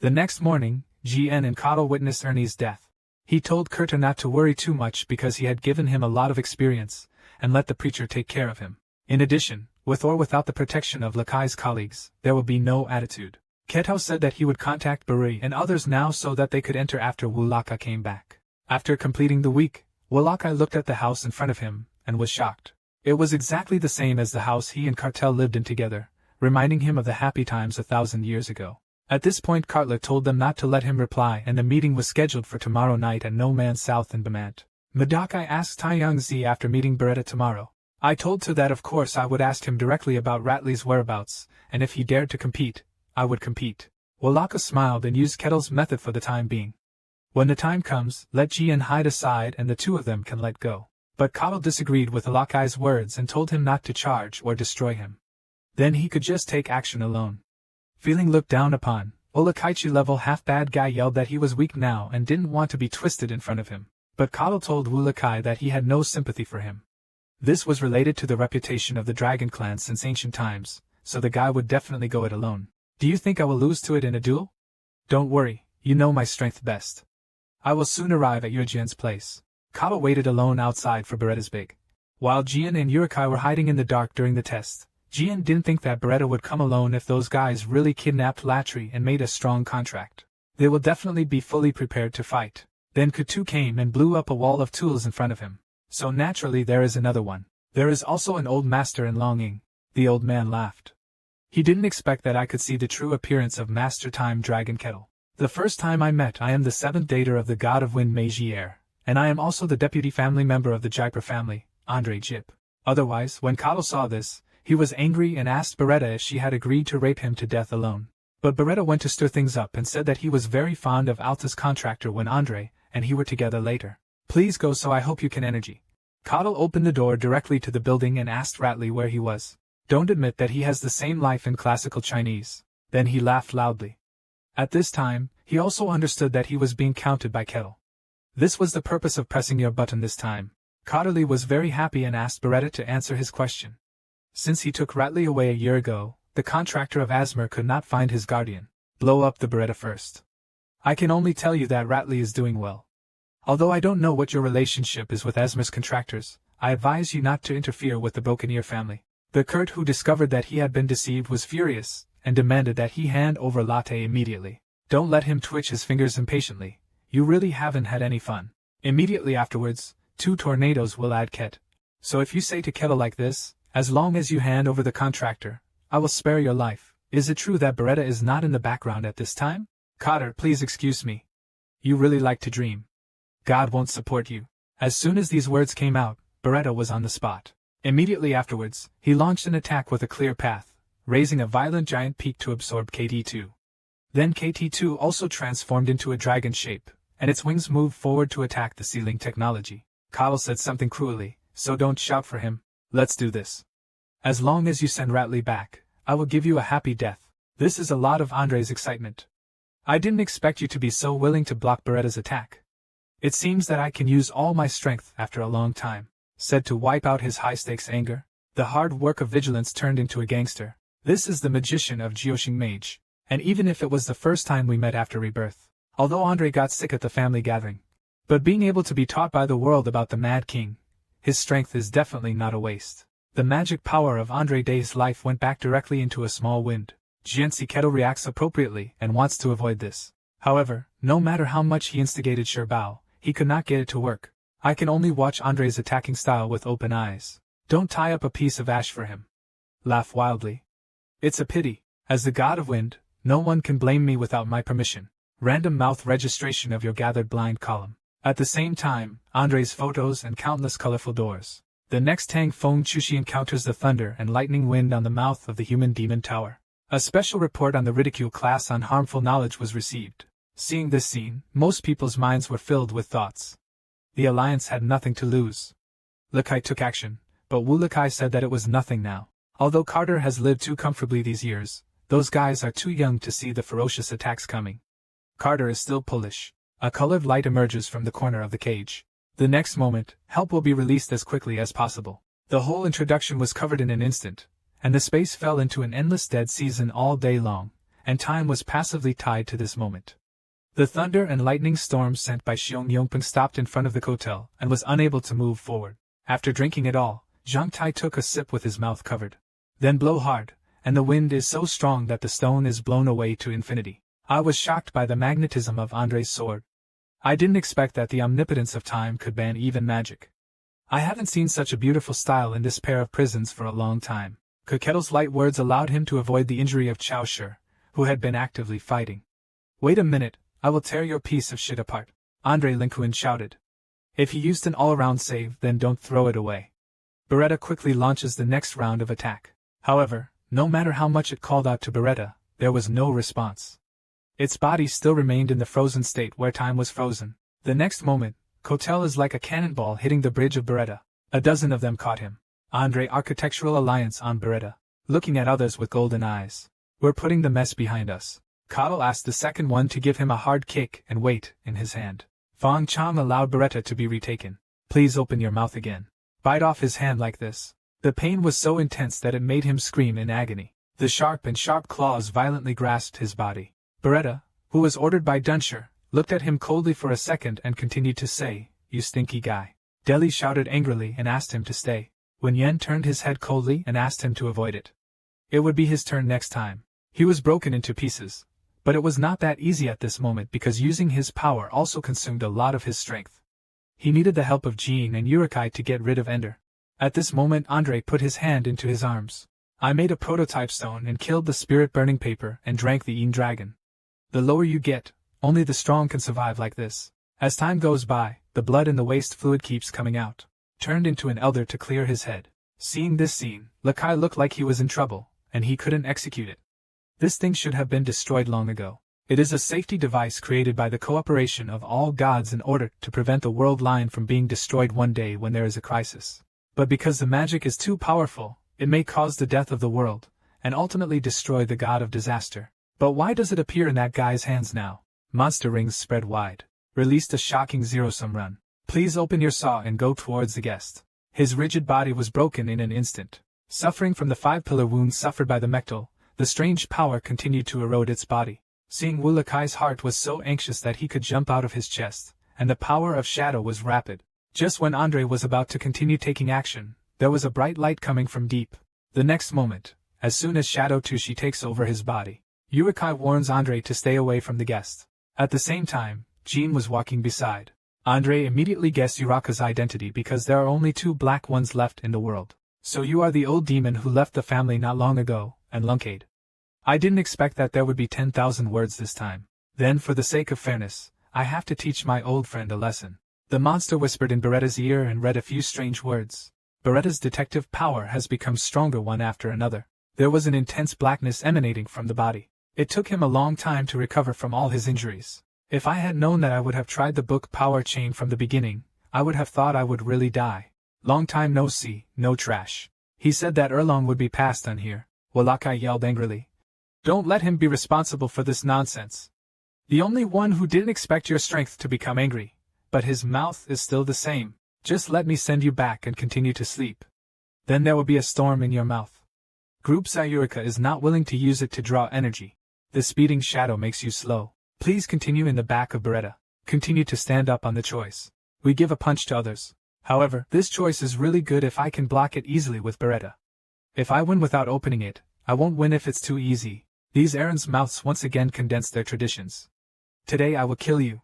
The next morning, Jian and Cottle witnessed Ernie's death. He told Kurta not to worry too much because he had given him a lot of experience, and let the preacher take care of him. In addition, with or without the protection of Lakai's colleagues, there will be no attitude. Ketao said that he would contact Buri and others now so that they could enter after Wu Laka came back. After completing the week, Wu Laka looked at the house in front of him, and was shocked. It was exactly the same as the house he and Cartel lived in together, reminding him of the happy times 1,000 years ago. At this point Cartler told them not to let him reply and the meeting was scheduled for tomorrow night at No Man's South in Bamant. Madakai asked Taiyang Zi after meeting Beretta tomorrow. I told her that of course I would ask him directly about Ratley's whereabouts, and if he dared to compete, I would compete. Walaka smiled and used Kettle's method for the time being. When the time comes, let Jian hide aside and the two of them can let go. But Cottle disagreed with Walakai's words and told him not to charge or destroy him. Then he could just take action alone. Feeling looked down upon, Olakaichi-level half-bad guy yelled that he was weak now and didn't want to be twisted in front of him. But Cottle told Wulakai that he had no sympathy for him. This was related to the reputation of the Dragon Clan since ancient times, so the guy would definitely go it alone. Do you think I will lose to it in a duel? Don't worry, you know my strength best. I will soon arrive at Yujian's place. Cottle waited alone outside for Beretta's big. While Jian and Yurikai were hiding in the dark during the test, Jian didn't think that Beretta would come alone if those guys really kidnapped Latry and made a strong contract. They will definitely be fully prepared to fight. Then Kutu came and blew up a wall of tools in front of him. So naturally there is another one. There is also an old master in Longing. The old man laughed. He didn't expect that I could see the true appearance of Master Time Dragon Kettle. The first time I met I am the seventh dater of the god of wind Meiji-Air, and I am also the deputy family member of the Jaipur family, Andre Jip. Otherwise, when Cottle saw this, he was angry and asked Beretta if she had agreed to rape him to death alone. But Beretta went to stir things up and said that he was very fond of Alta's contractor when Andre and he were together later. Please go, so I hope you can energy. Cottle opened the door directly to the building and asked Ratley where he was. Don't admit that he has the same life in classical Chinese. Then he laughed loudly. At this time, he also understood that he was being counted by Kettle. This was the purpose of pressing your button this time. Cotterley was very happy and asked Beretta to answer his question. Since he took Ratley away a year ago, the contractor of Asmer could not find his guardian. Blow up the Beretta first. I can only tell you that Ratley is doing well. Although I don't know what your relationship is with Asmer's contractors, I advise you not to interfere with the Broken Ear family. The Kurt who discovered that he had been deceived was furious, and demanded that he hand over Latte immediately. Don't let him twitch his fingers impatiently. You really haven't had any fun. Immediately afterwards, 2 tornadoes will add Ket. So if you say to Kettle like this, as long as you hand over the contractor, I will spare your life. Is it true that Beretta is not in the background at this time? Cotter, please excuse me. You really like to dream. God won't support you. As soon as these words came out, Beretta was on the spot. Immediately afterwards, he launched an attack with a clear path, raising a violent giant peak to absorb KT-2. Then KT-2 also transformed into a dragon shape, and its wings moved forward to attack the ceiling technology. Cottle said something cruelly, so don't shout for him. Let's do this. As long as you send Ratley back, I will give you a happy death. This is a lot of Andre's excitement. I didn't expect you to be so willing to block Beretta's attack. It seems that I can use all my strength after a long time. Said to wipe out his high-stakes anger. The hard work of vigilance turned into a gangster. This is the magician of Jiuxing Mage. And even if it was the first time we met after rebirth, although Andre got sick at the family gathering, but being able to be taught by the world about the Mad King, his strength is definitely not a waste. The magic power of Andre Day's life went back directly into a small wind. Jianxi Kettle reacts appropriately and wants to avoid this. However, no matter how much he instigated Sherbao, he could not get it to work. I can only watch Andre's attacking style with open eyes. Don't tie up a piece of ash for him. Laugh wildly. It's a pity. As the god of wind, no one can blame me without my permission. Random mouth registration of your gathered blind column. At the same time, Andre's photos and countless colorful doors. The next Tang Feng Chushi encounters the thunder and lightning wind on the mouth of the human demon tower. A special report on the ridicule class on harmful knowledge was received. Seeing this scene, most people's minds were filled with thoughts. The Alliance had nothing to lose. Lakai took action, but Wu Lakai said that it was nothing now. Although Carter has lived too comfortably these years, those guys are too young to see the ferocious attacks coming. Carter is still Polish. A colored light emerges from the corner of the cage. The next moment, help will be released as quickly as possible. The whole introduction was covered in an instant, and the space fell into an endless dead season all day long, and time was passively tied to this moment. The thunder and lightning storm sent by Xiong Yongpeng stopped in front of the hotel and was unable to move forward. After drinking it all, Zhang Tai took a sip with his mouth covered. Then blow hard, and the wind is so strong that the stone is blown away to infinity. I was shocked by the magnetism of Andre's sword. I didn't expect that the omnipotence of time could ban even magic. I haven't seen such a beautiful style in this pair of prisons for a long time. Kettle's light words allowed him to avoid the injury of Chao Shi, who had been actively fighting. Wait a minute, I will tear your piece of shit apart, Andre Linquin shouted. If he used an all-around save, then don't throw it away. Beretta quickly launches the next round of attack. However, no matter how much it called out to Beretta, there was no response. Its body still remained in the frozen state where time was frozen. The next moment, Kotel is like a cannonball hitting the bridge of Beretta. A dozen of them caught him. Andre Architectural Alliance on Beretta, looking at others with golden eyes. We're putting the mess behind us. Cottle asked the second one to give him a hard kick and weight in his hand. Fong Chang allowed Beretta to be retaken. Please open your mouth again. Bite off his hand like this. The pain was so intense that it made him scream in agony. The sharp claws violently grasped his body. Beretta, who was ordered by Dunsher, looked at him coldly for a second and continued to say, "You stinky guy." Deli shouted angrily and asked him to stay. When Yen turned his head coldly and asked him to avoid it. It would be his turn next time. He was broken into pieces. But it was not that easy at this moment because using his power also consumed a lot of his strength. He needed the help of Jean and Yurikai to get rid of Ender. At this moment Andre put his hand into his arms. I made a prototype stone and killed the spirit burning paper and drank the Yin dragon. The lower you get, only the strong can survive like this. As time goes by, the blood in the waste fluid keeps coming out. Turned into an elder to clear his head. Seeing this scene, Lakai looked like he was in trouble, and he couldn't execute it. This thing should have been destroyed long ago. It is a safety device created by the cooperation of all gods in order to prevent the world line from being destroyed one day when there is a crisis. But because the magic is too powerful, it may cause the death of the world, and ultimately destroy the god of disaster. But why does it appear in that guy's hands now? Monster rings spread wide. Released a shocking zero-sum run. Please open your saw and go towards the guest. His rigid body was broken in an instant. Suffering from the 5-pillar wounds suffered by the Mechtel, the strange power continued to erode its body. Seeing Wu Lakai's heart was so anxious that he could jump out of his chest, and the power of shadow was rapid. Just when Andre was about to continue taking action, there was a bright light coming from deep. The next moment, as soon as Shadow Tushi takes over his body, Yurikai warns Andre to stay away from the guest. At the same time, Jean was walking beside. Andre immediately guessed Uraka's identity because there are only 2 black ones left in the world. So you are the old demon who left the family not long ago, and Lunkade. I didn't expect that there would be 10,000 words this time. Then for the sake of fairness, I have to teach my old friend a lesson. The monster whispered in Beretta's ear and read a few strange words. Beretta's detective power has become stronger one after another. There was an intense blackness emanating from the body. It took him a long time to recover from all his injuries. If I had known that I would have tried the book power chain from the beginning, I would have thought I would really die. Long time no see, no trash. He said that Erlong would be passed on here. Walakai yelled angrily. Don't let him be responsible for this nonsense. The only one who didn't expect your strength to become angry. But his mouth is still the same. Just let me send you back and continue to sleep. Then there will be a storm in your mouth. Group Sayurika is not willing to use it to draw energy. The speeding shadow makes you slow. Please continue in the back of Beretta. Continue to stand up on the choice. We give a punch to others. However, this choice is really good if I can block it easily with Beretta. If I win without opening it, I won't win if it's too easy. These Aaron's mouths once again condensed their traditions. Today I will kill you.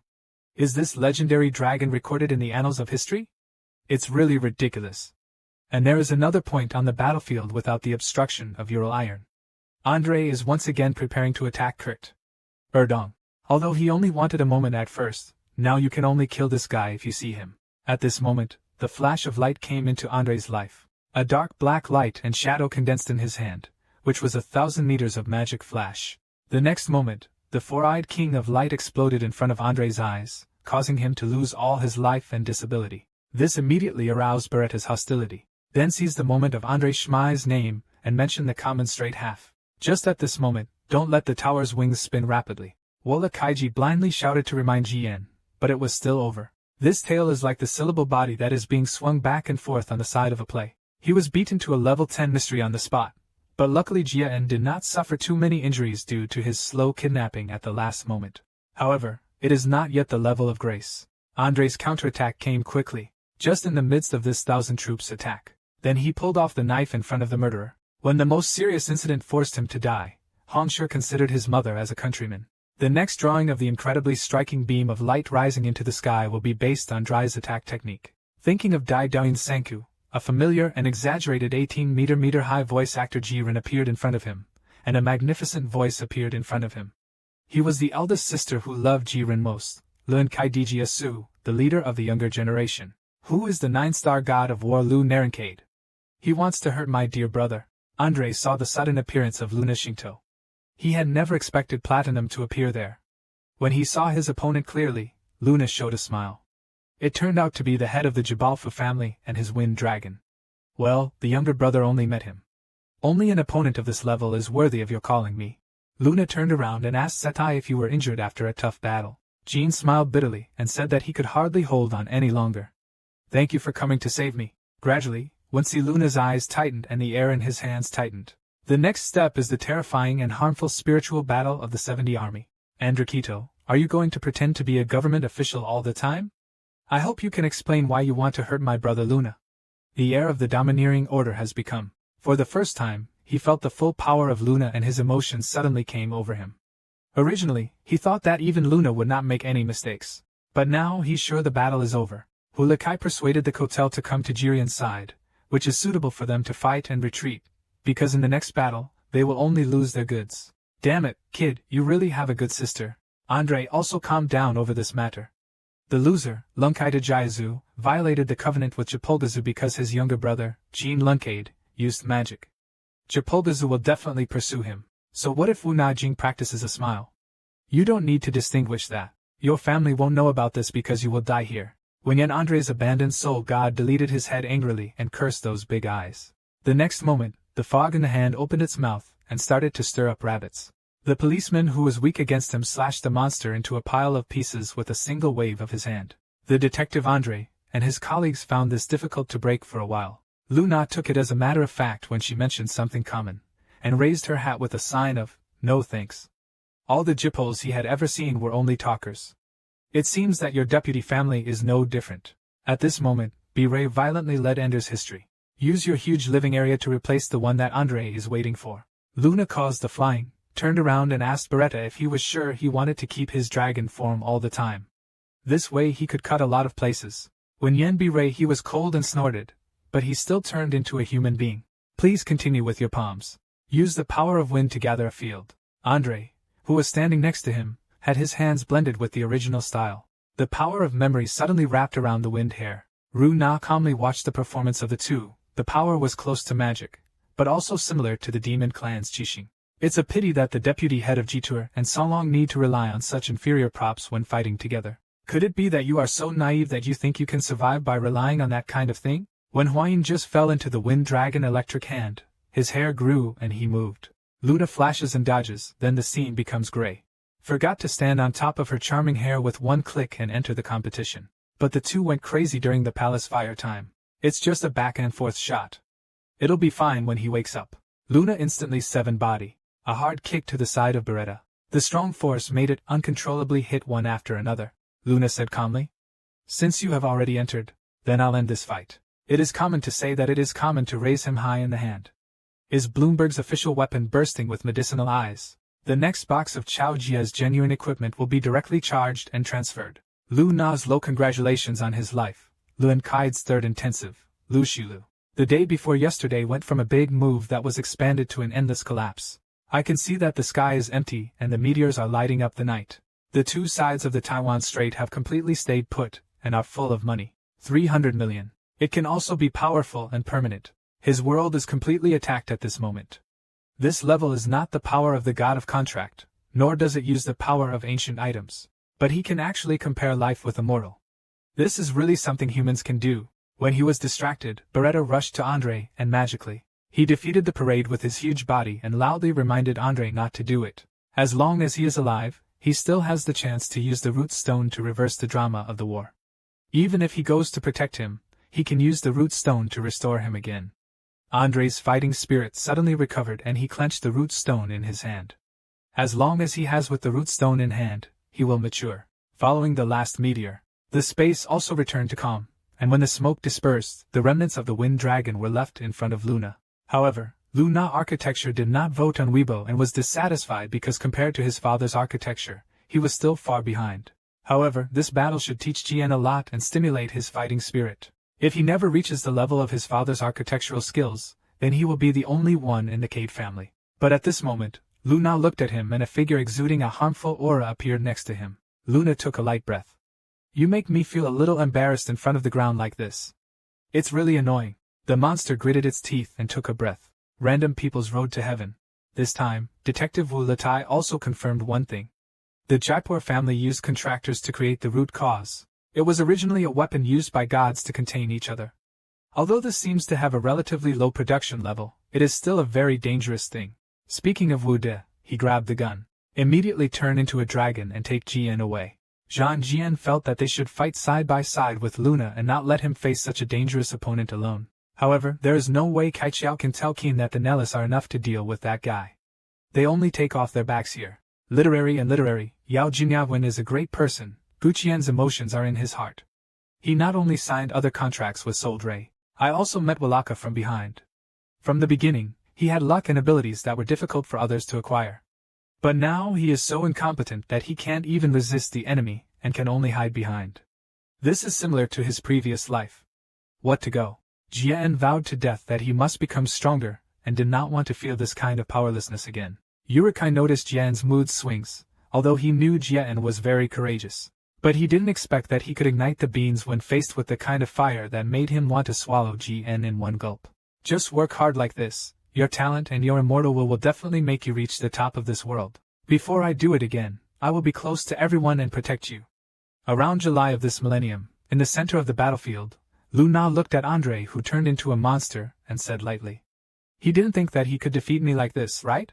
Is this legendary dragon recorded in the annals of history? It's really ridiculous. And there is another point on the battlefield without the obstruction of Ural iron. Andre is once again preparing to attack Kurt. Erdong. Although he only wanted a moment at first, now you can only kill this guy if you see him. At this moment, the flash of light came into Andre's life. A dark black light and shadow condensed in his hand, which was 1,000 meters of magic flash. The next moment, the four-eyed king of light exploded in front of Andrei's eyes, causing him to lose all his life and disability. This immediately aroused Beretta's hostility. Then seized the moment of Andrei Shmai's name, and mentioned the common straight half. Just at this moment, don't let the tower's wings spin rapidly. Wola Kaiji blindly shouted to remind Jian, but it was still over. This tale is like the syllable body that is being swung back and forth on the side of a play. He was beaten to a level 10 mystery on the spot, but luckily Jian did not suffer too many injuries due to his slow kidnapping at the last moment. However, it is not yet the level of grace. Andrei's counterattack came quickly, just in the midst of this 1,000 troops attack. Then he pulled off the knife in front of the murderer. When the most serious incident forced him to die, Hongsher considered his mother as a countryman. The next drawing of the incredibly striking beam of light rising into the sky will be based on Dai's attack technique. Thinking of Dai Daoyin Senku, a familiar and exaggerated 18-meter high voice actor Jiren appeared in front of him, and a magnificent voice appeared in front of him. He was the eldest sister who loved Jiren most, Lun Kaidiji Asu, the leader of the younger generation. Who is the 9-star god of war Lu Narankade? He wants to hurt my dear brother. Andrei saw the sudden appearance of Luna Shinto. He had never expected Platinum to appear there. When he saw his opponent clearly, Luna showed a smile. It turned out to be the head of the Jibalfu family and his wind dragon. Well, the younger brother only met him. Only an opponent of this level is worthy of your calling me. Luna turned around and asked Setai if you were injured after a tough battle. Jean smiled bitterly and said that he could hardly hold on any longer. Thank you for coming to save me. Gradually, Wensi Luna's eyes tightened and the air in his hands tightened. The next step is the terrifying and harmful spiritual battle of the 70 army. Andrakito, are you going to pretend to be a government official all the time? I hope you can explain why you want to hurt my brother Luna. The heir of the domineering order has become. For the first time, he felt the full power of Luna and his emotions suddenly came over him. Originally, he thought that even Luna would not make any mistakes. But now he's sure the battle is over. Hulakai persuaded the Kotel to come to Jirian's side, which is suitable for them to fight and retreat, because in the next battle, they will only lose their goods. Damn it, kid, you really have a good sister. Andrei also calmed down over this matter. The loser, Lunkaida Jaizu, violated the covenant with Japolgazu because his younger brother, Jean Lunkade, used magic. Japolgazu will definitely pursue him, so what if Wu Najing practices a smile? You don't need to distinguish that. Your family won't know about this because you will die here. When Andrei's abandoned soul god deleted his head angrily and cursed those big eyes. The next moment, the fog in the hand opened its mouth and started to stir up rabbits. The policeman who was weak against him slashed the monster into a pile of pieces with a single wave of his hand. The detective Andrei and his colleagues found this difficult to break for a while. Luna took it as a matter of fact when she mentioned something common, and raised her hat with a sign of, no thanks. All the Jipols he had ever seen were only talkers. It seems that your deputy family is no different. At this moment, B-Ray violently led Ender's history. Use your huge living area to replace the one that Andrei is waiting for. Luna caused the flying, turned around and asked Beretta if he was sure he wanted to keep his dragon form all the time. This way he could cut a lot of places. When Yen B-Ray he was cold and snorted, but he still turned into a human being. Please continue with your palms. Use the power of wind to gather a field. Andrei, who was standing next to him, had his hands blended with the original style. The power of memory suddenly wrapped around the wind hair. Ru Na calmly watched the performance of the two. The power was close to magic, but also similar to the demon clan's Qixing. It's a pity that the deputy head of Jitur and Songlong need to rely on such inferior props when fighting together. Could it be that you are so naive that you think you can survive by relying on that kind of thing? When Huayin just fell into the wind dragon electric hand, his hair grew and he moved. Luna flashes and dodges, then the scene becomes gray. Forgot to stand on top of her charming hair with one click and enter the competition. But the two went crazy during the palace fire time. It's just a back and forth shot. It'll be fine when he wakes up. Luna instantly seven body. A hard kick to the side of Beretta. The strong force made it uncontrollably hit one after another. Luna said calmly. Since you have already entered, then I'll end this fight. It is common to say that it is common to raise him high in the hand. Is Bloomberg's official weapon bursting with medicinal eyes? The next box of Chao Jia's genuine equipment will be directly charged and transferred. Lu Na's low congratulations on his life. Luen Kai's third intensive, Lu Shilu. The day before yesterday went from a big move that was expanded to an endless collapse. I can see that the sky is empty and the meteors are lighting up the night. The two sides of the Taiwan Strait have completely stayed put and are full of money. 300 million. It can also be powerful and permanent. His world is completely attacked at this moment. This level is not the power of the god of contract, nor does it use the power of ancient items. But he can actually compare life with a mortal. This is really something humans can do. When he was distracted, Beretta rushed to Andre, and magically, he defeated the parade with his huge body and loudly reminded Andre not to do it. As long as he is alive, he still has the chance to use the root stone to reverse the drama of the war. Even if he goes to protect him, he can use the root stone to restore him again. Andre's fighting spirit suddenly recovered and he clenched the root stone in his hand. As long as he has with the root stone in hand, he will mature. Following the last meteor, the space also returned to calm, and when the smoke dispersed, the remnants of the wind dragon were left in front of Luna. However, Luna architecture did not vote on Weibo and was dissatisfied because compared to his father's architecture, he was still far behind. However, this battle should teach Jian a lot and stimulate his fighting spirit. If he never reaches the level of his father's architectural skills, then he will be the only one in the Cade family. But at this moment, Luna looked at him and a figure exuding a harmful aura appeared next to him. Luna took a light breath. You make me feel a little embarrassed in front of the ground like this. It's really annoying. The monster gritted its teeth and took a breath. Random people's road to heaven. This time, Detective Wu Latai also confirmed one thing. The Jaipur family used contractors to create the root cause. It was originally a weapon used by gods to contain each other. Although this seems to have a relatively low production level, it is still a very dangerous thing. Speaking of Wu De, he grabbed the gun. Immediately turn into a dragon and take Jian away. Zhang Jian felt that they should fight side by side with Luna and not let him face such a dangerous opponent alone. However, there is no way Kaiqiao can tell Qin that the Nellis are enough to deal with that guy. They only take off their backs here. Literary, Yao Jinyawin is a great person. Guqian's emotions are in his heart. He not only signed other contracts with Soldray, I also met Walaka from behind. From the beginning, he had luck and abilities that were difficult for others to acquire. But now he is so incompetent that he can't even resist the enemy, and can only hide behind. This is similar to his previous life. What to go? Jian vowed to death that he must become stronger, and did not want to feel this kind of powerlessness again. Yurikai noticed Jian's mood swings, although he knew Jian was very courageous. But he didn't expect that he could ignite the beans when faced with the kind of fire that made him want to swallow Jian in one gulp. Just work hard like this, your talent and your immortal will definitely make you reach the top of this world. Before I do it again, I will be close to everyone and protect you. Around July of this millennium, in the center of the battlefield, Luna looked at Andre who turned into a monster, and said lightly. He didn't think that he could defeat me like this, right?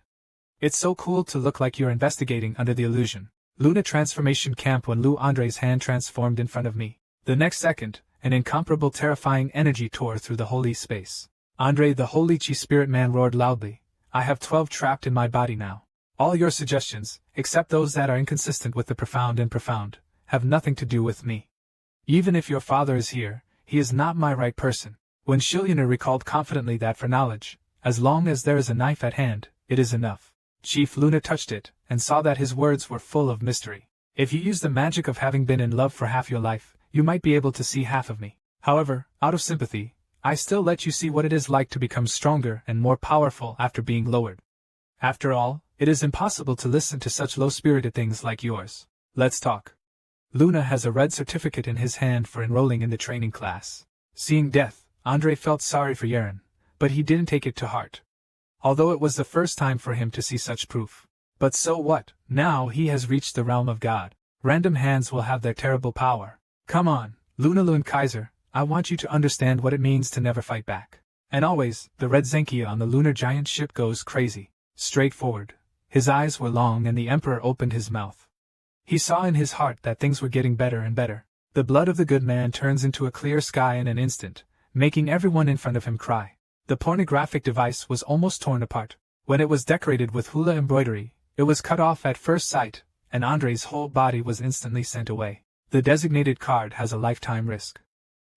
It's so cool to look like you're investigating under the illusion. Luna transformation camp when Andre's hand transformed in front of me. The next second, an incomparable terrifying energy tore through the holy space. Andre the Holy Chi Spirit Man roared loudly. I have 12 trapped in my body now. All your suggestions, except those that are inconsistent with the profound, have nothing to do with me. Even if your father is here, he is not my right person. When Shilyaner recalled confidently that for knowledge, as long as there is a knife at hand, it is enough. Chief Luna touched it, and saw that his words were full of mystery. If you use the magic of having been in love for half your life, you might be able to see half of me. However, out of sympathy, I still let you see what it is like to become stronger and more powerful after being lowered. After all, it is impossible to listen to such low-spirited things like yours. Let's talk. Luna has a red certificate in his hand for enrolling in the training class. Seeing death, Andre felt sorry for Yeren, but he didn't take it to heart. Although it was the first time for him to see such proof. But so what, now he has reached the realm of God. Random hands will have their terrible power. Come on, Lunalun Kaiser, I want you to understand what it means to never fight back. And always, the red Zenkia on the lunar giant ship goes crazy. Straightforward. His eyes were long and the Emperor opened his mouth. He saw in his heart that things were getting better and better. The blood of the good man turns into a clear sky in an instant, making everyone in front of him cry. The pornographic device was almost torn apart. When it was decorated with hula embroidery, it was cut off at first sight, and Andre's whole body was instantly sent away. The designated card has a lifetime risk.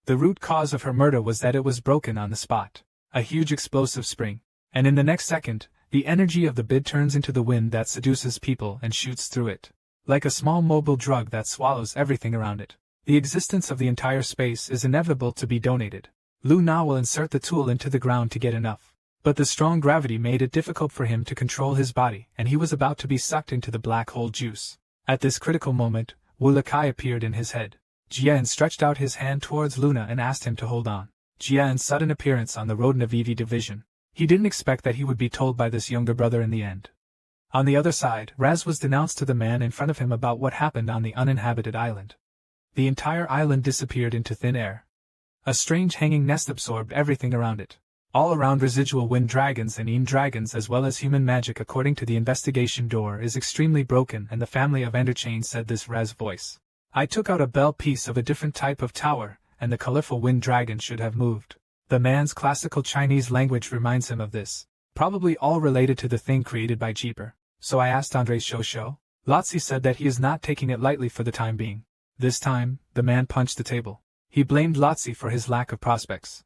The root cause of her murder was that it was broken on the spot. A huge explosive spring. And in the next second, the energy of the bid turns into the wind that seduces people and shoots through it. Like a small mobile drug that swallows everything around it. The existence of the entire space is inevitable to be donated. Luna will insert the tool into the ground to get enough. But the strong gravity made it difficult for him to control his body, and he was about to be sucked into the black hole juice. At this critical moment, Wulakai appeared in his head. Jian stretched out his hand towards Luna and asked him to hold on. Jian's sudden appearance on the road Navivi division. He didn't expect that he would be told by this younger brother in the end. On the other side, Raz was denounced to the man in front of him about what happened on the uninhabited island. The entire island disappeared into thin air. A strange hanging nest absorbed everything around it. All around residual wind dragons and Een dragons as well as human magic according to the investigation door is extremely broken and the family of Enderchain said this Raz voice. I took out a bell piece of a different type of tower, and the colorful wind dragon should have moved. The man's classical Chinese language reminds him of this. Probably all related to the thing created by Jeeper. So I asked Andre Shosho. Lotzi said that he is not taking it lightly for the time being. This time, the man punched the table. He blamed Lotzi for his lack of prospects.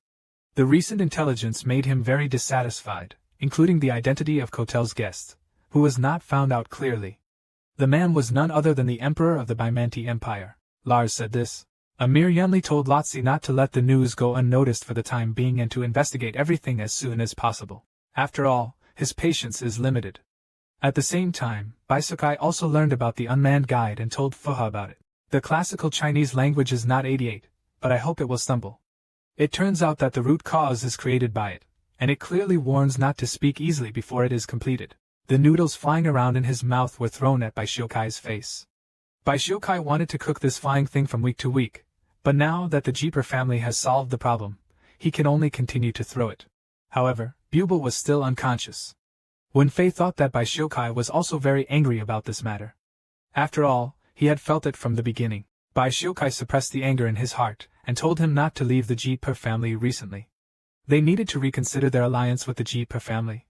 The recent intelligence made him very dissatisfied, including the identity of Kotel's guest, who was not found out clearly. The man was none other than the Emperor of the Bimanti Empire. Lars said this. Amir Yunli told Lotzi not to let the news go unnoticed for the time being and to investigate everything as soon as possible. After all, his patience is limited. At the same time, Baisokai also learned about the unmanned guide and told Fuha about it. The classical Chinese language is not 88, but I hope it will stumble. It turns out that the root cause is created by it, and it clearly warns not to speak easily before it is completed. The noodles flying around in his mouth were thrown at Baishokai's face. Baishokai wanted to cook this flying thing from week to week, but now that the Jeeper family has solved the problem, he can only continue to throw it. However, Bubel was still unconscious. Wen-Fei thought that Baishokai was also very angry about this matter. After all, he had felt it from the beginning. Baishokai suppressed the anger in his heart, and told him not to leave the Jeeper family recently. They needed to reconsider their alliance with the Jeeper family.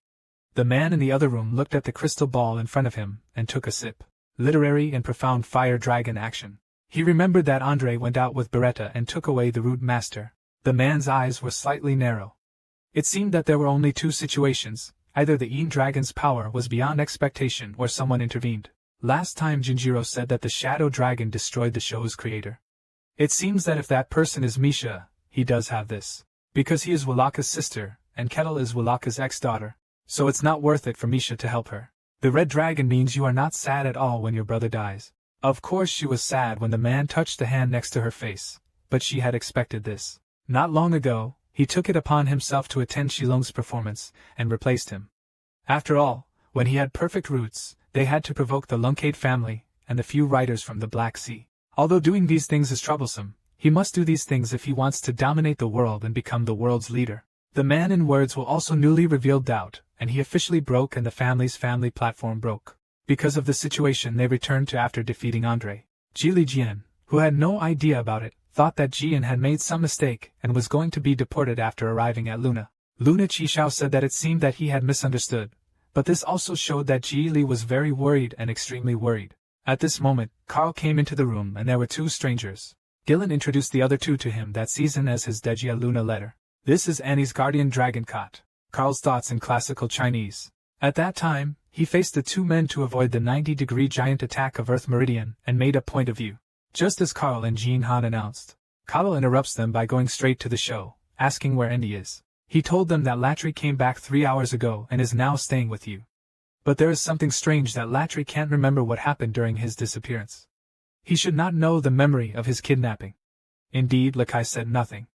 The man in the other room looked at the crystal ball in front of him, and took a sip. Literary and profound fire dragon action. He remembered that Andre went out with Beretta and took away the Root Master. The man's eyes were slightly narrow. It seemed that there were only two situations, either the Een dragon's power was beyond expectation or someone intervened. Last time Jinjiro said that the Shadow Dragon destroyed the show's creator. It seems that if that person is Misha, he does have this. Because he is Walaka's sister, and Kettle is Walaka's ex-daughter. So it's not worth it for Misha to help her. The red dragon means you are not sad at all when your brother dies. Of course she was sad when the man touched the hand next to her face, but she had expected this. Not long ago, he took it upon himself to attend Shilong's performance, and replaced him. After all, when he had perfect roots, they had to provoke the Lunkade family, and the few riders from the Black Sea. Although doing these things is troublesome, he must do these things if he wants to dominate the world and become the world's leader. The man in words will also newly revealed doubt, and he officially broke and the family's family platform broke. Because of the situation they returned to after defeating Andre. Jili Jian, who had no idea about it, thought that Jian had made some mistake and was going to be deported after arriving at Luna. Luna Qishao said that it seemed that he had misunderstood, but this also showed that Jili was very worried and extremely worried. At this moment, Carl came into the room and there were two strangers. Gillen introduced the other two to him that season as his Dejia Luna letter. This is Annie's guardian dragon Kot. Carl's thoughts in classical Chinese. At that time, he faced the two men to avoid the 90-degree giant attack of Earth Meridian and made a point of view. Just as Carl and Jean Han announced. Carl interrupts them by going straight to the show, asking where Andy is. He told them that Latry came back 3 hours ago and is now staying with you. But there is something strange that Latry can't remember what happened during his disappearance. He should not know the memory of his kidnapping. Indeed, Lakai said nothing.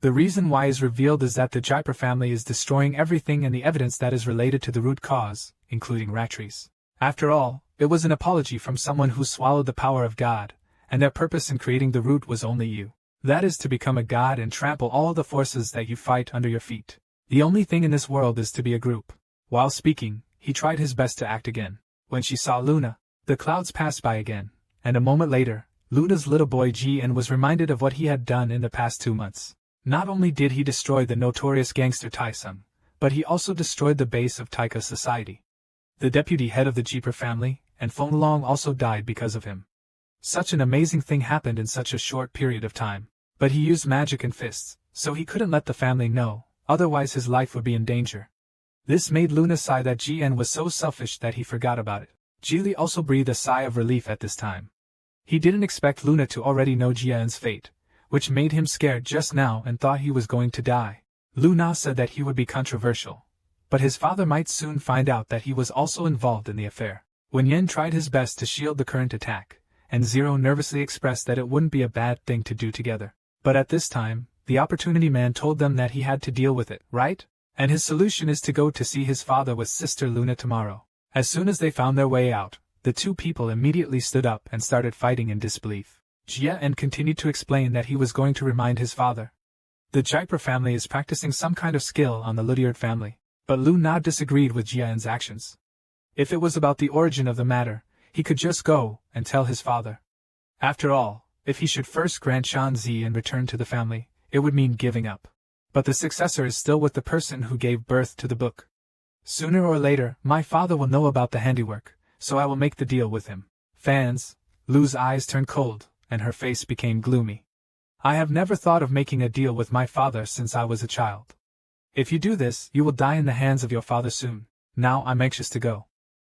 The reason why is revealed is that the Jaipur family is destroying everything and the evidence that is related to the root cause, including Latry's. After all, it was an apology from someone who swallowed the power of God, and their purpose in creating the root was only you. That is to become a god and trample all the forces that you fight under your feet. The only thing in this world is to be a group. While speaking, he tried his best to act again. When she saw Luna, the clouds passed by again, and a moment later, Luna's little boy Ji-en was reminded of what he had done in the past 2 months. Not only did he destroy the notorious gangster Tai-sung, but he also destroyed the base of Taika society. The deputy head of the Jeeper family, and Feng Long also died because of him. Such an amazing thing happened in such a short period of time. But he used magic and fists, so he couldn't let the family know, otherwise his life would be in danger. This made Luna sigh that Ji-en was so selfish that he forgot about it. Jili also breathed a sigh of relief at this time. He didn't expect Luna to already know Ji-en's fate, which made him scared just now and thought he was going to die. Luna said that he would be controversial, but his father might soon find out that he was also involved in the affair. When Yen tried his best to shield the current attack, and Zero nervously expressed that it wouldn't be a bad thing to do together. But at this time, the opportunity man told them that he had to deal with it, right? And his solution is to go to see his father with Sister Luna tomorrow. As soon as they found their way out, the two people immediately stood up and started fighting in disbelief. Jian continued to explain that he was going to remind his father. The Jaipur family is practicing some kind of skill on the Ludiard family, but Lu Na disagreed with Jian's actions. If it was about the origin of the matter, he could just go and tell his father. After all, if he should first grant Shanzi and return to the family, it would mean giving up. But the successor is still with the person who gave birth to the book. Sooner or later, my father will know about the handiwork, so I will make the deal with him. Fans, Lu's eyes turned cold, and her face became gloomy. I have never thought of making a deal with my father since I was a child. If you do this, you will die in the hands of your father soon. Now I'm anxious to go.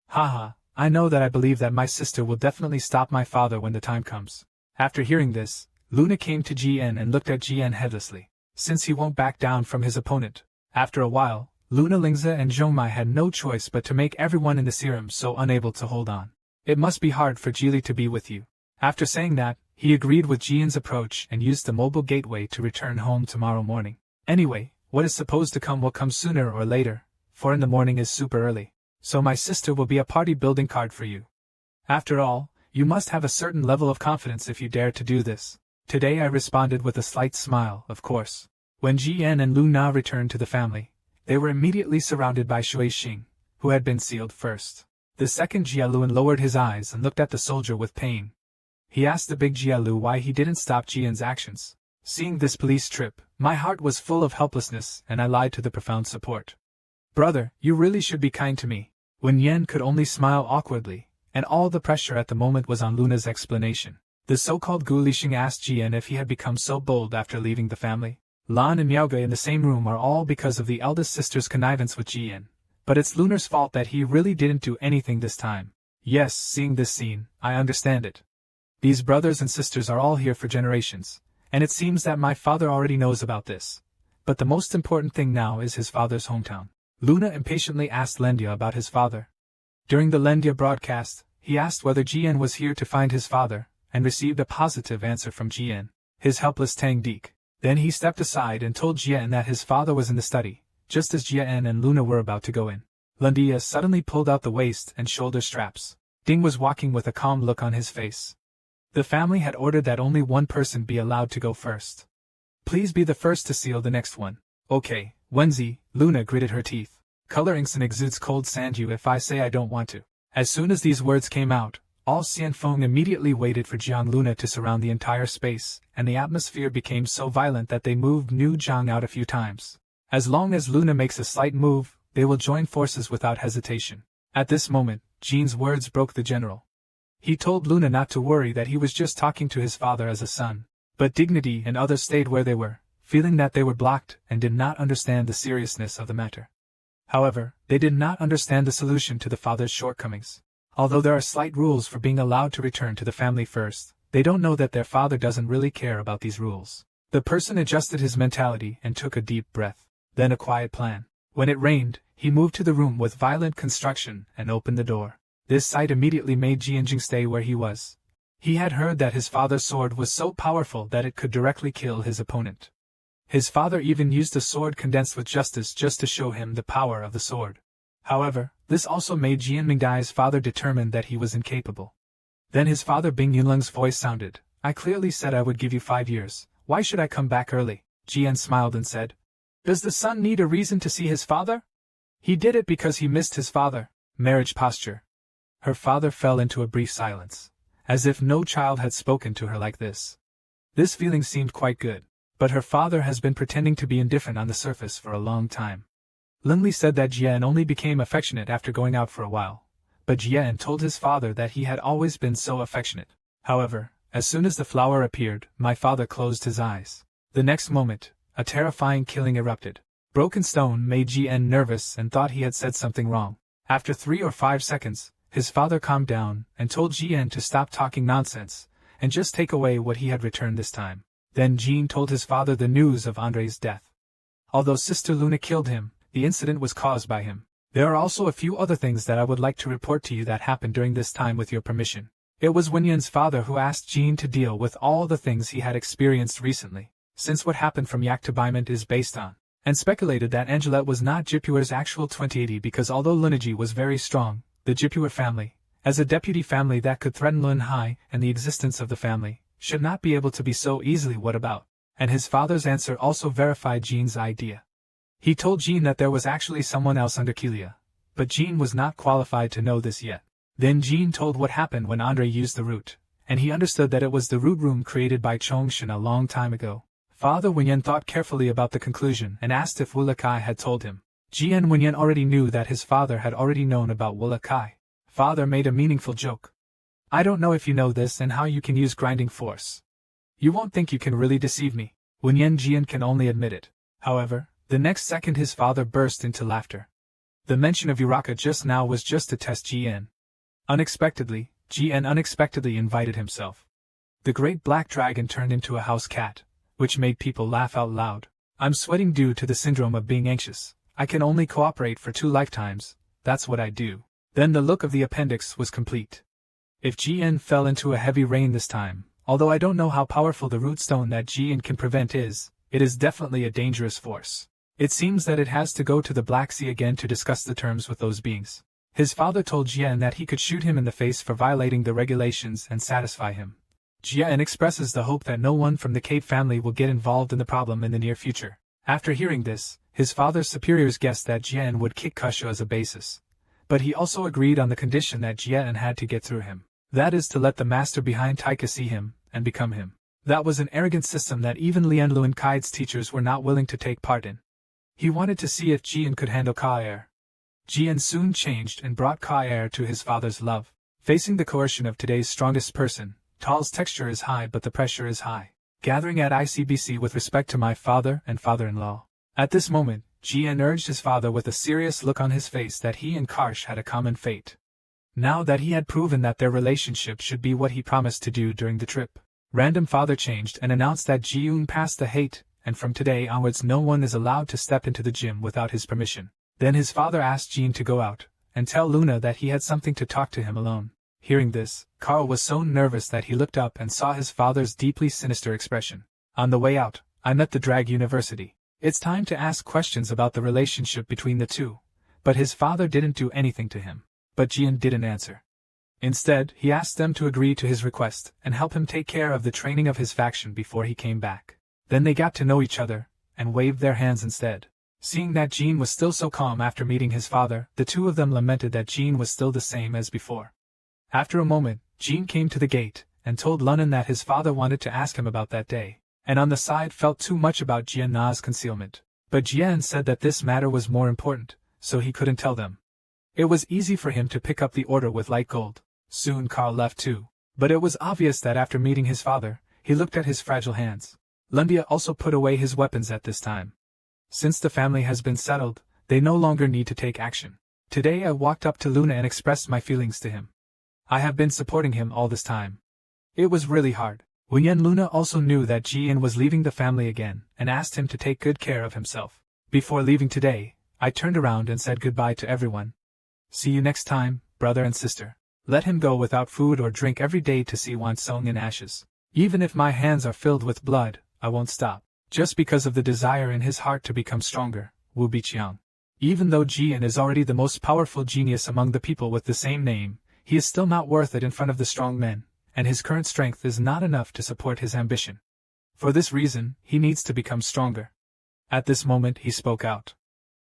Haha, I know that I believe that my sister will definitely stop my father when the time comes. After hearing this, Luna came to Jian and looked at Jian heedlessly, since he won't back down from his opponent. After a while, Luna Lingza and Zhongmai had no choice but to make everyone in the serum so unable to hold on. It must be hard for Jili to be with you. After saying that, he agreed with Jian's approach and used the mobile gateway to return home tomorrow morning. Anyway, what is supposed to come will come sooner or later, for in the morning is super early. So my sister will be a party building card for you. After all, you must have a certain level of confidence if you dare to do this. Today I responded with a slight smile, of course. When Jian and Lu Na returned to the family, they were immediately surrounded by Shui Xing, who had been sealed first. The second Jialuan lowered his eyes and looked at the soldier with pain. He asked the big Jialu why he didn't stop Jian's actions. Seeing this police trip, my heart was full of helplessness and I lied to the profound support. Brother, you really should be kind to me. When Yen could only smile awkwardly, and all the pressure at the moment was on Luna's explanation. The so-called Gu Lixing asked Jian if he had become so bold after leaving the family. Lan and Miaoge in the same room are all because of the eldest sister's connivance with Jian. But it's Lunar's fault that he really didn't do anything this time. Yes, seeing this scene, I understand it. These brothers and sisters are all here for generations, and it seems that my father already knows about this. But the most important thing now is his father's hometown. Luna impatiently asked Lendia about his father. During the Lendia broadcast, he asked whether Jian was here to find his father, and received a positive answer from Jian, his helpless Tang Dik. Then he stepped aside and told Jian that his father was in the study, just as Jian and Luna were about to go in. Lendia suddenly pulled out the waist and shoulder straps. Ding was walking with a calm look on his face. The family had ordered that only one person be allowed to go first. Please be the first to seal the next one. Okay, Wenzi, Luna gritted her teeth. Color Inkson exudes cold sand you if I say I don't want to. As soon as these words came out, all Xianfeng immediately waited for Jiang Luna to surround the entire space, and the atmosphere became so violent that they moved New Jiang out a few times. As long as Luna makes a slight move, they will join forces without hesitation. At this moment, Jean's words broke the general. He told Luna not to worry that he was just talking to his father as a son. But Dignity and others stayed where they were, feeling that they were blocked and did not understand the seriousness of the matter. However, they did not understand the solution to the father's shortcomings. Although there are slight rules for being allowed to return to the family first, they don't know that their father doesn't really care about these rules. The person adjusted his mentality and took a deep breath. Then a quiet plan. When it rained, he moved to the room with violent construction and opened the door. This sight immediately made Jianjing stay where he was. He had heard that his father's sword was so powerful that it could directly kill his opponent. His father even used a sword condensed with justice just to show him the power of the sword. However, this also made Jian Mingdai's father determined that he was incapable. Then his father Bing Yunlung's voice sounded. I clearly said I would give you 5 years. Why should I come back early? Jian smiled and said, Does the son need a reason to see his father? He did it because he missed his father. Marriage posture. Her father fell into a brief silence, as if no child had spoken to her like this. This feeling seemed quite good, but her father has been pretending to be indifferent on the surface for a long time. Lin said that Jian only became affectionate after going out for a while, but Jian told his father that he had always been so affectionate. However, as soon as the flower appeared, my father closed his eyes. The next moment, a terrifying killing erupted. Broken Stone made Jian nervous and thought he had said something wrong. After 3 or 5 seconds, his father calmed down and told Jian to stop talking nonsense and just take away what he had returned this time. Then Jean told his father the news of Andre's death. Although Sister Luna killed him, the incident was caused by him. There are also a few other things that I would like to report to you that happened during this time with your permission. It was Wenyan's father who asked Jean to deal with all the things he had experienced recently, since what happened from Yak to Baimont is based on, and speculated that Angelette was not Jipuer's actual 2080 because although Lunaji was very strong, the Jipua family, as a deputy family that could threaten Lun Hai and the existence of the family, should not be able to be so easily what about. And his father's answer also verified Jean's idea. He told Jean that there was actually someone else under Kelia, but Jean was not qualified to know this yet. Then Jean told what happened when Andre used the root, and he understood that it was the root room created by Chongshan a long time ago. Father Wenyan thought carefully about the conclusion and asked if Wulakai had told him. Jian Wenyan already knew that his father had already known about Wulakai. Father made a meaningful joke. I don't know if you know this and how you can use grinding force. You won't think you can really deceive me. Wenyan Jian can only admit it. However, the next second his father burst into laughter. The mention of Uraka just now was just to test Jian. Unexpectedly, Jian unexpectedly invited himself. The great black dragon turned into a house cat, which made people laugh out loud. I'm sweating due to the syndrome of being anxious. I can only cooperate for 2 lifetimes, that's what I do. Then the look of the appendix was complete. If Jian fell into a heavy rain this time, although I don't know how powerful the root stone that Jian can prevent is, it is definitely a dangerous force. It seems that it has to go to the Black Sea again to discuss the terms with those beings. His father told Jian that he could shoot him in the face for violating the regulations and satisfy him. Jian expresses the hope that no one from the cave family will get involved in the problem in the near future. After hearing this, his father's superiors guessed that Jian would kick Kusha as a basis. But he also agreed on the condition that Jian had to get through him. That is to let the master behind Taika see him, and become him. That was an arrogant system that even Lian Luan Kai's teachers were not willing to take part in. He wanted to see if Jian could handle Ka-air. Jian soon changed and brought Ka-air to his father's love. Facing the coercion of today's strongest person, Tal's texture is high but the pressure is high. Gathering at ICBC with respect to my father and father-in-law. At this moment, Jian urged his father with a serious look on his face that he and Karsh had a common fate. Now that he had proven that their relationship should be what he promised to do during the trip, Random Father changed and announced that Ji-yoon passed the hate, and from today onwards no one is allowed to step into the gym without his permission. Then his father asked Jean to go out, and tell Luna that he had something to talk to him alone. Hearing this, Carl was so nervous that he looked up and saw his father's deeply sinister expression. On the way out, I met the Drag University. It's time to ask questions about the relationship between the two, but his father didn't do anything to him. But Jian didn't answer. Instead, he asked them to agree to his request and help him take care of the training of his faction before he came back. Then they got to know each other, and waved their hands instead. Seeing that Jean was still so calm after meeting his father, the two of them lamented that Jean was still the same as before. After a moment, Jean came to the gate, and told Lunnan that his father wanted to ask him about that day, and on the side felt too much about Jian Na's concealment. But Jian said that this matter was more important, so he couldn't tell them. It was easy for him to pick up the order with light gold. Soon Carl left too. But it was obvious that after meeting his father, he looked at his fragile hands. Lundia also put away his weapons at this time. Since the family has been settled, they no longer need to take action. Today I walked up to Luna and expressed my feelings to him. I have been supporting him all this time. It was really hard. Wenyan Luna also knew that Jian was leaving the family again, and asked him to take good care of himself. Before leaving today, I turned around and said goodbye to everyone. See you next time, brother and sister. Let him go without food or drink every day to see Wan Song in ashes. Even if my hands are filled with blood, I won't stop. Just because of the desire in his heart to become stronger, Wu Biqiang. Even though Jian is already the most powerful genius among the people with the same name, he is still not worth it in front of the strong men, and his current strength is not enough to support his ambition. For this reason, he needs to become stronger. At this moment he spoke out.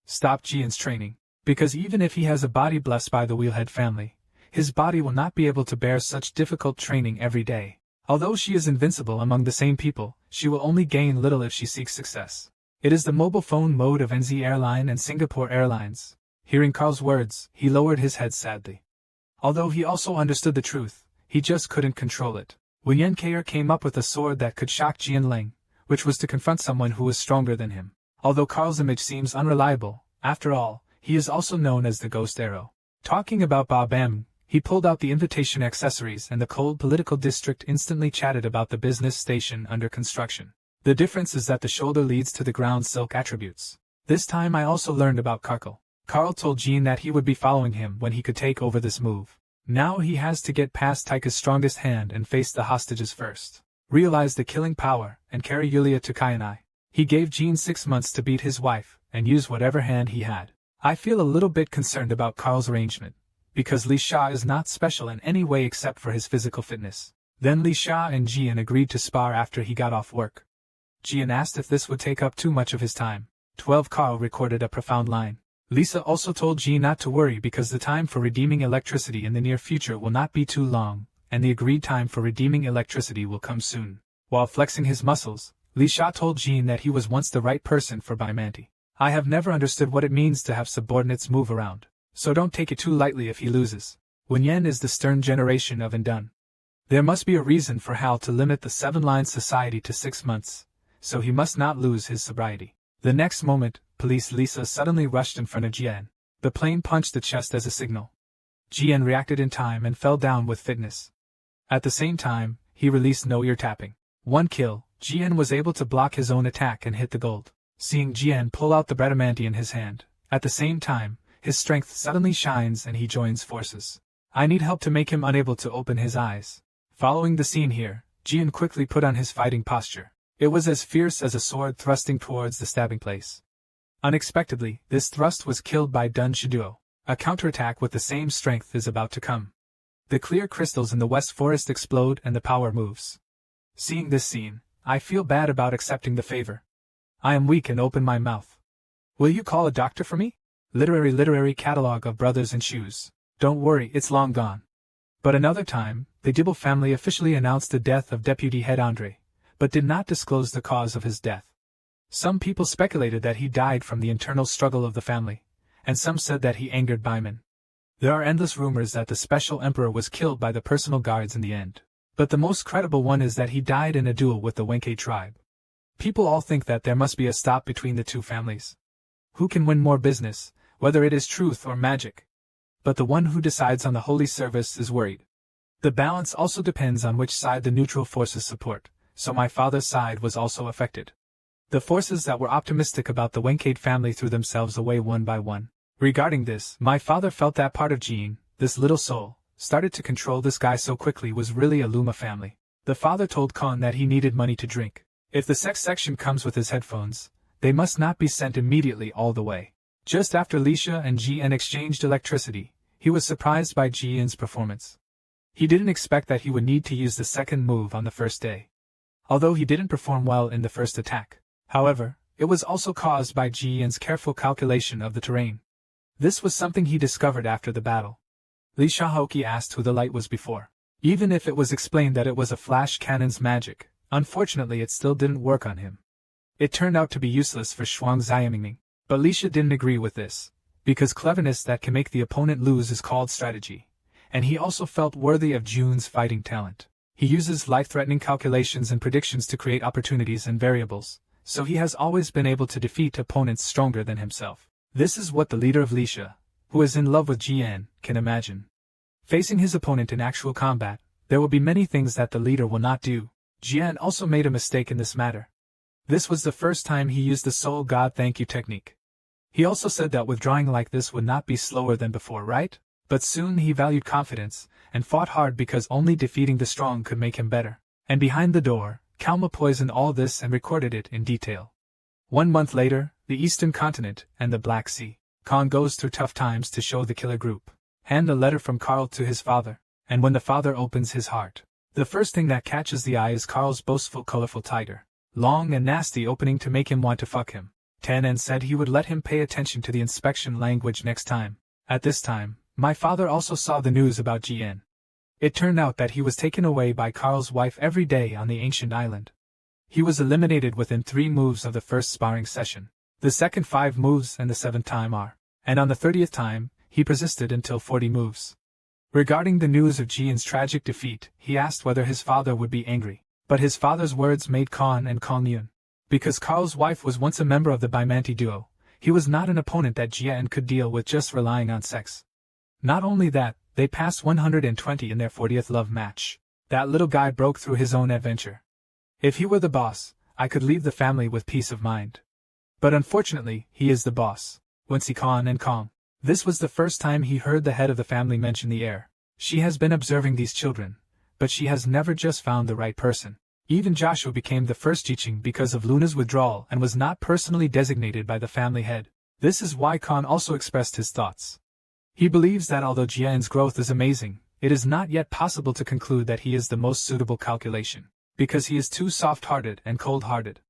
Stop Jian's training, because even if he has a body blessed by the Wheelhead family, his body will not be able to bear such difficult training every day. Although she is invincible among the same people, she will only gain little if she seeks success. It is the mobile phone mode of NZ Airline and Singapore Airlines. Hearing Carl's words, he lowered his head sadly. Although he also understood the truth, he just couldn't control it. Wenyan Kair came up with a sword that could shock Jian Ling, which was to confront someone who was stronger than him. Although Carl's image seems unreliable, after all, he is also known as the Ghost Arrow. Talking about Ba Bam, he pulled out the invitation accessories and the cold political district instantly chatted about the business station under construction. The difference is that the shoulder leads to the ground silk attributes. This time I also learned about Karkle. Carl told Jean that he would be following him when he could take over this move. Now he has to get past Taika's strongest hand and face the hostages first. Realize the killing power and carry Yulia to Kainai. He gave Jean 6 months to beat his wife and use whatever hand he had. I feel a little bit concerned about Carl's arrangement, because Li Sha is not special in any way except for his physical fitness. Then Li Sha and Jian agreed to spar after he got off work. Jian asked if this would take up too much of his time. 12 Carl recorded a profound line. Lisa also told Ji not to worry because the time for redeeming electricity in the near future will not be too long, and the agreed time for redeeming electricity will come soon. While flexing his muscles, Li Sha told Jean that he was once the right person for Baimanti. I have never understood what it means to have subordinates move around, so don't take it too lightly if he loses. Wen Yan is the stern generation of Indun. There must be a reason for Hal to limit the 7-line society to 6 months, so he must not lose his sobriety. The next moment, Police Lisa suddenly rushed in front of Jian. The plane punched the chest as a signal. Jian reacted in time and fell down with fitness. At the same time, he released no ear tapping. 1 kill, Jian was able to block his own attack and hit the gold. Seeing Jian pull out the Bradamanti in his hand, at the same time, his strength suddenly shines and he joins forces. I need help to make him unable to open his eyes. Following the scene here, Jian quickly put on his fighting posture. It was as fierce as a sword thrusting towards the stabbing place. Unexpectedly, this thrust was killed by Dun Shiduo. A counterattack with the same strength is about to come. The clear crystals in the west forest explode and the power moves. Seeing this scene, I feel bad about accepting the favor. I am weak and open my mouth. Will you call a doctor for me? Literary catalog of brothers and shoes. Don't worry, it's long gone. But another time, the Dibble family officially announced the death of Deputy Head Andre, but did not disclose the cause of his death. Some people speculated that he died from the internal struggle of the family, and some said that he angered Baiman. There are endless rumors that the special emperor was killed by the personal guards in the end, but the most credible one is that he died in a duel with the Wenkai tribe. People all think that there must be a stop between the two families. Who can win more business, whether it is truth or magic? But the one who decides on the holy service is worried. The balance also depends on which side the neutral forces support, so my father's side was also affected. The forces that were optimistic about the Wenkai family threw themselves away one by one. Regarding this, my father felt that part of Jean, this little soul, started to control this guy so quickly was really a Luma family. The father told Khan that he needed money to drink. If the sex section comes with his headphones, they must not be sent immediately all the way. Just after Lisha and Jian exchanged electricity, he was surprised by Jian's performance. He didn't expect that he would need to use the second move on the first day. Although he didn't perform well in the first attack. However, it was also caused by Jian's careful calculation of the terrain. This was something he discovered after the battle. Li Shaoqi asked who the light was before. Even if it was explained that it was a flash cannon's magic, unfortunately it still didn't work on him. It turned out to be useless for Shuang Xiamingming, but Lisha didn't agree with this, because cleverness that can make the opponent lose is called strategy, and he also felt worthy of Jun's fighting talent. He uses life-threatening calculations and predictions to create opportunities and variables, so he has always been able to defeat opponents stronger than himself. This is what the leader of Lisha, who is in love with Jian, can imagine. Facing his opponent in actual combat, there will be many things that the leader will not do. Jian also made a mistake in this matter. This was the first time he used the Soul God Thank You technique. He also said that withdrawing like this would not be slower than before, right? But soon he valued confidence, and fought hard because only defeating the strong could make him better. And behind the door, Kalma poisoned all this and recorded it in detail. 1 month later, the Eastern Continent and the Black Sea. Khan goes through tough times to show the killer group. Hand a letter from Karl to his father, and when the father opens his heart, the first thing that catches the eye is Karl's boastful colorful tiger. Long and nasty opening to make him want to fuck him. Tannen said he would let him pay attention to the inspection language next time. At this time, my father also saw the news about Jian. It turned out that he was taken away by Karl's wife every day on the ancient island. He was eliminated within 3 moves of the first sparring session. The second 5 moves and the 7th time are. And on the 30th time, he persisted until 40 moves. Regarding the news of Jian's tragic defeat, he asked whether his father would be angry. But his father's words made Khan and Kong Yun. Because Karl's wife was once a member of the Baimanti duo, he was not an opponent that Jian could deal with just relying on sex. Not only that, they passed 120 in their 40th love match. That little guy broke through his own adventure. If he were the boss, I could leave the family with peace of mind. But unfortunately, he is the boss. Wensi Khan and Kong. This was the first time he heard the head of the family mention the heir. She has been observing these children, but she has never just found the right person. Even Joshua became the first Jiqing because of Luna's withdrawal and was not personally designated by the family head. This is why Khan also expressed his thoughts. He believes that although Jian's growth is amazing, it is not yet possible to conclude that he is the most suitable calculation, because he is too soft-hearted and cold-hearted.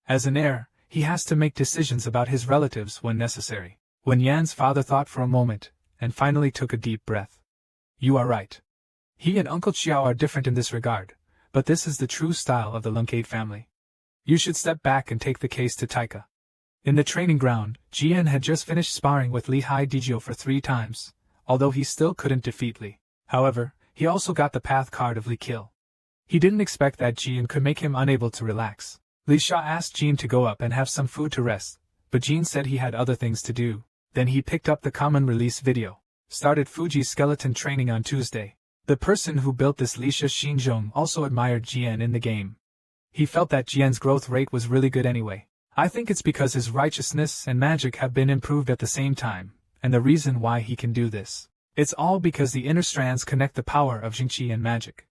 As an heir, he has to make decisions about his relatives when necessary. When Yan's father thought for a moment, and finally took a deep breath. You are right. He and Uncle Xiao are different in this regard, but this is the true style of the Lungcade family. You should step back and take the case to Taika. In the training ground, Jian had just finished sparring with Li Hai Dijio for 3 times, although he still couldn't defeat Li. However, he also got the path card of Li Kill. He didn't expect that Jian could make him unable to relax. Li Sha asked Jian to go up and have some food to rest, but Jian said he had other things to do. Then he picked up the common release video, started Fuji's skeleton training on Tuesday. The person who built this Li Sha Xinzhong also admired Jian in the game. He felt that Jian's growth rate was really good anyway. I think it's because his righteousness and magic have been improved at the same time, and the reason why he can do this. It's all because the inner strands connect the power of Jingqi and magic.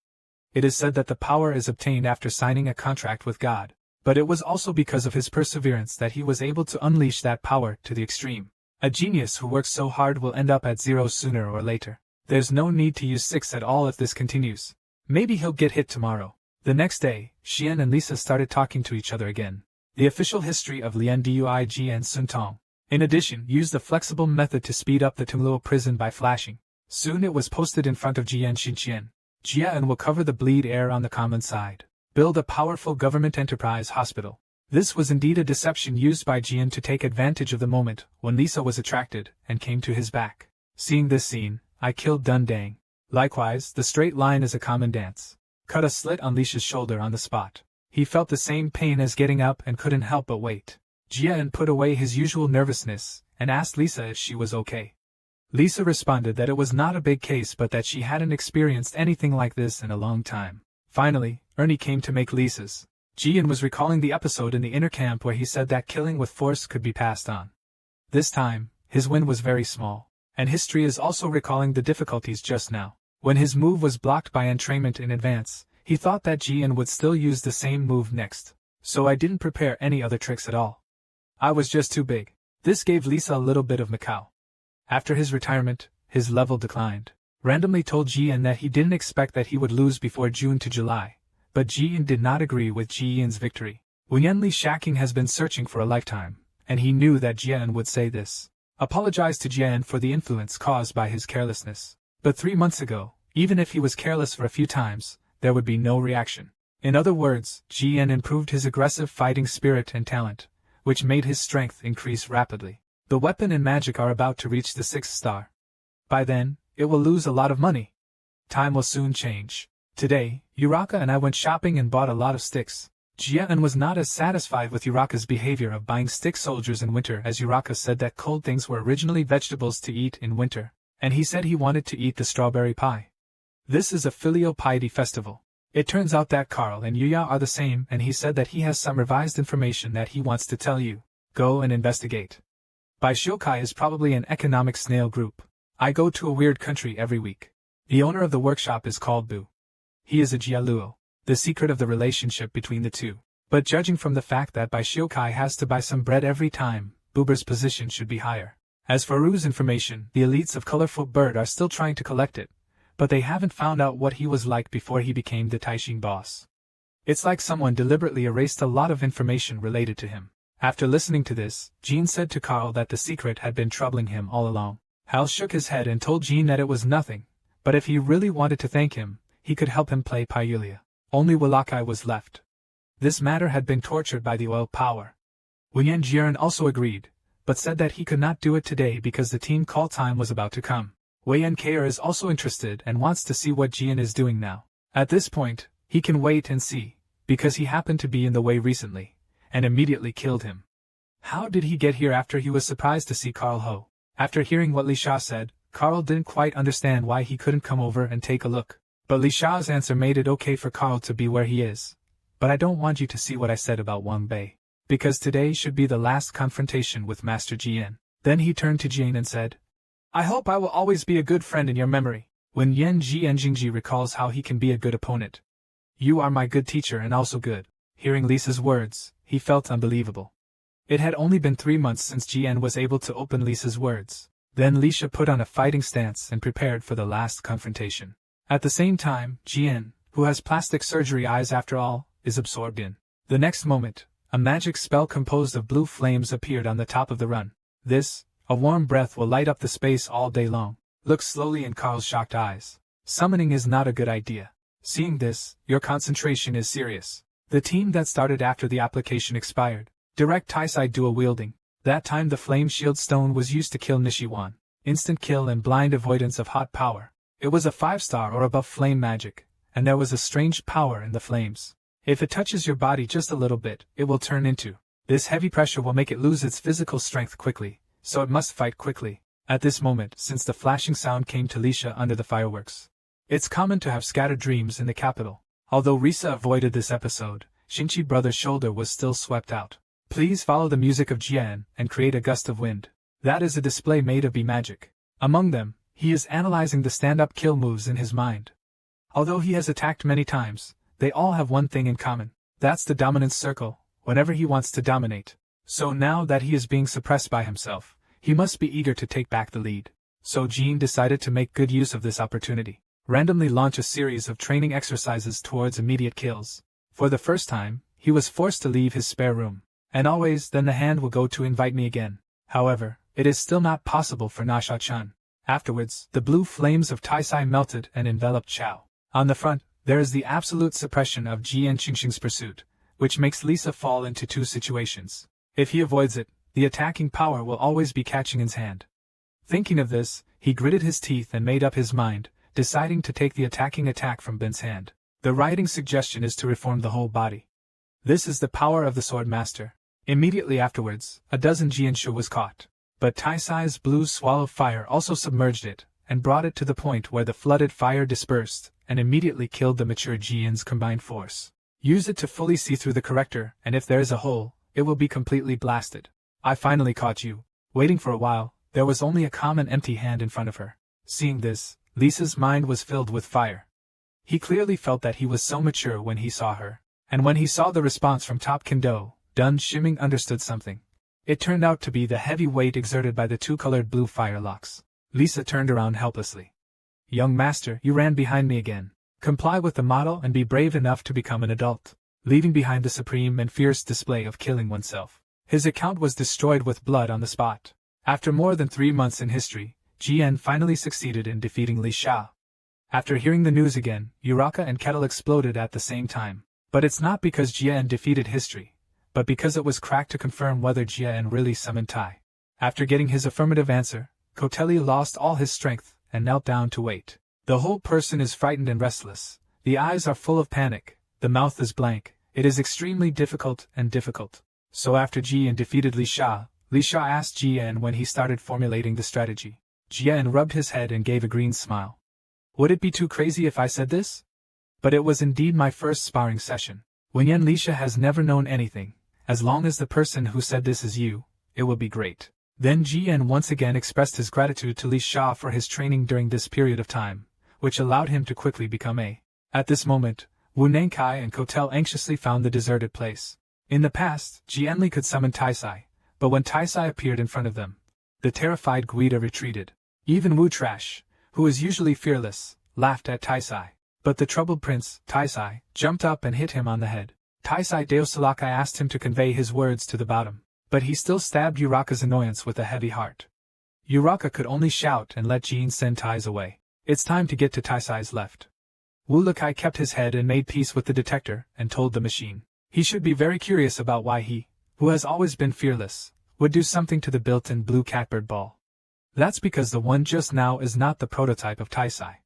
It is said that the power is obtained after signing a contract with God, but it was also because of his perseverance that he was able to unleash that power to the extreme. A genius who works so hard will end up at 0 sooner or later. There's no need to use 6 at all if this continues. Maybe he'll get hit tomorrow. The next day, Xian and Lisa started talking to each other again. The official history of Lian Duig and Sun Tong. In addition, used the flexible method to speed up the Tumluo prison by flashing. Soon it was posted in front of Jian Xinqian. Jian will cover the bleed air on the common side. Build a powerful government enterprise hospital. This was indeed a deception used by Jian to take advantage of the moment when Lisa was attracted and came to his back. Seeing this scene, I killed Dun Dang. Likewise, the straight line is a common dance. Cut a slit on Lisa's shoulder on the spot. He felt the same pain as getting up and couldn't help but wait. Jian put away his usual nervousness and asked Lisa if she was okay. Lisa responded that it was not a big case but that she hadn't experienced anything like this in a long time. Finally, Ernie came to make Lisa's. Jian was recalling the episode in the inner camp where he said that killing with force could be passed on. This time, his win was very small, and history is also recalling the difficulties just now. When his move was blocked by entrainment in advance, he thought that Jian would still use the same move next, so I didn't prepare any other tricks at all. I was just too big. This gave Lisa a little bit of Macau. After his retirement, his level declined. Randomly told Jian that he didn't expect that he would lose before June to July. But Jian did not agree with Jian's victory. Wenyanli Shaking has been searching for a lifetime, and he knew that Jian would say this. Apologized to Jian for the influence caused by his carelessness. But 3 months ago, even if he was careless for a few times, there would be no reaction. In other words, Jian improved his aggressive fighting spirit and talent, which made his strength increase rapidly. The weapon and magic are about to reach the 6th star. By then, it will lose a lot of money. Time will soon change. Today, Uraka and I went shopping and bought a lot of sticks. Jian was not as satisfied with Uraka's behavior of buying stick soldiers in winter, as Uraka said that cold things were originally vegetables to eat in winter, and he said he wanted to eat the strawberry pie. This is a filial piety festival. It turns out that Carl and Yuya are the same, and he said that he has some revised information that he wants to tell you. Go and investigate. Baishokai is probably an economic snail group. I go to a weird country every week. The owner of the workshop is called Bu. He is a Jialuo, the secret of the relationship between the two. But judging from the fact that Baishokai has to buy some bread every time, Buber's position should be higher. As for Ru's information, the elites of Colorful Bird are still trying to collect it, but they haven't found out what he was like before he became the Taixing boss. It's like someone deliberately erased a lot of information related to him. After listening to this, Jean said to Carl that the secret had been troubling him all along. Hal shook his head and told Jean that it was nothing, but if he really wanted to thank him, he could help him play Pyulia. Only Walakai was left. This matter had been tortured by the oil power. Wenyan Jiren also agreed, but said that he could not do it today because the team call time was about to come. Wei Kair is also interested and wants to see what Jian is doing now. At this point, he can wait and see, because he happened to be in the way recently, and immediately killed him. How did he get here after he was surprised to see Carl Ho? After hearing what Li Sha said, Carl didn't quite understand why he couldn't come over and take a look. But Li Sha's answer made it okay for Carl to be where he is. But I don't want you to see what I said about Wang Bei, because today should be the last confrontation with Master Jian. Then he turned to Jian and said, I hope I will always be a good friend in your memory. When Yan Ji Enjingji recalls how he can be a good opponent. You are my good teacher and also good. Hearing Lisa's words, he felt unbelievable. It had only been 3 months since Jian was able to open Lisa's words, Then Lisha put on a fighting stance and prepared for the last confrontation. At the same time, Jian, who has plastic surgery eyes after all, is absorbed in. The next moment, a magic spell composed of blue flames appeared on the top of the run. This, a warm breath will light up the space all day long. Look slowly in Carl's shocked eyes. Summoning is not a good idea. Seeing this, your concentration is serious. The team that started after the application expired. Direct Tai-Sai dual wielding. That time the flame shield stone was used to kill Nishiwan. Instant kill and blind avoidance of hot power. It was a 5-star or above flame magic, and there was a strange power in the flames. If it touches your body just a little bit, it will turn into. This heavy pressure will make it lose its physical strength quickly, so it must fight quickly. At this moment, since the flashing sound came to Lisha under the fireworks. It's common to have scattered dreams in the capital. Although Risa avoided this episode, Shinchi brother's shoulder was still swept out. Please follow the music of Jian and create a gust of wind. That is a display made of B-magic. Among them, he is analyzing the stand-up kill moves in his mind. Although he has attacked many times, they all have one thing in common. That's the dominance circle, whenever he wants to dominate. So now that he is being suppressed by himself, he must be eager to take back the lead. So Jean decided to make good use of this opportunity. Randomly launch a series of training exercises towards immediate kills. For the first time, he was forced to leave his spare room. And always then the hand will go to invite me again. However, it is still not possible for Nasha-chan. Afterwards, the blue flames of Tai-Sai melted and enveloped Chao. On the front, there is the absolute suppression of Jian Qingxing's pursuit, which makes Lisa fall into two situations. If he avoids it, the attacking power will always be catching his hand. Thinking of this, he gritted his teeth and made up his mind, deciding to take the attacking attack from Bin's hand. The writing suggestion is to reform the whole body. This is the power of the sword master. Immediately afterwards, a dozen Jianshu was caught. But Tai-Sai's blue swallow of fire also submerged it, and brought it to the point where the flooded fire dispersed, and immediately killed the mature Jian's combined force. Use it to fully see through the corrector, and if there is a hole, it will be completely blasted. I finally caught you. Waiting for a while, there was only a calm and empty hand in front of her. Seeing this, Lisa's mind was filled with fire. He clearly felt that he was so mature when he saw her. And when he saw the response from Top Kendo, Dun Shimming understood something. It turned out to be the heavy weight exerted by the two-colored blue fire locks. Lisa turned around helplessly. Young master, you ran behind me again. Comply with the motto and be brave enough to become an adult. Leaving behind the supreme and fierce display of killing oneself. His account was destroyed with blood on the spot. After more than 3 months in history, Jian finally succeeded in defeating Li Sha. After hearing the news again, Uraka and Kettle exploded at the same time. But it's not because Jian defeated history, but because it was cracked to confirm whether Jian really summoned Tai. After getting his affirmative answer, Kotelli lost all his strength and knelt down to wait. The whole person is frightened and restless. The eyes are full of panic, the mouth is blank. It is extremely difficult. So after Jian defeated Li Sha asked Jian when he started formulating the strategy. Jian rubbed his head and gave a green smile. Would it be too crazy if I said this? But it was indeed my first sparring session. When Yan Lisha has never known anything, as long as the person who said this is you, it will be great. Then Jian once again expressed his gratitude to Li Sha for his training during this period of time, which allowed him to quickly become a. At this moment, Wu Nankai and Kotel anxiously found the deserted place. In the past, Jianli could summon Tai-Sai, but when Tai-Sai appeared in front of them, the terrified Guida retreated. Even Wu Trash, who is usually fearless, laughed at Tai-Sai. But the troubled prince, Tai-Sai, jumped up and hit him on the head. Tai-Sai Deosalakai asked him to convey his words to the bottom, but he still stabbed Uraka's annoyance with a heavy heart. Uraka could only shout and let Jean send Tais away. It's time to get to Tai-Sai's left. Wu Lakai kept his head and made peace with the detector and told the machine. He should be very curious about why he, who has always been fearless, would do something to the built-in blue catbird ball. That's because the one just now is not the prototype of Tai-Sai.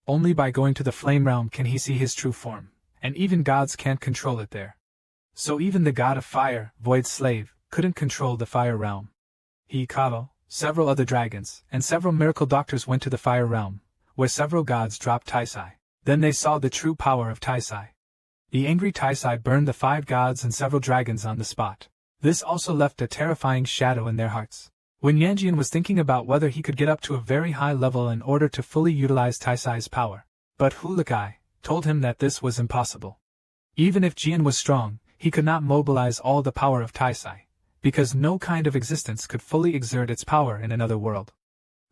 Only by going to the flame realm can he see his true form, and even gods can't control it there. So even the god of fire, Void Slave, couldn't control the fire realm. He, Kato, several other dragons, and several miracle doctors went to the fire realm, where several gods dropped Tai-Sai. Then they saw the true power of Tai-Sai. The angry Tai-Sai burned the 5 gods and several dragons on the spot. This also left a terrifying shadow in their hearts. When Yanjian was thinking about whether he could get up to a very high level in order to fully utilize Tai-Sai's power, but Hulakai told him that this was impossible. Even if Jian was strong, he could not mobilize all the power of Tai-Sai, because no kind of existence could fully exert its power in another world.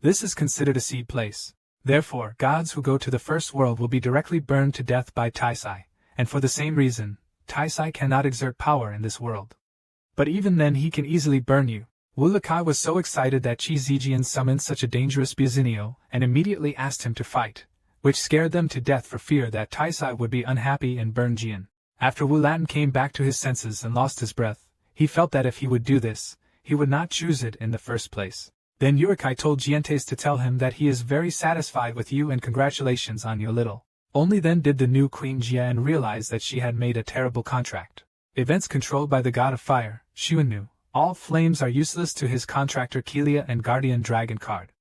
This is considered a seed place. Therefore, gods who go to the first world will be directly burned to death by Taisai, and for the same reason, Taisai cannot exert power in this world. But even then he can easily burn you. Wu Lakai was so excited that Qi Zijian summoned such a dangerous Buzinio and immediately asked him to fight, which scared them to death for fear that Taisai would be unhappy and burn Jian. After Wu Latin came back to his senses and lost his breath, he felt that if he would do this, he would not choose it in the first place. Then Yurikai told Jiantes to tell him that he is very satisfied with you and congratulations on your little. Only then did the new Queen Jian realize that she had made a terrible contract. Events controlled by the god of fire, Xuannu. All flames are useless to his contractor Kelia and Guardian Dragon card.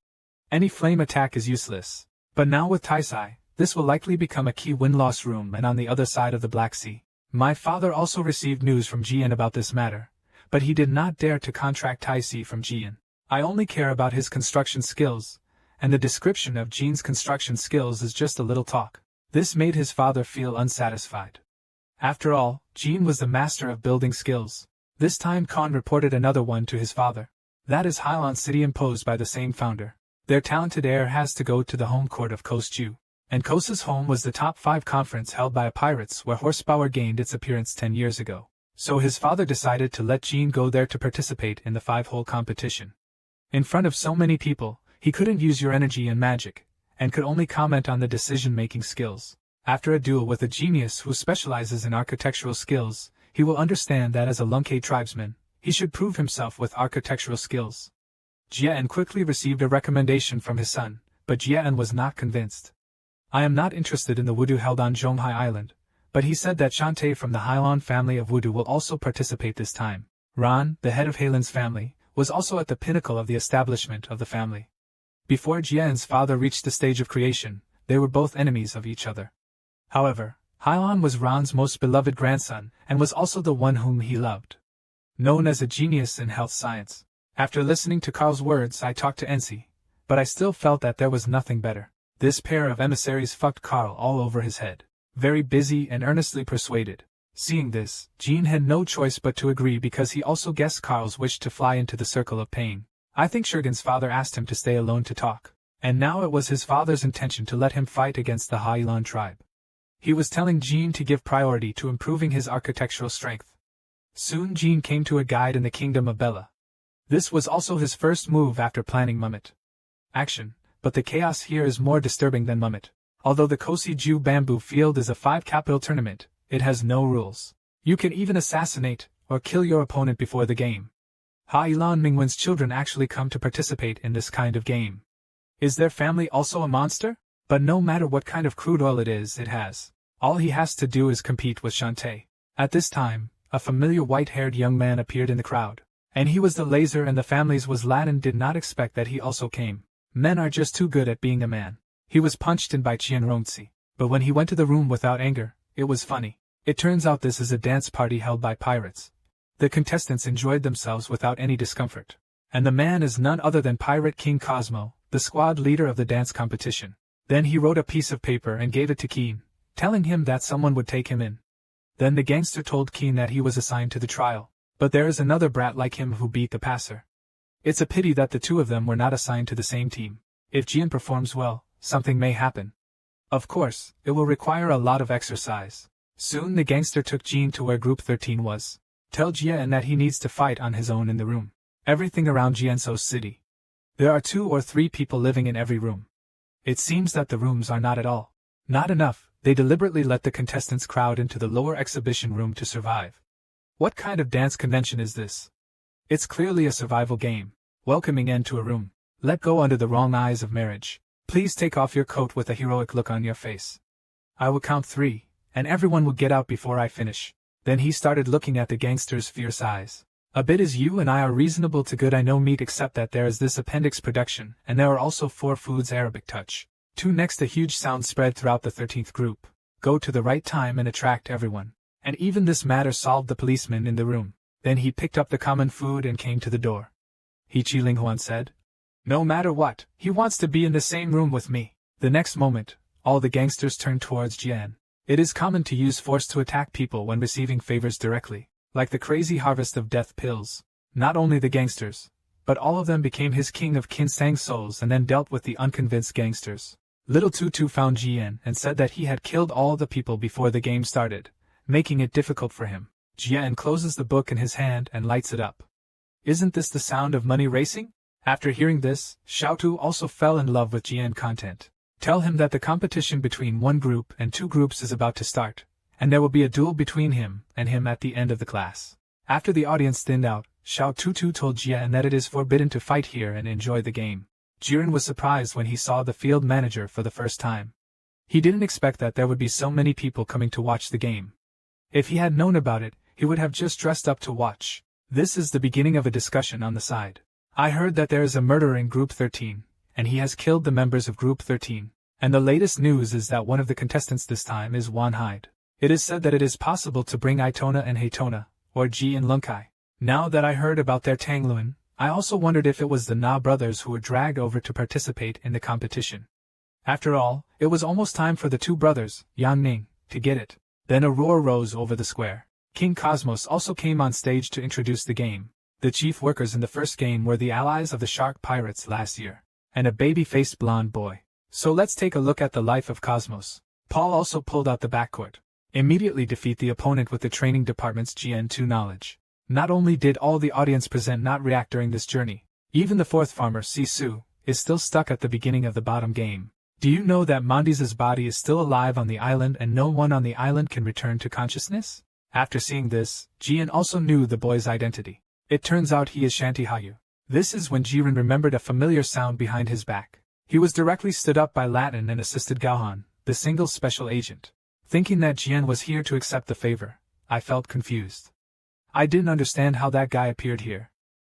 Any flame attack is useless. But now with Taisai, this will likely become a key win-loss room and on the other side of the Black Sea. My father also received news from Jian about this matter, but he did not dare to contract Taisai from Jian. I only care about his construction skills, and the description of Jian's construction skills is just a little talk. This made his father feel unsatisfied. After all, Jian was the master of building skills. This time Khan reported another one to his father. That is Hailan City imposed by the same founder. Their talented heir has to go to the home court of Kos Ju. And Kos's home was the top 5 conference held by pirates where horsepower gained its appearance 10 years ago. So his father decided to let Jian go there to participate in the 5-hole competition. In front of so many people, he couldn't use your energy and magic, and could only comment on the decision-making skills. After a duel with a genius who specializes in architectural skills, he will understand that as a Lungke tribesman, he should prove himself with architectural skills. Jian quickly received a recommendation from his son, but Jian was not convinced. I am not interested in the Wudu held on Zhonghai Island, but he said that Shantae from the Hailan family of Wudu will also participate this time. Ran, the head of Heilan's family, was also at the pinnacle of the establishment of the family. Before Jian's father reached the stage of creation, they were both enemies of each other. However, Hailan was Ran's most beloved grandson, and was also the one whom he loved. Known as a genius in health science. After listening to Carl's words I talked to Ensi, but I still felt that there was nothing better. This pair of emissaries fucked Carl all over his head. Very busy and earnestly persuaded. Seeing this, Jean had no choice but to agree because he also guessed Carl's wish to fly into the circle of pain. I think Shurgen's father asked him to stay alone to talk, and now it was his father's intention to let him fight against the Hailan tribe. He was telling Jean to give priority to improving his architectural strength. Soon Jean came to a guide in the kingdom of Bella. This was also his first move after planning Mummet. Action, but the chaos here is more disturbing than Mummet. Although the Kosi Ju Bamboo Field is a 5-capital tournament, it has no rules. You can even assassinate or kill your opponent before the game. Hailan Mingwen's children actually come to participate in this kind of game. Is their family also a monster? But no matter what kind of crude oil it has. All he has to do is compete with Shantae. At this time, a familiar white-haired young man appeared in the crowd. And he was the laser and the family's was Latin did not expect that he also came. Men are just too good at being a man. He was punched in by Qianrongzi. But when he went to the room without anger, it was funny. It turns out this is a dance party held by pirates. The contestants enjoyed themselves without any discomfort. And the man is none other than Pirate King Cosmo, the squad leader of the dance competition. Then he wrote a piece of paper and gave it to Keen, telling him that someone would take him in. Then the gangster told Keen that he was assigned to the trial. But there is another brat like him who beat the passer. It's a pity that the two of them were not assigned to the same team. If Jian performs well, something may happen. Of course, it will require a lot of exercise. Soon the gangster took Jian to where Group 13 was. Tell Jian that he needs to fight on his own in the room. Everything around Jianzhou's city. There are 2 or 3 people living in every room. It seems that the rooms are not at all. Not enough, they deliberately let the contestants crowd into the lower exhibition room to survive. What kind of dance convention is this? It's clearly a survival game. Welcoming end to a room. Let go under the wrong eyes of marriage. Please take off your coat with a heroic look on your face. I will count 3, and everyone will get out before I finish. Then he started looking at the gangster's fierce eyes. A bit as you and I are reasonable to good I know meat except that there is this appendix production, and there are also 4 foods Arabic touch. 2 next a huge sound spread throughout the 13th group. Go to the right time and attract everyone. And even this matter solved the policeman in the room. Then he picked up the common food and came to the door. He Chi Linghuan said. No matter what, he wants to be in the same room with me. The next moment, all the gangsters turned towards Jian. It is common to use force to attack people when receiving favors directly, like the crazy harvest of death pills. Not only the gangsters, but all of them became his king of Kinsang souls and then dealt with the unconvinced gangsters. Little Tutu found Jian and said that he had killed all the people before the game started, making it difficult for him. Jian closes the book in his hand and lights it up. Isn't this the sound of money racing? After hearing this, Xiaotu also fell in love with Jian content. Tell him that the competition between one group and two groups is about to start, and there will be a duel between him and him at the end of the class. After the audience thinned out, Xiaotu told Jian that it is forbidden to fight here and enjoy the game. Jiren was surprised when he saw the field manager for the first time. He didn't expect that there would be so many people coming to watch the game. If he had known about it, he would have just dressed up to watch. This is the beginning of a discussion on the side. I heard that there is a murderer in Group 13, and he has killed the members of Group 13, and the latest news is that one of the contestants this time is Wan Hyde. It is said that it is possible to bring Itona and Haytona, or Ji and Lunkai. Now that I heard about their Tangluan, I also wondered if it was the Na brothers who were dragged over to participate in the competition. After all, it was almost time for the two brothers, Yang Ning, to get it. Then a roar rose over the square. King Cosmos also came on stage to introduce the game. The chief workers in the first game were the allies of the Shark Pirates last year, and a baby-faced blonde boy. So let's take a look at the life of Cosmos. Paul also pulled out the backcourt. Immediately defeat the opponent with the training department's GN2 knowledge. Not only did all the audience present not react during this journey, even the fourth farmer, Sisu, is still stuck at the beginning of the bottom game. Do you know that Mondiz's body is still alive on the island and no one on the island can return to consciousness? After seeing this, Jian also knew the boy's identity. It turns out he is Shanti Hayu. This is when Jiren remembered a familiar sound behind his back. He was directly stood up by Latin and assisted Gaohan, the single special agent. Thinking that Jian was here to accept the favor, I felt confused. I didn't understand how that guy appeared here.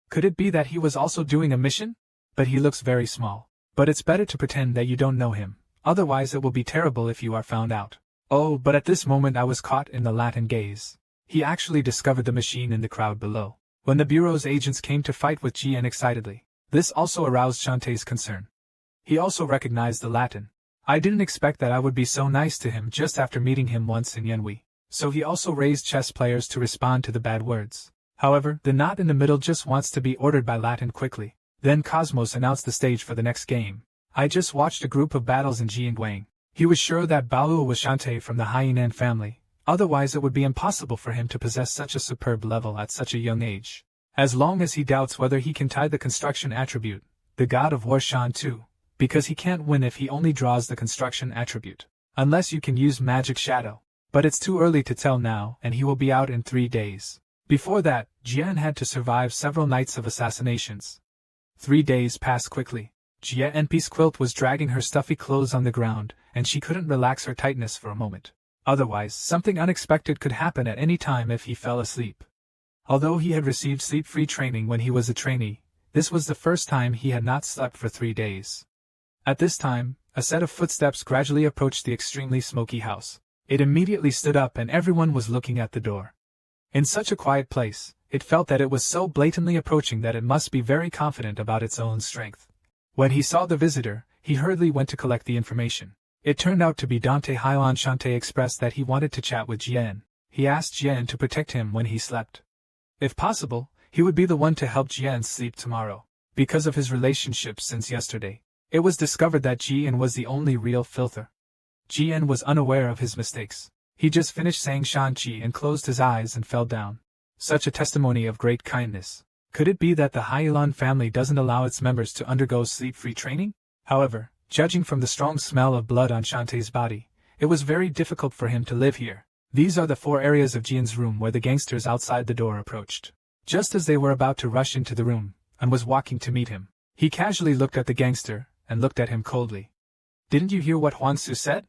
Could it be that he was also doing a mission? But he looks very small. But it's better to pretend that you don't know him, otherwise it will be terrible if you are found out. Oh, but at this moment I was caught in the Latin gaze. He actually discovered the machine in the crowd below. When the bureau's agents came to fight with Jian excitedly, this also aroused Shantae's concern. He also recognized the Latin. I didn't expect that I would be so nice to him just after meeting him once in Yanhui. So he also raised chess players to respond to the bad words. However, the knot in the middle just wants to be ordered by Latin quickly. Then Cosmos announced the stage for the next game. I just watched a group of battles in Jiangwang. He was sure that Bao'u was Shantae from the Hainan family, otherwise it would be impossible for him to possess such a superb level at such a young age. As long as he doubts whether he can tie the construction attribute, the god of war Shan too, because he can't win if he only draws the construction attribute. Unless you can use magic shadow. But it's too early to tell now and he will be out in 3 days. Before that, Jian had to survive several nights of assassinations. 3 days passed quickly. Jian's quilt was dragging her stuffy clothes on the ground, and she couldn't relax her tightness for a moment. Otherwise, something unexpected could happen at any time if he fell asleep. Although he had received sleep-free training when he was a trainee, this was the first time he had not slept for 3 days. At this time, a set of footsteps gradually approached the extremely smoky house. It immediately stood up and everyone was looking at the door. In such a quiet place, it felt that it was so blatantly approaching that it must be very confident about its own strength. When he saw the visitor, he hurriedly went to collect the information. It turned out to be Dante Hailan. Shantae expressed that he wanted to chat with Jian. He asked Jian to protect him when he slept. If possible, he would be the one to help Jian sleep tomorrow. Because of his relationship since yesterday, it was discovered that Jian was the only real filter. Jian was unaware of his mistakes. He just finished saying Shanqi and closed his eyes and fell down. Such a testimony of great kindness. Could it be that the Hailan family doesn't allow its members to undergo sleep-free training? However, judging from the strong smell of blood on Shantae's body, it was very difficult for him to live here. These are the 4 areas of Jian's room where the gangsters outside the door approached. Just as they were about to rush into the room, and was walking to meet him, he casually looked at the gangster, and looked at him coldly. Didn't you hear what Huansu said?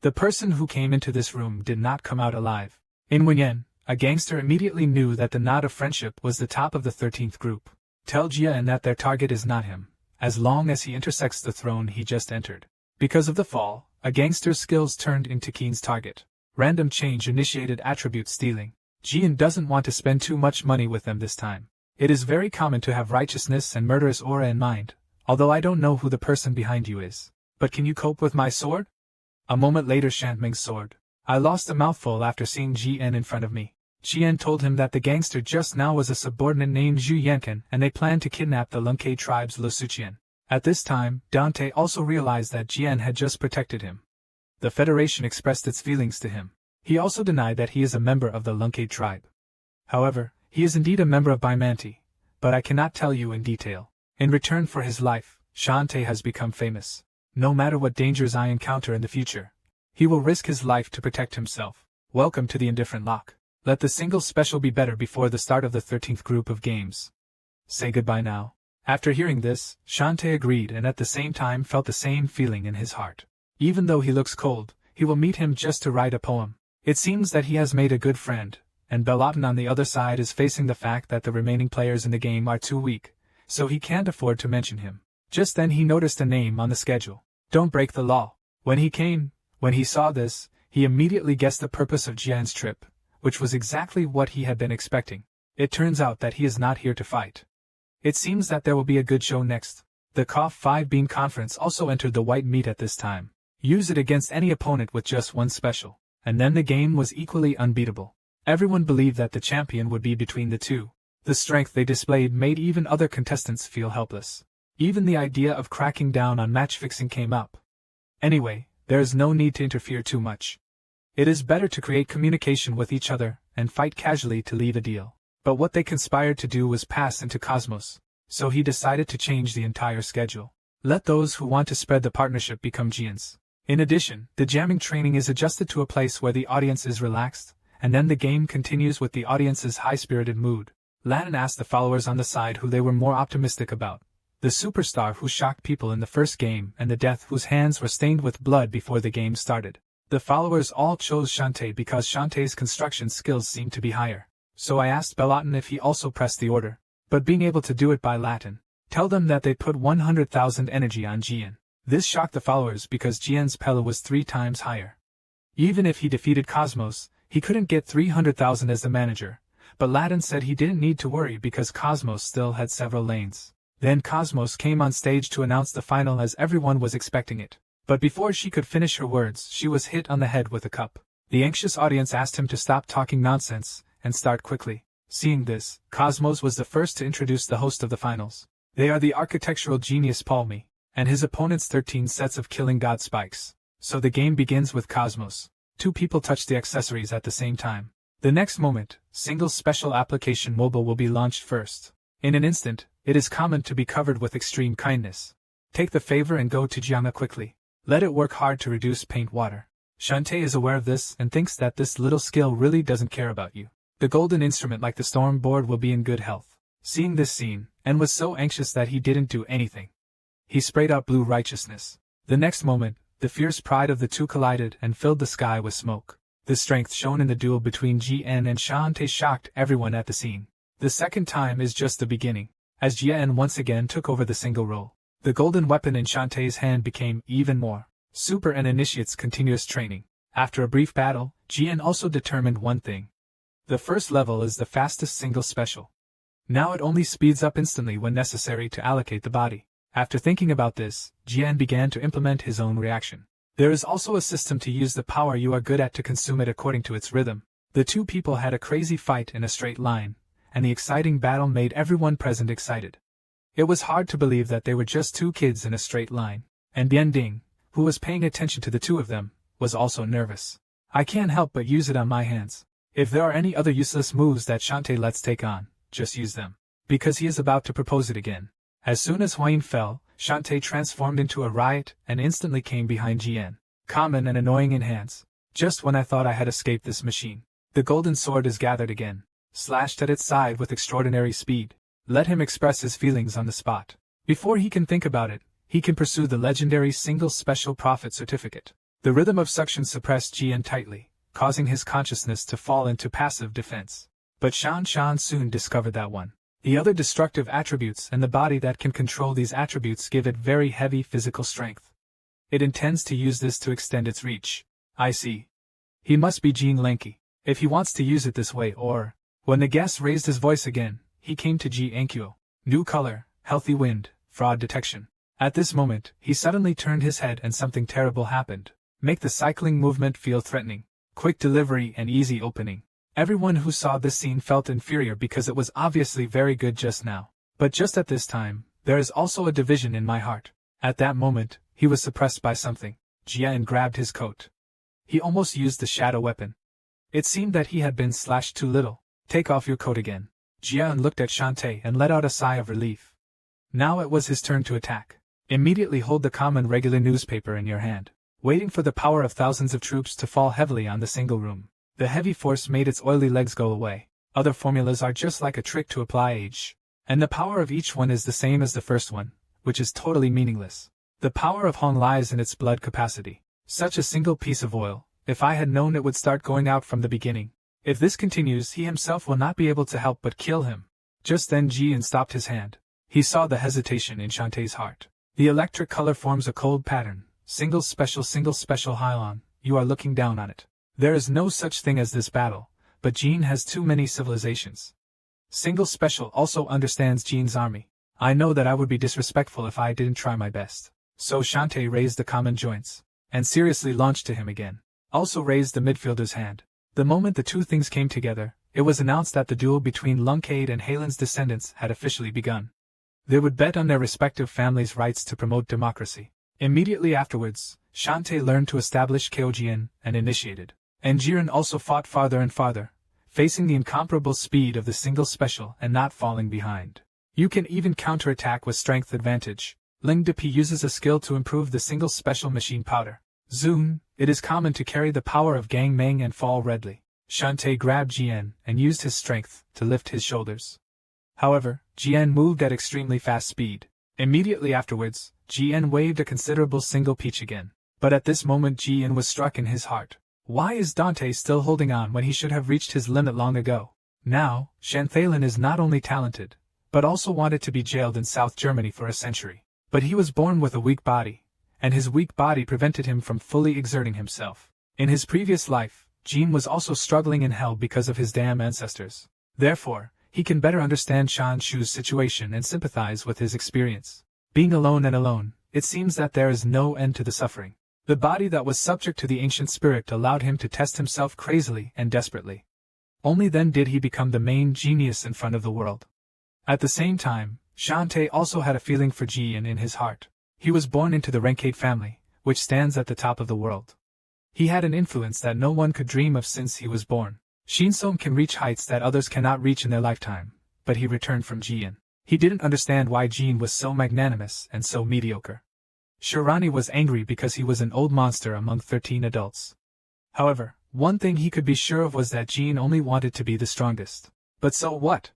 The person who came into this room did not come out alive. In Wenyan, a gangster immediately knew that the knot of friendship was the top of the 13th group. Tell Jian that their target is not him, as long as he intersects the throne he just entered. Because of the fall, a gangster's skills turned into Keen's target. Random change initiated attribute stealing. Jian doesn't want to spend too much money with them this time. It is very common to have righteousness and murderous aura in mind, although I don't know who the person behind you is. But can you cope with my sword? A moment later, Shantming's sword. I lost a mouthful after seeing Jian in front of me. Jian told him that the gangster just now was a subordinate named Zhu Yankan and they planned to kidnap the Lungke tribe's Lusuqian. At this time, Dante also realized that Jian had just protected him. The Federation expressed its feelings to him. He also denied that he is a member of the Lungke tribe. However, he is indeed a member of Baimanti, but I cannot tell you in detail. In return for his life, Shante has become famous. No matter what dangers I encounter in the future, he will risk his life to protect himself. Welcome to the Indifferent Lock. Let the single special be better before the start of the 13th group of games. Say goodbye now. After hearing this, Shante agreed and at the same time felt the same feeling in his heart. Even though he looks cold, he will meet him just to write a poem. It seems that he has made a good friend, and Belotin on the other side is facing the fact that the remaining players in the game are too weak, so he can't afford to mention him. Just then he noticed a name on the schedule. Don't break the law. When he saw this, he immediately guessed the purpose of Jian's trip, which was exactly what he had been expecting. It turns out that he is not here to fight. It seems that there will be a good show next. The KOF 5 Bean Conference also entered the white meat at this time. Use it against any opponent with just one special, and then the game was equally unbeatable. Everyone believed that the champion would be between the two. The strength they displayed made even other contestants feel helpless. Even the idea of cracking down on match fixing came up. Anyway, there is no need to interfere too much. It is better to create communication with each other and fight casually to leave a deal. But what they conspired to do was pass into Cosmos, so he decided to change the entire schedule. Let those who want to spread the partnership become Giants. In addition, the jamming training is adjusted to a place where the audience is relaxed, and then the game continues with the audience's high-spirited mood. Lannon asked the followers on the side who they were more optimistic about. The superstar who shocked people in the first game and the death whose hands were stained with blood before the game started. The followers all chose Shante because Shante's construction skills seemed to be higher. So I asked Belotin if he also pressed the order, but being able to do it by Latin. Tell them that they put 100,000 energy on Jian. This shocked the followers because Jian's Pella was 3 times higher. Even if he defeated Cosmos, he couldn't get 300,000 as the manager, but Latin said he didn't need to worry because Cosmos still had several lanes. Then Cosmos came on stage to announce the final as everyone was expecting it. But before she could finish her words, she was hit on the head with a cup. The anxious audience asked him to stop talking nonsense and start quickly. Seeing this, Cosmos was the first to introduce the host of the finals. They are the architectural genius Palmy, and his opponent's 13 sets of killing god spikes. So the game begins with Cosmos. 2 people touch the accessories at the same time. The next moment, single special application mobile will be launched first. In an instant, it is common to be covered with extreme kindness. Take the favor and go to Jiama quickly. Let it work hard to reduce paint water. Shantae is aware of this and thinks that this little skill really doesn't care about you. The golden instrument like the storm board will be in good health. Seeing this scene, N was so anxious that he didn't do anything. He sprayed out blue righteousness. The next moment, the fierce pride of the two collided and filled the sky with smoke. The strength shown in the duel between GN and Shantae shocked everyone at the scene. The second time is just the beginning, as GN once again took over the single role. The golden weapon in Shantae's hand became even more super and initiates continuous training. After a brief battle, GN also determined one thing. The first level is the fastest single special. Now it only speeds up instantly when necessary to allocate the body. After thinking about this, GN began to implement his own reaction. There is also a system to use the power you are good at to consume it according to its rhythm. The two people had a crazy fight in a straight line, and the exciting battle made everyone present excited. It was hard to believe that they were just 2 kids in a straight line, and Bian Ding, who was paying attention to the 2 of them, was also nervous. I can't help but use it on my hands. If there are any other useless moves that Shantae lets take on, just use them. Because he is about to propose it again. As soon as Huayin fell, Shantae transformed into a riot and instantly came behind Jian. Common and annoying in hands. Just when I thought I had escaped this machine. The golden sword is gathered again. Slashed at its side with extraordinary speed. Let him express his feelings on the spot. Before he can think about it, he can pursue the legendary single special profit certificate. The rhythm of suction suppressed Jian tightly, causing his consciousness to fall into passive defense. But Shan soon discovered that one. The other destructive attributes and the body that can control these attributes give it very heavy physical strength. It intends to use this to extend its reach. I see. He must be Jean Lanky, if he wants to use it this way or... When the guest raised his voice again, he came to Ji Ankyo. New color, healthy wind, fraud detection. At this moment, he suddenly turned his head and something terrible happened. Make the cycling movement feel threatening. Quick delivery and easy opening. Everyone who saw this scene felt inferior because it was obviously very good just now. But just at this time, there is also a division in my heart. At that moment, he was suppressed by something. Jian grabbed his coat. He almost used the shadow weapon. It seemed that he had been slashed too little. Take off your coat again. Jian looked at Shantae and let out a sigh of relief. Now it was his turn to attack. Immediately hold the common regular newspaper in your hand. Waiting for the power of thousands of troops to fall heavily on the single room. The heavy force made its oily legs go away. Other formulas are just like a trick to apply age. And the power of each one is the same as the first one, which is totally meaningless. The power of Hong lies in its blood capacity. Such a single piece of oil, if I had known it would start going out from the beginning. If this continues, he himself will not be able to help but kill him. Just then Jian stopped his hand. He saw the hesitation in Shantae's heart. The electric color forms a cold pattern. Single special Hylon, you are looking down on it. There is no such thing as this battle, but Jian has too many civilizations. Single special also understands Jian's army. I know that I would be disrespectful if I didn't try my best. So Shantae raised the common joints, and seriously launched to him again. Also raised the midfielder's hand. The moment the two things came together, it was announced that the duel between Lunkade and Halen's descendants had officially begun. They would bet on their respective families' rights to promote democracy. Immediately afterwards, Shantae learned to establish Kyojian and initiated. And Jiren also fought farther and farther, facing the incomparable speed of the single special and not falling behind. You can even counterattack with strength advantage. Ling Depi uses a skill to improve the single special machine powder. Zoom, it is common to carry the power of Gang Meng and fall redly. Shantae grabbed Jian and used his strength to lift his shoulders. However, Jian moved at extremely fast speed. Immediately afterwards, Jian waved a considerable single peach again. But at this moment Jian was struck in his heart. Why is Dante still holding on when he should have reached his limit long ago? Now, Shanthalin is not only talented, but also wanted to be jailed in South Germany for a century. But he was born with a weak body, and his weak body prevented him from fully exerting himself. In his previous life, Jean was also struggling in hell because of his damn ancestors. Therefore, he can better understand Shan Shu's situation and sympathize with his experience. Being alone and alone, it seems that there is no end to the suffering. The body that was subject to the ancient spirit allowed him to test himself crazily and desperately. Only then did he become the main genius in front of the world. At the same time, Shantae also had a feeling for Jian in his heart. He was born into the Renkade family, which stands at the top of the world. He had an influence that no one could dream of since he was born. Shinsom can reach heights that others cannot reach in their lifetime, but he returned from Jian. He didn't understand why Jian was so magnanimous and so mediocre. Shirani was angry because he was an old monster among 13 adults. However, one thing he could be sure of was that Jian only wanted to be the strongest. But so what?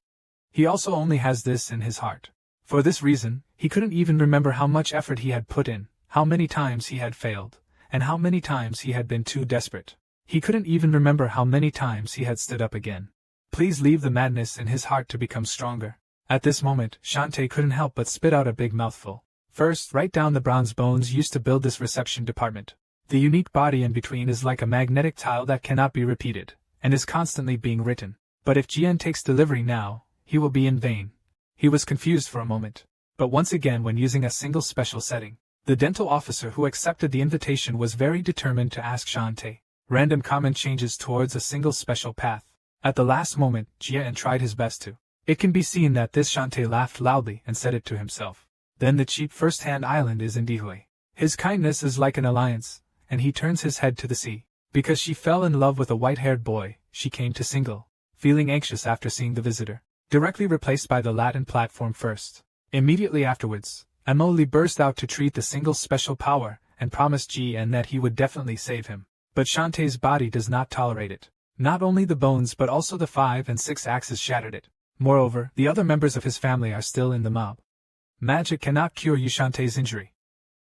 He also only has this in his heart. For this reason, he couldn't even remember how much effort he had put in, how many times he had failed, and how many times he had been too desperate. He couldn't even remember how many times he had stood up again. Please leave the madness in his heart to become stronger. At this moment, Shantae couldn't help but spit out a big mouthful. First, write down the bronze bones used to build this reception department. The unique body in between is like a magnetic tile that cannot be repeated, and is constantly being written. But if Jian takes delivery now, he will be in vain. He was confused for a moment. But once again, when using a single special setting, the dental officer who accepted the invitation was very determined to ask Shantae. Random comment changes towards a single special path. At the last moment, Jian tried his best to. It can be seen that this Shantae laughed loudly and said it to himself. Then the cheap first-hand island is in Dihui. His kindness is like an alliance, and he turns his head to the sea. Because she fell in love with a white-haired boy, she came to Single, feeling anxious after seeing the visitor. Directly replaced by the Latin platform first. Immediately afterwards, Amoli burst out to treat the Single special power, and promised Jian that he would definitely save him. But Shantae's body does not tolerate it. Not only the bones but also the 5 and 6 axes shattered it. Moreover, the other members of his family are still in the mob. Magic cannot cure Shantae's injury.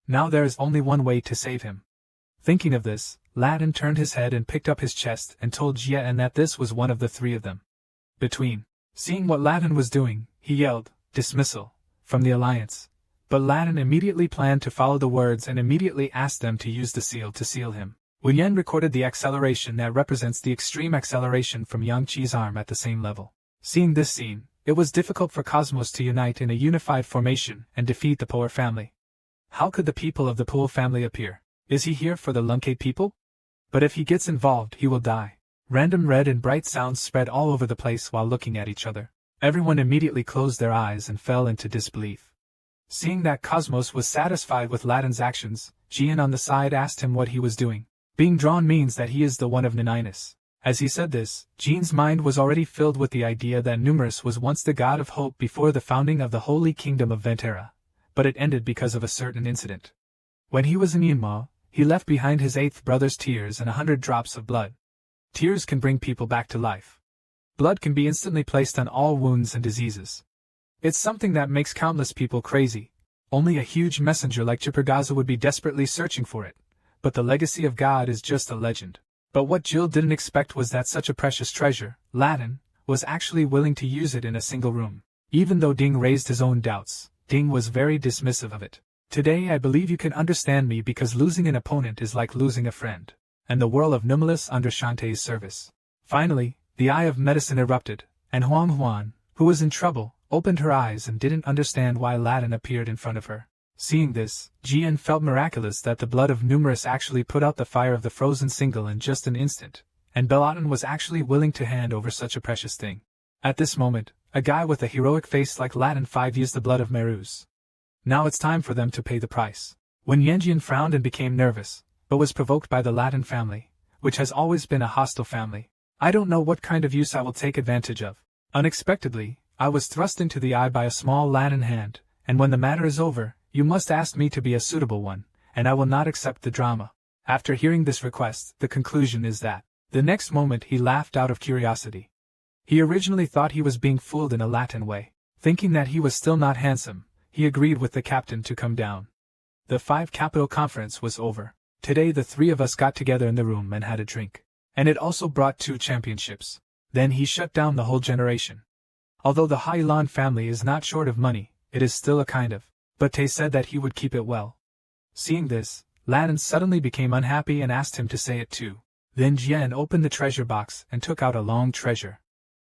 Now there is only one way to save him. Thinking of this, Latin turned his head and picked up his chest and told Jian that this was one of the 3 of them. Seeing what Latin was doing, he yelled, "Dismissal," from the alliance. But Latin immediately planned to follow the words and immediately asked them to use the seal to seal him. Wen Yen recorded the acceleration that represents the extreme acceleration from Yang Qi's arm at the same level. Seeing this scene, it was difficult for Cosmos to unite in a unified formation and defeat the Poor family. How could the people of the Poor family appear? Is he here for the Lunkade people? But if he gets involved, he will die. Random red and bright sounds spread all over the place while looking at each other. Everyone immediately closed their eyes and fell into disbelief. Seeing that Cosmos was satisfied with Latin's actions, Jian on the side asked him what he was doing. Being drawn means that he is the one of Ninus. As he said this, Jian's mind was already filled with the idea that Numerus was once the god of hope before the founding of the Holy Kingdom of Ventera, but it ended because of a certain incident. When he was in Yunma, he left behind his 8th brother's tears and 100 drops of blood. Tears can bring people back to life. Blood can be instantly placed on all wounds and diseases. It's something that makes countless people crazy. Only a huge messenger like Chippergaza would be desperately searching for it. But the legacy of God is just a legend. But what Jill didn't expect was that such a precious treasure, Latin, was actually willing to use it in a single room. Even though Ding raised his own doubts, Ding was very dismissive of it. Today I believe you can understand me because losing an opponent is like losing a friend. And the whirl of Numulus under Shantae's service. Finally, the Eye of Medicine erupted, and Huang Huan, who was in trouble, opened her eyes and didn't understand why Latin appeared in front of her. Seeing this, Jian felt miraculous that the blood of Numerus actually put out the fire of the frozen single in just an instant, and Belatin was actually willing to hand over such a precious thing. At this moment, a guy with a heroic face like Latin 5 used the blood of Merus. Now it's time for them to pay the price. When Yanjian frowned and became nervous, but was provoked by the Latin family, which has always been a hostile family. I don't know what kind of use I will take advantage of. Unexpectedly, I was thrust into the eye by a small Latin hand, and when the matter is over, you must ask me to be a suitable one, and I will not accept the drama. After hearing this request, the conclusion is that. The next moment he laughed out of curiosity. He originally thought he was being fooled in a Latin way. Thinking that he was still not handsome, he agreed with the captain to come down. The 5 Capital Conference was over. Today the 3 of us got together in the room and had a drink. And it also brought 2 championships. Then he shut down the whole generation. Although the Hailan family is not short of money, it is still a kind of. But Tay said that he would keep it well. Seeing this, Latin suddenly became unhappy and asked him to say it too. Then Jian opened the treasure box and took out a long treasure.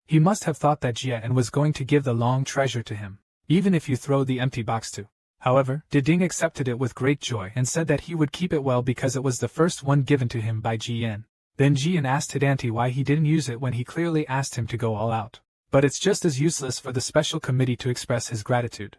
He must have thought that Jian was going to give the long treasure to him, even if you throw the empty box too. However, Ding accepted it with great joy and said that he would keep it well because it was the first one given to him by Jian. Then Jian asked Hidanti why he didn't use it when he clearly asked him to go all out. But it's just as useless for the special committee to express his gratitude.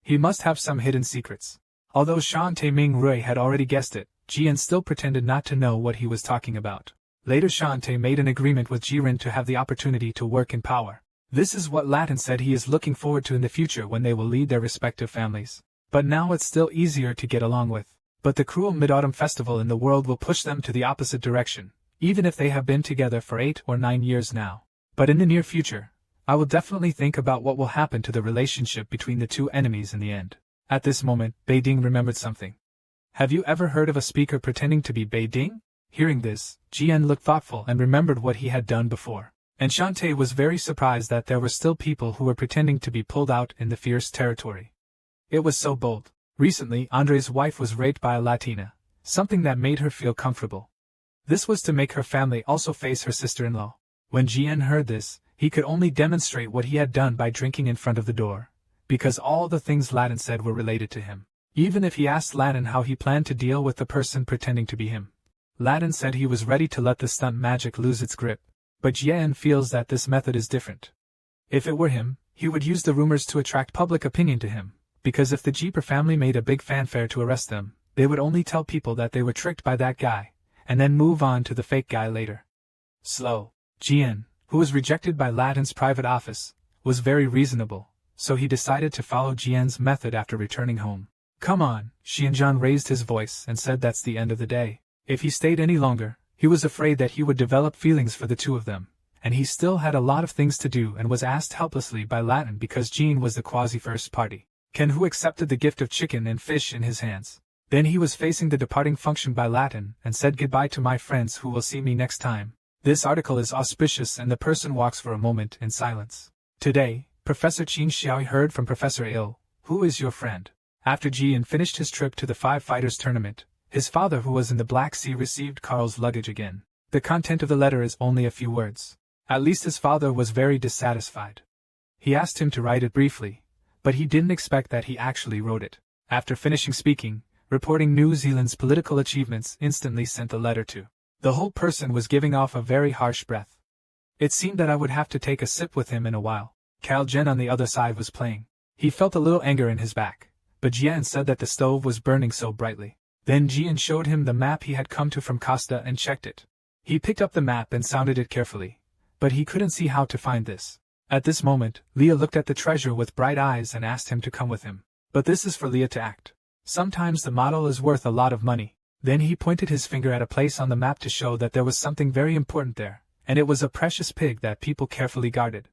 He must have some hidden secrets. Although Shan Tae-ming Rui had already guessed it, Jian still pretended not to know what he was talking about. Later Shan Tae made an agreement with Jiren to have the opportunity to work in power. This is what Latin said he is looking forward to in the future when they will lead their respective families. But now it's still easier to get along with. But the cruel Mid-Autumn Festival in the world will push them to the opposite direction, even if they have been together for 8 or 9 years now. But in the near future, I will definitely think about what will happen to the relationship between the 2 enemies in the end. At this moment, Beiding remembered something. Have you ever heard of a speaker pretending to be Beiding? Hearing this, Jian looked thoughtful and remembered what he had done before. And Shantae was very surprised that there were still people who were pretending to be pulled out in the fierce territory. It was so bold. Recently, Andre's wife was raped by a Latina, something that made her feel comfortable. This was to make her family also face her sister-in-law. When Jian heard this, he could only demonstrate what he had done by drinking in front of the door, because all the things Latin said were related to him. Even if he asked Latin how he planned to deal with the person pretending to be him, Latin said he was ready to let the stunt magic lose its grip. But Jian feels that this method is different. If it were him, he would use the rumors to attract public opinion to him, because if the Jeeper family made a big fanfare to arrest them, they would only tell people that they were tricked by that guy, and then move on to the fake guy later. Slow. Jian, who was rejected by Latin's private office, was very reasonable, so he decided to follow Jian's method after returning home. Come on, Xianzhan raised his voice and said that's the end of the day. If he stayed any longer, he was afraid that he would develop feelings for the 2 of them, and he still had a lot of things to do and was asked helplessly by Latin because Jean was the quasi-first party. Ken, who accepted the gift of chicken and fish in his hands. Then he was facing the departing function by Latin and said goodbye to my friends who will see me next time. This article is auspicious and the person walks for a moment in silence. Today, Professor Qin Xiao heard from Professor Il, who is your friend? After Jian finished his trip to the 5 Fighters tournament, his father who was in the Black Sea received Carl's luggage again. The content of the letter is only a few words. At least his father was very dissatisfied. He asked him to write it briefly, but he didn't expect that he actually wrote it. After finishing speaking, reporting New Zealand's political achievements instantly sent the letter to The whole person was giving off a very harsh breath. It seemed that I would have to take a sip with him in a while. Cal Jen on the other side was playing. He felt a little anger in his back, but Jian said that the stove was burning so brightly. Then Jian showed him the map he had come to from Costa and checked it. He picked up the map and sounded it carefully, but he couldn't see how to find this. At this moment, Leah looked at the treasure with bright eyes and asked him to come with him. But this is for Leah to act. Sometimes the model is worth a lot of money. Then he pointed his finger at a place on the map to show that there was something very important there, and it was a precious pig that people carefully guarded.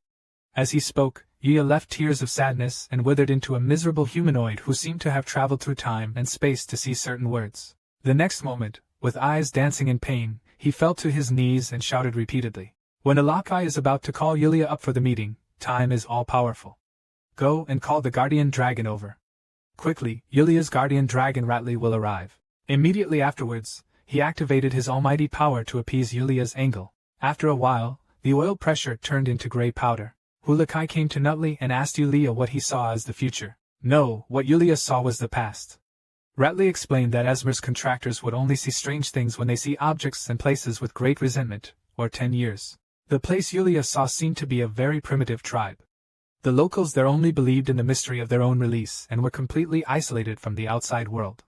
As he spoke, Leah left tears of sadness and withered into a miserable humanoid who seemed to have traveled through time and space to see certain words. The next moment, with eyes dancing in pain, he fell to his knees and shouted repeatedly. When Alakai is about to call Yulia up for the meeting, time is all-powerful. Go and call the guardian dragon over. Quickly, Yulia's guardian dragon Ratley will arrive. Immediately afterwards, he activated his almighty power to appease Yulia's anger. After a while, the oil pressure turned into grey powder. Hulakai came to Nutley and asked Yulia what he saw as the future. No, what Yulia saw was the past. Ratley explained that Esmer's contractors would only see strange things when they see objects and places with great resentment, or 10 years. The place Yulia saw seemed to be a very primitive tribe. The locals there only believed in the mystery of their own release and were completely isolated from the outside world.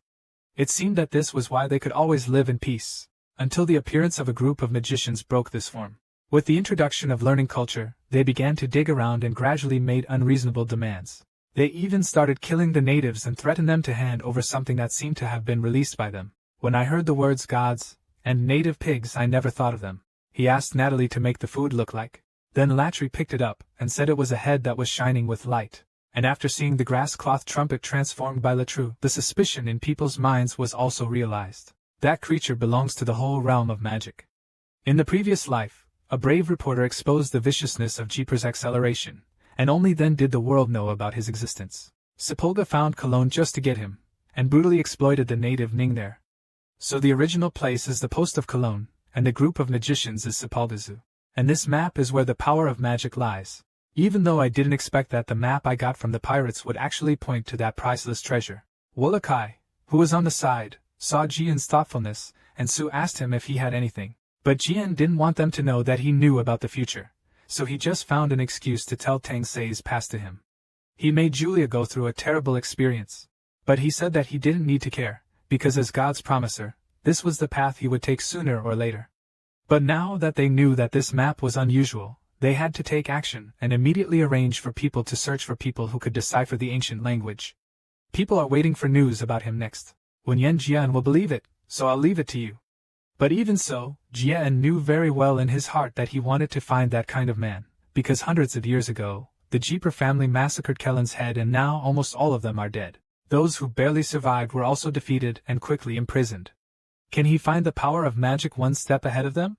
It seemed that this was why they could always live in peace, until the appearance of a group of magicians broke this form. With the introduction of learning culture, they began to dig around and gradually made unreasonable demands. They even started killing the natives and threatened them to hand over something that seemed to have been released by them. When I heard the words gods and native pigs, I never thought of them. He asked Natalie to make the food look like. Then Latry picked it up and said it was a head that was shining with light. And after seeing the grass cloth trumpet transformed by Latru, the suspicion in people's minds was also realized. That creature belongs to the whole realm of magic. In the previous life, a brave reporter exposed the viciousness of Jeeper's acceleration, and only then did the world know about his existence. Sepulga found Cologne just to get him, and brutally exploited the native Ning there. So the original place is the post of Cologne, and the group of magicians is Sepulgazu. And this map is where the power of magic lies. Even though I didn't expect that the map I got from the pirates would actually point to that priceless treasure. Wolakai, who was on the side, saw Jian's thoughtfulness, and Su asked him if he had anything. But Jian didn't want them to know that he knew about the future, so he just found an excuse to tell Tang Sei's past to him. He made Julia go through a terrible experience. But he said that he didn't need to care, because as God's promiser, this was the path he would take sooner or later. But now that they knew that this map was unusual, they had to take action and immediately arrange for people to search for people who could decipher the ancient language. People are waiting for news about him next. When Yen Jian will believe it, so I'll leave it to you. But even so, Jian knew very well in his heart that he wanted to find that kind of man, because hundreds of years ago, the Jeeper family massacred Kellen's head and now almost all of them are dead. Those who barely survived were also defeated and quickly imprisoned. Can he find the power of magic one step ahead of them?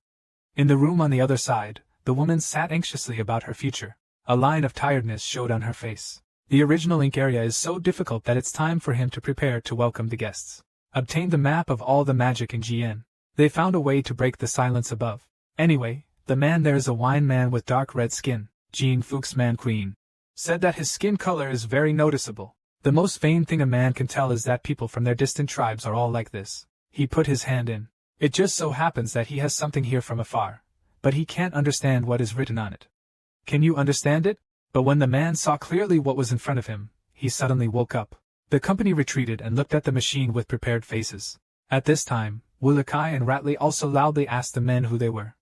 In the room on the other side, the woman sat anxiously about her future. A line of tiredness showed on her face. The original ink area is so difficult that it's time for him to prepare to welcome the guests. Obtain the map of all the magic in GN. They found a way to break the silence above. Anyway, the man there is a wine man with dark red skin. Jean Fuchs Man Queen said that his skin color is very noticeable. The most vain thing a man can tell is that people from their distant tribes are all like this. He put his hand in. It just so happens that he has something here from afar, but he can't understand what is written on it. Can you understand it? But when the man saw clearly what was in front of him, he suddenly woke up. The company retreated and looked at the machine with prepared faces. At this time, Wulakai and Ratley also loudly asked the men who they were.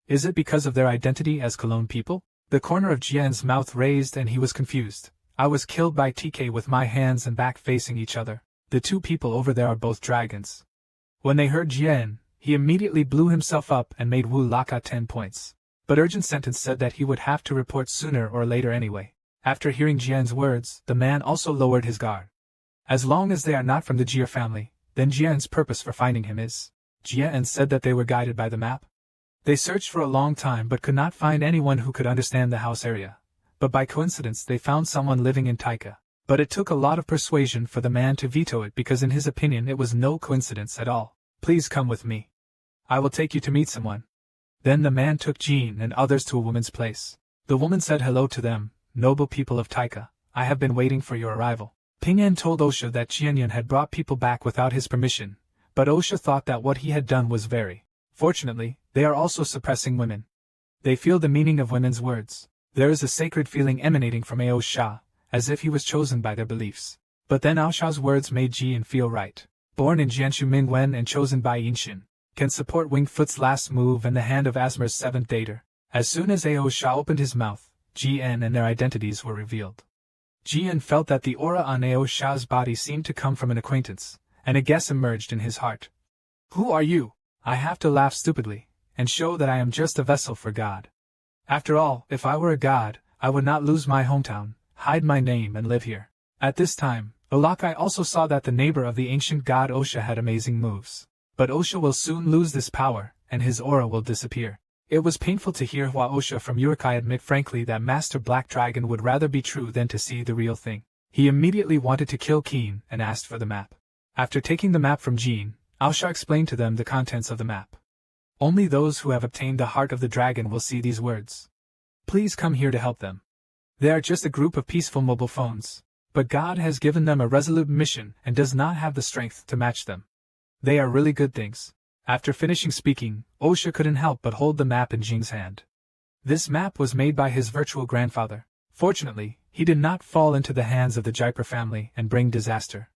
Is it because of their identity as Cologne people? The corner of Jian's mouth raised and he was confused. I was killed by TK with my hands and back facing each other. The two people over there are both dragons. When they heard Jian, he immediately blew himself up and made Wu Laka 10 points. But Urgent Sentence said that he would have to report sooner or later anyway. After hearing Jian's words, the man also lowered his guard. As long as they are not from the Jia family, then Jian's purpose for finding him is. Jian said that they were guided by the map. They searched for a long time but could not find anyone who could understand the house area. But by coincidence they found someone living in Taika. But it took a lot of persuasion for the man to veto it because in his opinion it was no coincidence at all. Please come with me. I will take you to meet someone. Then the man took Jean and others to a woman's place. The woman said hello to them, noble people of Taika, I have been waiting for your arrival. Ping An told Osha that Qianyan had brought people back without his permission, but Osha thought that what he had done was very Fortunately, they are also suppressing women. They feel the meaning of women's words. There is a sacred feeling emanating from Ao Sha, as if he was chosen by their beliefs. But then Ao Sha's words made Jian feel right. Born in Jianshu Mingwen and chosen by Yinshin, can support Wing Foot's last move and the hand of Asmer's seventh dater. As soon as Ao Sha opened his mouth, Jian and their identities were revealed. Jian felt that the aura on Ao Sha's body seemed to come from an acquaintance, and a guess emerged in his heart. Who are you? I have to laugh stupidly, and show that I am just a vessel for God. After all, if I were a god, I would not lose my hometown, hide my name and live here. At this time, Ulakai also saw that the neighbor of the ancient god Osha had amazing moves. But Osha will soon lose this power, and his aura will disappear. It was painful to hear Hua Osha from Urukai admit frankly that Master Black Dragon would rather be true than to see the real thing. He immediately wanted to kill Keen and asked for the map. After taking the map from Jean, Osha explained to them the contents of the map. Only those who have obtained the heart of the dragon will see these words. Please come here to help them. They are just a group of peaceful mobile phones, but God has given them a resolute mission and does not have the strength to match them. They are really good things. After finishing speaking, Osha couldn't help but hold the map in Jing's hand. This map was made by his virtual grandfather. Fortunately, he did not fall into the hands of the Jaipur family and bring disaster.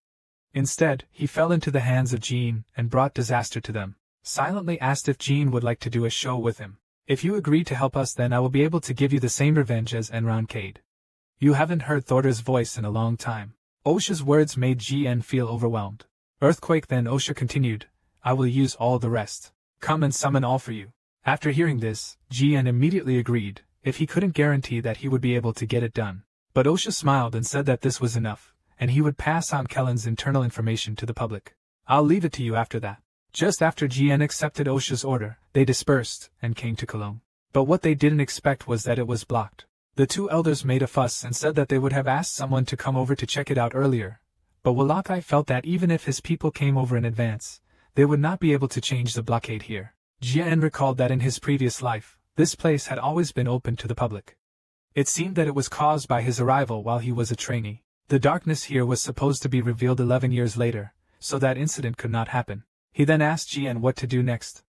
Instead, he fell into the hands of Jean and brought disaster to them. Silently asked if Jean would like to do a show with him. If you agree to help us, then I will be able to give you the same revenge as Enron Cade. You haven't heard Thorder's voice in a long time. Osha's words made Jian feel overwhelmed. Earthquake. Then Osha continued, I will use all the rest. Come and summon all for you. After hearing this, Jian immediately agreed, if he couldn't guarantee that he would be able to get it done. But Osha smiled and said that this was enough, and he would pass on Kellen's internal information to the public. I'll leave it to you after that. Just after Jian accepted Osha's order, they dispersed and came to Cologne. But what they didn't expect was that it was blocked. The two elders made a fuss and said that they would have asked someone to come over to check it out earlier. But Walakai felt that even if his people came over in advance, they would not be able to change the blockade here. Jian recalled that in his previous life, this place had always been open to the public. It seemed that it was caused by his arrival while he was a trainee. The darkness here was supposed to be revealed 11 years later, so that incident could not happen. He then asked Jian what to do next.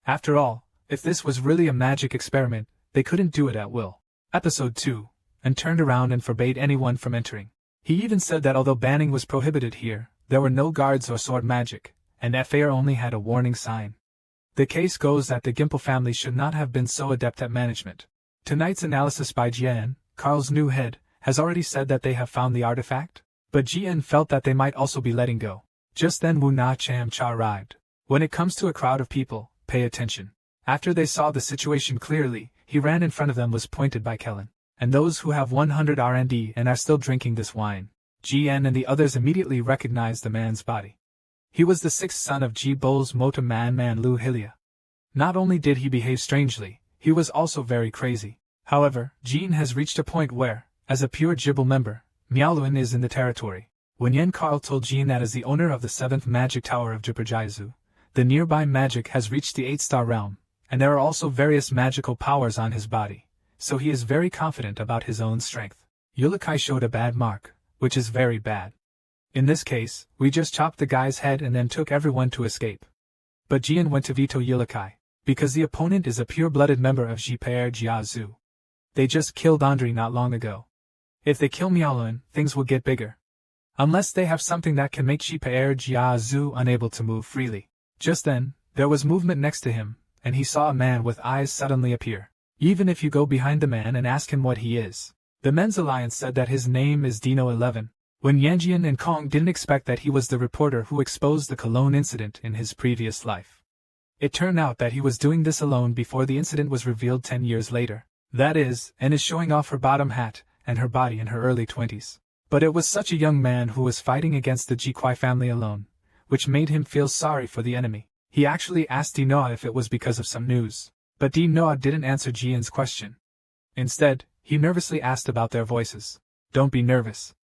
After all, if this was really a magic experiment, they couldn't do it at will. Episode 2, and turned around and forbade anyone from entering. He even said that although banning was prohibited here, there were no guards or sword magic, and FAR only had a warning sign. The case goes that the Gimple family should not have been so adept at management. Tonight's analysis by Jian, Carl's new head, has already said that they have found the artifact, but Jian felt that they might also be letting go. Just then Wu Na Cham Cha arrived. When it comes to a crowd of people, pay attention. After they saw the situation clearly, he ran in front of them was pointed by Kellen. And those who have 100 RND and are still drinking this wine. Jian and the others immediately recognized the man's body. He was the sixth son of Ji Bol's Mota Man Lu Hilia. Not only did he behave strangely, he was also very crazy. However, Jean has reached a point where, as a pure Jibble member, Miaoluin is in the territory. When Yen Carl told Jean that as the owner of the 7th magic tower of Jiperjaizu, the nearby magic has reached the 8-star realm, and there are also various magical powers on his body, so he is very confident about his own strength. Ulikai showed a bad mark, which is very bad. In this case, we just chopped the guy's head and then took everyone to escape. But Jian went to veto Ulikai, because the opponent is a pure-blooded member of Jiper Jiazu. They just killed Andre not long ago. If they kill Miaoluin, things will get bigger. Unless they have something that can make Jiper Jiazu unable to move freely. Just then, there was movement next to him, and he saw a man with eyes suddenly appear. Even if you go behind the man and ask him what he is. The Men's Alliance said that his name is Dino 11. When Yanjian and Kong didn't expect that he was the reporter who exposed the Cologne incident in his previous life. It turned out that he was doing this alone before the incident was revealed 10 years later. That is, and is showing off her bottom hat and her body in her early 20s. But it was such a young man who was fighting against the Jikwai family alone, which made him feel sorry for the enemy. He actually asked Dinoa if it was because of some news. But Dinoa didn't answer Jian's question. Instead, he nervously asked about their voices. Don't be nervous.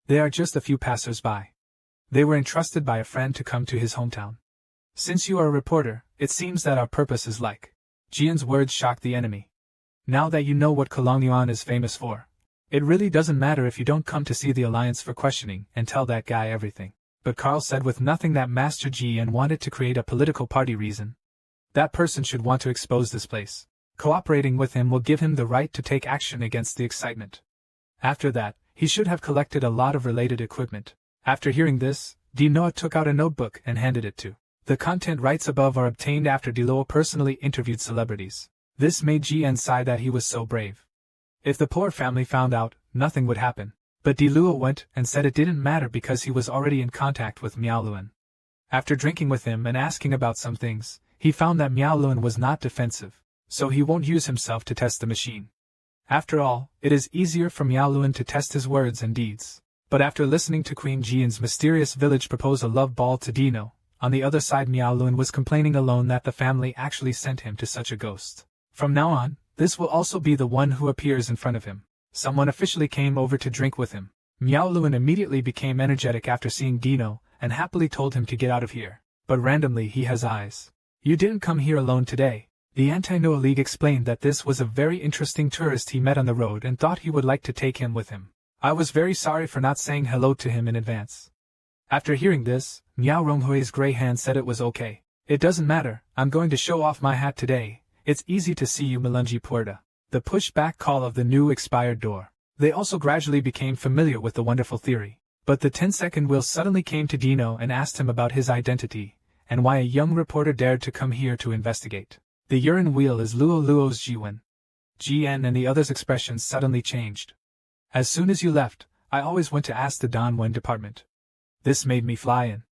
They are just a few passers-by. They were entrusted by a friend to come to his hometown. Since you are a reporter, it seems that our purpose is like. Jian's words shocked the enemy. Now that you know what Kolongyuan is famous for, it really doesn't matter if you don't come to see the Alliance for questioning and tell that guy everything. But Carl said with nothing that Master Jian wanted to create a political party reason. That person should want to expose this place. Cooperating with him will give him the right to take action against the excitement. After that, he should have collected a lot of related equipment. After hearing this, Dinoa took out a notebook and handed it to. The content rights above are obtained after Dinoa personally interviewed celebrities. This made Jian sigh that he was so brave. If the poor family found out, nothing would happen. But Dinoa went and said it didn't matter because he was already in contact with Miaoluan. After drinking with him and asking about some things, he found that Miaoluan was not defensive, so he won't use himself to test the machine. After all, it is easier for Miaoluan to test his words and deeds. But after listening to Queen Jian's mysterious village propose a love ball to Dino, on the other side Miaoluan was complaining alone that the family actually sent him to such a ghost. From now on, this will also be the one who appears in front of him. Someone officially came over to drink with him. Miaoluan immediately became energetic after seeing Dino, and happily told him to get out of here. But randomly he has eyes. You didn't come here alone today. The Anti-Noah League explained that this was a very interesting tourist he met on the road and thought he would like to take him with him. I was very sorry for not saying hello to him in advance. After hearing this, Miao Ronghui's gray hand said it was okay. It doesn't matter, I'm going to show off my hat today. It's easy to see you, Melungi Puerta. The push-back call of the new expired door. They also gradually became familiar with the wonderful theory. But the 10-second wheel suddenly came to Dino and asked him about his identity, and why a young reporter dared to come here to investigate. The urine wheel is Luo Luo's Jiwen. Jian and the others' expressions suddenly changed. As soon as you left, I always went to ask the Danwen department. This made me fly in.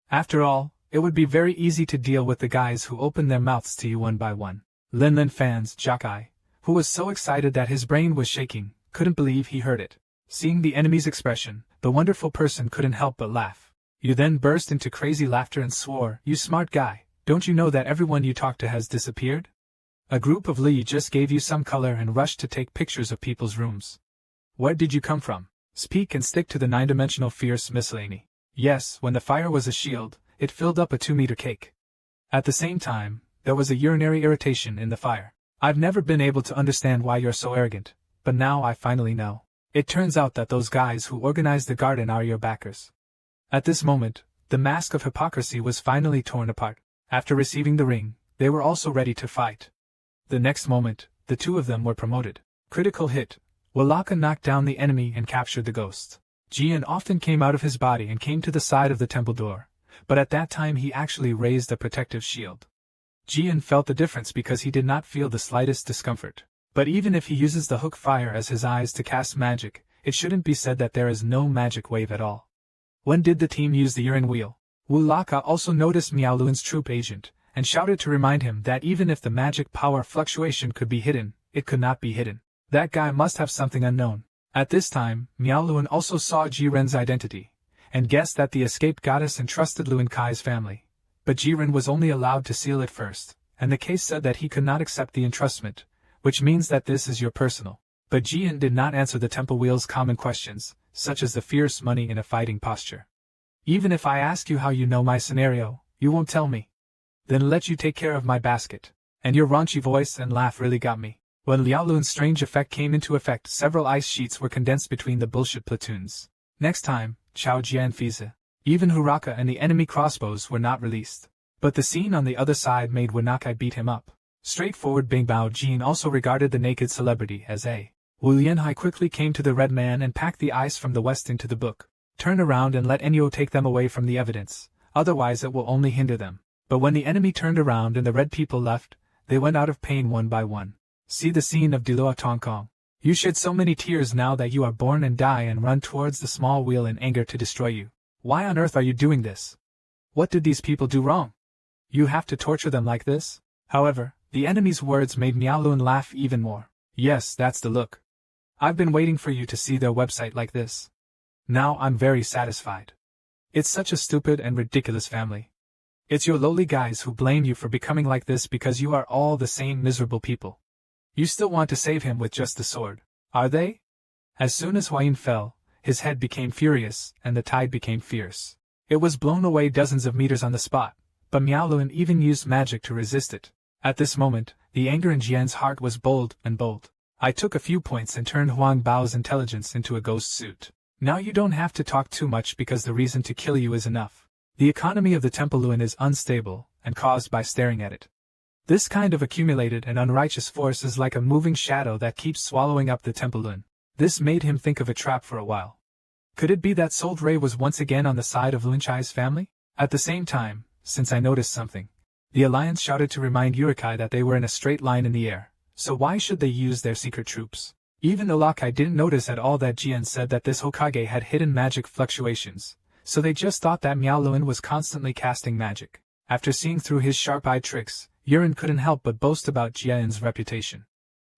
After all, it would be very easy to deal with the guys who opened their mouths to you one by one. Linlin fans, Jakai, who was so excited that his brain was shaking, couldn't believe he heard it. Seeing the enemy's expression, the wonderful person couldn't help but laugh. You then burst into crazy laughter and swore, "You smart guy, don't you know that everyone you talk to has disappeared? A group of Li just gave you some color and rushed to take pictures of people's rooms. Where did you come from? Speak and stick to the 9-dimensional fierce miscellany." Yes, when the fire was a shield, it filled up a 2-meter cake. At the same time, there was a urinary irritation in the fire. I've never been able to understand why you're so arrogant, but now I finally know. It turns out that those guys who organized the garden are your backers. At this moment, the mask of hypocrisy was finally torn apart. After receiving the ring, they were also ready to fight. The next moment, the two of them were promoted. Critical hit. Walaka knocked down the enemy and captured the ghost. Jian often came out of his body and came to the side of the temple door, but at that time he actually raised a protective shield. Jian felt the difference because he did not feel the slightest discomfort. But even if he uses the hook fire as his eyes to cast magic, it shouldn't be said that there is no magic wave at all. When did the team use the urine wheel? Wulaka also noticed Miaoluan's troop agent, and shouted to remind him that even if the magic power fluctuation could be hidden, it could not be hidden. That guy must have something unknown. At this time, Miaoluan also saw Jiren's identity, and guessed that the escaped goddess entrusted Luan Kai's family. But Jiren was only allowed to seal it first, and the case said that he could not accept the entrustment, which means that this is your personal. But Jian did not answer the temple wheel's common questions, such as the fierce money in a fighting posture. Even if I ask you how you know my scenario, you won't tell me. Then let you take care of my basket. And your raunchy voice and laugh really got me. When Liaoluan's strange effect came into effect, several ice sheets were condensed between the bullshit platoons. Next time, Chao Jianfize. Even Huraka and the enemy crossbows were not released. But the scene on the other side made Wanakai beat him up. Straightforward Bing Bao Jin also regarded the naked celebrity as a. Wu Lianhai quickly came to the red man and packed the ice from the west into the book. Turn around and let Enyo take them away from the evidence, otherwise it will only hinder them. But when the enemy turned around and the red people left, they went out of pain one by one. See the scene of Diloa Tongkong. You shed so many tears now that you are born and die and run towards the small wheel in anger to destroy you. Why on earth are you doing this? What did these people do wrong? You have to torture them like this? However, the enemy's words made Miaoluan laugh even more. Yes, that's the look. I've been waiting for you to see their website like this. Now I'm very satisfied. It's such a stupid and ridiculous family. It's your lowly guys who blame you for becoming like this because you are all the same miserable people. You still want to save him with just the sword, are they? As soon as Huayin fell, his head became furious and the tide became fierce. It was blown away dozens of meters on the spot, but Miaoluan even used magic to resist it. At this moment, the anger in Jian's heart was bold and bold. I took a few points and turned Huang Bao's intelligence into a ghost suit. Now you don't have to talk too much because the reason to kill you is enough. The economy of the Temple Luan is unstable and caused by staring at it. This kind of accumulated and unrighteous force is like a moving shadow that keeps swallowing up the Temple Lun. This made him think of a trap for a while. Could it be that Sold Ray was once again on the side of Lun Chai's family? At the same time, since I noticed something, the Alliance shouted to remind Yurikai that they were in a straight line in the air, so why should they use their secret troops? Even Ulakai didn't notice at all that Jian said that this Hokage had hidden magic fluctuations, so they just thought that Miao Luan was constantly casting magic. After seeing through his sharp-eyed tricks, Yurin couldn't help but boast about Jian's reputation.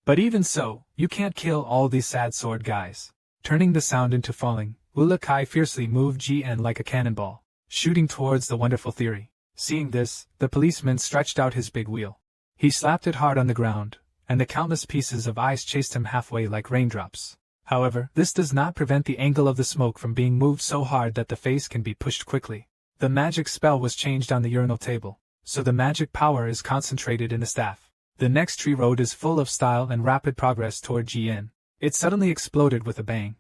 But even so, you can't kill all these sad sword guys. Turning the sound into falling, Ulakai fiercely moved Jian like a cannonball, shooting towards the wonderful theory. Seeing this, the policeman stretched out his big wheel. He slapped it hard on the ground, and the countless pieces of ice chased him halfway like raindrops. However, this does not prevent the angle of the smoke from being moved so hard that the face can be pushed quickly. The magic spell was changed on the urinal table, so the magic power is concentrated in the staff. The next tree road is full of style and rapid progress toward Jian. It suddenly exploded with a bang.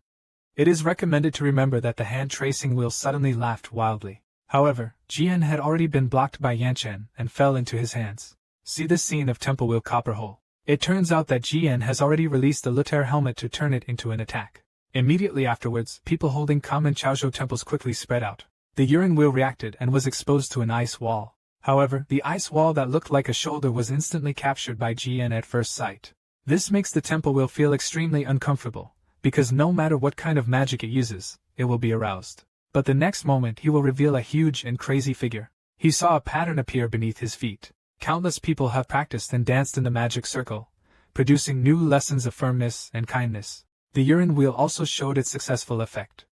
It is recommended to remember that the hand tracing wheel suddenly laughed wildly. However, Jian had already been blocked by Yanchen and fell into his hands. See this scene of Temple Wheel Copper Hole. It turns out that Jian has already released the Lutair helmet to turn it into an attack. Immediately afterwards, people holding common Chaozhou temples quickly spread out. The urine wheel reacted and was exposed to an ice wall. However, the ice wall that looked like a shoulder was instantly captured by Jian at first sight. This makes the temple wheel feel extremely uncomfortable, because no matter what kind of magic it uses, it will be aroused. But the next moment he will reveal a huge and crazy figure. He saw a pattern appear beneath his feet. Countless people have practiced and danced in the magic circle, producing new lessons of firmness and kindness. The urine wheel also showed its successful effect.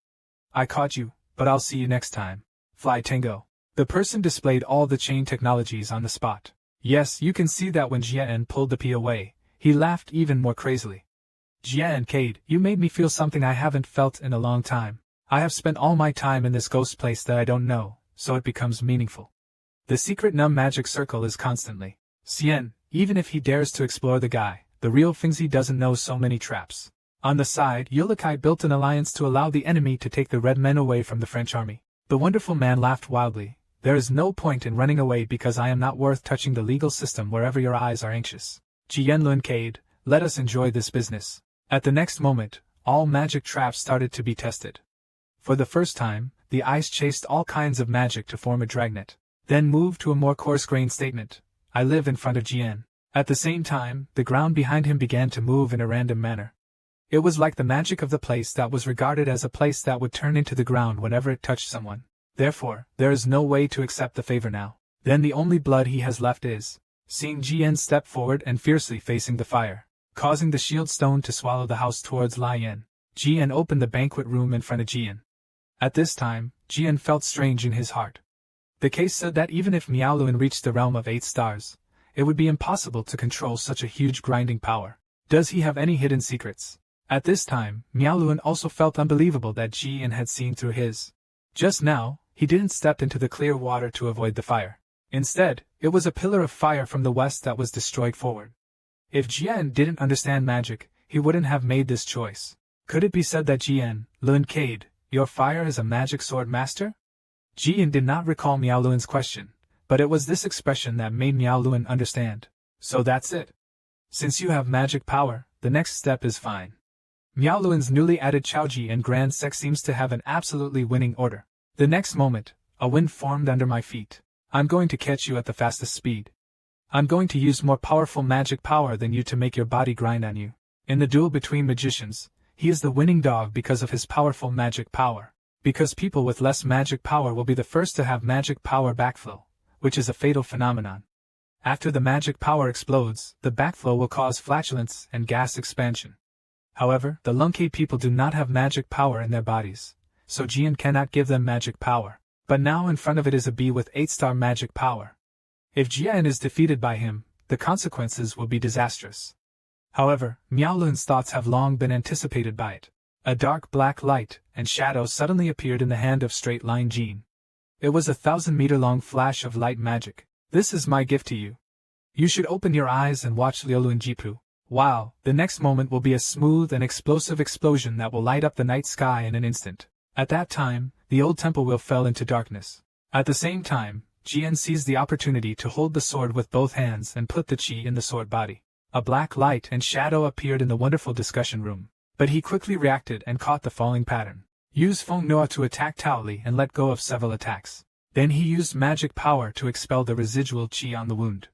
I caught you, but I'll see you next time. Fly Tango. The person displayed all the chain technologies on the spot. Yes, you can see that when Jian pulled the pea away, he laughed even more crazily. Jian Cade, you made me feel something I haven't felt in a long time. I have spent all my time in this ghost place that I don't know, so it becomes meaningful. The secret numb magic circle is constantly. Xian, even if he dares to explore the guy, the real things he doesn't know so many traps. On the side, Yulakai built an alliance to allow the enemy to take the red men away from the French army. The wonderful man laughed wildly. There is no point in running away because I am not worth touching the legal system wherever your eyes are anxious. Jianlun Cade, let us enjoy this business. At the next moment, all magic traps started to be tested. For the first time, the ice chased all kinds of magic to form a dragnet, then moved to a more coarse-grained statement. I live in front of Jian. At the same time, the ground behind him began to move in a random manner. It was like the magic of the place that was regarded as a place that would turn into the ground whenever it touched someone. Therefore, there is no way to accept the favor now. Then the only blood he has left is seeing Jian step forward and fiercely facing the fire, causing the shield stone to swallow the house towards Lian. Jian opened the banquet room in front of Jian. At this time, Jian felt strange in his heart. The case said that even if Miaoluan reached the realm of 8 stars, it would be impossible to control such a huge grinding power. Does he have any hidden secrets? At this time, Miaoluan also felt unbelievable that Jian had seen through his. Just now, he didn't step into the clear water to avoid the fire. Instead, it was a pillar of fire from the west that was destroyed forward. If Jian didn't understand magic, he wouldn't have made this choice. Could it be said that Jian, Lun Cade, your fire is a magic sword master? Jian did not recall Miaoluan's question, but it was this expression that made Miaoluan understand. So that's it. Since you have magic power, the next step is fine. Miaoluan's newly added Chaoji and Grand Sec seems to have an absolutely winning order. The next moment, a wind formed under my feet. I'm going to catch you at the fastest speed. I'm going to use more powerful magic power than you to make your body grind on you. In the duel between magicians, he is the winning dog because of his powerful magic power. Because people with less magic power will be the first to have magic power backflow, which is a fatal phenomenon. After the magic power explodes, the backflow will cause flatulence and gas expansion. However, the Lunke people do not have magic power in their bodies, so Jian cannot give them magic power. But now in front of it is a bee with 8-star magic power. If Jian is defeated by him, the consequences will be disastrous. However, Miaoluan's thoughts have long been anticipated by it. A dark black light and shadow suddenly appeared in the hand of Straight Line Jean. It was a 1,000-meter-long flash of light magic. This is my gift to you. You should open your eyes and watch Lioluan Jipu. Wow, the next moment will be a smooth and explosive explosion that will light up the night sky in an instant. At that time, the old temple wheel fell into darkness. At the same time, Jian seized the opportunity to hold the sword with both hands and put the qi in the sword body. A black light and shadow appeared in the wonderful discussion room, but he quickly reacted and caught the falling pattern. Use Feng Noa to attack Tao Li and let go of several attacks. Then he used magic power to expel the residual qi on the wound.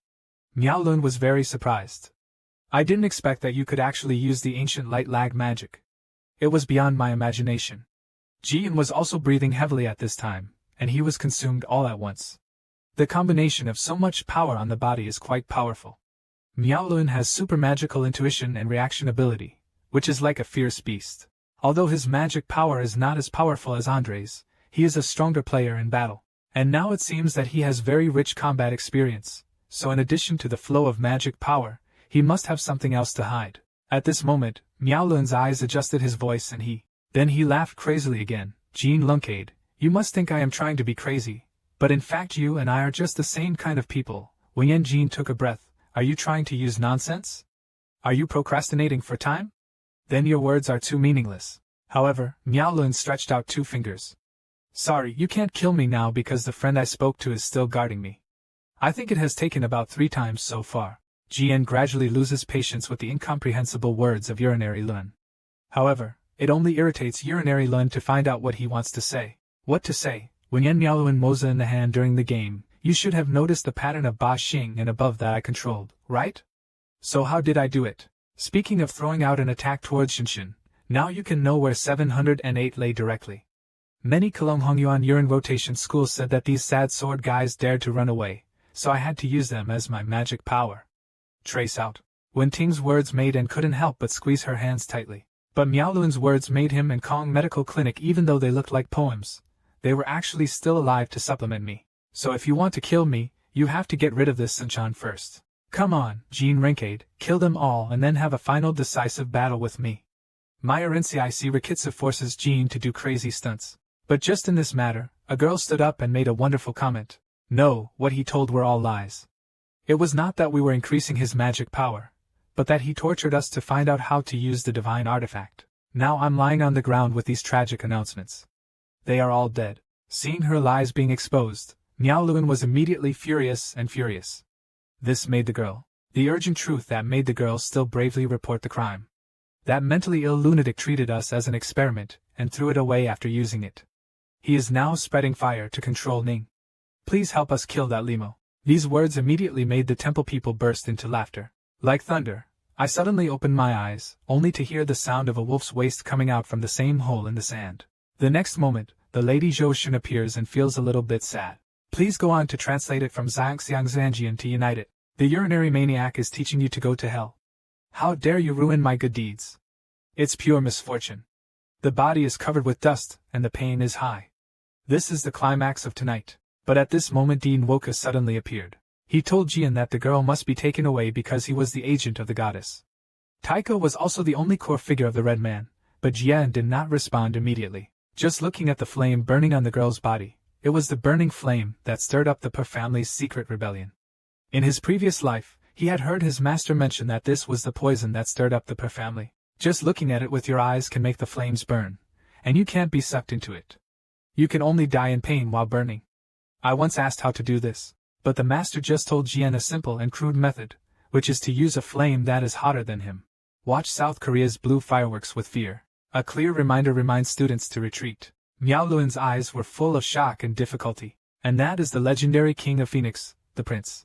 Miao Lun was very surprised. I didn't expect that you could actually use the ancient light lag magic. It was beyond my imagination. Jian was also breathing heavily at this time, and he was consumed all at once. The combination of so much power on the body is quite powerful. Miao Lun has super magical intuition and reaction ability, which is like a fierce beast. Although his magic power is not as powerful as Andre's, he is a stronger player in battle. And now it seems that he has very rich combat experience, so in addition to the flow of magic power, he must have something else to hide. At this moment, Miao Lun's eyes adjusted his voice and then he laughed crazily again. Jean Luncade, you must think I am trying to be crazy, but in fact you and I are just the same kind of people. Wen Jean took a breath. Are you trying to use nonsense? Are you procrastinating for time? Then your words are too meaningless. However, Miao Lun stretched out 2 fingers. Sorry, you can't kill me now because the friend I spoke to is still guarding me. I think it has taken about 3 times so far. Jian gradually loses patience with the incomprehensible words of Urinary Lun. However, it only irritates Urinary Lun to find out what he wants to say. What to say? When Yen Miaoluan Moza in the hand during the game, you should have noticed the pattern of Ba Xing and above that I controlled, right? So how did I do it? Speaking of throwing out an attack towards Shinshin, now you can know where 708 lay directly. Many Kelong Hongyuan Yuan rotation schools said that these sad sword guys dared to run away, so I had to use them as my magic power. Trace out. Wen Ting's words made and couldn't help but squeeze her hands tightly. But Miaoluan's words made him and Kong Medical Clinic, even though they looked like poems, they were actually still alive to supplement me. So if you want to kill me, you have to get rid of this Sunchan first. Come on, Jean Renkade, kill them all and then have a final decisive battle with me. Maya Rinci Rikitsa forces Jean to do crazy stunts. But just in this matter, a girl stood up and made a wonderful comment. No, what he told were all lies. It was not that we were increasing his magic power, but that he tortured us to find out how to use the divine artifact. Now I'm lying on the ground with these tragic announcements. They are all dead. Seeing her lies being exposed, Miao Luan was immediately furious. This made the urgent truth that made the girl still bravely report the crime. That mentally ill lunatic treated us as an experiment and threw it away after using it. He is now spreading fire to control Ning. Please help us kill that Limo. These words immediately made the temple people burst into laughter. Like thunder, I suddenly opened my eyes, only to hear the sound of a wolf's waste coming out from the same hole in the sand. The next moment, the Lady Zhou Shun appears and feels a little bit sad. Please go on to translate it from Xiangxiang Zanjian to unite it. The urinary maniac is teaching you to go to hell. How dare you ruin my good deeds? It's pure misfortune. The body is covered with dust, and the pain is high. This is the climax of tonight. But at this moment Dean Woka suddenly appeared. He told Jian that the girl must be taken away because he was the agent of the goddess. Taiko was also the only core figure of the Red Man, but Jian did not respond immediately. Just looking at the flame burning on the girl's body, it was the burning flame that stirred up the Per family's secret rebellion. In his previous life, he had heard his master mention that this was the poison that stirred up the Per family. Just looking at it with your eyes can make the flames burn, and you can't be sucked into it. You can only die in pain while burning. I once asked how to do this, but the master just told Jian a simple and crude method, which is to use a flame that is hotter than him. Watch South Korea's blue fireworks with fear. A clear reminder reminds students to retreat. Miao Luan's eyes were full of shock and difficulty. And that is the legendary King of Phoenix, the prince.